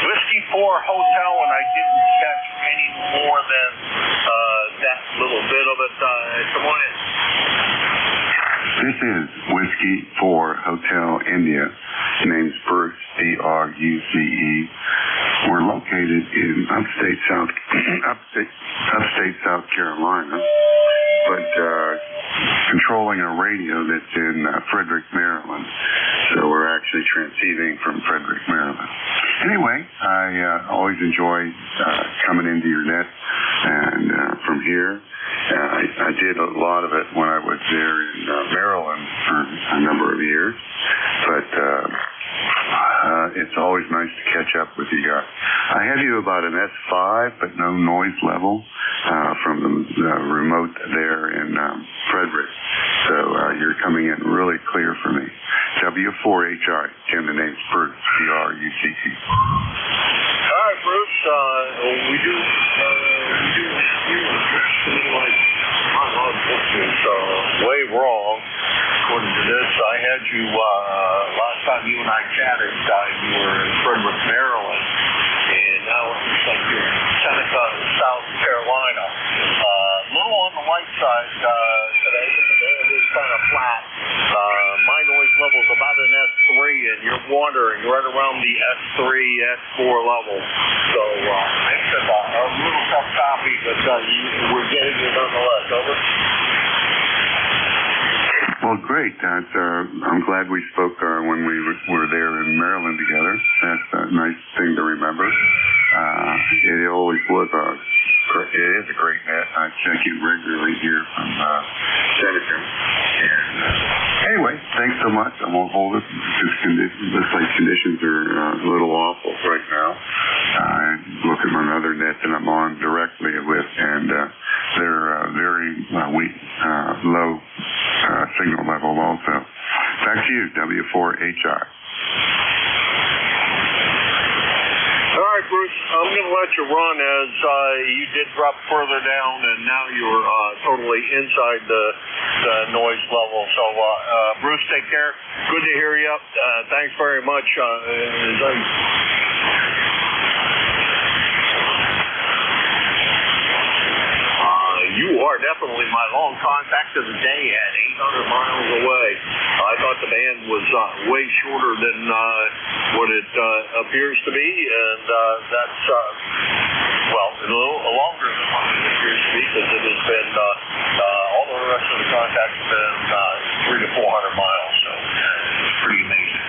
Whiskey 4 Hotel, and I didn't catch any more than that little bit of it. Come on in. This is Whiskey 4 Hotel India. Name's Bruce, B-R-U-C-E. We're located in upstate South Carolina, but controlling a radio that's in Frederick, Maryland. So we're actually transceiving from Frederick, Maryland. Anyway, I always enjoy coming into your net, and from here, I did a lot of it when I was there in Maryland for a number of years, but it's always nice to catch up with you guys. I have you about an S5, but no noise level from the remote there in Frederick. So you're coming in really clear for me. W4HI. Again, the name's Bruce, B-R-U-C-E. All right, Bruce. We do have you like is way wrong. According to this, I had you last time you and I chatted. You were in Frederick, Maryland, and now it looks like you're in Seneca, South Carolina. A little on the light side today. It is kind of flat. My noise level is about an S3, and you're wandering right around the S3, S4 level. So it's a little tough copy, but we're getting it nonetheless. Over. Well, great. I'm glad we spoke when we were there in Maryland together. That's a nice thing to remember. It always was it is a great net. I check it regularly here from Seneca. And anyway, thanks so much. I won't hold it. Looks like conditions are a little awful right now. I look at another net that I'm on directly with, and they're very weak, low signal level also. Back to you, W4HI. All right, Bruce, I'm going to let you run as you did drop further down, and now you're totally inside the noise level. So, Bruce, take care. Good to hear you. Thanks very much. You are definitely my long contact of the day at 800 miles away. I thought the band was way shorter than what it appears to be, and that's, a little longer than what it appears to be, because it has been, all the rest of the contacts have been 300 to 400 miles, so it's pretty amazing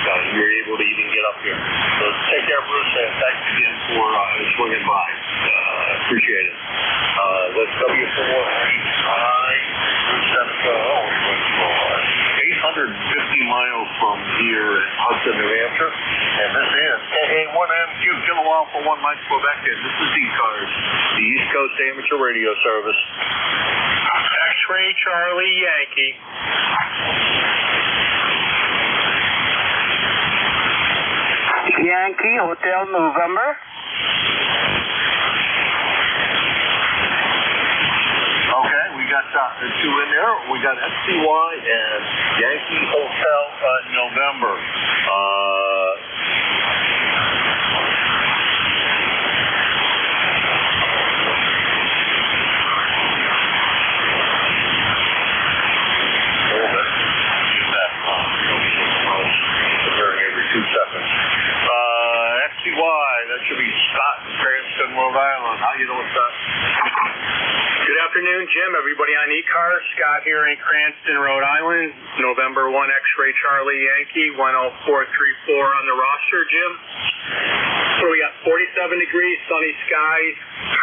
that you're able to even get up here. So take care, Bruce, and thanks again for swinging by. Appreciate it. That's W4HI, Seneca, 850 miles from here in Hudson, New Hampshire. And this is KA1MQ, Kilo Alpha 1, Mike Quebec, and this is ECARS, the East Coast Amateur Radio Service. X-Ray Charlie Yankee. Yankee Hotel November. Okay, we got two in there. We got SCY and Yankee Hotel November. Every 2 seconds. SCY, that should be Scott in Cranston, Rhode Island. How you doing, Scott? Good afternoon, Jim. Everybody on ECARS. Scott here in Cranston, Rhode Island. November 1 X-Ray Charlie Yankee, 10434 on the roster, Jim. So we got 47 degrees, sunny skies,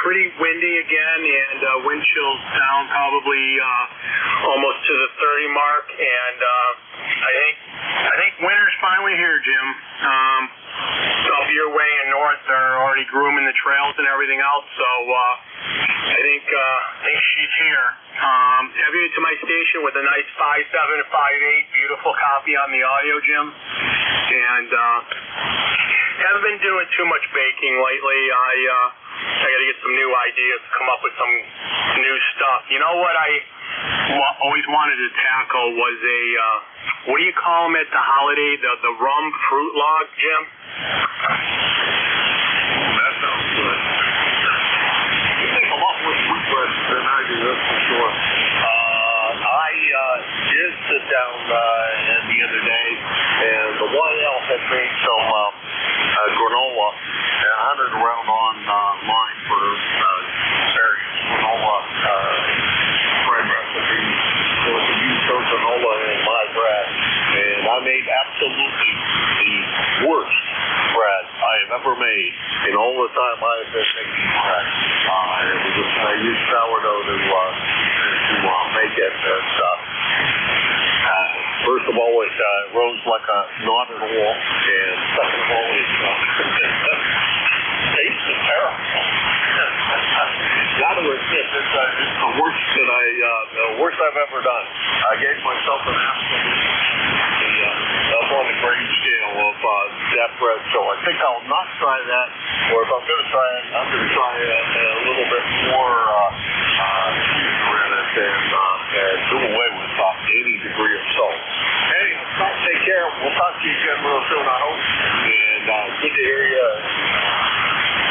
pretty windy again, and wind chills down probably almost to the 30 mark. And I think winter's finally here, Jim. Up your way and north, they're already grooming the trails and everything else. So I think she's here. Have you to my station with a nice 5.7 to 5.8, beautiful copy on the audio, Jim. And haven't been doing too much baking lately. I got to get some new ideas, come up with some new stuff. You know what I always wanted to tackle was a what do you call them at the holiday? The rum fruit log, Jim. That sounds good. You think a lot more fruit breads than I do, that's for sure. I did sit down the other day, and the one elf had made some granola, and I hunted around online for various granola bread recipes. So I could use some granola in my bread, and I made absolutely the worst bread I have ever made in all the time I have been making bread. I used sourdough to make it. First of all, it rose like a knot in a wall, and second of all, it tasted terrible. Got to admit, it's the worst the worst I've ever done. I gave myself an absolute up on the grade scale of that bread, so I think I'll not try that, or if I'm going to try it, I'm going to try a little bit more sweetener in it and do away with any degree of salt. Anyway, Scott, take care. We'll talk to you again real soon, I hope. And good to hear you.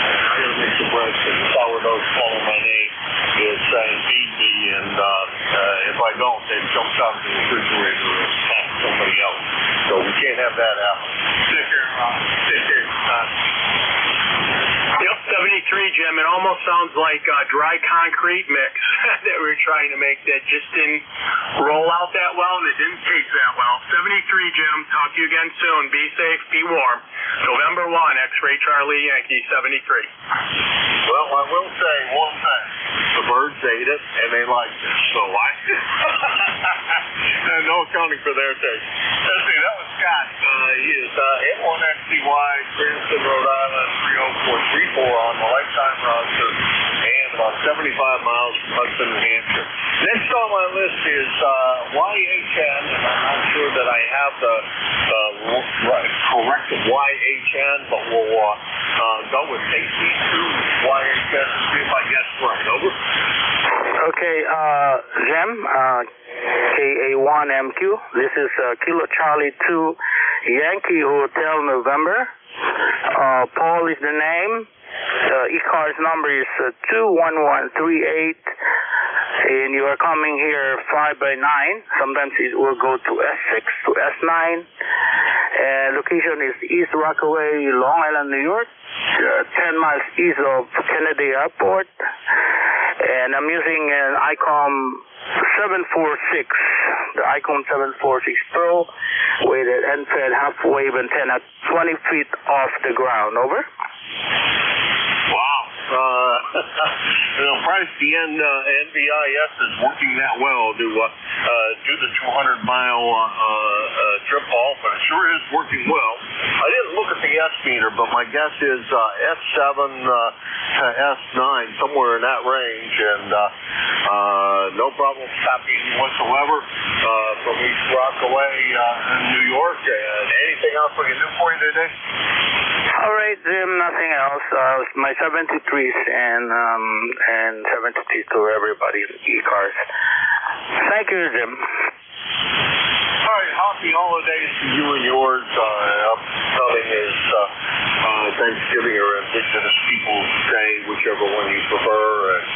I gotta make some bread because the sourdough's calling my name. It's saying feed me, and if I don't, it jumps out of the refrigerator and attacks somebody else. So we can't have that happen. Take care, Take care, Yep, 73, Jim. It almost sounds like a dry concrete mix that we were trying to make that just didn't roll out that well, and it didn't taste that well. 73, Jim. Talk to you again soon. Be safe, be warm. November 1, X-Ray Charlie Yankee, 73. Well, I will say one thing. The birds ate it, and they liked it. So no accounting for their taste. Let's see, that was Scott. He is N1XCY, Cranston, Rhode Island, 30434 on the lifetime roster, and about 75 miles from Hudson, New Hampshire. Next on my list is YHN, and I'm not sure that I have the correct YHN, but we'll go with KC2 YHN and see if I guess right. Over. Okay, Jim, KA1MQ. This is Kilo Charlie 2 Yankee Hotel November. Paul is the name. ECARS number is 21138. And you are coming here 5 by 9. Sometimes it will go to S6 to S9. Location is East Rockaway, Long Island, New York, 10 miles east of Kennedy Airport. And I'm using an ICOM 746, the ICOM 746 Pro, with an end-fed half-wave antenna 20 feet off the ground. Over. Wow. I'm surprised the NBIS is working that well to do the 200-mile trip off, but it sure is working well. I didn't look at the S meter, but my guess is S7 to S9, somewhere in that range, and no problem copying whatsoever from East Rockaway in New York. And anything else we can do for you today? All right, Jim, nothing else. My 73s and 73s to everybody, ECARS. Thank you, Jim. All right, happy holidays to you and yours. Upcoming is Thanksgiving or Indigenous Peoples Day, whichever one you prefer. And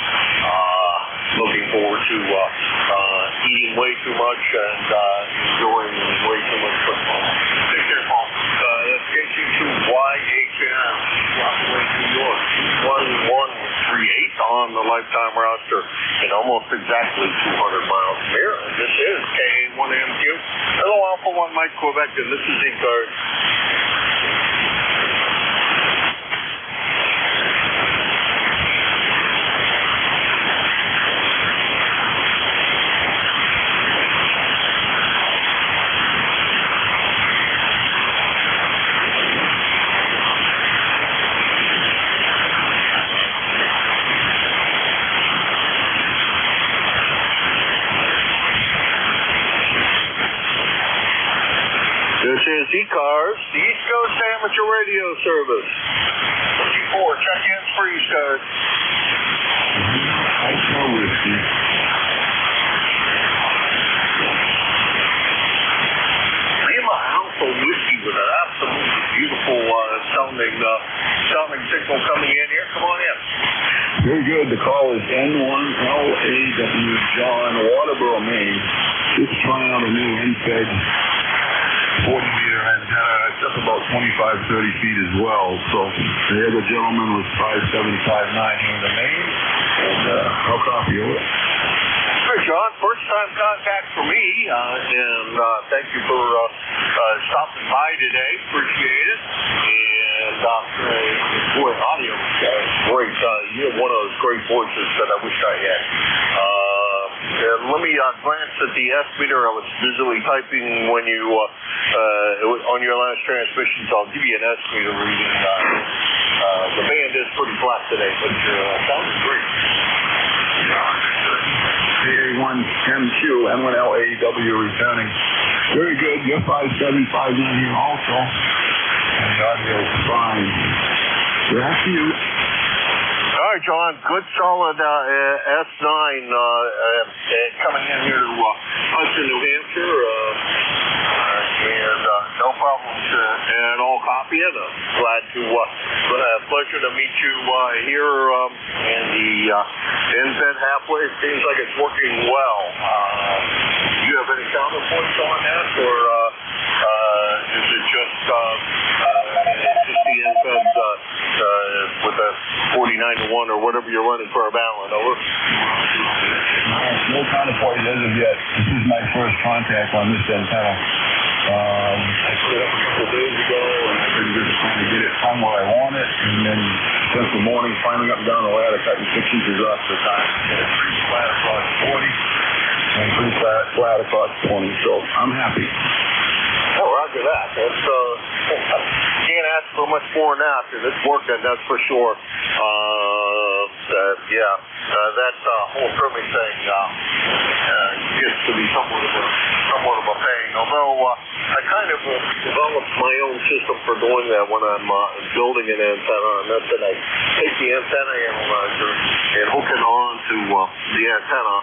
looking forward to eating way too much and enjoying way too much football. Take care, Paul. That's NJ2YHN, Rockaway, New York, 1138 on the lifetime roster and almost exactly 200 miles from here. And this is KA1MQ. Hello, Alpha 1 Mike Quebec, and this is ECARS. This is ECARS, the East Coast Amateur Radio Service. 54, check-ins for East Coast. Lima Alpha Whiskey with an absolutely beautiful sounding signal coming in here. Come on in. Very good. The call is N1LAW John, Waterboro, Maine. Just trying out a new NFED 40-meter antenna. It's up about 25, 30 feet as well. So the other gentleman was 5759 here in the Maine. And I'll copy it. All right, John, first time contact for me, and thank you for stopping by today. Appreciate it. And boy, audio is great. You have one of those great voices that I wish I had. And let me glance at the S meter. I was busily typing when you on your last transmission, so I'll give you an S meter reading. The band is pretty flat today, but sounds great. KA1MQ, N1LAW returning. Very good. You're 5759 here also. And the audio is fine. Good after you. All right, John. Good, solid S9 coming in here to Hudson, New Hampshire. And no problems at all copying. Glad to pleasure to meet you here in the NFED halfway. It seems like it's working well. Do you have any counterpoints on that, or is it just the NFED with the 49-1 or whatever you're running for a balance? Over. No counterpoint as of yet. This is my first contact on this antenna. I put it up a couple of days ago, and I've been just trying to get it hung where I want it. And then since the morning, climbing up and down the ladder, cutting 6 inches off the time. It's pretty flat across 40, and pretty flat across 20. So I'm happy. Oh, roger that. That's, can't ask for much more than that, and it's working, that's for sure. That whole trimming thing gets to be somewhat of a pain. Although I kind of developed my own system for doing that when I'm building an antenna, and that's that I take the antenna analyzer and hook it on to the antenna,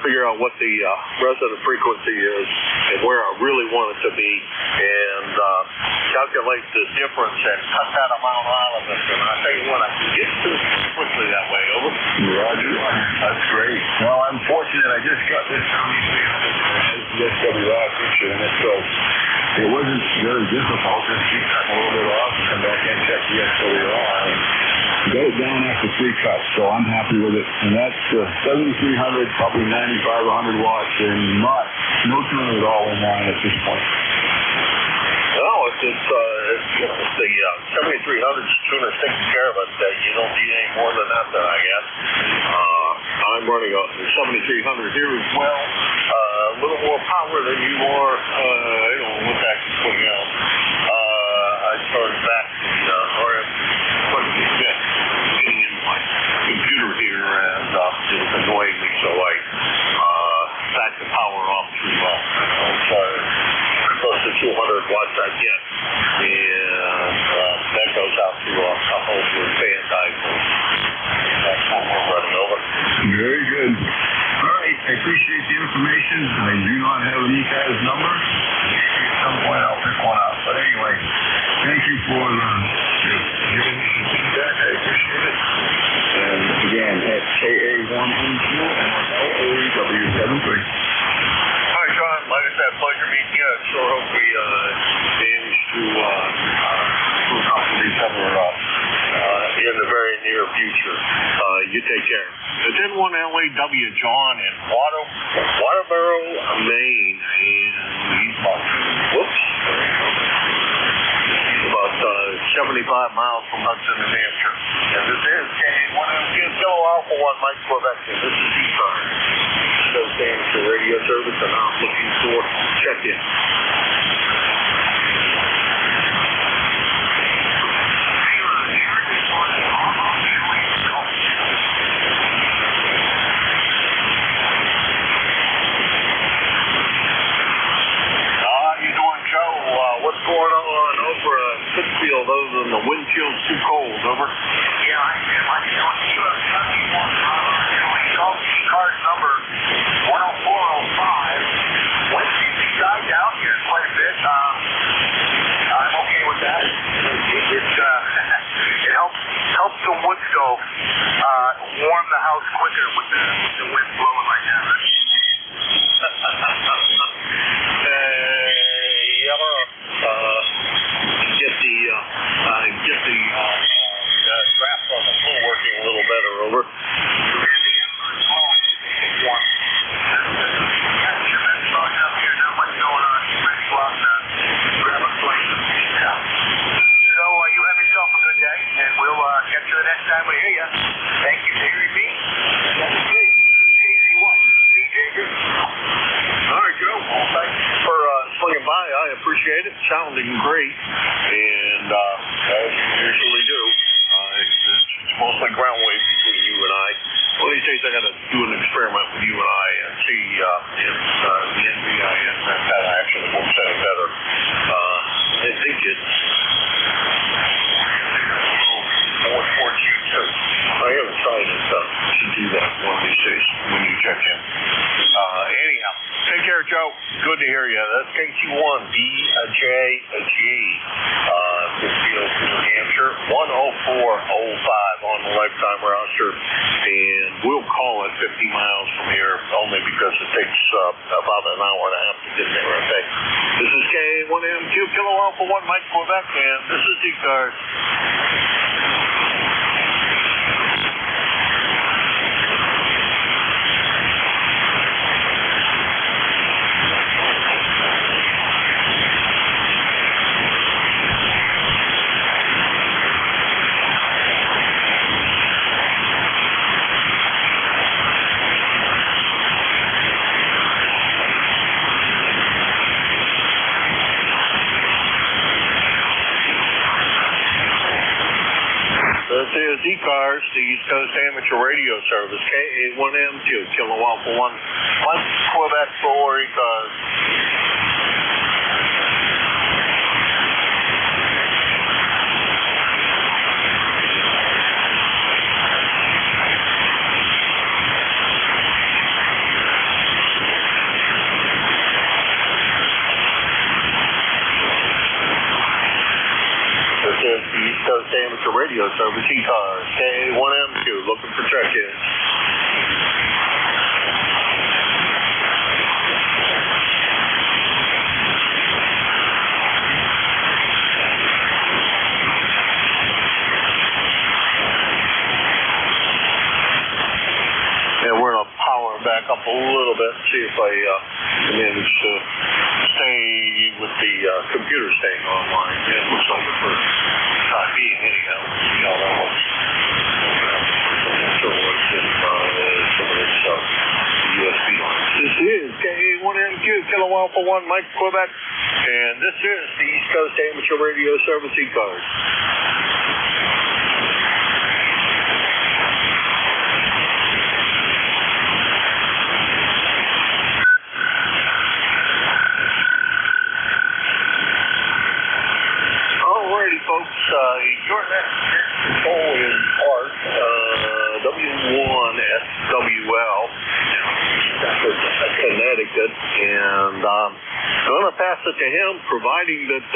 figure out what the resonant frequency is and where I really want it to be, and calculate the difference and cut that amount out of it. And I tell you what, I can get to it quickly that way. Over. Roger. That's great. Well, I'm fortunate. I just got this 7300 SWR feature in it, so it wasn't very difficult. Just keep cutting a little bit off and come back and check the SWR. And got it down after 3 cuts, so I'm happy with it. And that's 7300, probably 95, 100 watts, and no tuner at all in line at this point. No, it's the 7300 tuner taking care of it. You don't need any more than that, then, I guess. I'm running a 7300 here as well. A little more power than you are. I don't know what that is putting out. I started back getting in my computer here, and it was annoying me, so I backed the power off pretty well. Close to 200 watts I get, and that goes out to a couple of fan diagonals. That's what we're running over. Very good. All right, I appreciate the information. I do not have an ECARS number. Maybe at some point I'll pick one up. But anyway, thank you for giving me some feedback. I appreciate it. And again, at KA1NQ and LAW73. Hi, Sean. Like I said, pleasure meeting you. I sure hope we manage to hook up with each other in the very near future. You take care. It's N1LAW John in Waterboro, Maine, and he's about 75 miles from Hudson, New Hampshire. And this is K1MQ Kilo Alpha 1 Mike Quebec. And this is ECARS. So stands for radio service, and I'm looking for check-in. What's going on over at Pittsfield other than the wind chill's too cold, over? Yeah, I'm doing ECARS number 10405. Wind seems to die down here quite a bit. I'm okay with that. It helps the wood stove warm the house quicker with the wind blowing like that. Get the draft on the floor working a little better, over. Catch you the next time we hear you. Thank you, JB. All right, Joe. Well, thanks for swinging by. I appreciate it. Sounding great. And as you usually do, it's mostly ground waves between you and I. One of these days I got to do an experiment with you and I and see if the NBIS actually works any better. I think it's more towards you too. I haven't tried to do that one of these days when you check in. Anyhow, take care, Joe. Good to hear you. That's KC1BJG, Pittsfield, New Hampshire, 10405 on the lifetime roster, and we'll call it 50 miles from here only because it takes about an hour and a half to get there. Okay. This is K1MQ Kilo Alpha 1 Mike Quebec, and this is ECARS. This is ECARS, the East Coast Amateur Radio Service, KA1MQ, Kilo Alpha 1, Mike Quebec for ECARS. This is the East Coast Amateur Radio Service, ECARS, KA1MQ, looking for check-ins. And we're going to power back up a little bit and see if I manage to stay with the computer staying online. It looks like it for the time being, anyhow. See how that looks. So what's in some of this USB lines. This is KA1MQ, Kilo Alpha 1, Mike Quebec, and this is the East Coast Amateur Radio Service, ECARS. Folks, your next control is part W1SWL. That's going to pass it to him, providing that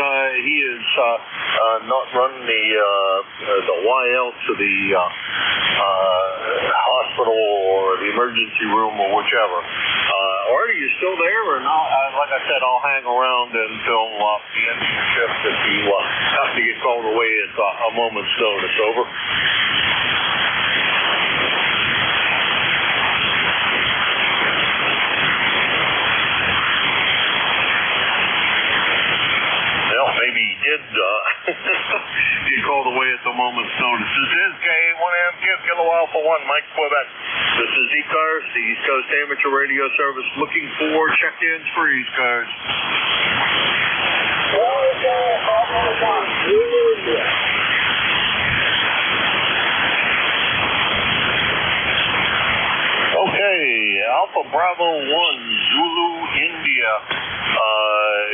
he is not running the YL to the hospital or the emergency room or whichever. Artie, you still there? Or not? Like I said, I'll hang around until the end of your shift if you have to get called away at a moment's notice. Over. Maybe he did get called away at the moment's notice. This is K1M Kilo Alpha 1, Mike Quebec. This is ECARS, the East Coast Amateur Radio Service, looking for check-ins for ECARS. Okay, Alpha Bravo 1, Zulu, India.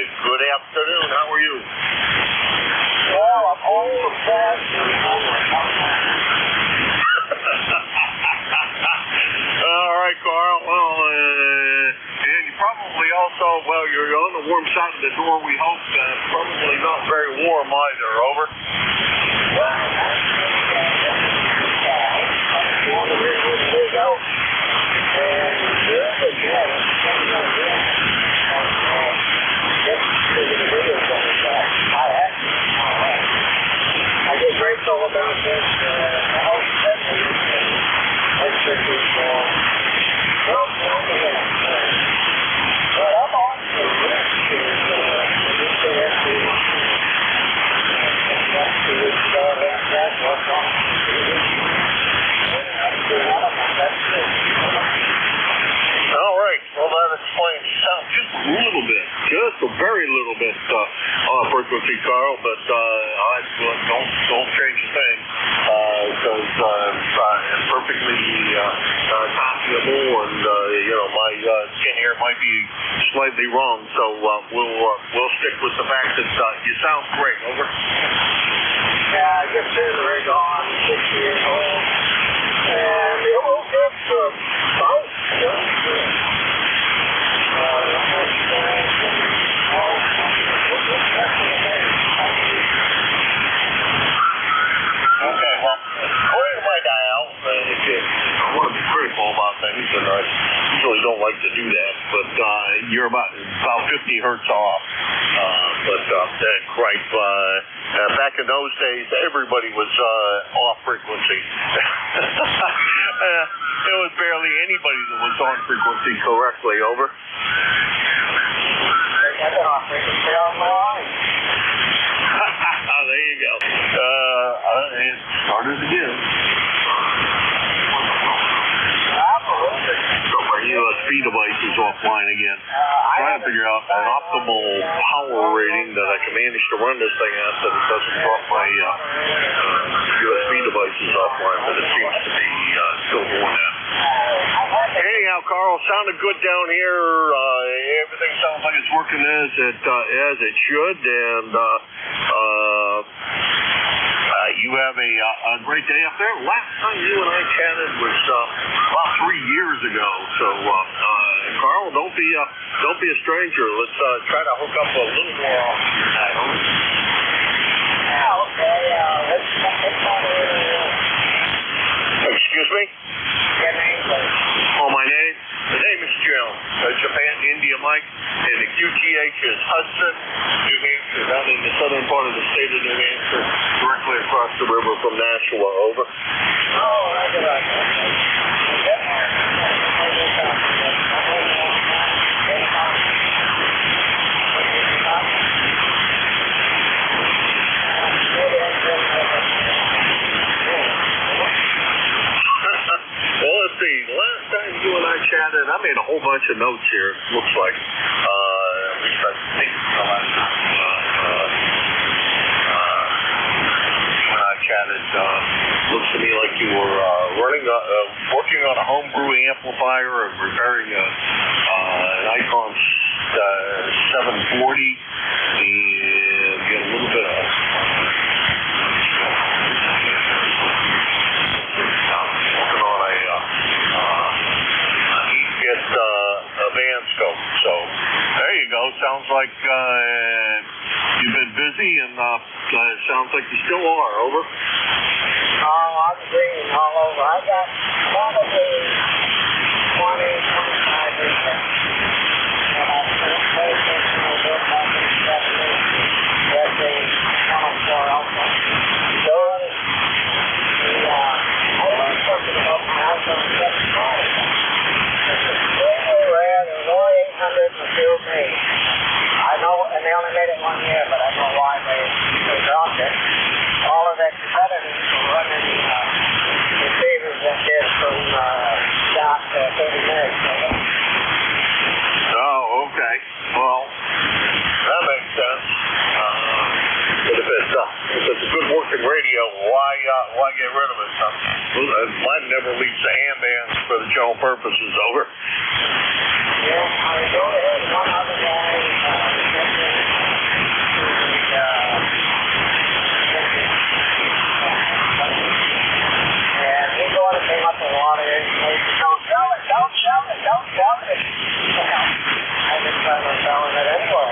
Good afternoon. How are you? Well, I'm old and fast. All right, Carl. Well, and you probably also, you're on the warm side of the door, we hope. Probably not very warm either. Over. I get grateful about this. I hope that should be but I'm on to All right. Well, that explains sound just a little bit, just a very little bit on frequency, Carl. But don't change a thing because it's perfectly copyable, and my skin here might be slightly wrong. So we'll stick with the fact that you sound great. Over. Yeah, I just turned the rig on, 6 years old, and it woke up from both. Okay, well, according to my dial, I want to be critical about things, and I usually don't like to do that, but you're about 50 hertz off. Right. Back in those days, everybody was off frequency. There was barely anybody that was on frequency correctly. Over. I've been off frequency all my life. There you go. It started again. So my USB device is offline again. Trying to figure out an optimal power rating that I can manage to run this thing at that it doesn't drop my USB devices offline, but it seems to be still doing that. Anyhow, Carl, sounded good down here. Everything sounds like it's working as it should, and you have a great day up there. Last time you and I chatted was about 3 years ago. So, Carl, don't be a stranger. Let's try to hook up a little more often tonight. Excuse me? Your name, please. Oh, my name? The name is Jim. Japan, India, Mike. And the QTH is Hudson, New Hampshire, down in the southern part of the state of New Hampshire, directly across the river from Nashua. Over. Oh, I get it. Well, let's see. Last time you and I chatted, I made a whole bunch of notes here, it looks like. At least I think the last time you and I chatted, looks to me like you were working on a homebrew amplifier and repairing an Icon 740 and get a little bit of a band scope. So there you go. sounds like you've been busy, and it sounds like you still are. Over. Oh, I'm green all over. I got probably 20, 25 acres. And I put places in the book back in the 70s. That's a 104 Alpha. So, I learned something about my house on the 75. It's extremely rare. There's only 800 in the field made. I know, and they only made it 1 year, but I know why they dropped it. All of their competitors were running receivers that did from dot to 30 minutes. Oh, okay. Well, that makes sense. But if it's a good working radio, why get rid of it? Mine never leaves the hand bands for the general purposes. Over. Yeah, I was over here with one other guy. And he came up with a lot of information. Don't sell it, don't sell it, don't sell it. I just started selling it anyway.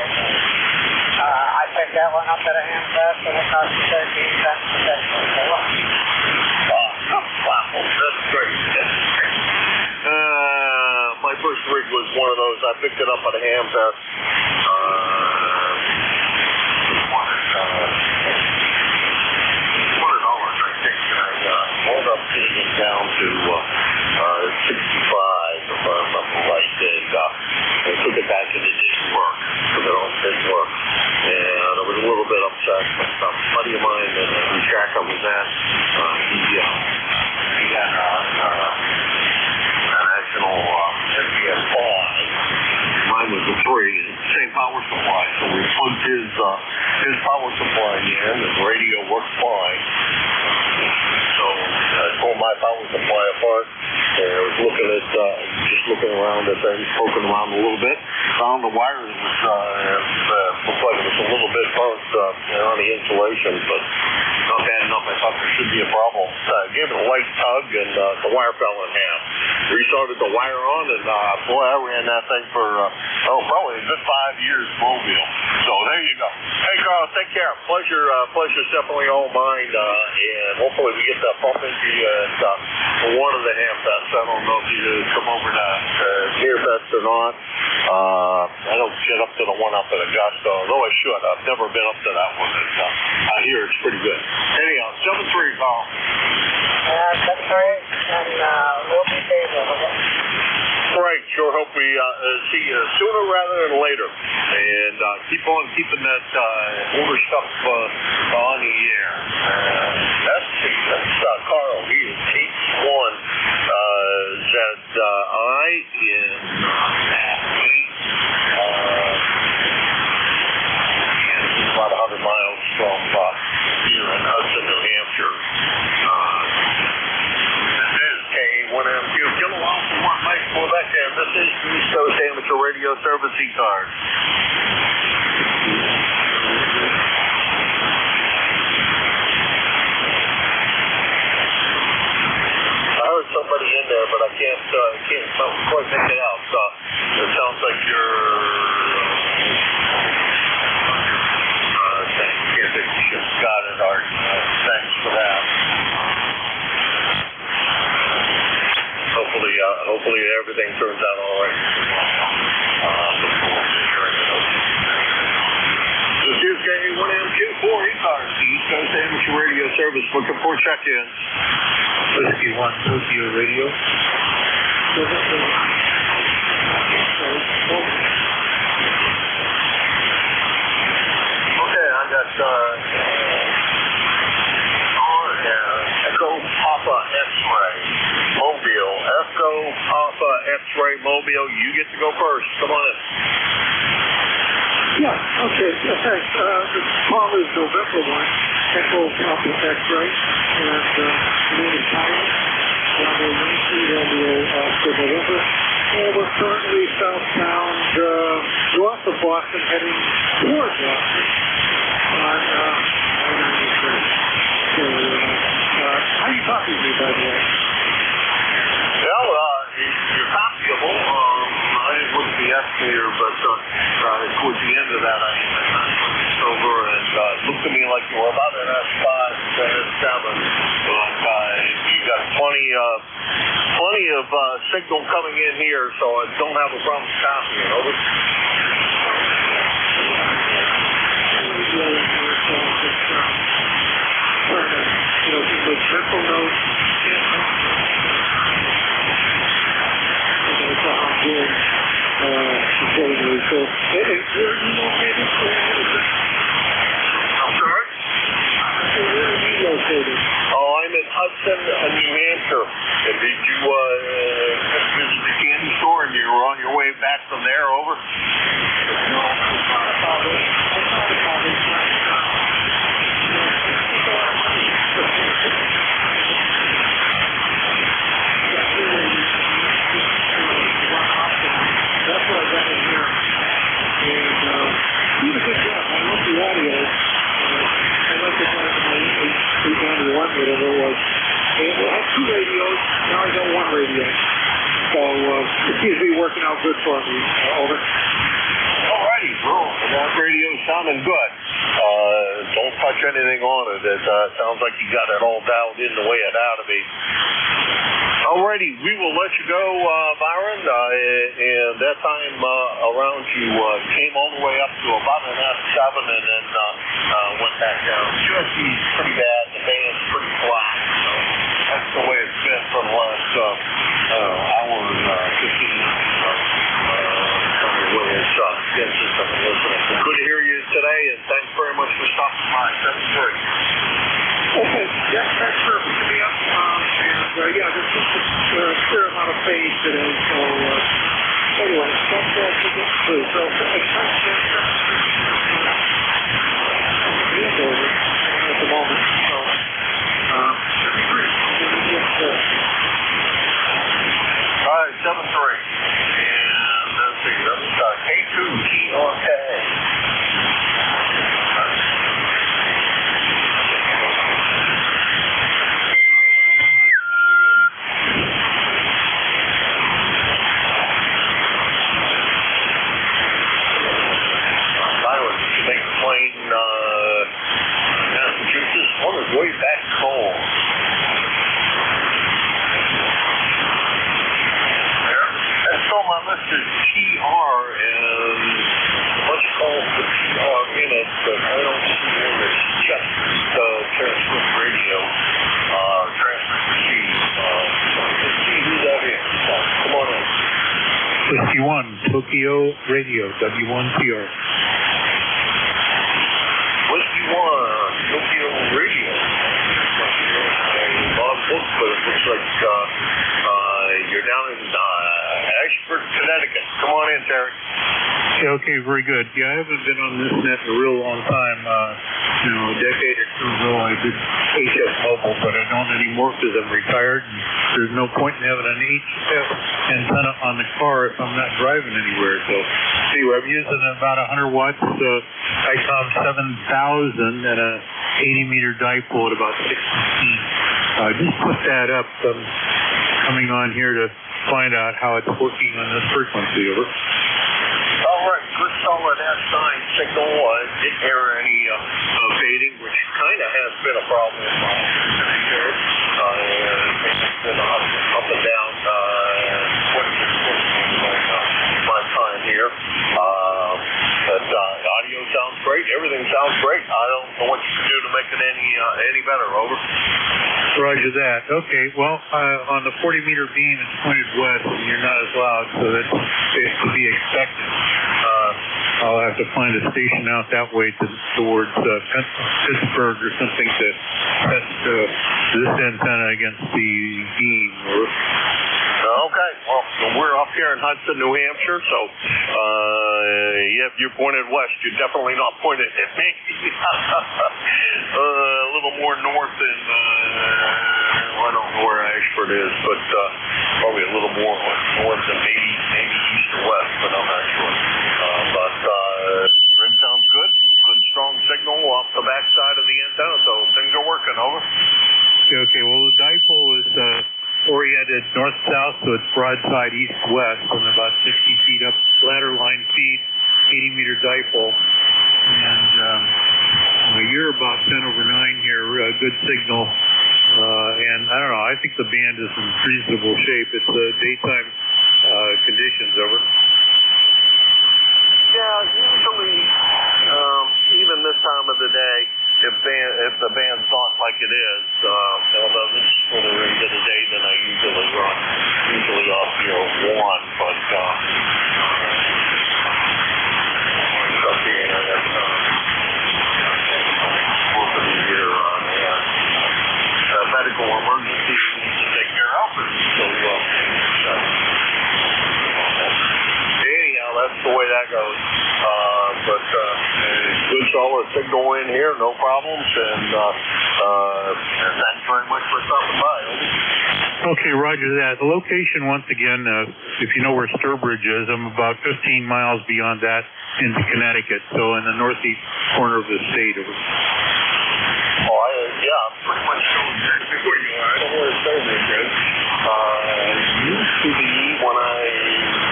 I picked that one up at a ham fest, and it cost me 13 cents per session. Wow, that's great. My first rig was one of those. I picked it up at a ham fest. Wound up getting it down to 65, if I remember right, and took it back and it didn't work. And I was a little bit upset. A buddy of mine in the shack I was at, he had a national NPS 5. Mine was a 3, same power supply. So we plugged his power supply in, and the radio worked fine. So I pulled my power supply apart, and I was looking around at things, poking around a little bit. Found the wire that was looked like it was a little bit burnt on the insulation, but not bad enough. I thought there should be a problem. Gave it a light tug, and the wire fell in half. Restarted the wire on, and boy, I ran that thing for probably a good 5 years mobile. So there you go. Hey, Carl, take care. Pleasure's definitely all mine, and hopefully we get that bump into you at one of the ham fests. I don't know if you come over to Near Fest or not. I don't get up to the one up at Augusta, although I should. I've never been up to that one. I hear it's pretty good. Anyhow, 7-3, Carl. 7-3, and we'll be stable. Great. Sure hope we see you sooner rather than later. And keep on keeping that older stuff on the air. That's Carl. He is H1 ZI in about 100 miles from here in Hudson, New Hampshire. K1MQ. Kill Alpha 1, Mike Quebec, and this is East Coast Amateur Radio Service ECARS. I heard somebody in there, but I can't quite make it out. It sounds like you're. Can't think you just got it, Art. Thanks for that. Hopefully everything turns out all right. This is K1MQ4 ECARS, the East Coast Amateur Radio Service, looking for check-ins. Whiskey 1 Tokyo Radio. Okay, I got Echo Papa X-Ray Mobile. Echo Papa X-Ray Mobile. You get to go first. Come on in. Yeah, okay. Yeah, thanks. The call is November 1, Echo Papa X-Ray, and the name is Tyler. Bravo 19, Romeo for November. And we're currently southbound north of Boston, heading toward Boston on how do you copy me, by the way? Well, you're copyable. I would be SK transmitter, but towards the end of that, I switched over and looked at me like you were about an S5 to S7. But you got plenty of signal coming in here, so I don't have a problem copying. Over. Triple note. Supposedly. So, where are you located? I'm sorry? Where are you located? Oh, I'm in Hudson, New Hampshire. Did you just visit the candy store and you were on your way back from there? Over? No, I thought about it. That's what I got in here. And he did a good job. I love the audio. I like the fact that my 891, whatever it was. And I had two radios. Now I got one radio. So it seems to be working out good for me. Over. Alrighty, bro. That radio's sounding good. Don't touch anything on it. It sounds like you got it all dialed in the way it ought to be. Alrighty, we will let you go, Byron. And that time around, you came all the way up to about an S7 and then went back down. Just pretty bad. The band's pretty flat. So that's the way it's been for the last hour and 15 minutes. Good to hear you today, and thanks very much for stopping by. 7-3. Okay, yeah, thanks for picking me up. And yeah, there's just a fair amount of phase today. So anyway, that's to get through. So over at the moment. So all right, 7-3. And let's see, that's K2GRK. Massachusetts on his way back home. That's on my list is TR, and what's called the TR in it, but I don't see it. It's just transmit radio, transmit receive. Let's see who that is. Come on in. 51, Tokyo Radio, W1TR. Whiskey 1, Tokyo Radio. Bob book, but it looks like you're down in Ashford, Connecticut. Come on in, Terry. Yeah, okay, very good. Yeah, I haven't been on this net in a real long time. A decade or two ago, I did HF Mobile, but I don't anymore because I'm retired. And there's no point in having an HF antenna on the car if I'm not driving anywhere. So, anyway, I'm using about 100 watts ICOM 7000 and a 80-meter dipole at about 615. Just put that up. I'm coming on here to find out how it's working on this frequency. Over. All right, good solid S9 signal. Didn't hear any fading, which kind of has been a problem in my experience. It's been up and down my time here. But audio sounds great. Everything sounds great. I don't know what you can do to make it any better. Over. Roger that. Okay. Well, on the 40-meter beam, it's pointed west, and you're not as loud, so that's to be expected. I'll have to find a station out that way towards Pittsburgh or something to test this antenna against the beam. Okay, well, we're up here in Hudson, New Hampshire, so you're pointed west. You're definitely not pointed at me. A little more north than, I don't know where Ashford is, but probably a little more north than maybe east or west, but I'm not sure. Ring sounds good. Good strong signal off the back side of the antenna, so things are working. Over. Okay, well, the dipole is oriented north-south, so it's broadside east-west, and about 60 feet up ladder line feed, 80-meter dipole. And you're about 10 over 9 here, good signal. And I don't know, I think the band is in reasonable shape. It's daytime conditions, over. Yeah, usually, even this time of the day, if the band's not like it is, although this is further into the day than I usually run, usually off year 1, but up the internet most of the year, medical emergency needs to take care of it. So, anyhow, that's the way that goes. But good solid signal in here, no problems, and thanks very much for stopping by. Okay, roger that. The location, once again, if you know where Sturbridge is, I'm about 15 miles beyond that into Connecticut, so in the northeast corner of the state. Yeah, pretty much know exactly where you are. I don't know where Sturbridge is. Used to be when I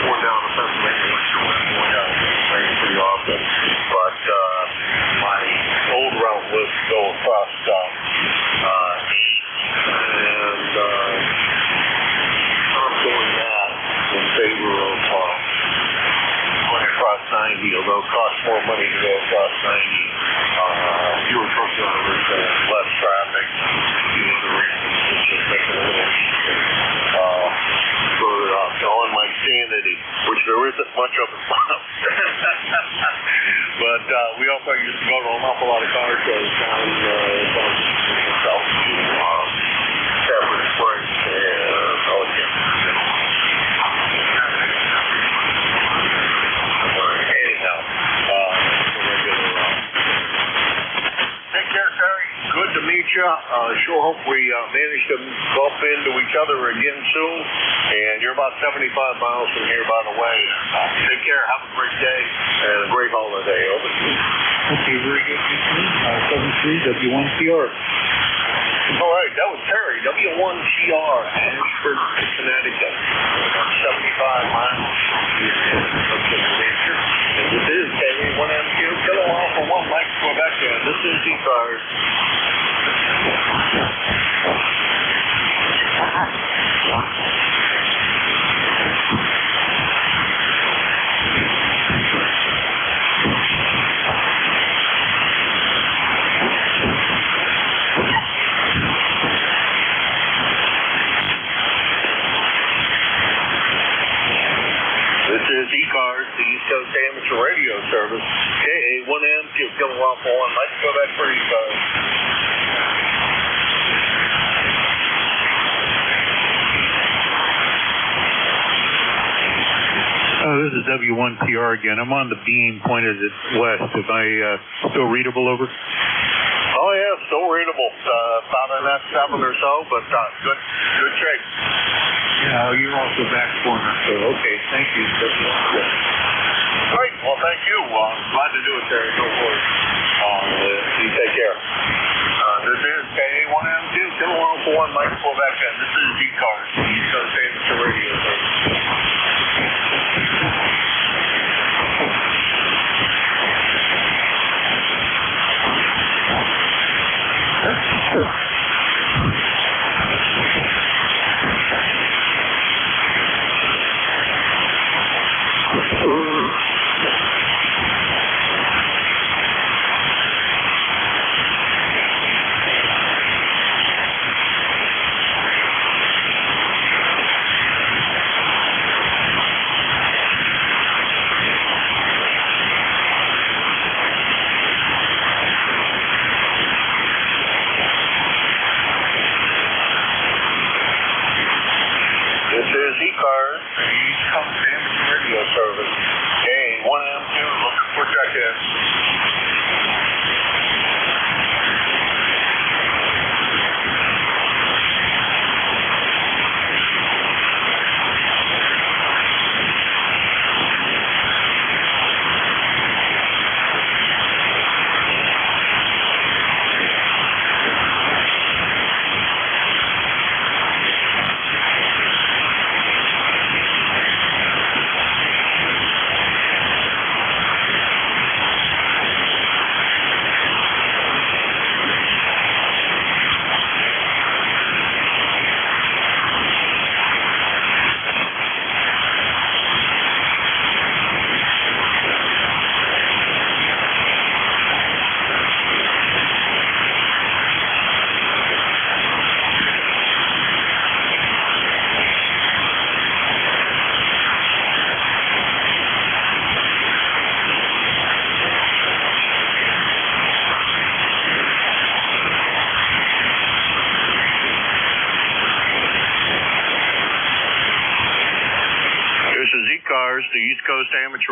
went down to Pennsylvania, which I went down to Pennsylvania pretty often, but my old route was to go across and I'm doing that in favor of going across 90, although it costs more money to go across 90. Fewer truck drivers and less traffic. The other reasons is just making it a little easier. Further up, on my sanity, which there isn't much of it left. But we also used to go to an awful lot of car shows down south to Stafford Springs and anyhow, take care, Terry. Good to meet you. Sure hope we manage to bump into each other again soon. And you're about 75 miles from here, by the way. Take care. Have a great day and a great holiday. Over. Okay, very good. 73 W1CR. All right, that was Terry, W1CR, Ashford, Connecticut. 75 miles. And this is KA1MQ, Kilo Alpha 1, Mike, Quebec. This is ECARS. This is ECARS, the East Coast Amateur Radio Service. KA1MQ, Kilo Alpha 1, Mike, Quebec for ECARS. This is W1TR again. I'm on the beam pointed at west. Am I still readable, over? Oh, yeah, still readable. About an F7 or so, but good shape. Yeah, you're also back corner, so okay, thank you. Great, well, thank you. Glad to do it, Terry. No worries. You take care. This is KA1M2, Kilo Alpha 1, Mike, Quebec. This is ECARS, the East Coast Amateur Radio Service.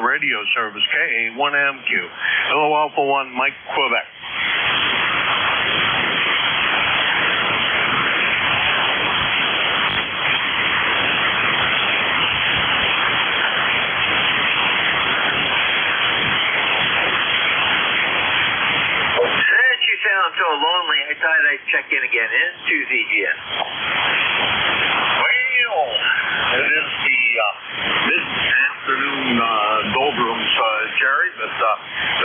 radio service, KA1MQ. Hello, Alpha 1, Mike, Quebec. Since you sound so lonely, I thought I'd check in again. N2ZGN. Well, it is the mid-afternoon doldrums, Jerry, but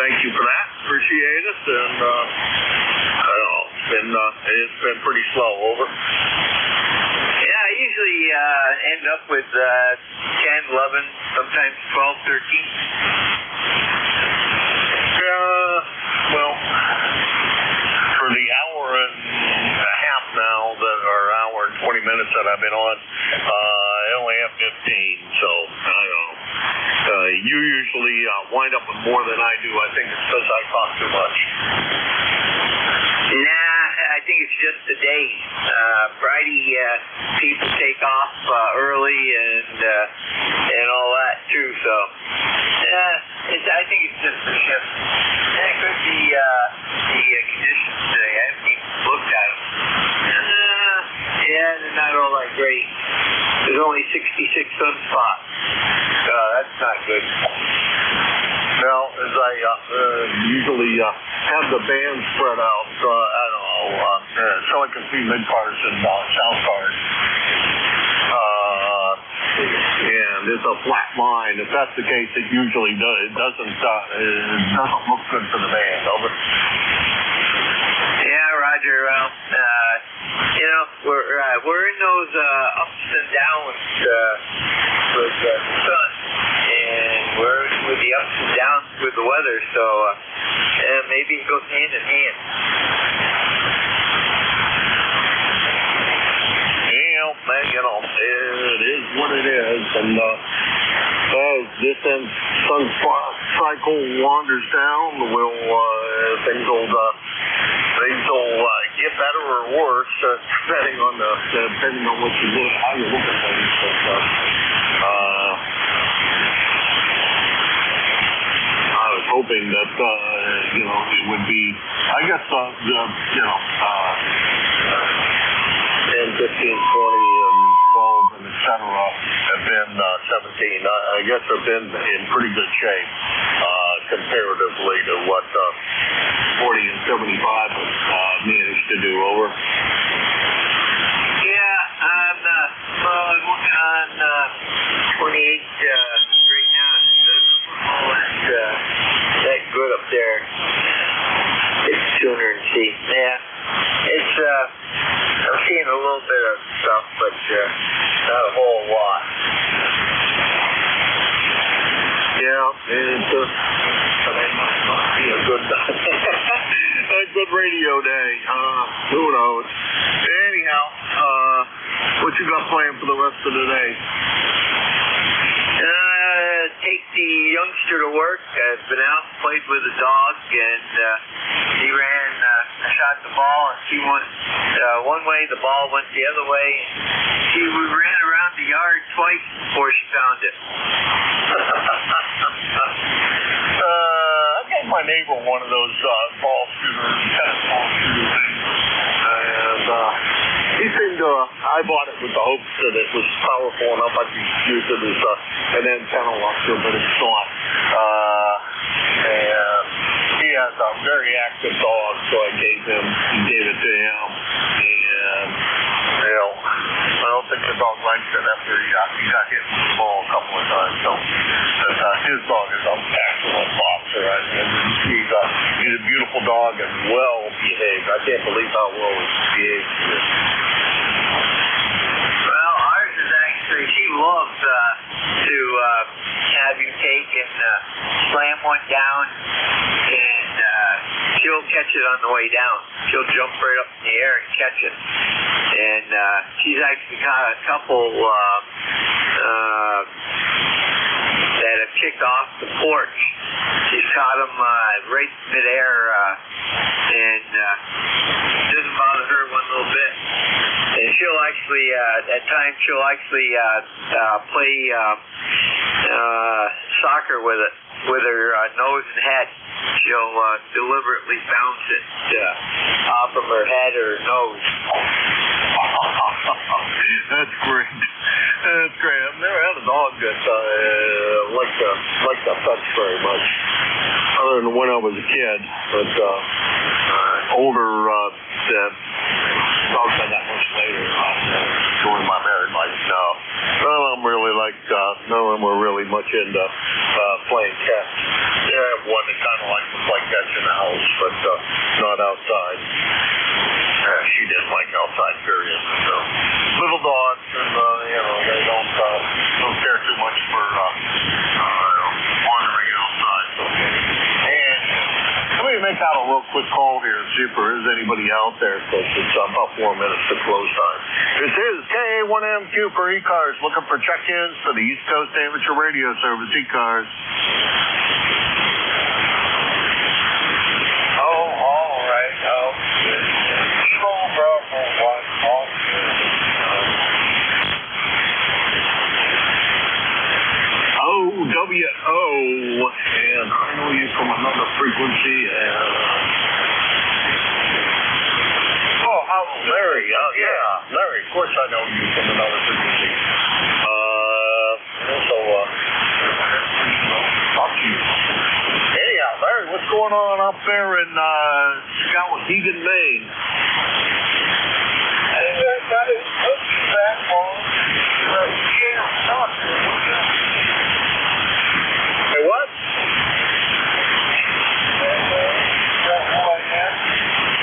thank you for that. Appreciate it. And I don't know, it's been pretty slow. Over. Yeah, I usually end up with 10, 11, sometimes 12, 13. Well, for the hour and a half now, hour and 20 minutes that I've been on, I only have 15, so I don't know. You usually wind up with more than I do. I think it's because I talk too much. Nah, I think it's just the days. Friday, people take off early and all that too. So, I think it's just the shift. And it could be the conditions today. I haven't even looked at them. Yeah, they're not all that great. There's only 66 sunspots. That's not good. Well, as I usually have the band spread out, I don't know, so I can see mid-cars and south cars. And it's a flat line. If that's the case, it usually doesn't look good for the band. Over. Yeah, Roger. Well, we're in those ups and downs with the sun, and we're with the ups and downs with the weather. So maybe it goes hand in hand. It is what it is, and as this sunspot cycle wanders down, things will get better or worse, depending on what you look, how you look at things. But I was hoping that it would be, I guess 10, 15, 20, and 12, and et cetera, have been 17. I guess have been in pretty good shape comparatively to what 40 and 75 have managed to do. Over. Yeah, I'm looking on 28 right now. All that good up there. It's sooner and see. Yeah, it's I'm seeing a little bit of stuff, but not a whole lot. Yeah, it's a good radio day. Who knows? Anyhow, what you got planned for the rest of the day? Take the youngster to work. I've been out and played with the dog, and he ran, shot the ball, and she went one way, the ball went the other way. She ran around the yard twice before she found it. I gave my neighbor one of those tennis ball shooter things, and he seemed to, I bought it with the hopes that it was powerful enough I could use it as an antenna launcher, but it's not. And he has a very active dog, so I gave it to him, and I don't think the dog likes it after he got hit with the ball a couple of times. So his dog is an excellent boxer. He's a beautiful dog and well behaved. I can't believe how well he's behaved. Well, ours is actually, she loves to have you take and slam one down, and she'll catch it on the way down. She'll jump right up in the air and catch it. And she's actually got a couple that have kicked off the porch. She's caught them right midair, and doesn't bother her one little bit. And she'll actually, at times, she'll actually play soccer with it, with her nose and head. She'll deliberately bounce it off of her head or her nose. That's great. That's great. I've never had a dog that liked the pets very much, other than when I was a kid. But older dogs I got much later during my married life. No, none of them really liked. None of them were really much into playing catch. Yeah, I have one that kind of likes to play catch in the house, but not outside. She didn't like outside, period. So, little dogs, and they don't care too much for wandering outside. So, and let me make out a real quick call here and see if there is anybody out there, because it's about 4 minutes to close time. This is KA1MQ for ECARS, looking for check-ins for the East Coast Amateur Radio Service, ECARS. Oh, all right. Oh, good. Bravo 1, all good. OWO, and I know you from another frequency, and Larry, Larry, of course I know you from another frequency. Talk to you. Anyhow, Larry, what's going on up there in Skowhegan, Maine? Hey, what?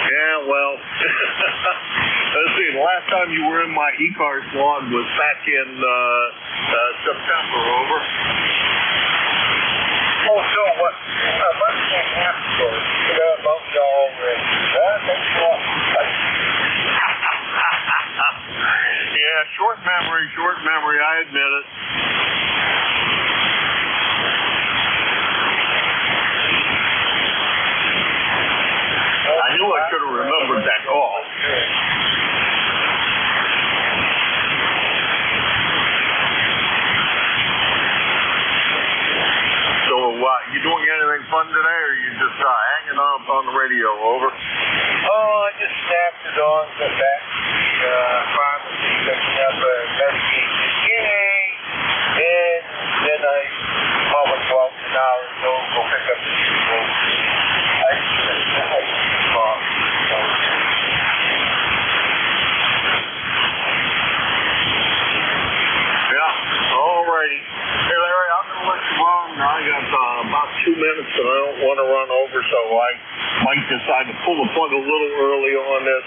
Yeah, well, let's see, the last time you were in my ECARS log was back in September, over. Oh, so what? About a half ago, you got about y'all already. Yeah, short memory, I admit it. I knew I should have remembered that call. So, you doing anything fun today, or you just hanging up on the radio, over? Oh, I just snapped the dogs at back to the pharmacy, picking up a medication. Yay! And then I probably go out an hour or so, go pick up the usual. Yeah, alrighty. Hey, Larry, I'm going to let you run. I got about 2 minutes, and I don't want to run over, so I might decide to pull the plug a little early on this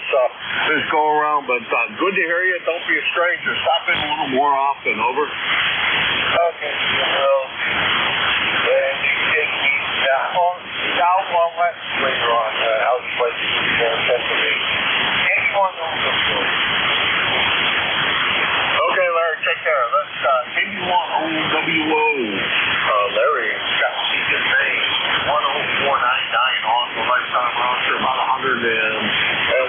go around. But good to hear you. Don't be a stranger. Stop in a little more often, over. Okay, well, and you can take me down one west later on, out west Pennsylvania. Anyone knows the story. Okay, Larry, take care. Let's KB1OWO. Larry, Skowhegan, Maine, 10499 on the lifetime roster, about 100 and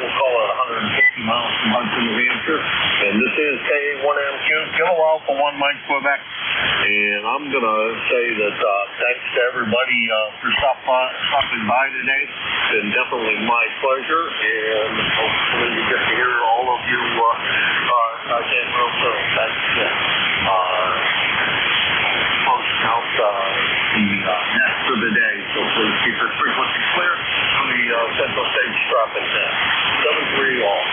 we'll call it 150 miles from Hudson, New Hampshire. And this is KA1MQ, Kilo Alpha 1 Mike Quebec. And I'm going to say that thanks to everybody for stopping by today. It's been definitely my pleasure, and hopefully we get to hear all of you again real soon. Thanks closing out the nest for the day. So please keep your frequency clear on the Central Stage Tropic net. 7-3 all.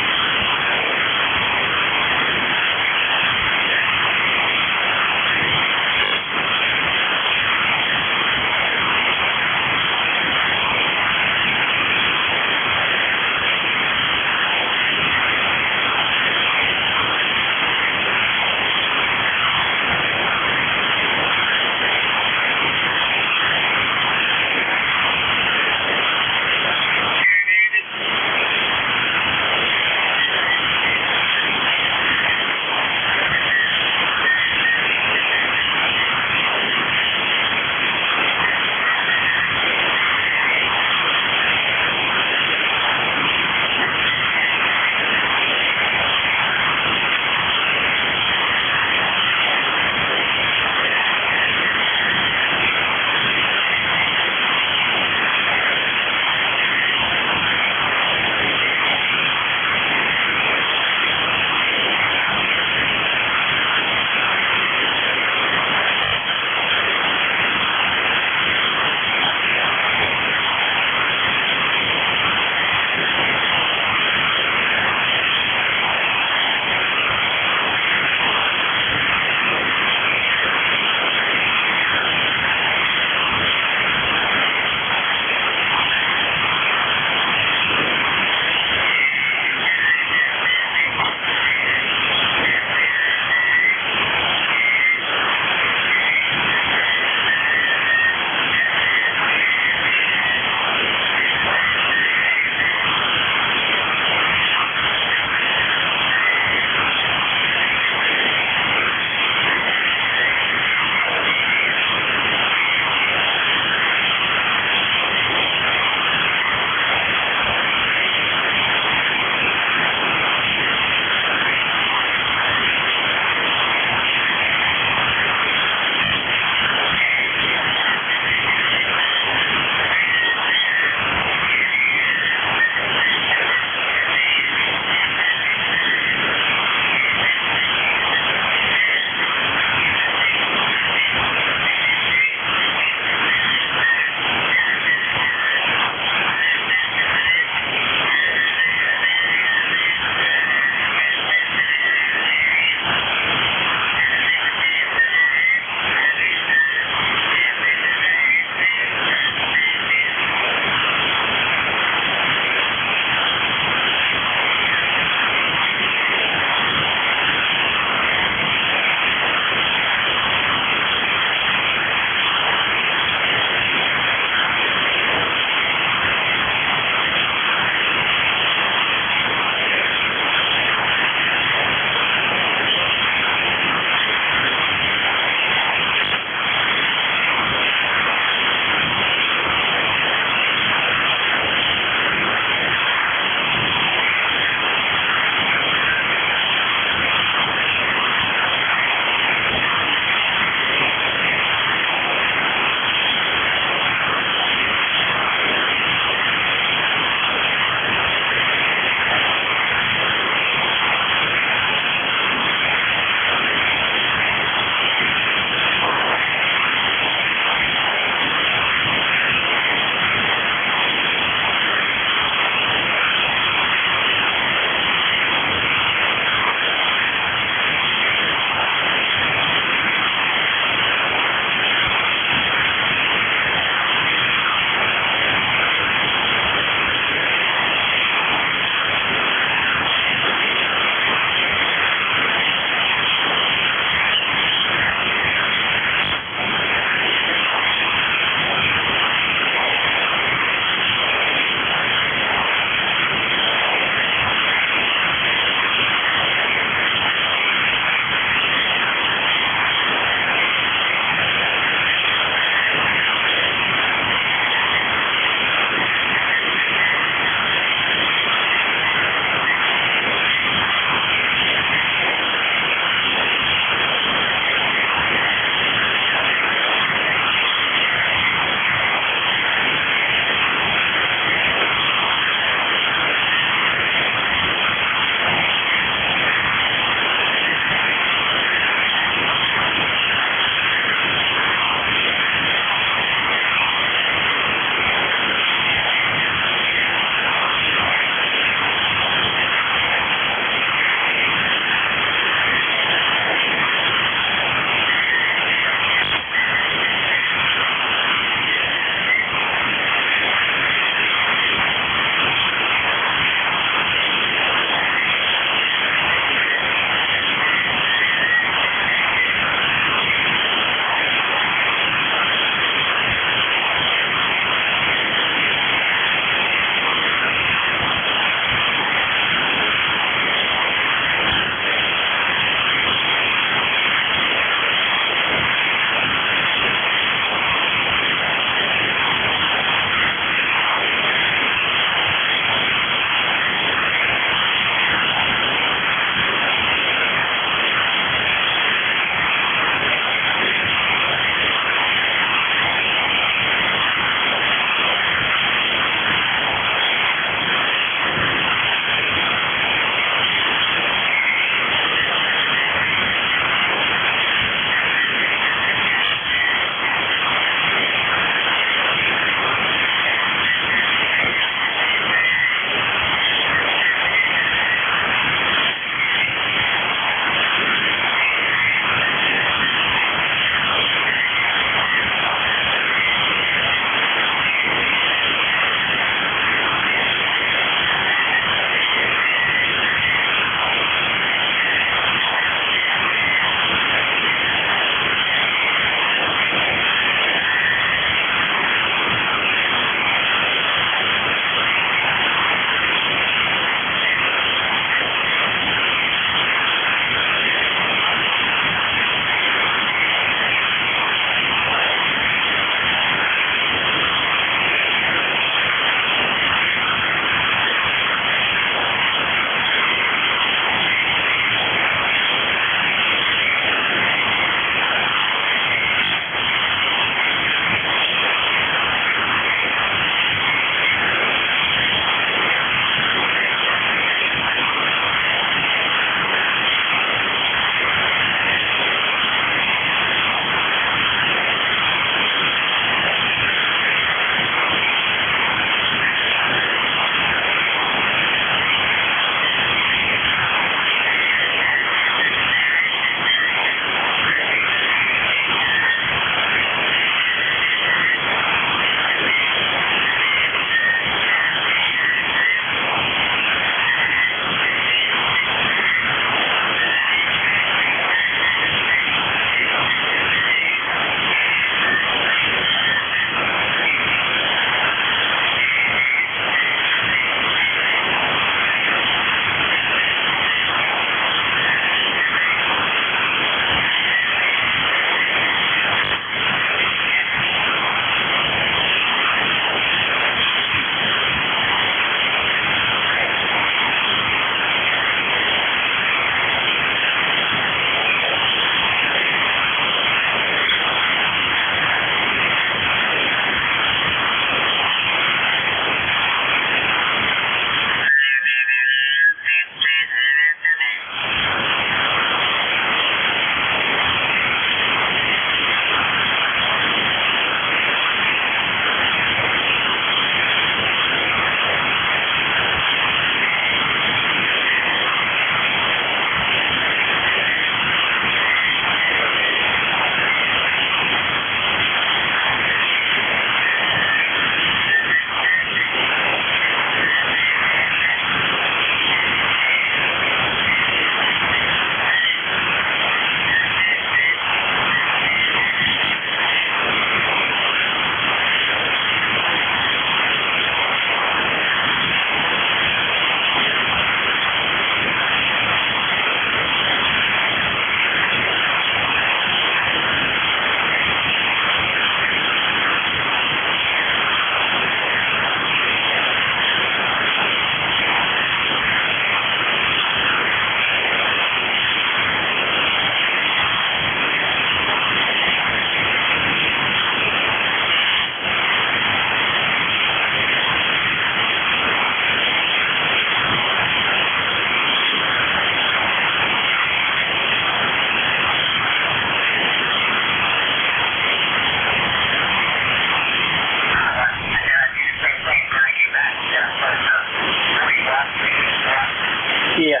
Yeah.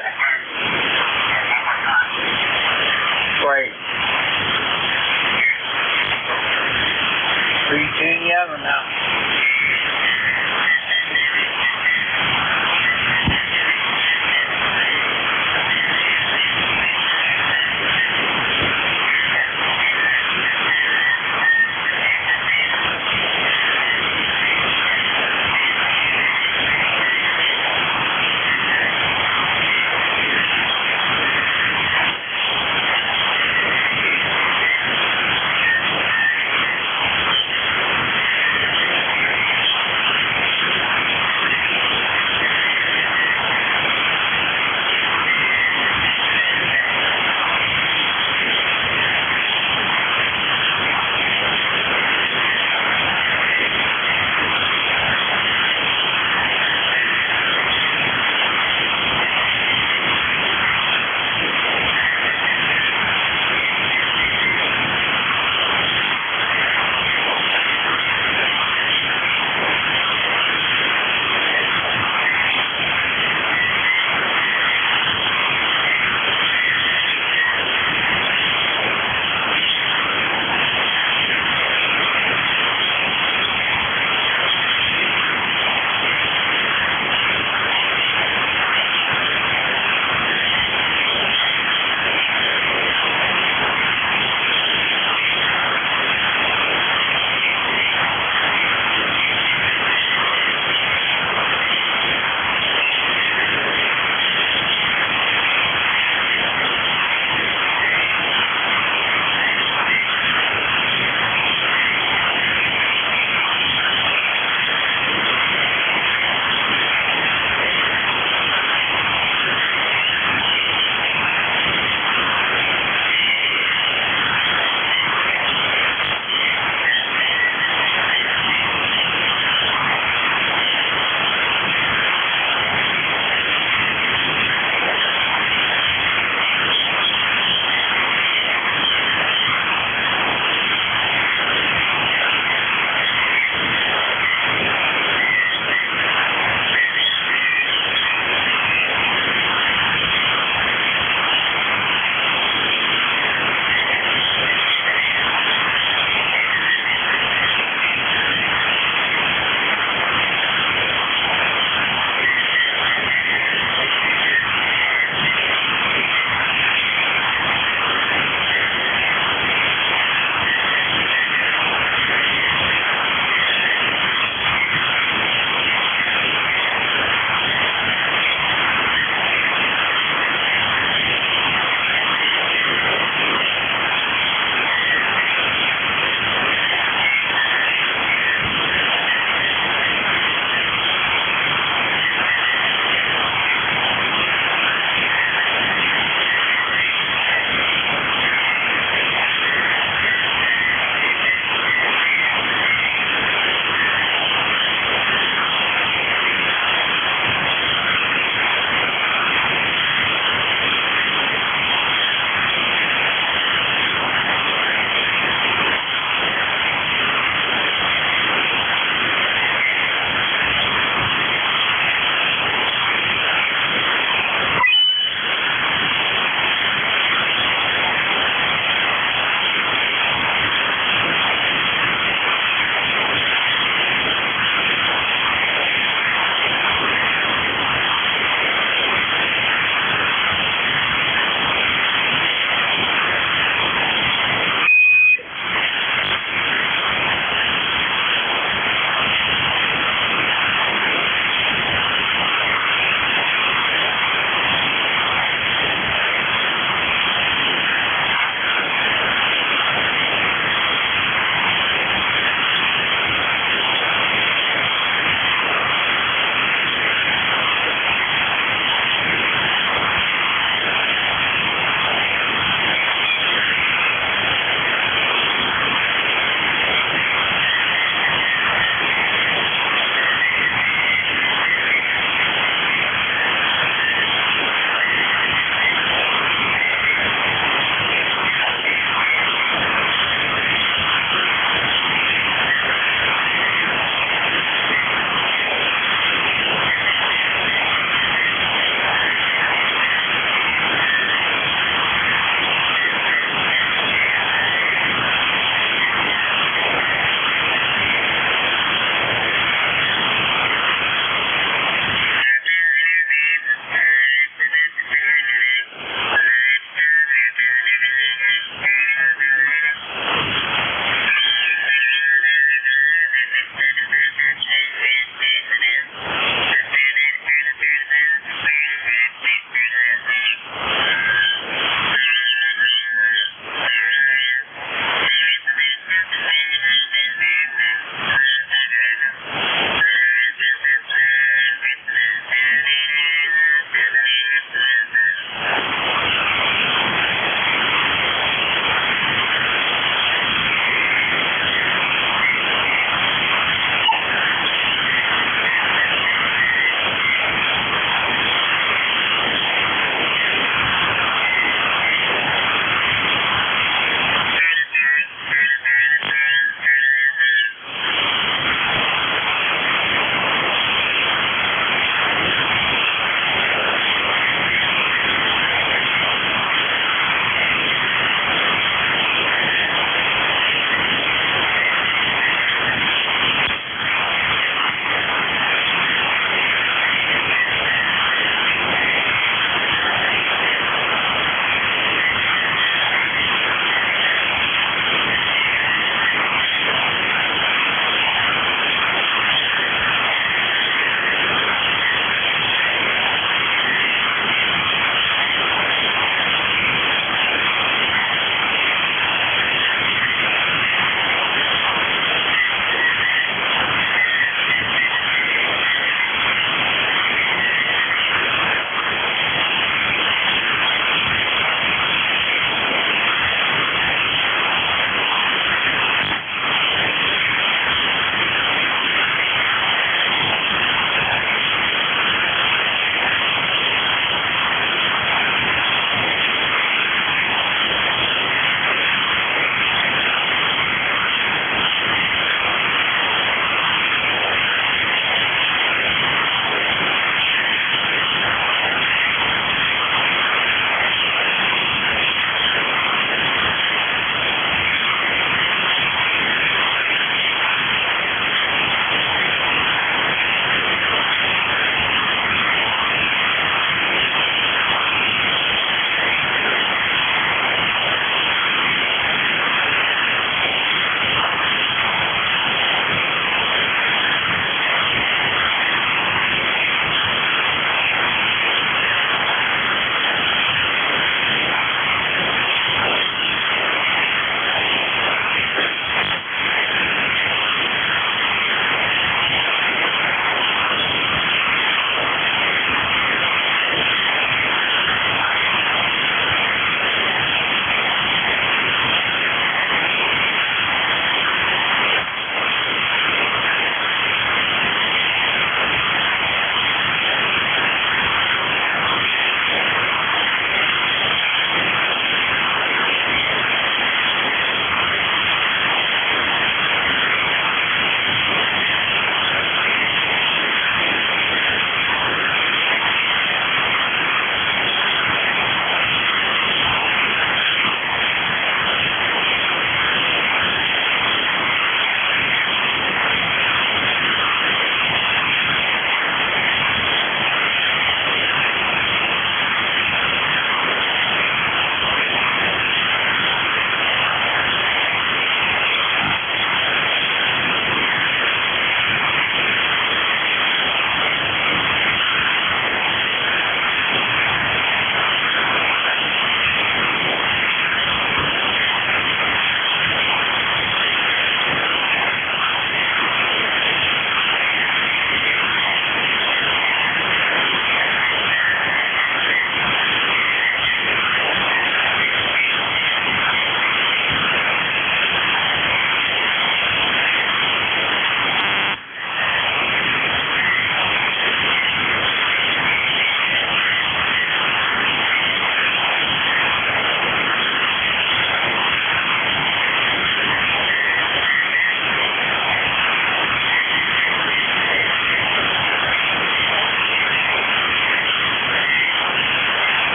Great. 3-2-11 now.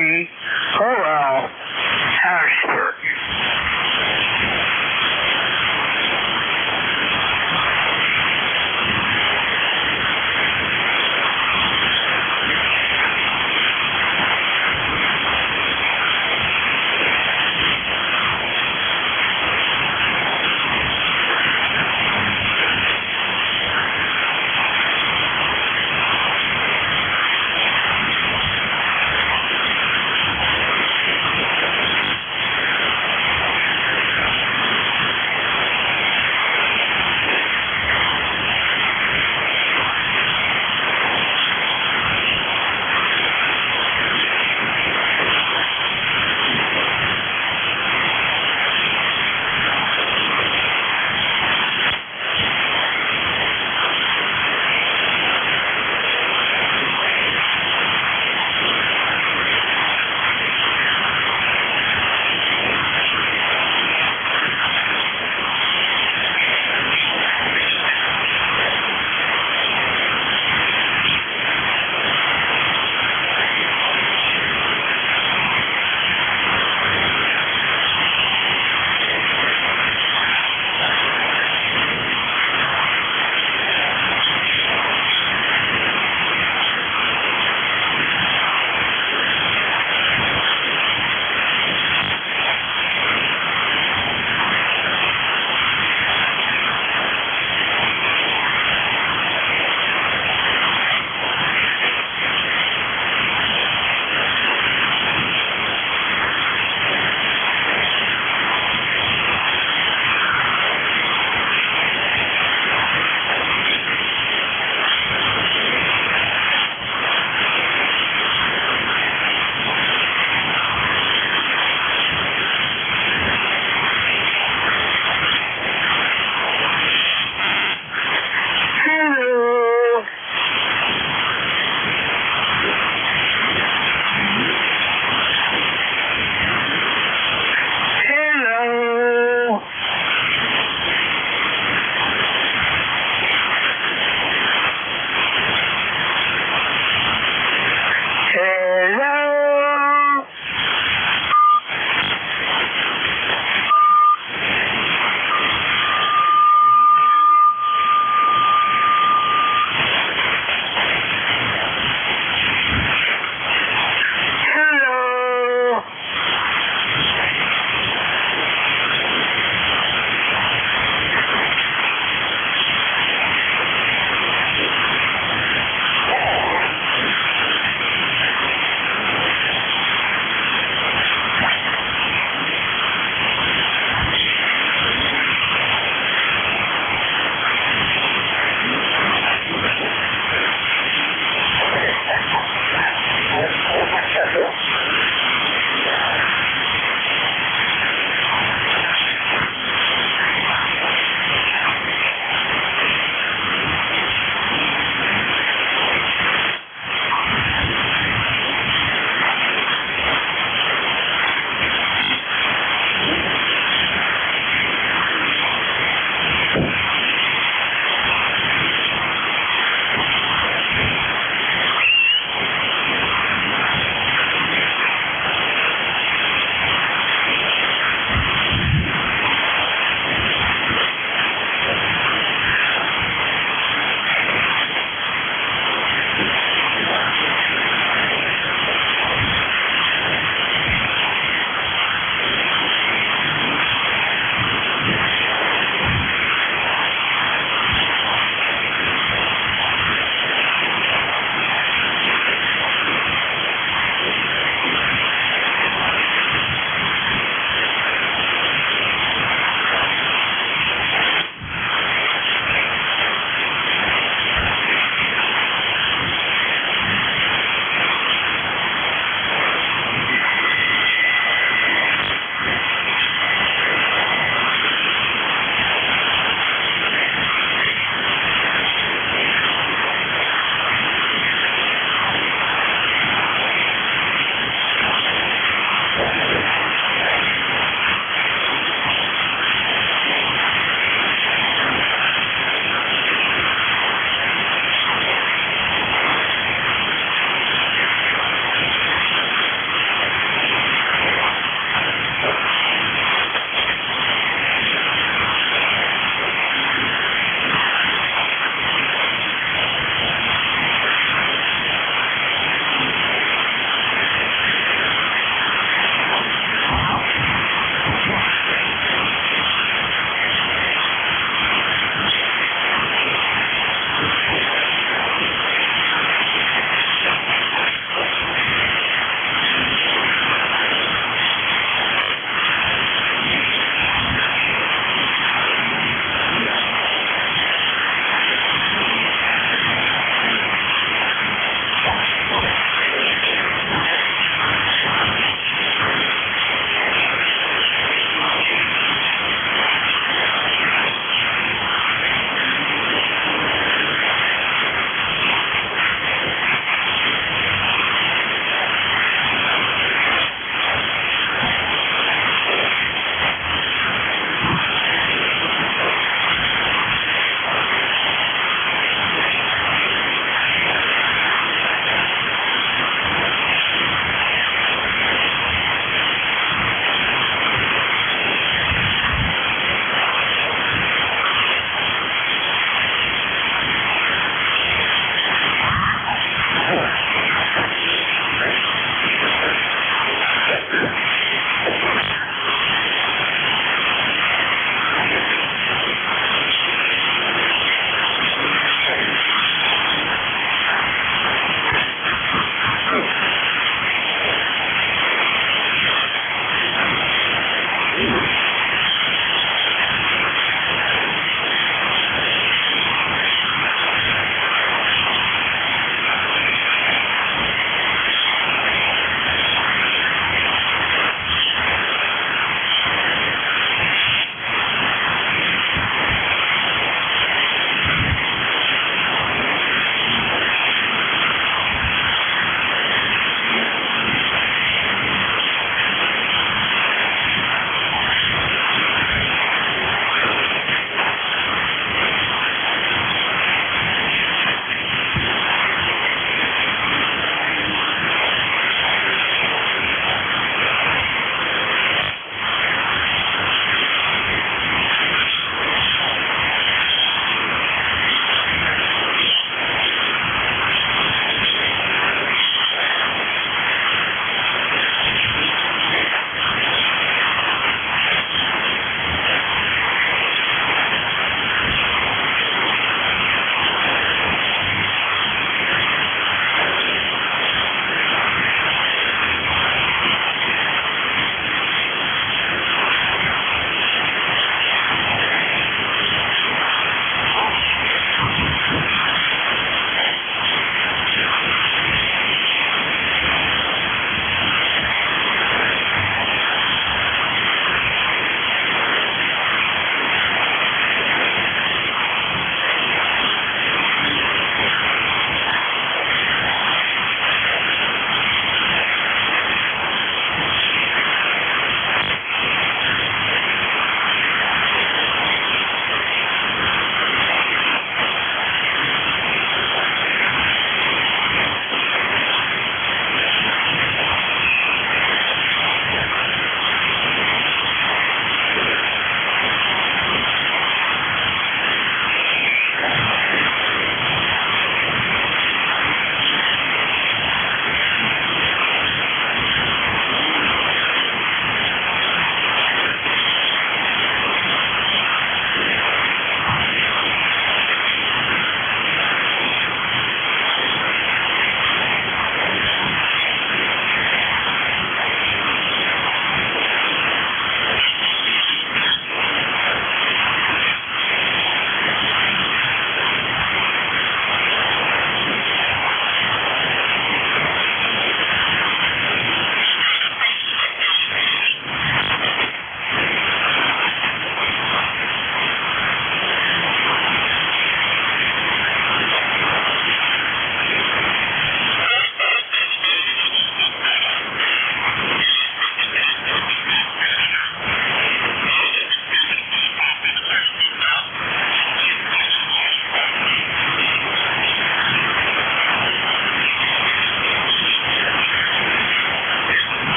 Hotel, Harrisburg.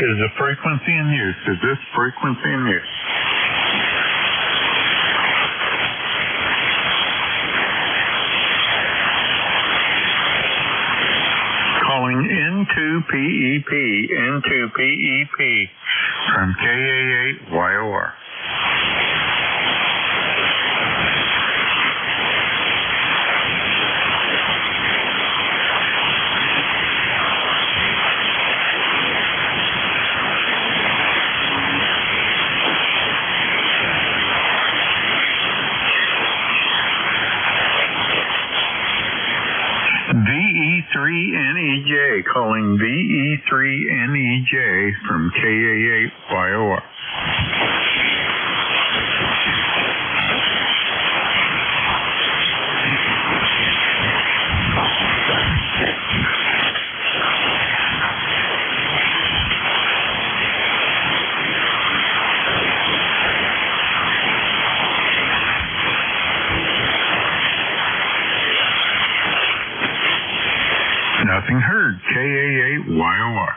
Is the frequency in use? Is this frequency in use? Calling N2PEP from KA8YOR. VE3NEJ, calling VE3NEJ from KA8YOR. Nothing heard. KA8YOR.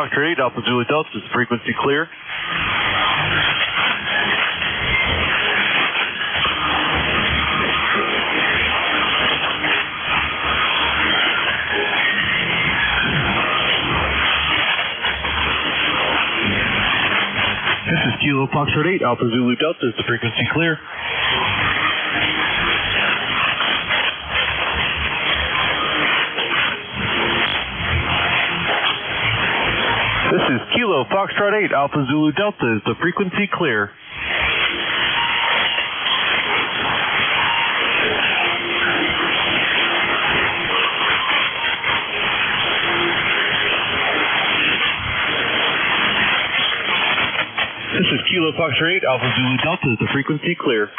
Foxtrot 8, Alpha Zulu Delta, is frequency clear? This is Kilo Foxtrot 8, Alpha Zulu Delta, is the frequency clear? This is Kilo Foxtrot 8, Alpha Zulu Delta, is the frequency clear? This is Kilo Foxtrot 8, Alpha Zulu Delta, is the frequency clear?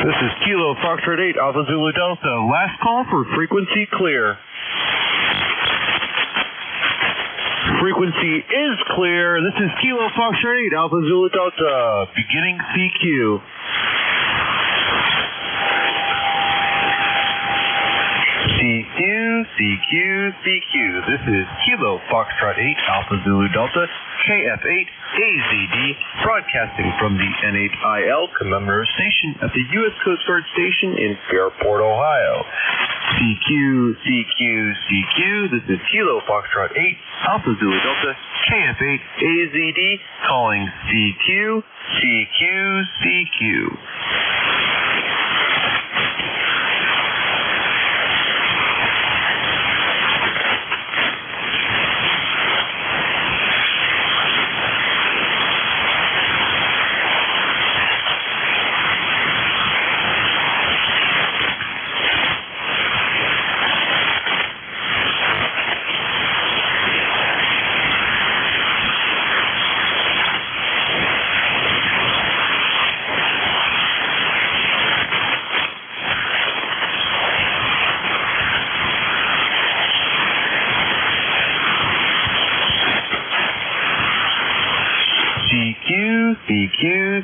This is Kilo Foxtrot 8, Alpha Zulu Delta. Last call for frequency clear. Frequency is clear. This is Kilo Foxtrot 8, Alpha Zulu Delta. Beginning CQ. CQ. This is Kilo Foxtrot 8, Alpha Zulu Delta, KF8 AZD, broadcasting from the N8IL commemorative station at the U.S. Coast Guard Station in Fairport, Ohio. CQ. This is Kilo Foxtrot 8, Alpha Zulu Delta, KF8 AZD, calling CQ.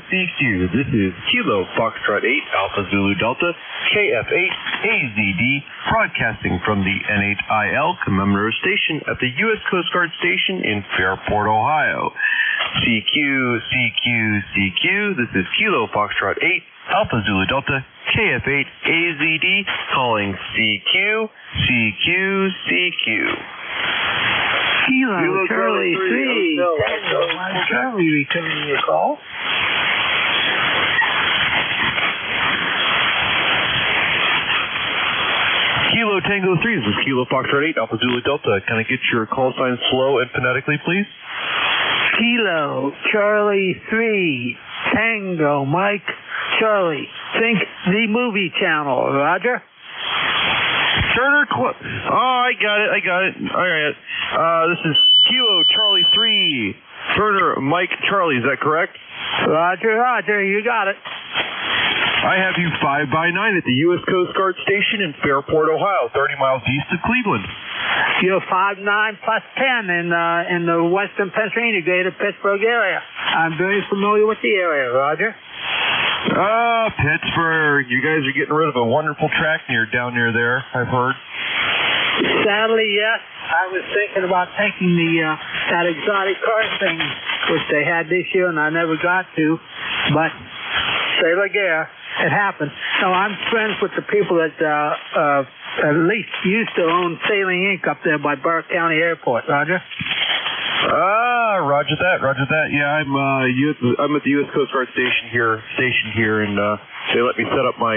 CQ. This is Kilo Foxtrot 8, Alpha Zulu Delta, KF8 AZD, broadcasting from the N8IL commemorative station at the U.S. Coast Guard Station in Fairport, Ohio. CQ. This is Kilo Foxtrot 8, Alpha Zulu Delta, KF8 AZD, calling CQ. Kilo Charlie 3. Charlie returning your call. Kilo Tango 3, this is Kilo Foxtrot 8, Alpha Zulu Delta. Can I get your call sign slow and phonetically, please? Kilo Charlie 3, Tango Mike Charlie. Think the movie channel, Roger. Turner, I got it. All right. This is Kilo Charlie 3, Turner Mike Charlie, is that correct? Roger, you got it. I have you 5 by 9 at the U.S. Coast Guard Station in Fairport, Ohio, 30 miles east of Cleveland. You're 5'9" plus 10 in the western Pennsylvania, greater Pittsburgh area. I'm very familiar with the area, Roger. Pittsburgh. You guys are getting rid of a wonderful track down near there, I've heard. Sadly, yes. I was thinking about taking that exotic car thing, which they had this year, and I never got to. But, say la guerre, it happened. So I'm friends with the people that at least used to own Sailing Inc. up there by Burke County Airport, Roger. Roger that. Yeah, I'm at the U.S. Coast Guard station here, and they let me set up my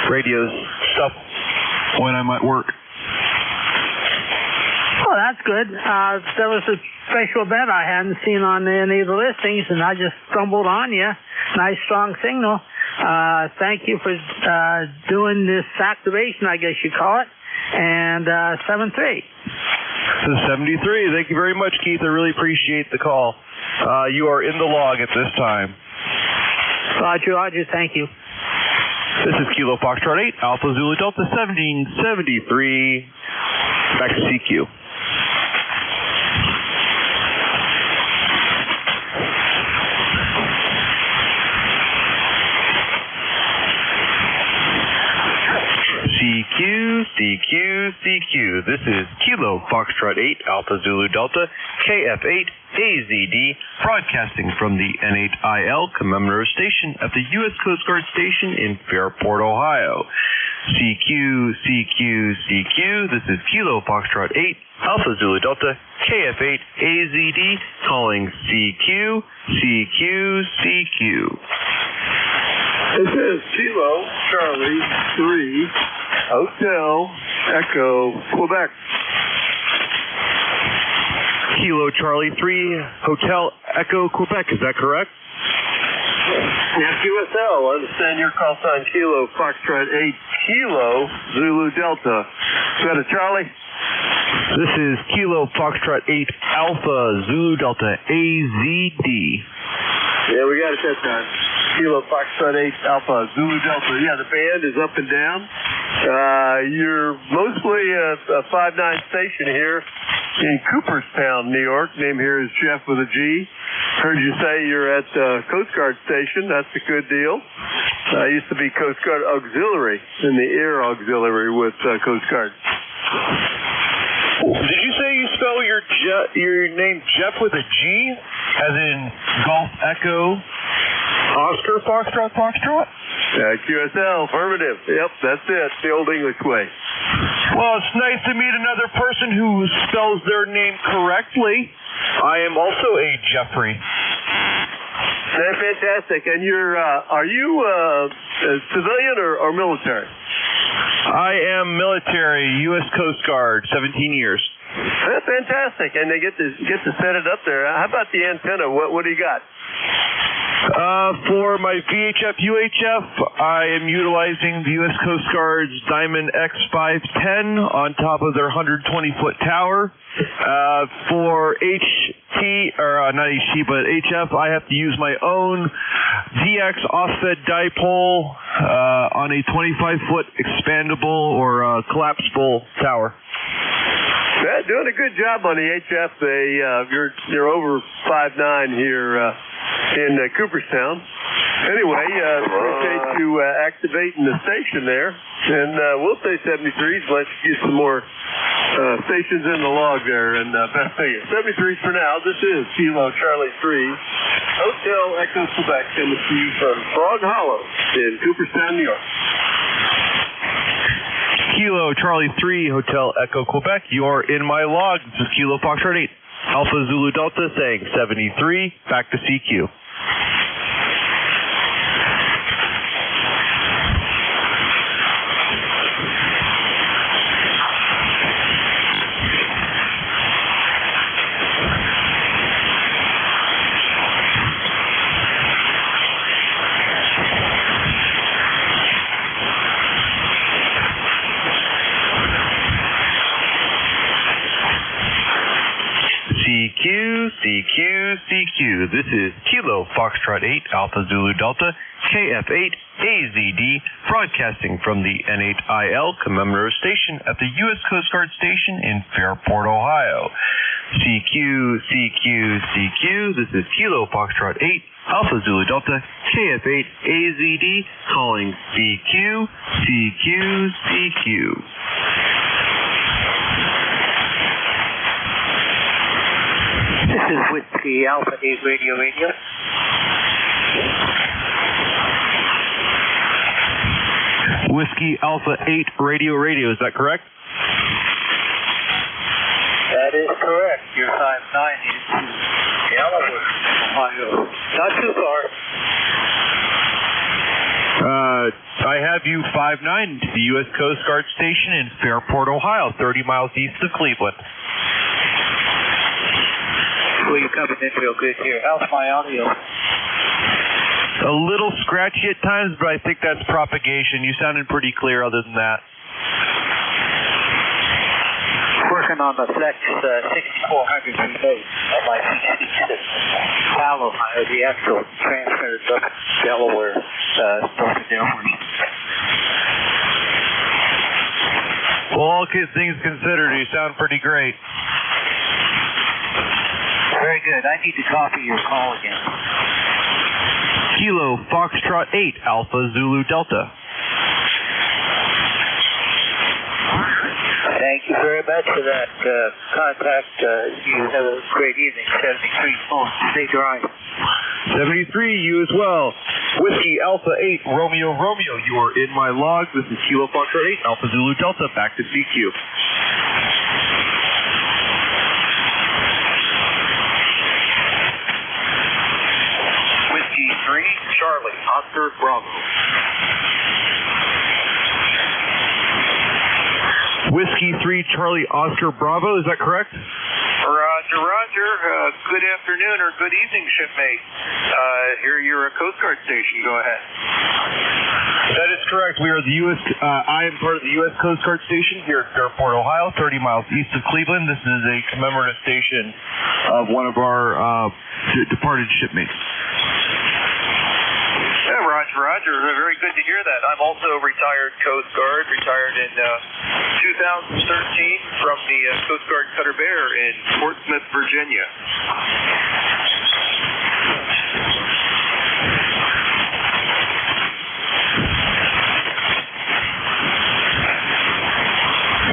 radio stuff when I'm at work. Oh, that's good. There was a special event I hadn't seen on any of the listings, and I just stumbled on you. Nice, strong signal. Thank you for doing this activation, I guess you call it, and 7-3. This is 73. Thank you very much, Keith. I really appreciate the call. You are in the log at this time. Roger, thank you. This is Kilo Foxtrot 8, Alpha Zulu Delta 1773. Back to CQ. CQ. This is Kilo Foxtrot 8, Alpha Zulu Delta, KF8, AZD, broadcasting from the N8IL commemorative station at the U.S. Coast Guard Station in Fairport, Ohio. CQ. This is Kilo Foxtrot 8, Alpha Zulu Delta, KF8, AZD, calling CQ. This is Kilo Charlie 3, Hotel Echo, Quebec. Kilo Charlie 3, Hotel Echo, Quebec. Is that correct? Yes, QSL. Understand your call sign Kilo Foxtrot 8, Kilo Zulu Delta. Is that a Charlie? This is Kilo Foxtrot 8, Alpha Zulu Delta, AZD. Yeah, we got it that time. Kilo Foxtrot 8, Alpha Zulu Delta. Yeah, the band is up and down. You're mostly a 5-9 station here in Cooperstown, New York. Name here is Jeff with a G. Heard you say you're at Coast Guard Station. That's a good deal. I used to be Coast Guard Auxiliary in the Air Auxiliary with Coast Guard. Did you say you spell your name Jeff with a G, as in Golf Echo Oscar Foxtrot? QSL, affirmative. Yep, that's it. The old English way. Well, it's nice to meet another person who spells their name correctly. I am also a Jeffrey. That's fantastic. And are you a civilian or military? I am military, U.S. Coast Guard, 17 years. That's fantastic. And they get to set it up there. How about the antenna? What do you got? For my VHF, UHF, I am utilizing the U.S. Coast Guard's Diamond X510 on top of their 120-foot tower. For HF, I have to use my own DX offset dipole on a 25-foot expandable or collapsible tower. Yeah, doing a good job on the HF. You're over 5'9" here in Cooperstown. Anyway, appreciate you activating the station there. And we'll say 73s. Let's get some more stations in the log there. And best thing, 73s for now. This is Kilo Charlie 3, Hotel Echo Quebec, coming to you from Frog Hollow in Cooperstown, New York. Kilo Charlie 3, Hotel Echo Quebec. You're in my log. This is Kilo Foxtrot 8, Alpha Zulu Delta, saying 73. Back to CQ. CQ. This is Kilo Foxtrot 8, Alpha Zulu Delta, KF8, AZD, broadcasting from the N8IL commemorative station at the U.S. Coast Guard Station in Fairport, Ohio. CQ. This is Kilo Foxtrot 8, Alpha Zulu Delta, KF8, AZD, calling CQ. This is Whiskey Alpha 8 Radio. Whiskey Alpha 8 Radio. Is that correct? That is correct. Your 5'9" is Delaware, Ohio. Not too far. I have you 5'9" to the U.S. Coast Guard Station in Fairport, Ohio, 30 miles east of Cleveland. Well, you're coming in real good here. How's my audio? A little scratchy at times, but I think that's propagation. You sounded pretty clear other than that. Working working on the Flex 6400 relay on my Powell, the actual transmitters up Delaware, north of Delaware. Well, all things considered, you sound pretty great. Very good. I need to copy your call again. Kilo Foxtrot 8 Alpha Zulu Delta. Thank you very much for that contact. You have a great evening. 73 phone. Stay dry. 73, you as well. Whiskey Alpha 8 Romeo Romeo, you are in my log. This is Kilo Foxtrot 8 Alpha Zulu Delta. Back to CQ. Whiskey 3 Charlie Oscar Bravo. Whiskey 3 Charlie Oscar Bravo, is that correct? Roger, Roger. Good afternoon or good evening, shipmate. Here you're a Coast Guard station. Go ahead. That is correct. We are the U.S. I am part of the U.S. Coast Guard station here at Fairport, Ohio, 30 miles east of Cleveland. This is a commemorative station of one of our departed shipmates. Yeah, Roger. Very good to hear that. I'm also a retired Coast Guard, retired in 2013 from the Coast Guard Cutter Bear in Portsmouth, Virginia.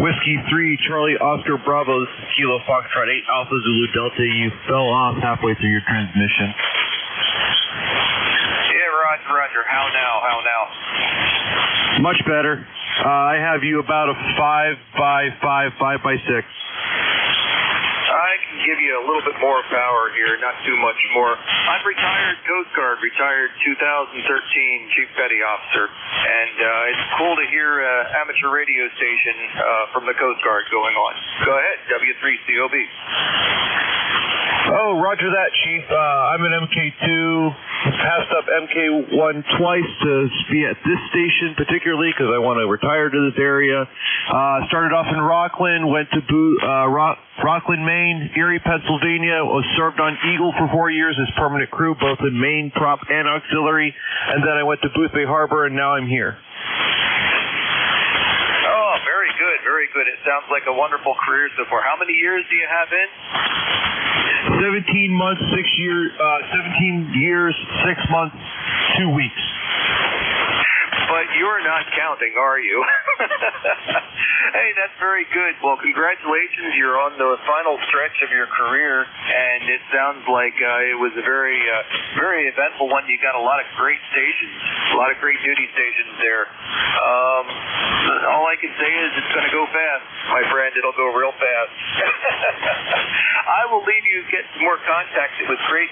Whiskey 3 Charlie Oscar Bravo, this is Kilo Foxtrot 8 Alpha Zulu Delta. You fell off halfway through your transmission. Roger. How now? Much better. I have you about a 5x6. I can give you a little bit more power here, not too much more. I'm retired Coast Guard, retired 2013 Chief Petty Officer, and it's cool to hear amateur radio station from the Coast Guard going on. Go ahead, W3COB. Oh, roger that, Chief. I'm an MK2. Passed up MK1 twice to be at this station, particularly because I want to retire to this area. Started off in Rockland, went to Rockland, Maine, Erie, Pennsylvania. Was served on Eagle for 4 years as permanent crew, both in Maine, prop, and auxiliary. And then I went to Boothbay Harbor, and now I'm here. Oh, very good. It sounds like a wonderful career so far. How many years do you have in? 17 months, 6 years, 17 years, 6 months, 2 weeks. But you're not counting, are you? Hey, that's very good. Well, congratulations. You're on the final stretch of your career, and it sounds like it was a very eventful one. You got a lot of great stations, a lot of great duty stations there. All I can say is it's going to go fast, my friend. It'll go real fast. I will leave you get some more contact. It was great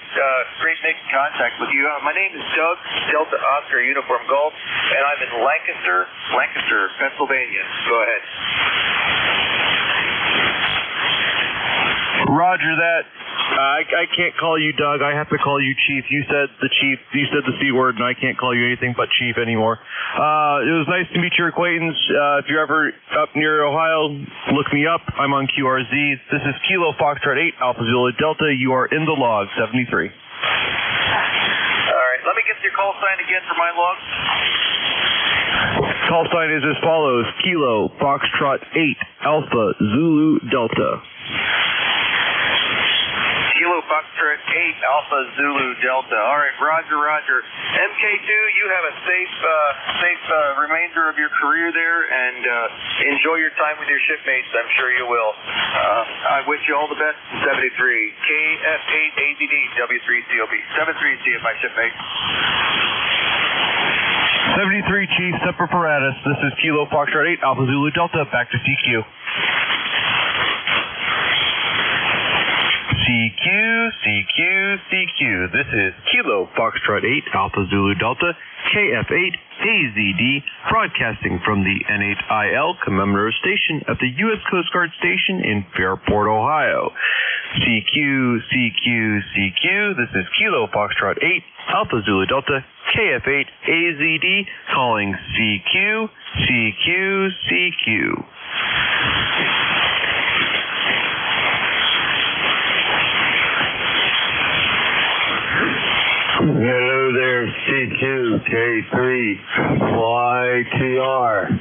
making contact with you. My name is Doug, Delta Oscar Uniform Golf, and I'm in Lancaster, Pennsylvania. Go ahead. Roger that. I can't call you Doug. I have to call you Chief. You said the C word, and I can't call you anything but Chief anymore. It was nice to meet your acquaintance. If you're ever up near Ohio, look me up. I'm on QRZ. This is Kilo Foxtrot 8 Alpha Zulu Delta. You are in the log, 73. All right. Let me get your call sign again for my log. Call sign is as follows: Kilo Foxtrot 8 Alpha Zulu Delta. Kilo Foxtrot 8 Alpha Zulu Delta. All right, Roger. MK2, you have a safe remainder of your career there, and enjoy your time with your shipmates. I'm sure you will. I wish you all the best. 73 KF8AZD W3COB 73C of my shipmate. 73 Chief Semper Paratus. This is Kilo Foxtrot 8 Alpha Zulu Delta. Back to CQ. CQ. This is Kilo Foxtrot 8 Alpha Zulu Delta KF8 AZD, broadcasting from the N8IL commemorative station at the U.S. Coast Guard station in Fairport, Ohio. CQ. This is Kilo Foxtrot 8 Alpha Zulu Delta KF8 AZD, calling CQ. C2K3, fly TR.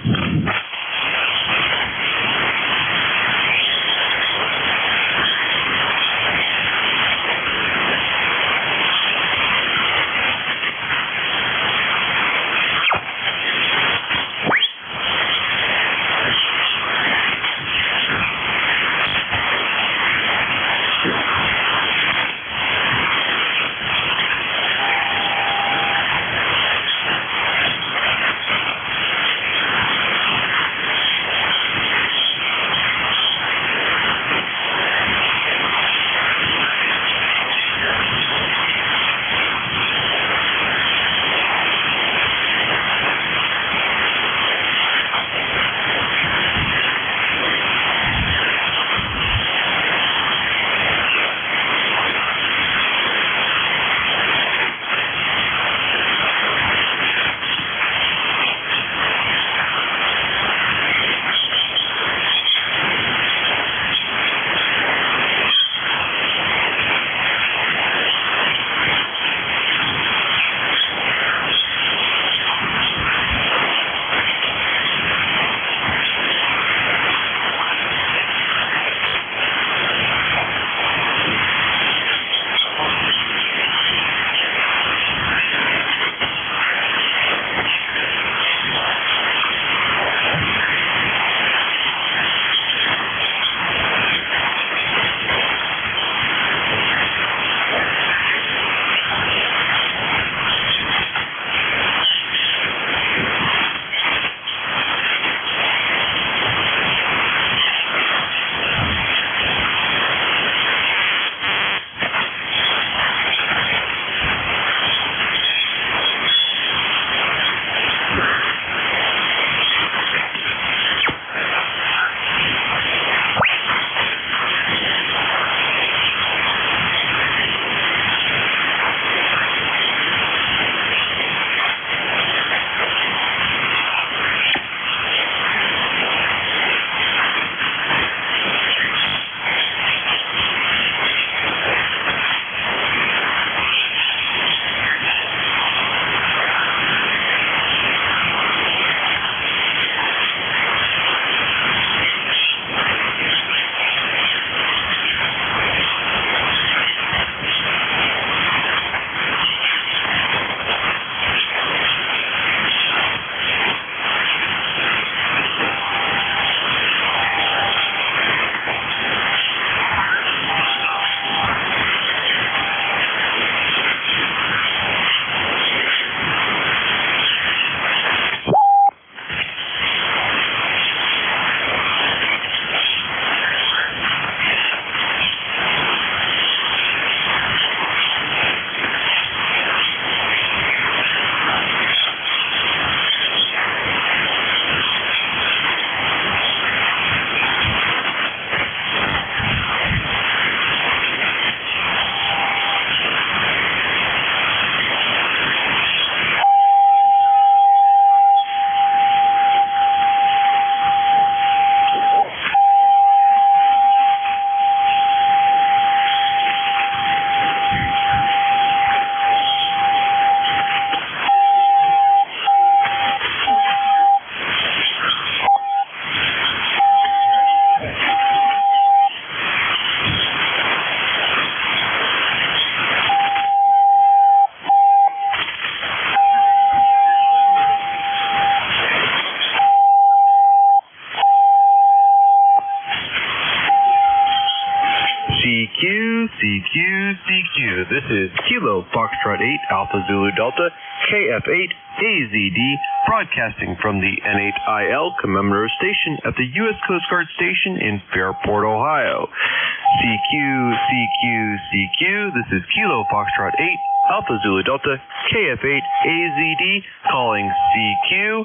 CQ. This is Kilo Foxtrot 8 Alpha Zulu Delta KF8 AZD broadcasting from the N8IL commemorative station at the U.S. Coast Guard Station in Fairport, Ohio. CQ. This is Kilo Foxtrot 8 Alpha Zulu Delta KF8 AZD calling CQ.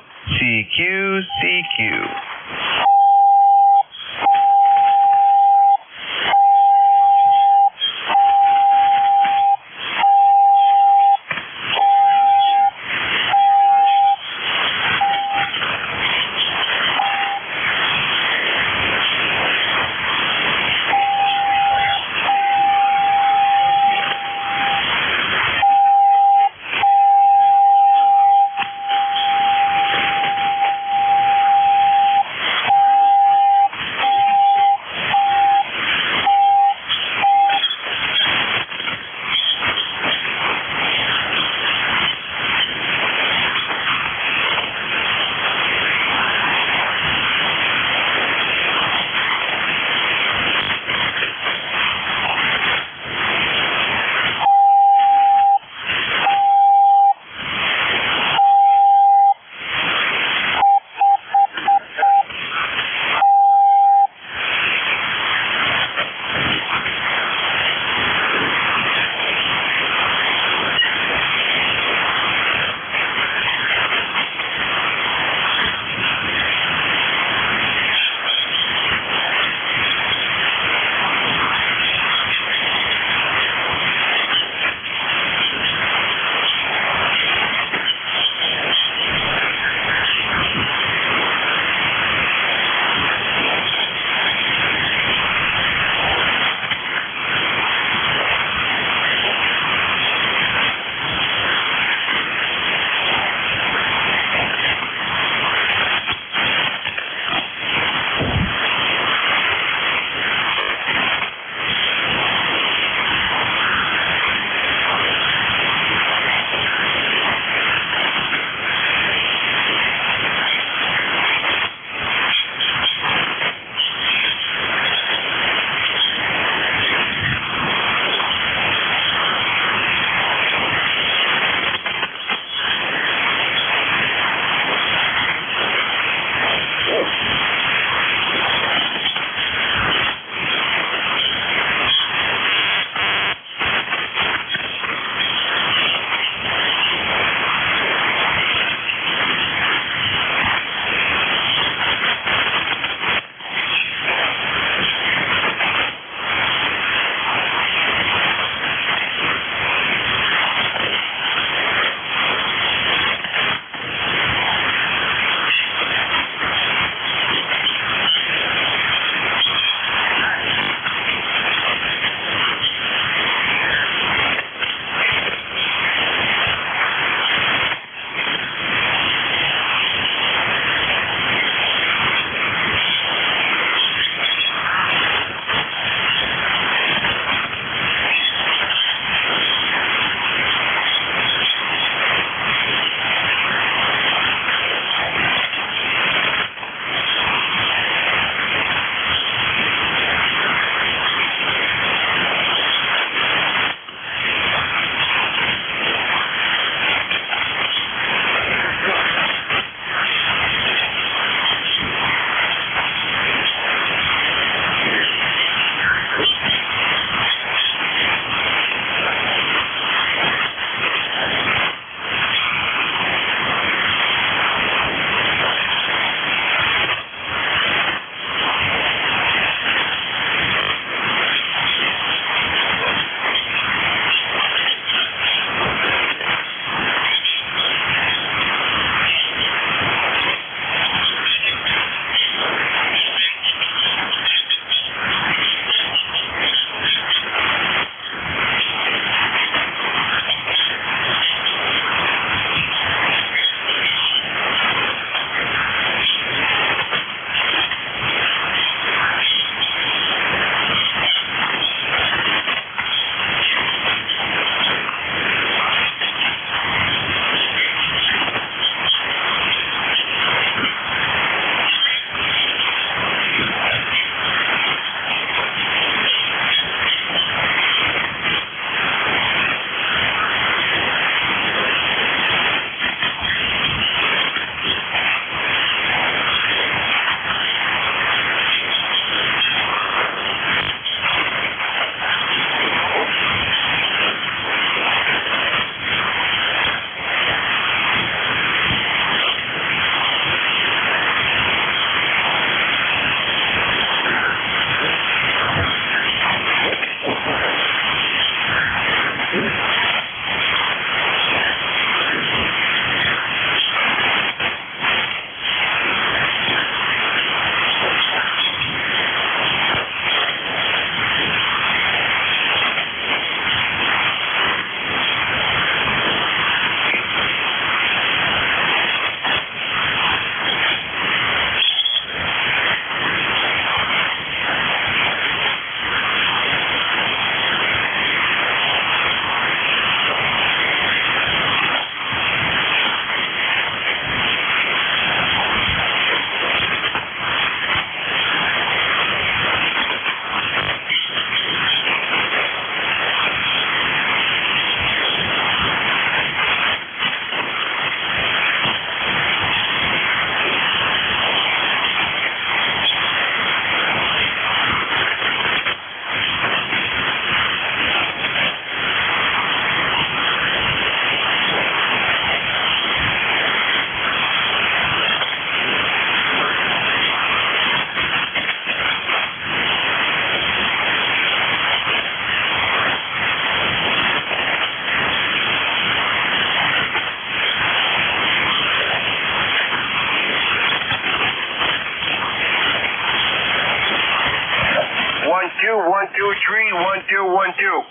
7-2.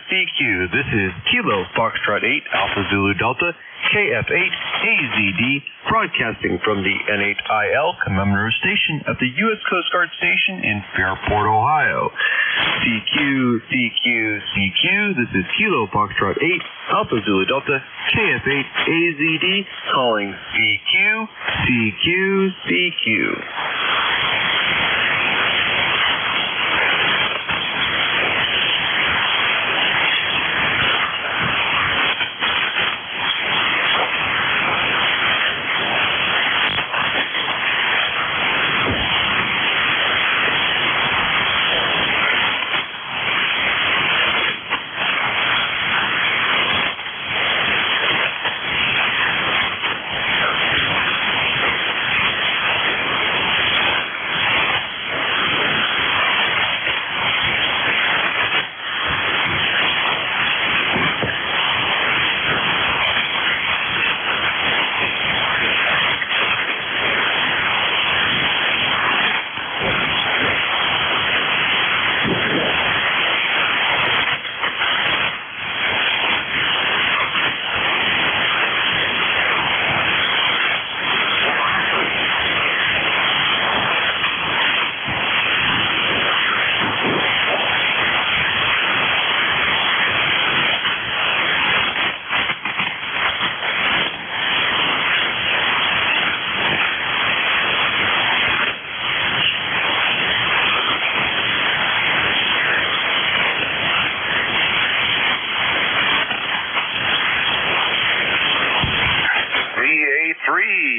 CQ. This is Kilo Foxtrot 8 Alpha Zulu Delta KF8 AZD broadcasting from the N8IL commemorative station at the U.S. Coast Guard Station in Fairport, Ohio. CQ. This is Kilo Foxtrot 8 Alpha Zulu Delta KF8 AZD calling CQ.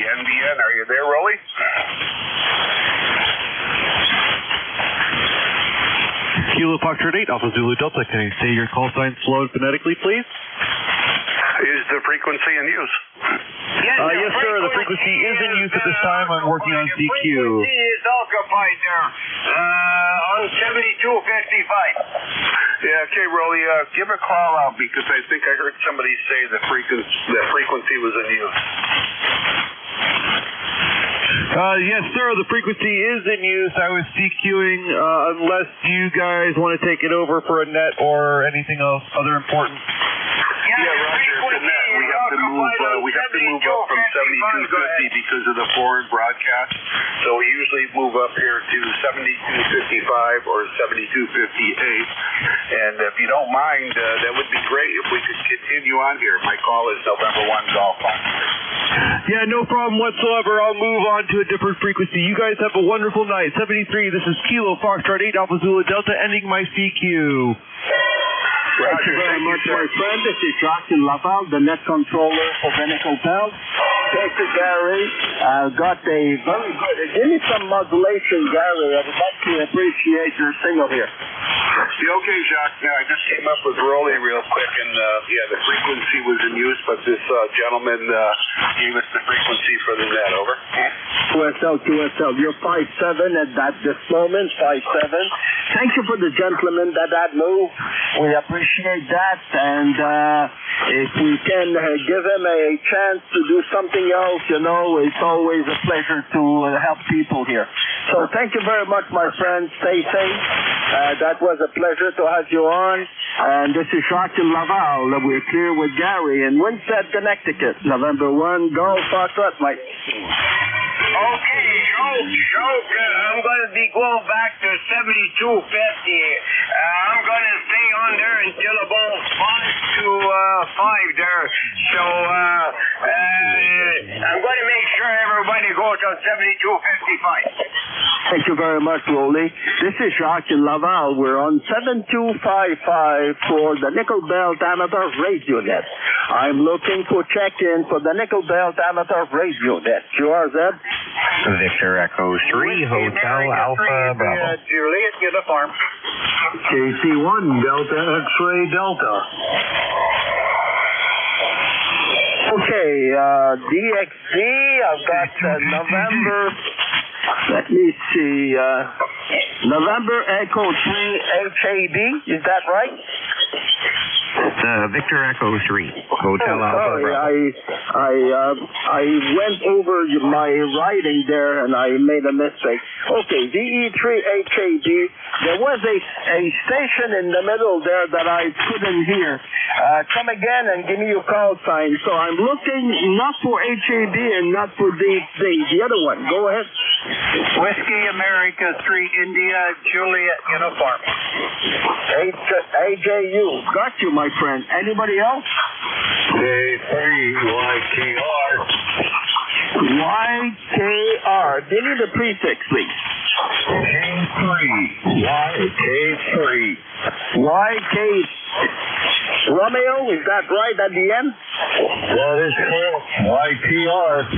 NBN, are you there, Rolly? Kilo Foxtrot 8 Alpha Zulu Delta, can you say your call sign slow and phonetically, please? Is the frequency in use? Yes, sir. The frequency is in use at this time. I'm working on CQ. Frequency is occupied there on 7255. Yeah, okay, Rolly, give a call out because I think I heard somebody say the frequency was in use. Yes, sir. The frequency is in use. I was CQing unless you guys want to take it over for a net or anything else other important. Yeah, Roger. The net. We have to move up from 7250 because of the foreign broadcast. So we usually move up here to 7255 or 7258. And if you don't mind, that would be great if we could continue on here. My call is November 1 Golf Foxtrot. Yeah, no problem whatsoever. I'll move on to a different frequency. You guys have a wonderful night. 73, this is Kilo Foxtrot 8 Alpha Zulu Delta, ending my CQ. Thank you very much, my friend. This is Jacques Laval, the net controller for Venice Hotel. Thank you, Gary. Got a very good... Give me some modulation, Gary. I would like to appreciate your signal here. Yeah, okay, Jacques. Now, I just came up with Rolly real quick, and the frequency was in use, but this gentleman gave us the frequency for the net. Over. QSL. You're 5'7" at this moment, 5'7". Thank you for the gentleman that moved. We appreciate that, and if we can give him a chance to do something else, it's always a pleasure to help people here. So thank you very much, my friend. Stay safe. That was a pleasure to have you on. And this is Jacques in Laval. We're clear with Gary in Winsted, Connecticut. November 1, go Foxtrot, Mike. Okay, joke. I'm going to be going back to 7250. I'm going to stay on there until about 5 to 5 there. So I'm going to make sure everybody goes on 7255. Thank you very much, Rolly. This is Jacques in Laval. We're on 7255 for the Nickel Belt Amateur Radio Net. I'm looking for check-in for the Nickel Belt Amateur Radio Net. QRZ? Victor Echo 3, Hotel Alpha Bravo. Juliet Uniform. KC1, Delta X-Ray Delta. Okay, DXD, I've got November, let me see, November Echo 3 HAD, is that right? Victor Echo 3, Hotel Alpha Sorry, Bravo. I went over my writing there and I made a mistake. Okay, VE3HAD, there was a station in the middle there that I couldn't hear. Come again and give me your call sign. So I'm looking not for HAD and not for the other one. Go ahead. Whiskey America 3 India Juliet Uniform. AJU. Got you, my friend. Anybody else? K3YKR. YKR. Give me the prefix, please. K3. YK3. YK. Romeo, is that right at the end? That is correct. YPR.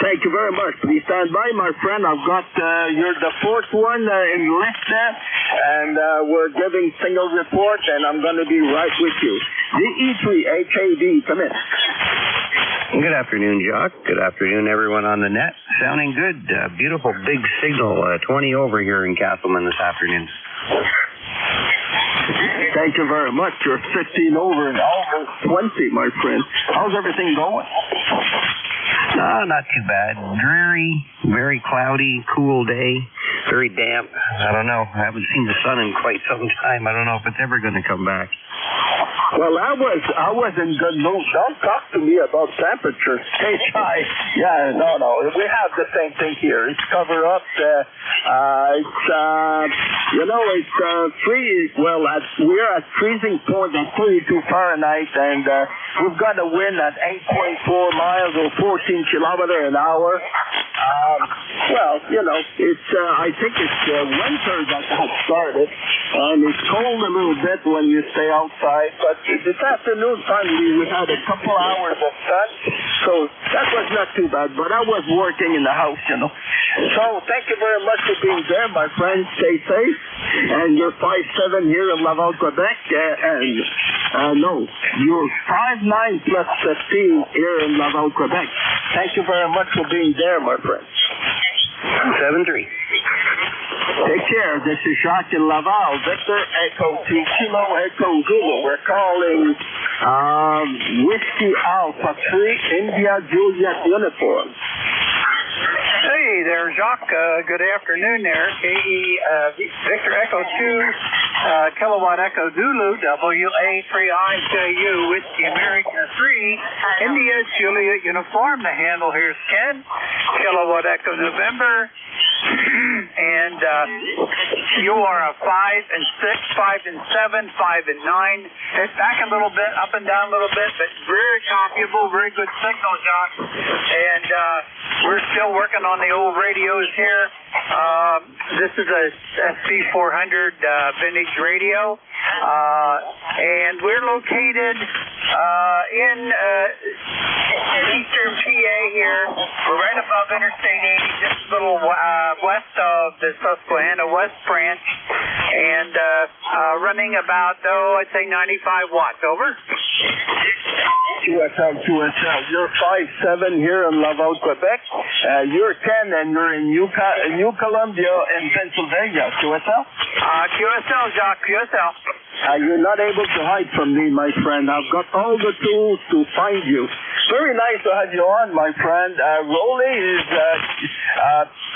Thank you very much. Please stand by, my friend. I've got, you're the fourth one in the list there, and we're giving single report, and I'm going to be right with you. The E3HAD, come in. Good afternoon, Jacques. Good afternoon, everyone on the net. Sounding good. Beautiful big signal, 20 over here in Castleman this afternoon. Thank you very much. You're 15 over and almost 20, my friend. How's everything going? Not too bad. Dreary, very cloudy, cool day, very damp. I don't know. I haven't seen the sun in quite some time. I don't know if it's ever going to come back. Well, I was in good mood. Don't talk to me about temperature. Hey, Chai. Yeah, no. We have the same thing here. It's covered up. It's freezing. Well, we're at freezing point at 32 Fahrenheit, and we've got a wind at 8.4 miles or 14 kilometers an hour. It's I think it's winter that has started, and it's cold a little bit when you stay outside, but this afternoon finally we had a couple hours of sun, so that was not too bad, but I was working in the house, So thank you very much for being there, my friend. Stay safe, and you're 5'7" here in Laval, Quebec, you're 5'9" plus 15 here in Laval, Quebec. Thank you very much for being there, my friend. 7-3. Take care. This is Jacques in Laval. Victor Echo 2 Kilo Echo Zulu. We're calling Whiskey Alpha 3 India Juliet Uniform. Hey there, Jacques. Good afternoon there. Victor Echo 2, Kilowatt Echo Zulu, WA3IJU, Whiskey America 3, India Juliet Uniform. The handle here is Ken, Kilowatt Echo November. And you are a 5 and 6, 5 and 7, 5 and 9. It's back a little bit, up and down a little bit, but very copyable, very good signal, Jacques. And we're still working on the old radios here. This is a SP400 vintage radio. and we're located in eastern PA here. We're right above Interstate 80, just a little west of the Susquehanna West Branch, and running about, I'd say 95 watts. Over. QSL, you're 5-7 here in Laval, Quebec. You're 10 and you're in New Columbia in Pennsylvania. QSL? QSL, Jacques, QSL. You're not able to hide from me, my friend. I've got all the tools to find you. Very nice to have you on, my friend. Rolly is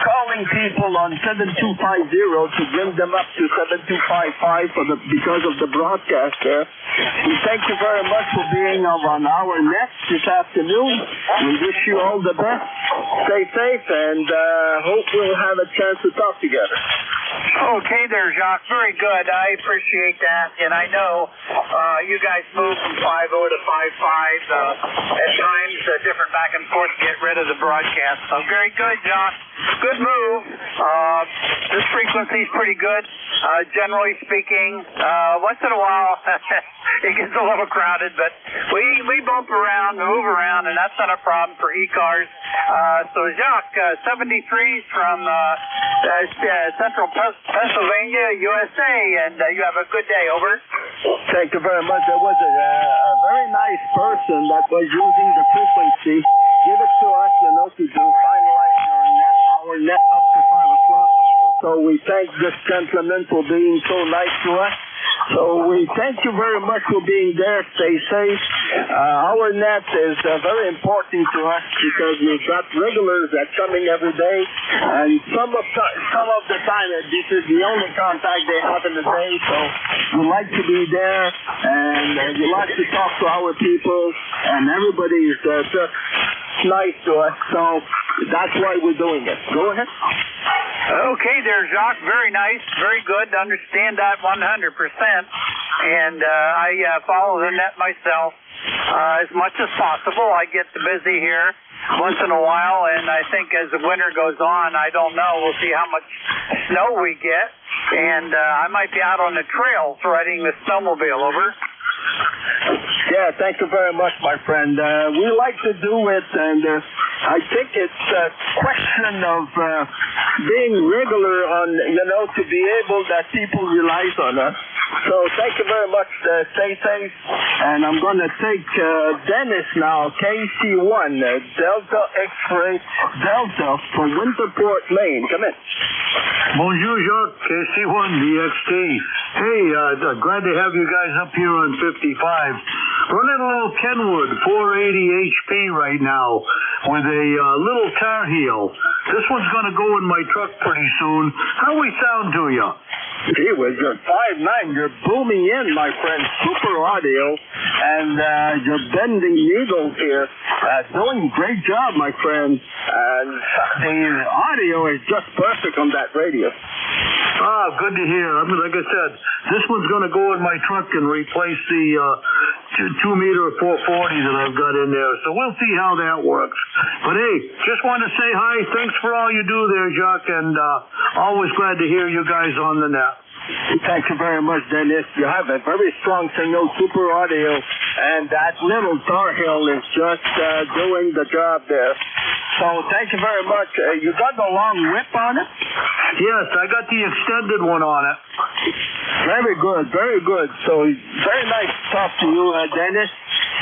calling people on 7250 to bring them up to 7255 because of the broadcast there. We thank you very much for being on our net this afternoon. We wish you all the best. Stay safe and hope we'll have a chance to talk together. Okay there, Jacques. Very good. I appreciate that. And I know you guys move from 5-0 to 5-5. At times, different back and forth to get rid of the broadcast. So very good, Jacques. Good move. This frequency is pretty good. Generally speaking, once in a while, it gets a little crowded, but we bump around, move around, and that's not a problem for ECARS. So Jacques, 73s from Central Pennsylvania, USA, and you have a good day. Over. Thank you very much. There was a very nice person that was using the frequency. Give it to us, to finalize our net up to 5 o'clock. So we thank this gentleman for being so nice to us. So we thank you very much for being there. Stay safe. Our net is very important to us because we've got regulars that coming every day, and some of the time this is the only contact they have in the day. So we like to be there, and we like to talk to our people, and everybody is just nice to us. So that's why we're doing it. Go ahead. Okay there, Jacques. Very nice. Very good. Understand that 100%. And I follow the net myself as much as possible. I get busy here once in a while, and I think as the winter goes on, I don't know. We'll see how much snow we get. And I might be out on the trails riding the snowmobile. Over. Yeah, thank you very much, my friend. We like to do it, and I think it's a question of being regular on, to be able that people relies on us. So thank you very much. Stay safe. And I'm going to take Dennis now, KC1, Delta X-Ray Delta for Winterport, Maine. Come in. Bonjour, Jacques, KC1, DXT. Hey, glad to have you guys up here on 55. Running a little Kenwood 480 HP right now with a little Tar Heel. This one's going to go in my truck pretty soon. How we sound to you? Gee whiz, you're 5'9". You're booming in, my friend. Super audio. And you're bending needles here. Doing a great job, my friend. And the audio is just perfect on that radio. Ah, good to hear. I mean, like I said, this one's going to go in my truck and replace the 2-meter 440 that I've got in there. So we'll see how that works. But hey, just want to say hi. Thanks for all you do there, Jacques, and always glad to hear you guys on the net. Thank you very much, Dennis. You have a very strong signal, super audio, and that little Tar Heel is just doing the job there. So thank you very much. You got the long whip on it? Yes, I got the extended one on it. Very good, very good. So very nice to talk to you, Dennis.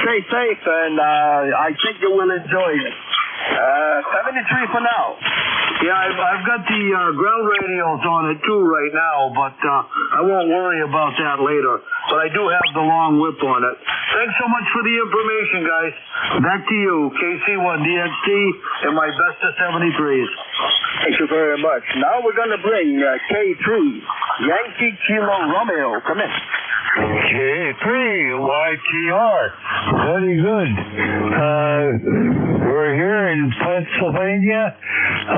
Stay safe, and I think you will enjoy it. 73 for now. Yeah, I've got the ground radios on it too right now, but I won't worry about that later. But I do have the long whip on it. Thanks so much for the information, guys. Back to you, KC1DXT, and my best of 73s. Thank you very much. Now we're going to bring K3, Yankee Kilo Romeo. Come in. K3, YTR. Very good. We're here in Pennsylvania,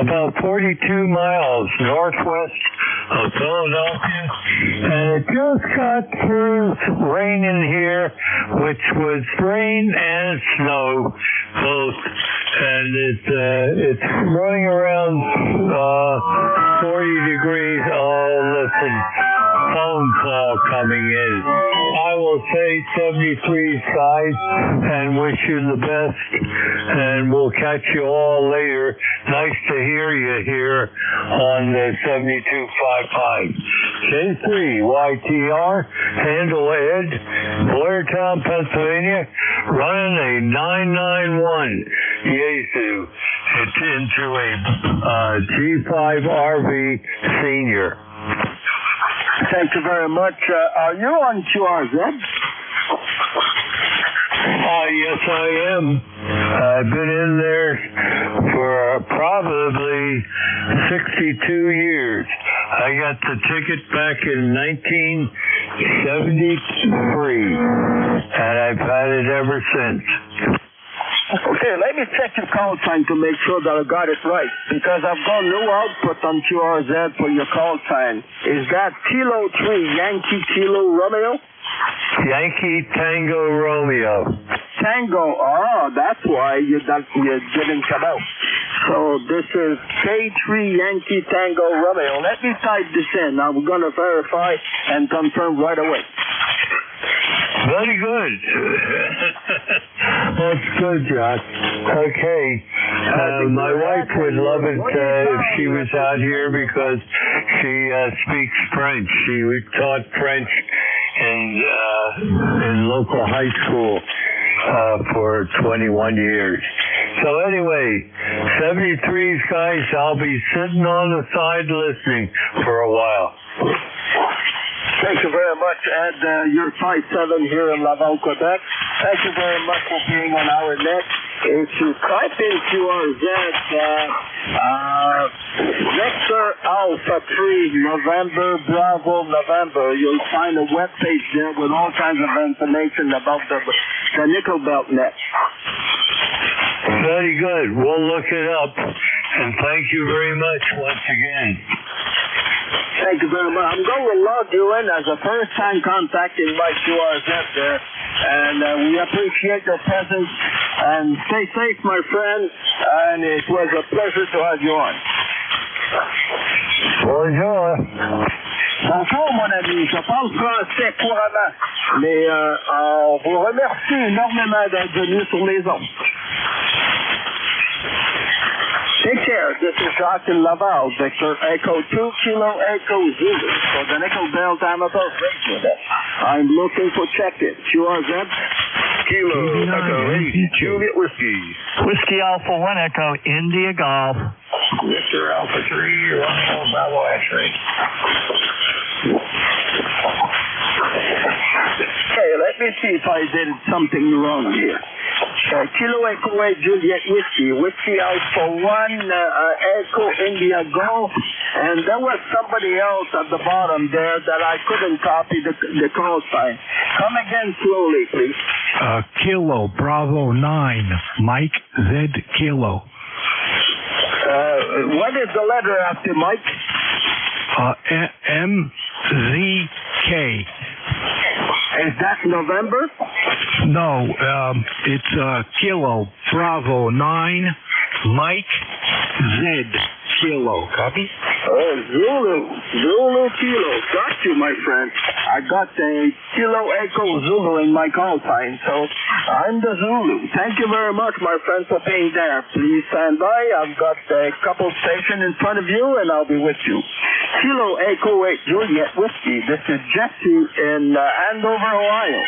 about 42 miles northwest of Philadelphia, and it just got through raining here, which was rain and snow both, and it's running around 40 degrees. Oh, listen. phone call coming in. I will say 73 skies and wish you the best, and we'll catch you all later. Nice to hear you here on the 7255. K3YTR, handle Ed, Blairtown, Pennsylvania, running a 991 Yaesu. It's into a G5 RV Senior. Thank you very much. Are you on QRZ? Yes, I am. I've been in there for probably 62 years. I got the ticket back in 1973, and I've had it ever since. Okay, let me check your call sign to make sure that I got it right, because I've got no output on QRZ for your call sign. Is that Kilo 3 Yankee Kilo Romeo? Yankee Tango Romeo. Tango, that's why you didn't come out. So this is K3 Yankee Tango Romeo. Let me type this in. I'm going to verify and confirm right away. Very good. That's good, Josh. Okay. My wife would love it if she was out here because she speaks French. She was taught French in local high school for 21 years. So anyway, 73's guys, I'll be sitting on the side listening for a while. Thank you very much, Ed. You're 5'7" here in Laval, Quebec. Thank you very much for being on our net. If you type in QRZ, Victor Alpha 3, November, Bravo, November, you'll find a web page there with all kinds of information about the nickel belt net. Very good. We'll look it up. And thank you very much once again. Thank you very much. I'm going to log you in as a first-time contact in my QRZ there. And we appreciate your presence. And stay safe, my friend. And it was a pleasure to have you on. Bonjour. Bonjour, mon ami. Je parle français couramment. Mais on vous remercie énormément d'être venu sur les ondes. Take care. This is Jacques in Laval, Victor Echo 2 Kilo Echo Zulu for the Nickel Belt Amateur Radio. I'm looking for check-in. QRZ? Kilo Echo 8 Juliet Whiskey. Whiskey Alpha 1 Echo India Golf. Victor Alpha 3 Romeo Bravo X-Ray. Okay, let me see if I did something wrong here. Kilo Echo 8 Juliet Whiskey, Whiskey Alpha 1 Echo India Golf, and there was somebody else at the bottom there that I couldn't copy the call sign. Come again slowly, please. Kilo Bravo 9, Mike Z Kilo. What is the letter after Mike? MZK. Is that November? No, it's Kilo Bravo 9, Mike Z Kilo. Copy? Zulu Kilo. Got you, my friend. I got a Kilo Echo Zulu in my call sign, so I'm the Zulu. Thank you very much, my friend, for being there. Please stand by. I've got a couple stations in front of you, and I'll be with you. Kilo Echo 8 Juliet Whiskey. This is Jesse in Andover, Ohio.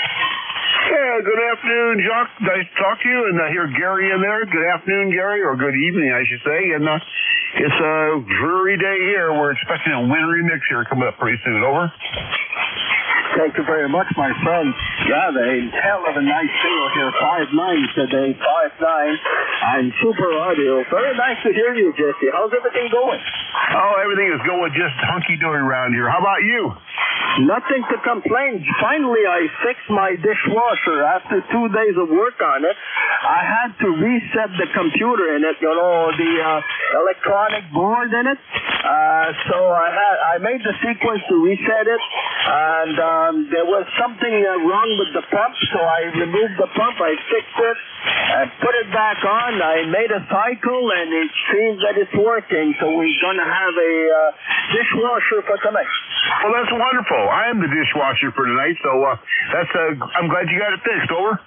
Yeah, good afternoon, Jacques. Nice to talk to you. And I hear Gary in there. Good afternoon, Gary, or good evening, I should say. And it's a dreary day here. We're expecting a wintry mix here coming up pretty soon. Over. Thank you very much, my friend. Yeah, a hell of a nice deal here. 5'9" today, 5'9". I'm super audio. Very nice to hear you, Jesse. How's everything going? Oh, everything is going just hunky-dory around here. How about you? Nothing to complain. Finally, I fixed my dishwasher after 2 days of work on it. I had to reset the computer in it, the electronic board in it. So I made the sequence to reset it, and there was something wrong with the pump, so I removed the pump, I fixed it, I put it back on, I made a cycle, and it seems that it's working, so we're going to have a dishwasher for tonight. Well, that's wonderful. I am the dishwasher for tonight, so I'm glad you got it fixed. Over.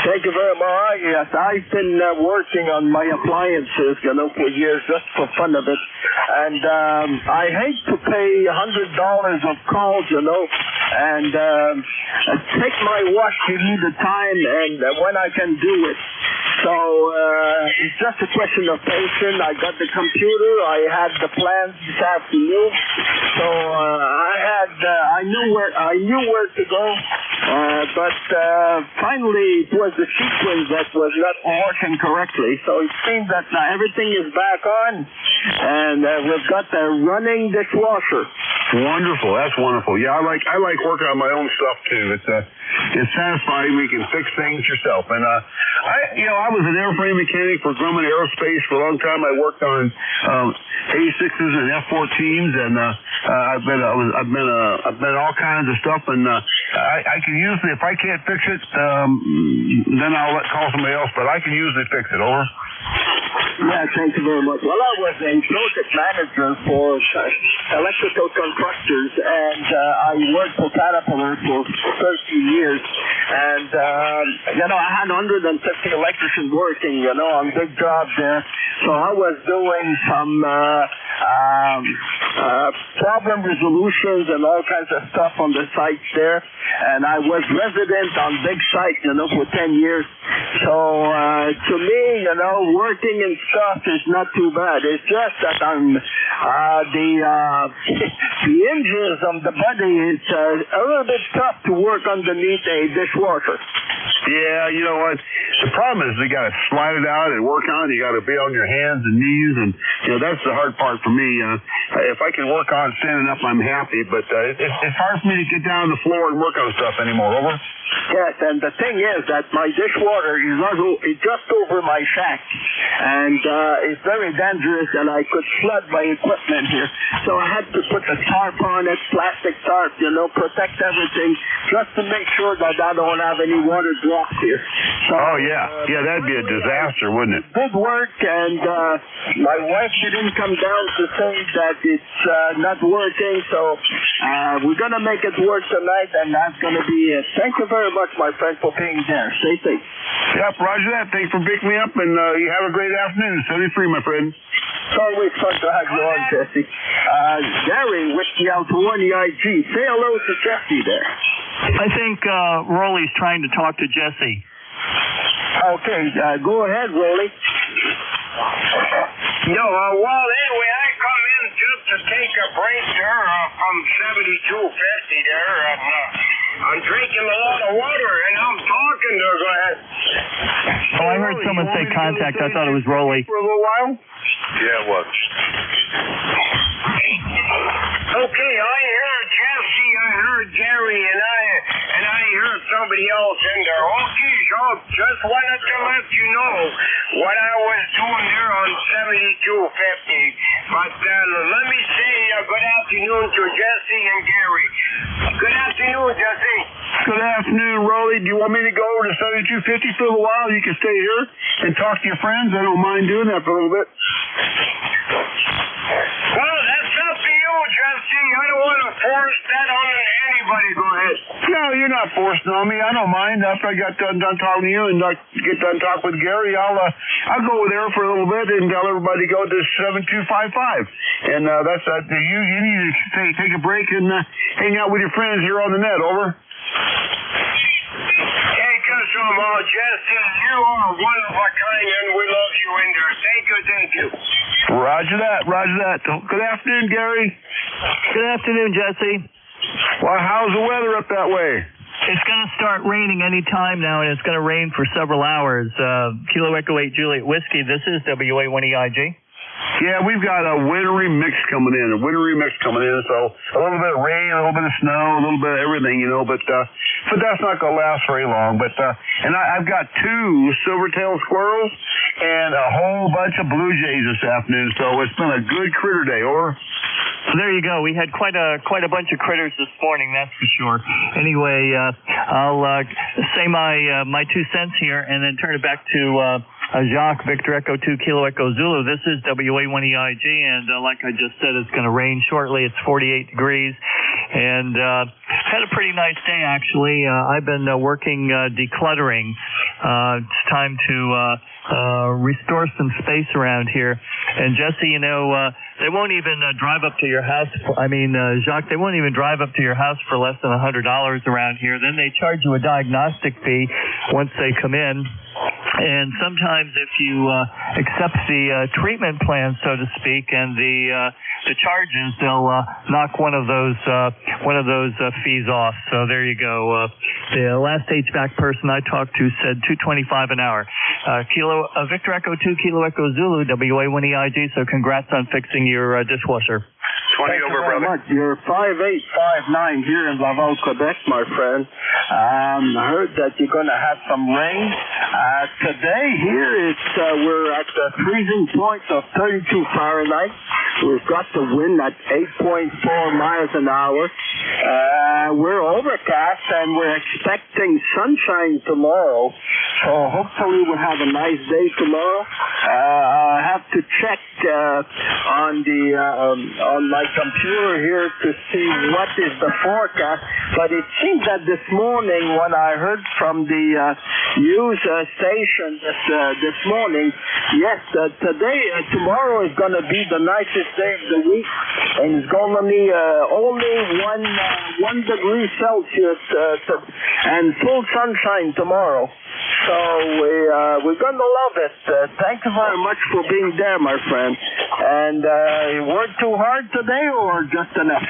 Thank you very much. Yes, I've been working on my appliances, for years, just for fun of it. And I hate to pay $100 of calls, and take my wash the time and when I can do it. So it's just a question of patience. I got the computer. I had the plans this afternoon. So I knew where to go. But finally, it was the sequence that was not working correctly. So it seems that now everything is back on, and we've got a running dishwasher. Wonderful. That's wonderful. Yeah, I like working on my own stuff too. It's satisfying when you can fix things yourself. And I was an airframe mechanic for Grumman Aerospace for a long time. I worked on A6s and F-14s, and I've been all kinds of stuff. And I can usually, if I can't fix it, then I'll call somebody else. But I can usually fix it. Over. Yeah, thank you very much. Well, I was a project manager for electrical constructors, and I worked for Caterpillar for 13 years. And, I had 150 electricians working, on big jobs there. So I was doing some problem resolutions and all kinds of stuff on the sites there. And I was resident on big sites, for 10 years. So to me, working and stuff is not too bad. It's just that I'm the hinges of the body is a little bit tough to work underneath a dishwasher. Yeah, you know what? The problem is you got to slide it out and work on it. You got to be on your hands and knees, and that's the hard part for me. If I can work on standing up, I'm happy. But it's hard for me to get down on the floor and work on stuff anymore. Over. Yes, and the thing is that my dishwater is just over my shack, and it's very dangerous, and I could flood my equipment here. So I had to put a tarp on it, plastic tarp, protect everything, just to make sure that I don't have any water drops here. So, that'd be a disaster, wouldn't it? Good work, and my wife didn't come down to say that it's not working, so we're going to make it work tonight, and that's going to be it. Thank you very much, my friend, for being there. Stay safe. Yep, roger that. Thanks for picking me up, and you have a great afternoon. 73, my friend. It's always fun to have you on, Jesse. Gary with the Alto 1 EIG. Say hello to Jesse there. I think Rolly's trying to talk to Jesse. Okay, go ahead, Rolly. Anyway, I come in just to take a break there from 7250 there, and I'm drinking a lot of water, and I'm talking there. Go ahead. Oh, I heard someone say contact. I thought it was Rolly. For a little while? Yeah, it was. Okay, I heard Jesse, I heard Gary, and I heard somebody else in there. Okay, so just wanted to let you know what I was doing there on 7250. But let me say good afternoon to Jesse and Gary. Good afternoon, Jesse. Good afternoon, Rolly. Do you want me to go over to 7250 for a little while? You can stay here and talk to your friends. I don't mind doing that for a little bit. Well, that's up to you, Jesse. I don't want to force that on anybody. Go ahead. No, you're not forcing on me. I don't mind. After I got done talking to you and get done talking with Gary, I'll go over there for a little bit and tell everybody to go to 7255. And that's that. You need to take a break and hang out with your friends here on the net. Over. Take us some, Jesse. You are one of a kind, and we love you in there. Thank you. Roger that. Good afternoon, Gary. Good afternoon, Jesse. Well, how's the weather up that way? It's going to start raining any time now, and it's going to rain for several hours. Kilo Echo 8 Juliet Whiskey, this is WA1EIG. Yeah, we've got a wintry mix coming in, so a little bit of rain, a little bit of snow, a little bit of everything, but that's not going to last very long. But I've got 2 silver-tailed squirrels and a whole bunch of blue jays this afternoon, so it's been a good critter day. Over. So there you go. We had quite a bunch of critters this morning, that's for sure. Anyway, I'll say my 2 cents here and then turn it back to Jacques, Victor Echo 2, Kilo Echo Zulu. This is WA1EIG, and like I just said, it's going to rain shortly. It's 48 degrees, and had a pretty nice day, actually. I've been working decluttering. It's time to restore some space around here. And Jesse, you know, they won't even drive up to your house. Jacques, they won't even drive up to your house for less than $100 around here. Then they charge you a diagnostic fee once they come in. And sometimes if you accept the treatment plan, so to speak, and the charges, they'll knock one of those fees off. So there you go. The last HVAC person I talked to said $225 an hour. Victor Echo 2, Kilo Echo Zulu, WA1EIG. So congrats on fixing your dishwasher. 20 Thank over, you very brother. much. You're 5859 here in Laval, Quebec, my friend. I heard that you're going to have some rain. Today here, we're at the freezing point of 32 Fahrenheit. We've got the wind at 8.4 miles an hour. We're overcast and we're expecting sunshine tomorrow. So hopefully we'll have a nice day tomorrow. I have to check on my computer here to see what is the forecast. But it seems that this morning when I heard from the news station this morning, yes, tomorrow is going to be the nicest day of the week, and it's going to be only 1 degree Celsius and full sunshine tomorrow. So we're going to love it. Thank you very much for being there, my friend. And you worked too hard today or just enough?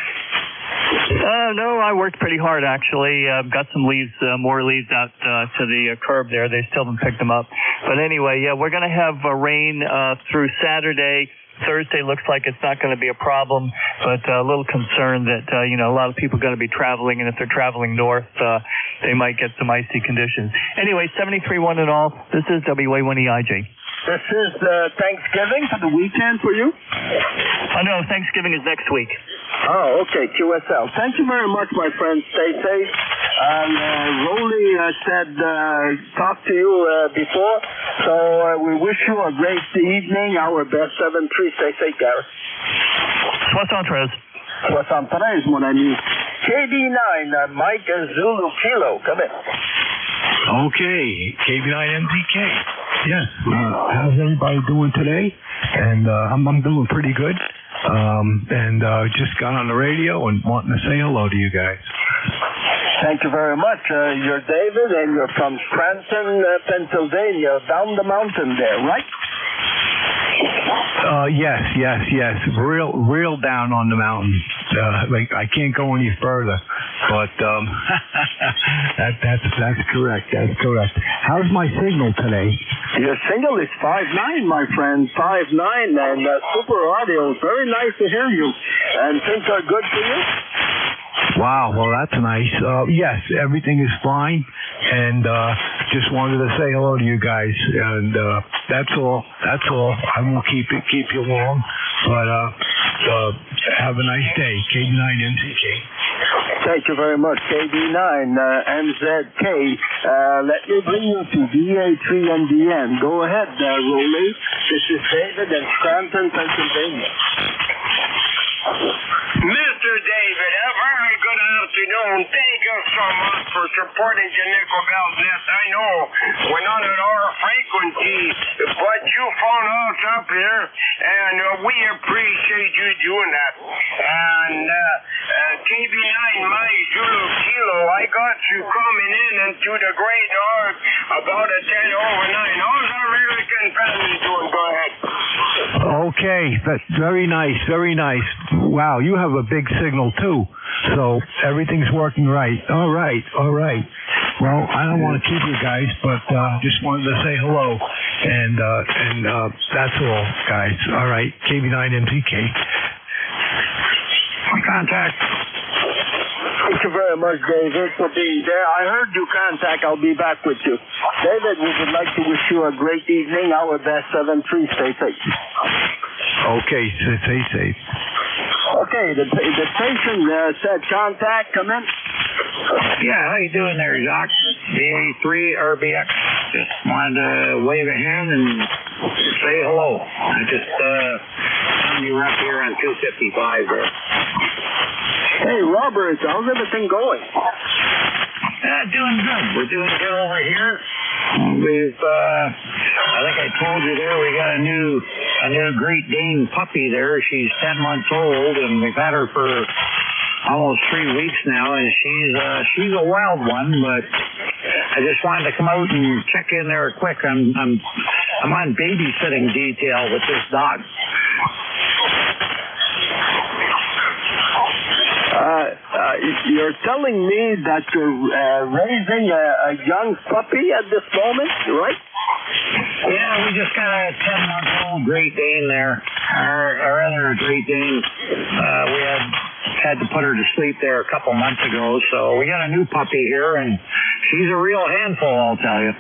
No, I worked pretty hard, actually. Got some leaves, more leaves out to the curb there. They still haven't picked them up. But anyway, yeah, we're going to have rain through Saturday. Thursday looks like it's not going to be a problem, but a little concerned that, a lot of people are going to be traveling, and if they're traveling north, they might get some icy conditions. Anyway, 73-1 in all. This is WA1EIG. This is Thanksgiving for the weekend for you? No, Thanksgiving is next week. Oh, okay, QSL. Thank you very much, my friend. Stay safe. Rolly said talk to you before, so we wish you a great evening. Our best 7-3. Stay safe, Gareth. 73, mon ami. KB9, Mike Zulu Kilo. Come in. Okay, KB9MZK. Yes, how's everybody doing today? And I'm doing pretty good. Just got on the radio and wanting to say hello to you guys. Thank you very much. You're David, and you're from Scranton, Pennsylvania, down the mountain there, right? Yes. Real down on the mountain. I can't go any further. But that's correct. That's correct. How's my signal today? Your signal is 5.9, my friend. 5.9, and super audio. Very nice to hear you. And things are good for you? Wow, well, that's nice. Yes, everything is fine, and just wanted to say hello to you guys, and that's all. I won't keep you long, but have a nice day. KB9MZK. Thank you very much, KB9 MZK. Let me bring you to DA3NDN. Go ahead, Rolly. This is David in Scranton, Pennsylvania. Mr. David, a very good afternoon. Thank you so much for supporting the Nickel Bell's Nest. I know we're not at our frequency, but you found us up here, and we appreciate you doing that. And KB9, my Zulu Kilo, I got you coming in into the Great North about a 10 over 9. How's our American family doing? Go ahead. Okay, that's very nice, very nice. Wow, you have a big signal too, so everything's working right. All right. Well, I don't want to keep you guys, but just wanted to say hello, and that's all, guys. All right, KB9MZK. Contact. Thank you very much, David, for being there. I heard you contact. I'll be back with you. David, we would like to wish you a great evening. Our best 7-3. Stay safe. Okay, stay safe. Okay, the station said contact. Come in. Yeah, how you doing there, Jacques? DA3 RBX. Just wanted to wave a hand and say hello. I just found you up here on 255 there. Hey, Robert, how's everything going? Doing good. We're doing good over here. We've, I think I told you there, we got a new Great Dane puppy there. She's 10 months old, and we've had her for almost 3 weeks now, and she's a wild one, but I just wanted to come out and check in there quick. I'm on babysitting detail with this dog. You're telling me that you're raising a young puppy at this moment, right? Yeah, we just got a 10-month-old Great Dane there. Our other Great Dane, we had to put her to sleep there a couple months ago, so we got a new puppy here, and she's a real handful, I'll tell you.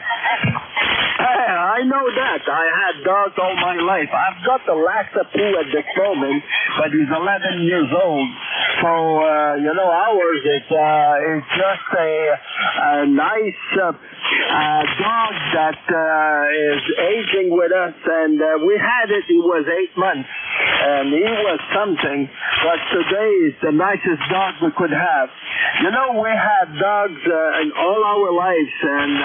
I know that. I had dogs all my life. I've got the Lhasa Poo at this moment, but he's 11 years old. So, ours is just a nice dog that is aging with us, and we had it. He was 8 months, and he was something, but today is the nicest dog we could have. We had dogs in all our lives, and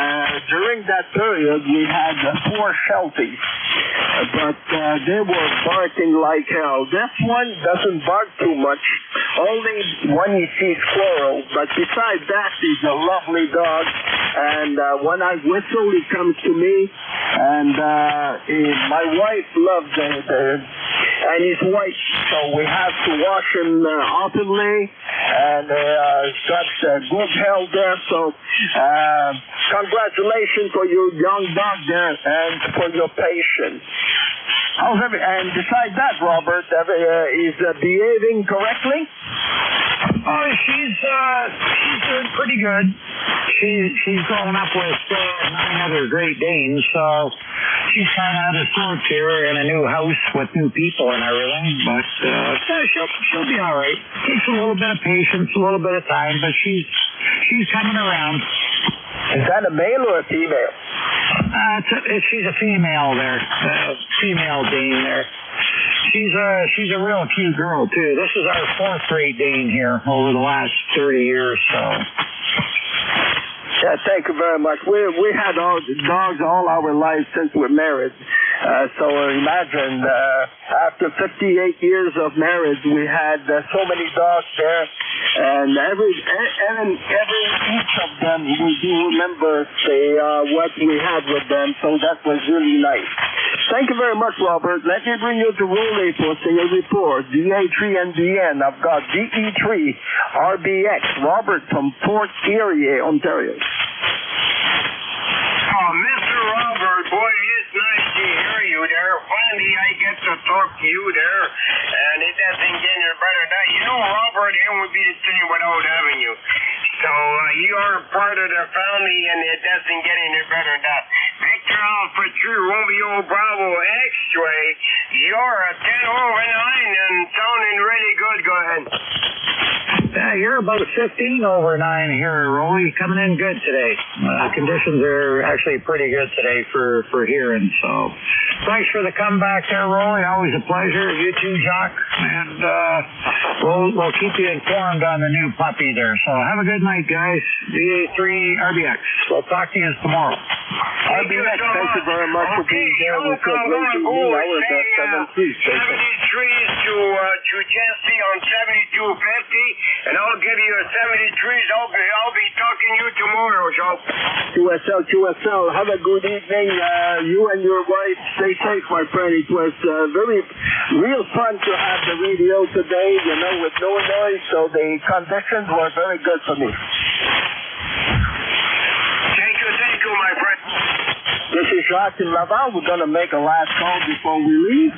during that period, we had 4 Shelties, but they were barking like hell. This one doesn't bark too much, only when he sees squirrels, but besides that, he's a lovely dog, and when I whistle, he comes to me, and my wife loves him, and he's white, so we have to wash him oftenly, and he's got good health there, so congratulations for your young dog there, and for your patience. And besides that, Robert, is behaving correctly? Oh, she's doing pretty good. She's growing up with 9 other Great Danes, so she's kind of out of sorts here in a new house with new people and everything. But she'll be all right. Takes a little bit of patience, a little bit of time, but she's coming around. Is that a male or a female? She's a female there, female Dane there. She's a real cute girl too. This is our 4th Great Dane here over the last 30 years. So. Yeah, thank you very much. We had dogs all our lives since we're married. So imagine, after 58 years of marriage, we had so many dogs there, and each of them, we do remember what we had with them, so that was really nice. Thank you very much, Robert. Let me bring you to Raleigh for a report. DA3NBN. I've got DE3RBX. Robert from Port Erie, Ontario. Oh, Mr. Robert, boy, it's nice to hear you there. Finally, I get to talk to you there, and it doesn't get any better than that. Robert, it would be the same without having you. So you're part of the family, and it doesn't get any better than that. Victor Alpha 3 Romeo Bravo X-Ray, you're a 10 over 9 and sounding really good. Go ahead. You're about a 15 over 9 here, Rolly. Coming in good today. Conditions are actually pretty good today for hearing. So thanks for the comeback there, Rolly. Always a pleasure. You too, Jacques. And we'll keep you informed on the new puppy there. So have a good night, guys. DA3RBX. We'll talk to you tomorrow. RBX, thank you very much for being there with us. 73s to Jesse on 7250, and I'll give you a 73s. I'll be talking to you tomorrow, Joe. QSL, have a good evening. You and your wife, stay safe, my friend. It was real fun to have the radio today, with no noise, so the conditions were very good for me. Thank you, my friend. This is Jacques in Laval. We're going to make a last call before we leave.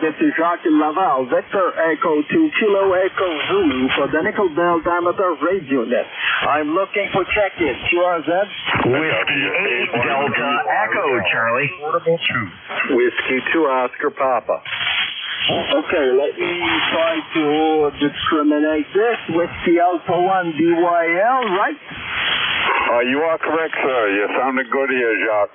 This is Jacques in Laval. Victor Echo 2 Kilo Echo Zulu for the Nickel Bell Diameter Radio Net. I'm looking for check-in. QRZ. Whiskey 8 Delta Echo, Charlie. 2. Whiskey 2 Oscar Papa. Okay, let me try to discriminate this. Whiskey Alpha 1 BYL, right? You are correct, sir. You sounded good here, Jacques.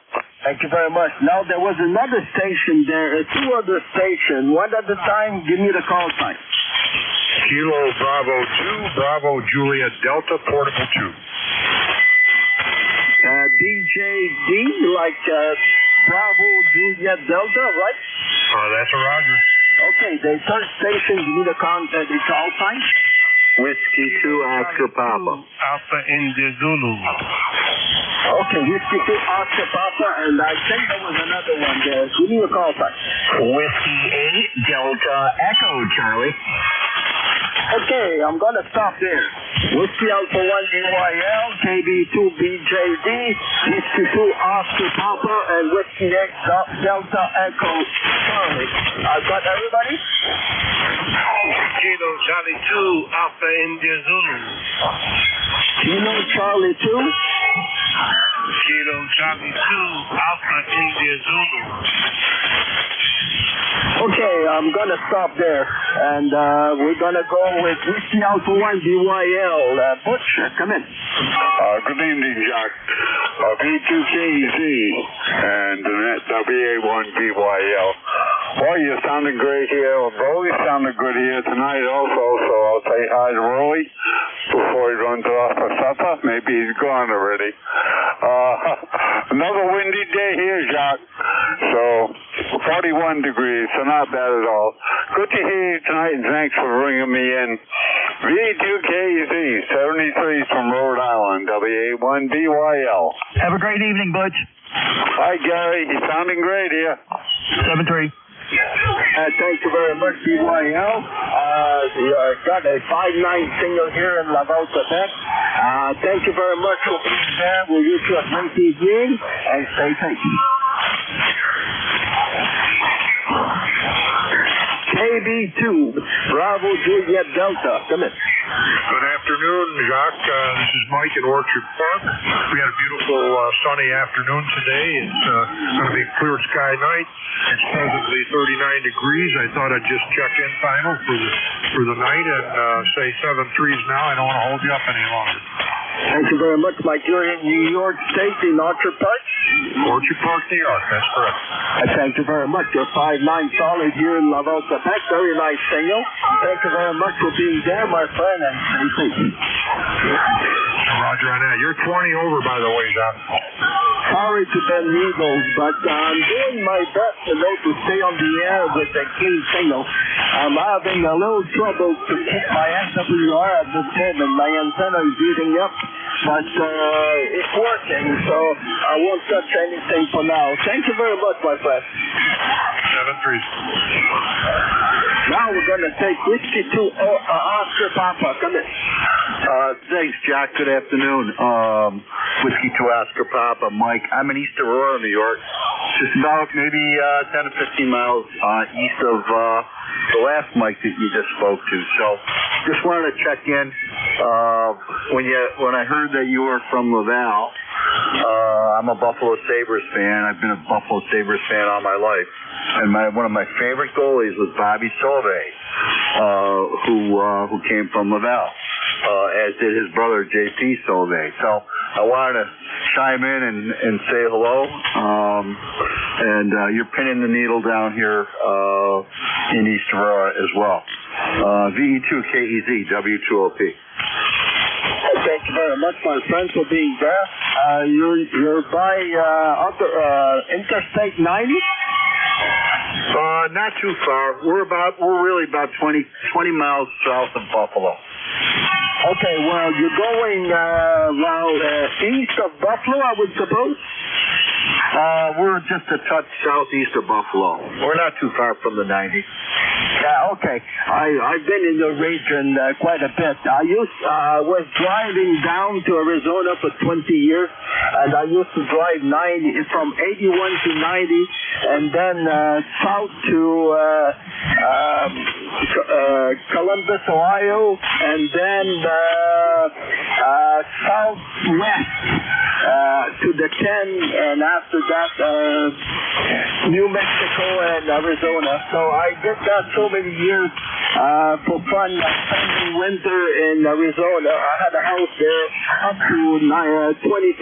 Thank you very much. Now, there was another station there, two other stations. One at a time, give me the call sign. Kilo Bravo 2, Bravo Juliet Delta, Portable 2. BJD, like Bravo Juliet Delta, right? That's a Roger. Okay, the third station, give me the call sign. Whiskey 2, Oscar Papa. Alpha India Zulu. Okay, Whiskey 2, Oscar Papa, and I think there was another one there. Give me a call sign. Whiskey 8, Delta Echo, Charlie. Okay, I'm going to stop there. Whiskey Alpha 1 DYL, KB2 BJD, Whiskey 2 Oscar Papa, and Whiskey 8 Delta Echo Charlie. I got everybody? Kilo Charlie 2, Alpha India Zulu. Kilo Charlie 2? Kilo Charlie 2, Alpha India Zulu. Okay, I'm going to stop there, and we're going to go with Whiskey Alpha 1 DYL. Butch, come in. Good evening, Jacques. B2KZ and WA1BYL. Well, you're sounding great here. Rolly sounded good here tonight also, so I'll say hi to Rolly before he runs off for supper. Maybe he's gone already. Another windy day here, Jacques. So, 41 degrees, so not bad at all. Good to hear you tonight, and thanks for bringing me in. V2KZ, 73 from Rhode Island, WA1BYL. Have a great evening, Butch. Hi, Gary. You're sounding great here. 7-3. Thank you very much, BYL. Got a 5-9 single here in Laval, Quebec. Thank you very much for being there. We'll wish you a great evening, and stay safe. KB2, Bravo Juliet Delta. Come in. Good afternoon, Jacques. This is Mike in Orchard Park. We had a beautiful sunny afternoon today. It's going to be a clear sky night. It's presently 39 degrees. I thought I'd just check in final for the night and say 7-3s now. I don't want to hold you up any longer. Thank you very much, Mike. You're in New York State in Orchard Park? Orchard Park, New York. That's correct. Thank you very much. You're 5-9 solid here in Laval, Quebec. Very nice single. Thank you very much for being there, my friend, and stay safe. Roger on that. You're 20 over, by the way, Jacques. Sorry to bend needles, but I'm doing my best to stay on the air with a clean signal. I'm having a little trouble to keep my SWR at this moment. My antenna is heating up, but it's working, so I won't touch anything for now. Thank you very much, my friend. 7-3. Now we're going to take Whiskey 2 Oscar Papa. Come in. Thanks, Jack. Good afternoon. Whiskey 2 Oscar Papa, Mike. I'm in East Aurora, New York. Just about maybe 10 to 15 miles east of the last Mike that you just spoke to. So just wanted to check in. When I heard that you were from Laval, I'm a Buffalo Sabres fan. I've been a Buffalo Sabres fan all my life. And one of my favorite goalies was Bobby Solvay, who came from Laval, as did his brother J.P. Solvay. So I wanted to chime in and say hello. And you're pinning the needle down here in East Aurora as well. VE2KEZ, W2OP. Thank you very much, my friend, for being there. You're by Interstate 90? Not too far. We're really about 20 miles south of Buffalo. Okay, well, you're going east of Buffalo, I would suppose? We're just a touch southeast of Buffalo. We're not too far from the 90. Yeah, okay. I've been in the region quite a bit. I was driving down to Arizona for 20 years, and I used to drive 90 from 81 to 90, and then south to Columbus, Ohio, and then southwest to the 10, and after that, New Mexico and Arizona. So I did that so many years, for fun spending winter in Arizona. I had a house there up to 2021.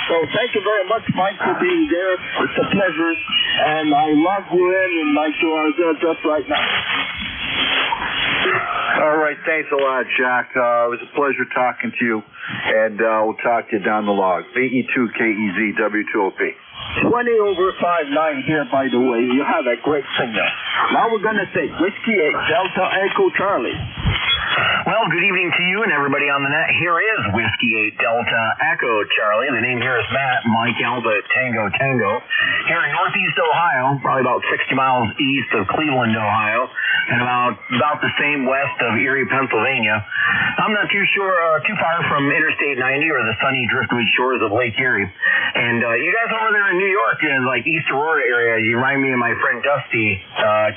So thank you very much, Mike, for being there. It's a pleasure, and I love you in my 2 just right now. All right, thanks a lot, Jack. It was a pleasure talking to you, and we'll talk to you down the log. VE2KEZ W2OP. 20 over 59 here, by the way. You have a great signal. Now we're going to take Whiskey 8 Delta Echo Charlie. Well, good evening to you and everybody on the net. Here is Whiskey 8 Delta Echo Charlie. The name here is Matt, Mike Alba Tango Tango. Here in Northeast Ohio, probably about 60 miles east of Cleveland, Ohio, and about the same west of Erie, Pennsylvania. I'm not too far from Interstate 90 or the sunny driftwood shores of Lake Erie. And you guys over there in New York, in like East Aurora area, you remind me of my friend Dusty,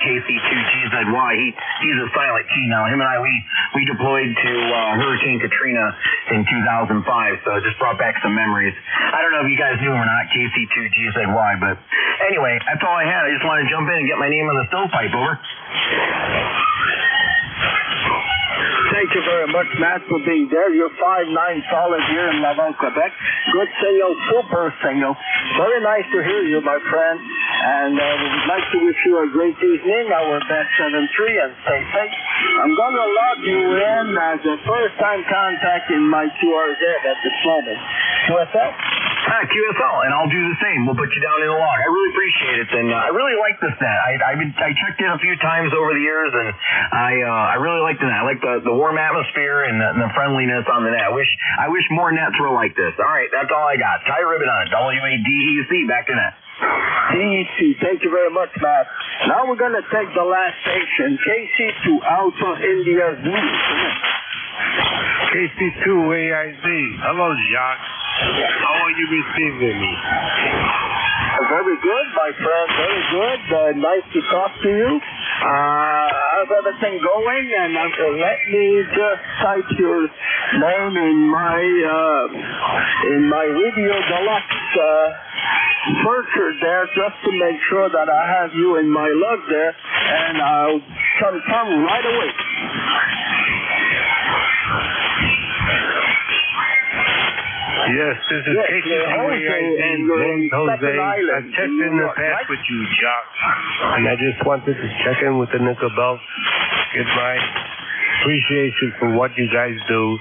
KC2GZY. He's a silent T now. Him and I, we deployed to Hurricane Katrina in 2005, so it just brought back some memories. I don't know if you guys knew him or not, KC2GZY, but anyway, that's all I had. I just wanted to jump in and get my name on the stovepipe. Over. Thank you very much, Matt, for being there. You're 5'9" solid here in Laval, Quebec. Good signal, super signal. Very nice to hear you, my friend. And we would like to wish you a great evening, our best 7-3, and stay safe. I'm going to log you in as a first-time contact in my QRZ at this moment. QSL? QSL, and I'll do the same. We'll put you down in the log. I really appreciate it, and I really like this net. I checked in a few times over the years, and I really like the net. I like the warm atmosphere and the friendliness on the net. I wish more nets were like this. All right, that's all I got. Tie ribbon on it. WADEC, back to net. DEC, thank you very much, Matt. Now we're going to take the last station, KC2 Alpha India Zulu. KC2AIZ. Hello, Jacques. How are you receiving me? Very good, my friend. Very good. Nice to talk to you. How's everything going? And let me just type your name in my Radio Deluxe searcher there, just to make sure that I have you in my log there, and I'll confirm right away. Yes, this is KC2AIZ, Jose. I checked in the past with you, Jacques, and I just wanted to check in with the nickel belt, get my appreciation for what you guys do.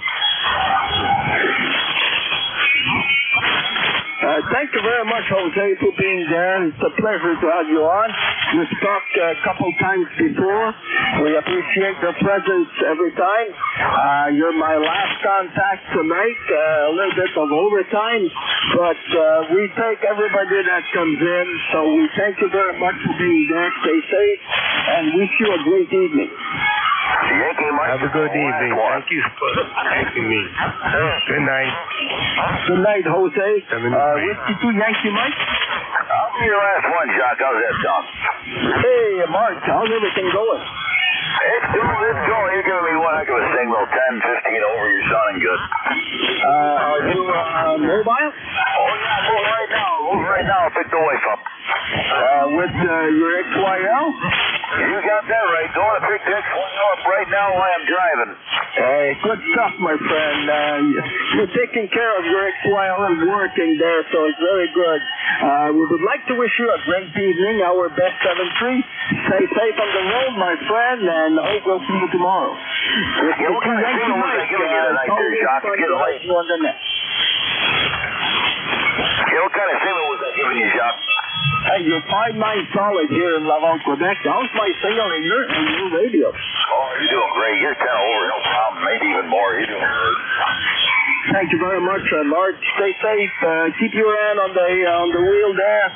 Thank you very much, Jose, for being there. It's a pleasure to have you on. We've talked a couple times before. We appreciate your presence every time. You're my last contact tonight, a little bit of overtime, but we take everybody that comes in, so we thank you very much for being there. Stay safe, and wish you a great evening. Have a good evening. Thank you for asking me. Good night. Good night, Jose. Whiskey 2 Yankee Mike. I'll be your last one, Jacques. How's that sound? Hey, Mark. How's everything going? It's going. You're giving me one heck of a signal. 10, 15 over. You're sounding good. Are you mobile? Oh, yeah. Move right now. I'll pick the wife up. With your XYL? You got that right. Don't want to pick this one up right now while I'm driving. Good stuff, my friend. You're taking care of your XYL and working there, so it's very good. We would like to wish you a great evening, our best 7-3. Stay safe on the road, my friend, and hope we'll see you tomorrow. Yeah, what kind of signal was I giving you tonight there, Jacques? It's getting late. Yeah, what kind of signal was I giving you, Jacques? Hey, you're 5'9" solid here in Laval, Quebec. How's my signal in your radio? Oh, you're doing great. You're 10 over, no problem. Maybe even more. You're doing great. Thank you very much, Mark. Stay safe. Keep your hand on the wheel there,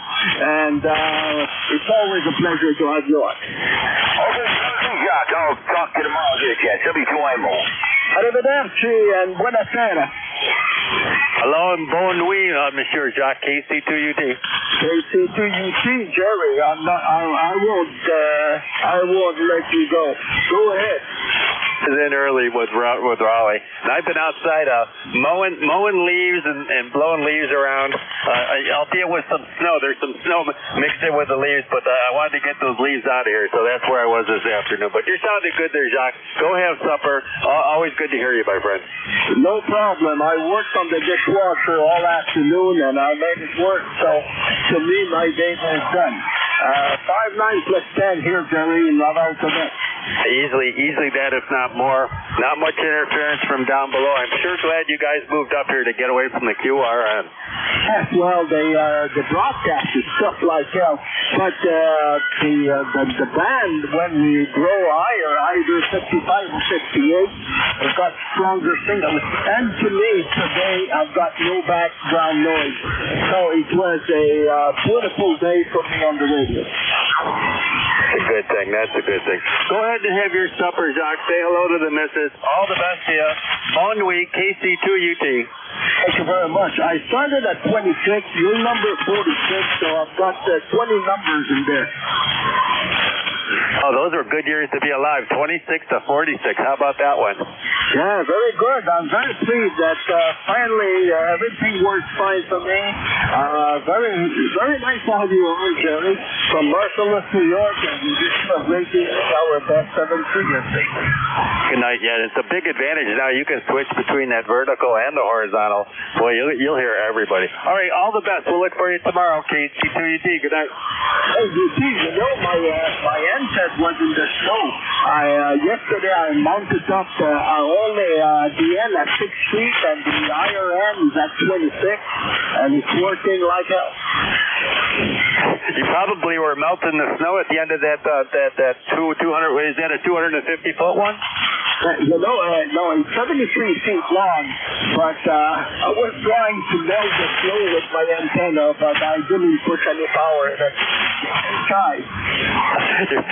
and it's always a pleasure to have you on. Okay, Jacques. I'll talk to you tomorrow. Get a chance. W2IMO. Arrivederci and buona sera. Hello and bon nuit, Monsieur Jacques, KC2UT. KC2UT, Jerry. I won't let you go. Go ahead. is in early with Raleigh. And I've been outside mowing leaves and blowing leaves around, albeit with some snow. There's some snow mixed in with the leaves, but I wanted to get those leaves out of here, so that's where I was this afternoon. But you're sounding good there, Jacques. Go have supper. Always good to hear you, my friend. No problem. I worked on the dishwasher all afternoon, and I made it work, so to me, my day was done. 5-9 plus 10 here, Jerry, in Laval, Quebec. Easily that, if not more. Not much interference from down below. I'm sure glad you guys moved up here to get away from the QRN. Yes, well, the broadcast is tough like hell, but the band, when we grow higher, either 55 or 58, I've got stronger signals. And to me, today, I've got no background noise. So it was a beautiful day for me on the radio. That's a good thing. That's a good thing. Go ahead and have your supper, Jacques. Say hello to the missus. All the best to you. Bon nuit, KC2UT. Thank you very much. I started at 26. You're number 46, so I've got 20 numbers in there. Oh, those are good years to be alive. 26 to 46. How about that one? Yeah, very good. I'm very pleased that finally everything works fine for me. Very nice to have you on, Jerry, from Marcellus, New York, and this is rating our best 7-figure thing. Good night. Yeah, it's a big advantage now. You can switch between that vertical and the horizontal. Boy, you'll hear everybody. All right, all the best. We'll look for you tomorrow, KC2UT. Good night. Hey, UT, you know, my NJ was in the snow. Yesterday I mounted up only the end at 6 feet and the higher end is at 26, and it's working like hell. You probably were melting the snow at the end of that 200. Is that a 250-foot one? You know, no, it's 73 feet long, but I was trying to melt the snow with my antenna, but I didn't push any power in it.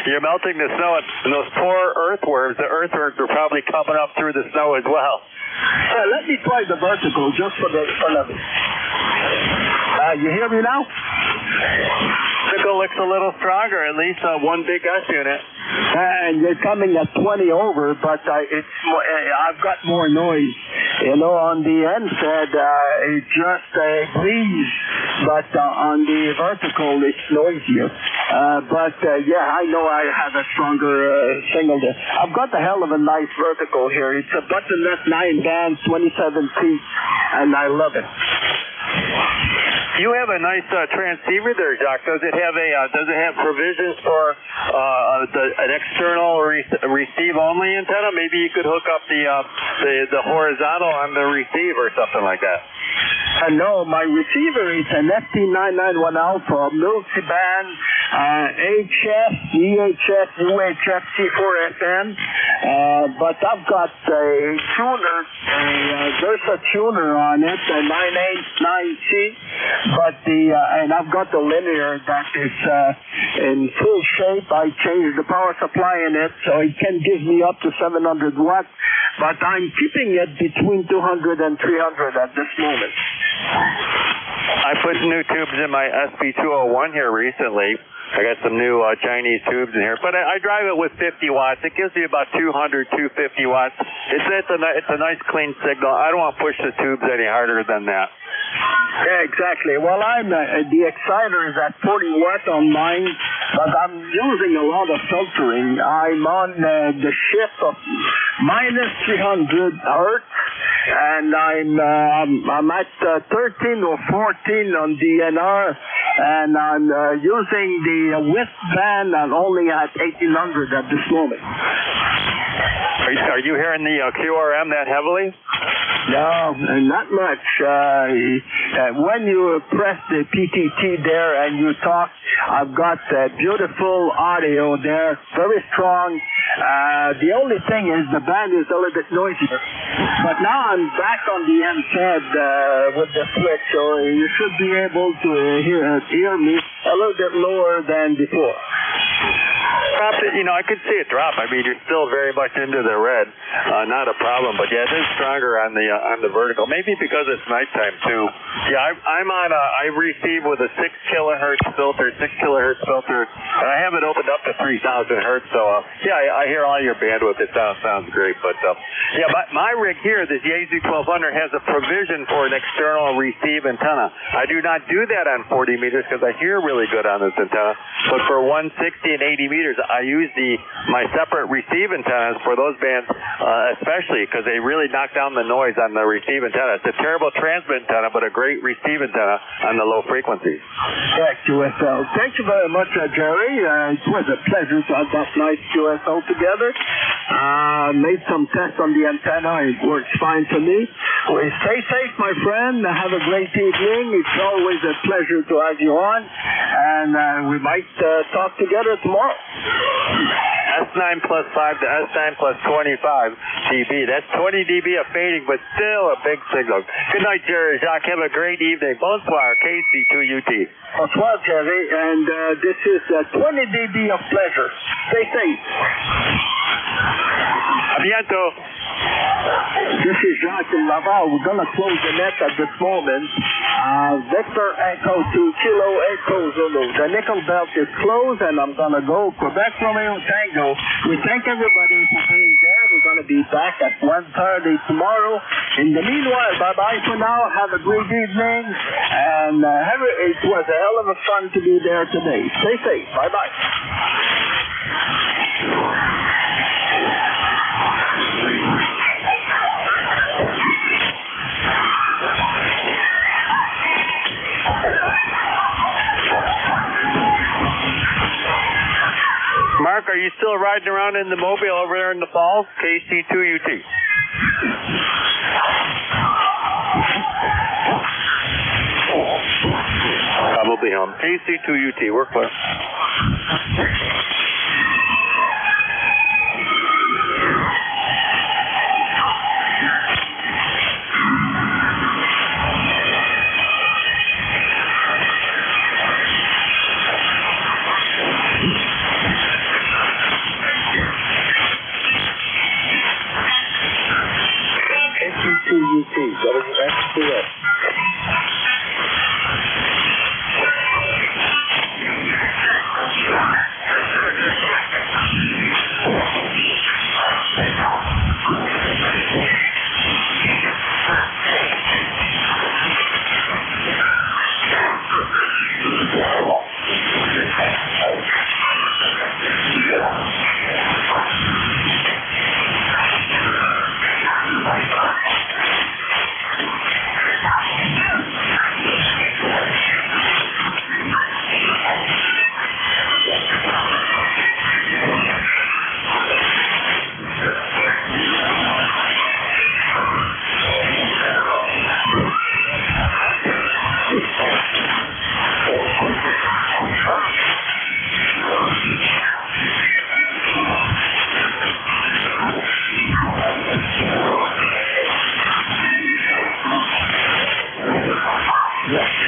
You're melting the snow, and those poor earthworms, the earthworms are probably coming up through the snow as well. Let me try the vertical just for the fun of it. You hear me now? Vertical looks a little stronger, at least one big S unit. And you're coming at 20 over, but I've got more noise. You know, on the NSAID, it's just a breeze, but on the vertical, it's noisier. Yeah, I know I have a stronger signal there. I've got a hell of a nice vertical here. It's a buttonless 9-band, 27 feet, and I love it. You have a nice transceiver there, Jacques. Does it have provisions for an external receive only antenna? Maybe you could hook up the horizontal on the receive or something like that. No, my receiver is an FT991 Alpha, multi-band, HS, EHF, UHF, C4FM, but I've got a tuner, there's a tuner on it, a 989C, but and I've got the linear that is in full shape. I changed the power supply in it, so it can give me up to 700 watts, but I'm keeping it between 200 and 300 at this moment. I put new tubes in my SP201 here recently. I got some new Chinese tubes in here, but I drive it with 50 watts. It gives me about 200, 250 watts. It's a nice clean signal. I don't want to push the tubes any harder than that. Yeah, exactly. Well, the exciter is at 40 watts on mine, but I'm using a lot of filtering. I'm on the shift of minus 300 hertz, and I'm at 13 or 14 on DNR, and I'm using the width band and only at 1800 at this moment. Are you hearing the QRM that heavily? No, not much. When you press the PTT there and you talk, I've got beautiful audio there, very strong. The only thing is the band is a little bit noisier. But now I'm back on the NSAID with the switch, so you should be able to hear me a little bit lower than before. I could see it drop. I mean, you're still very much into the red. Not a problem, but yeah, it is stronger on the vertical. Maybe because it's nighttime too. Yeah, I receive with a 6 kilohertz filter, and I have it opened up to 3,000 hertz. So yeah, I hear all your bandwidth. It sounds great. But yeah, my rig here, this Yaesu 1200, has a provision for an external receive antenna. I do not do that on 40 meters because I hear really good on this antenna. But for 160 and 80 meters, I use my separate receive antennas for those bands, especially because they really knock down the noise on the receive antenna. It's a terrible transmit antenna, but a great receive antenna on the low frequencies. Yeah, QSL. Thank you very much, Jerry. It was a pleasure to have that nice QSL together. Made some tests on the antenna. It works fine for me. Stay safe, my friend. Have a great evening. It's always a pleasure to have you on. And we might talk together tomorrow. S9 plus 5 to S9 plus 25 dB. That's 20 dB of fading, but still a big signal. Good night, Jerry. Jacques, have a great evening. Bonsoir, KC2UT. Bonsoir, Jerry. And this is 20 dB of pleasure. Stay safe. A bientôt. This is Jacques in Laval. We're going to close the net at this moment. Victor Echo to Kilo Echo Zulu. The nickel belt is closed, and I'm going to go Quebec Romeo Tango. We thank everybody for being there. We're going to be back at 1:30 tomorrow. In the meanwhile, bye-bye for now. Have a great evening. And it was a hell of a fun to be there today. Stay safe. Bye-bye. Mark, are you still riding around in the mobile over there in the falls? KC2UT. Probably home. KC2UT, we're clear. WXTS. Yeah.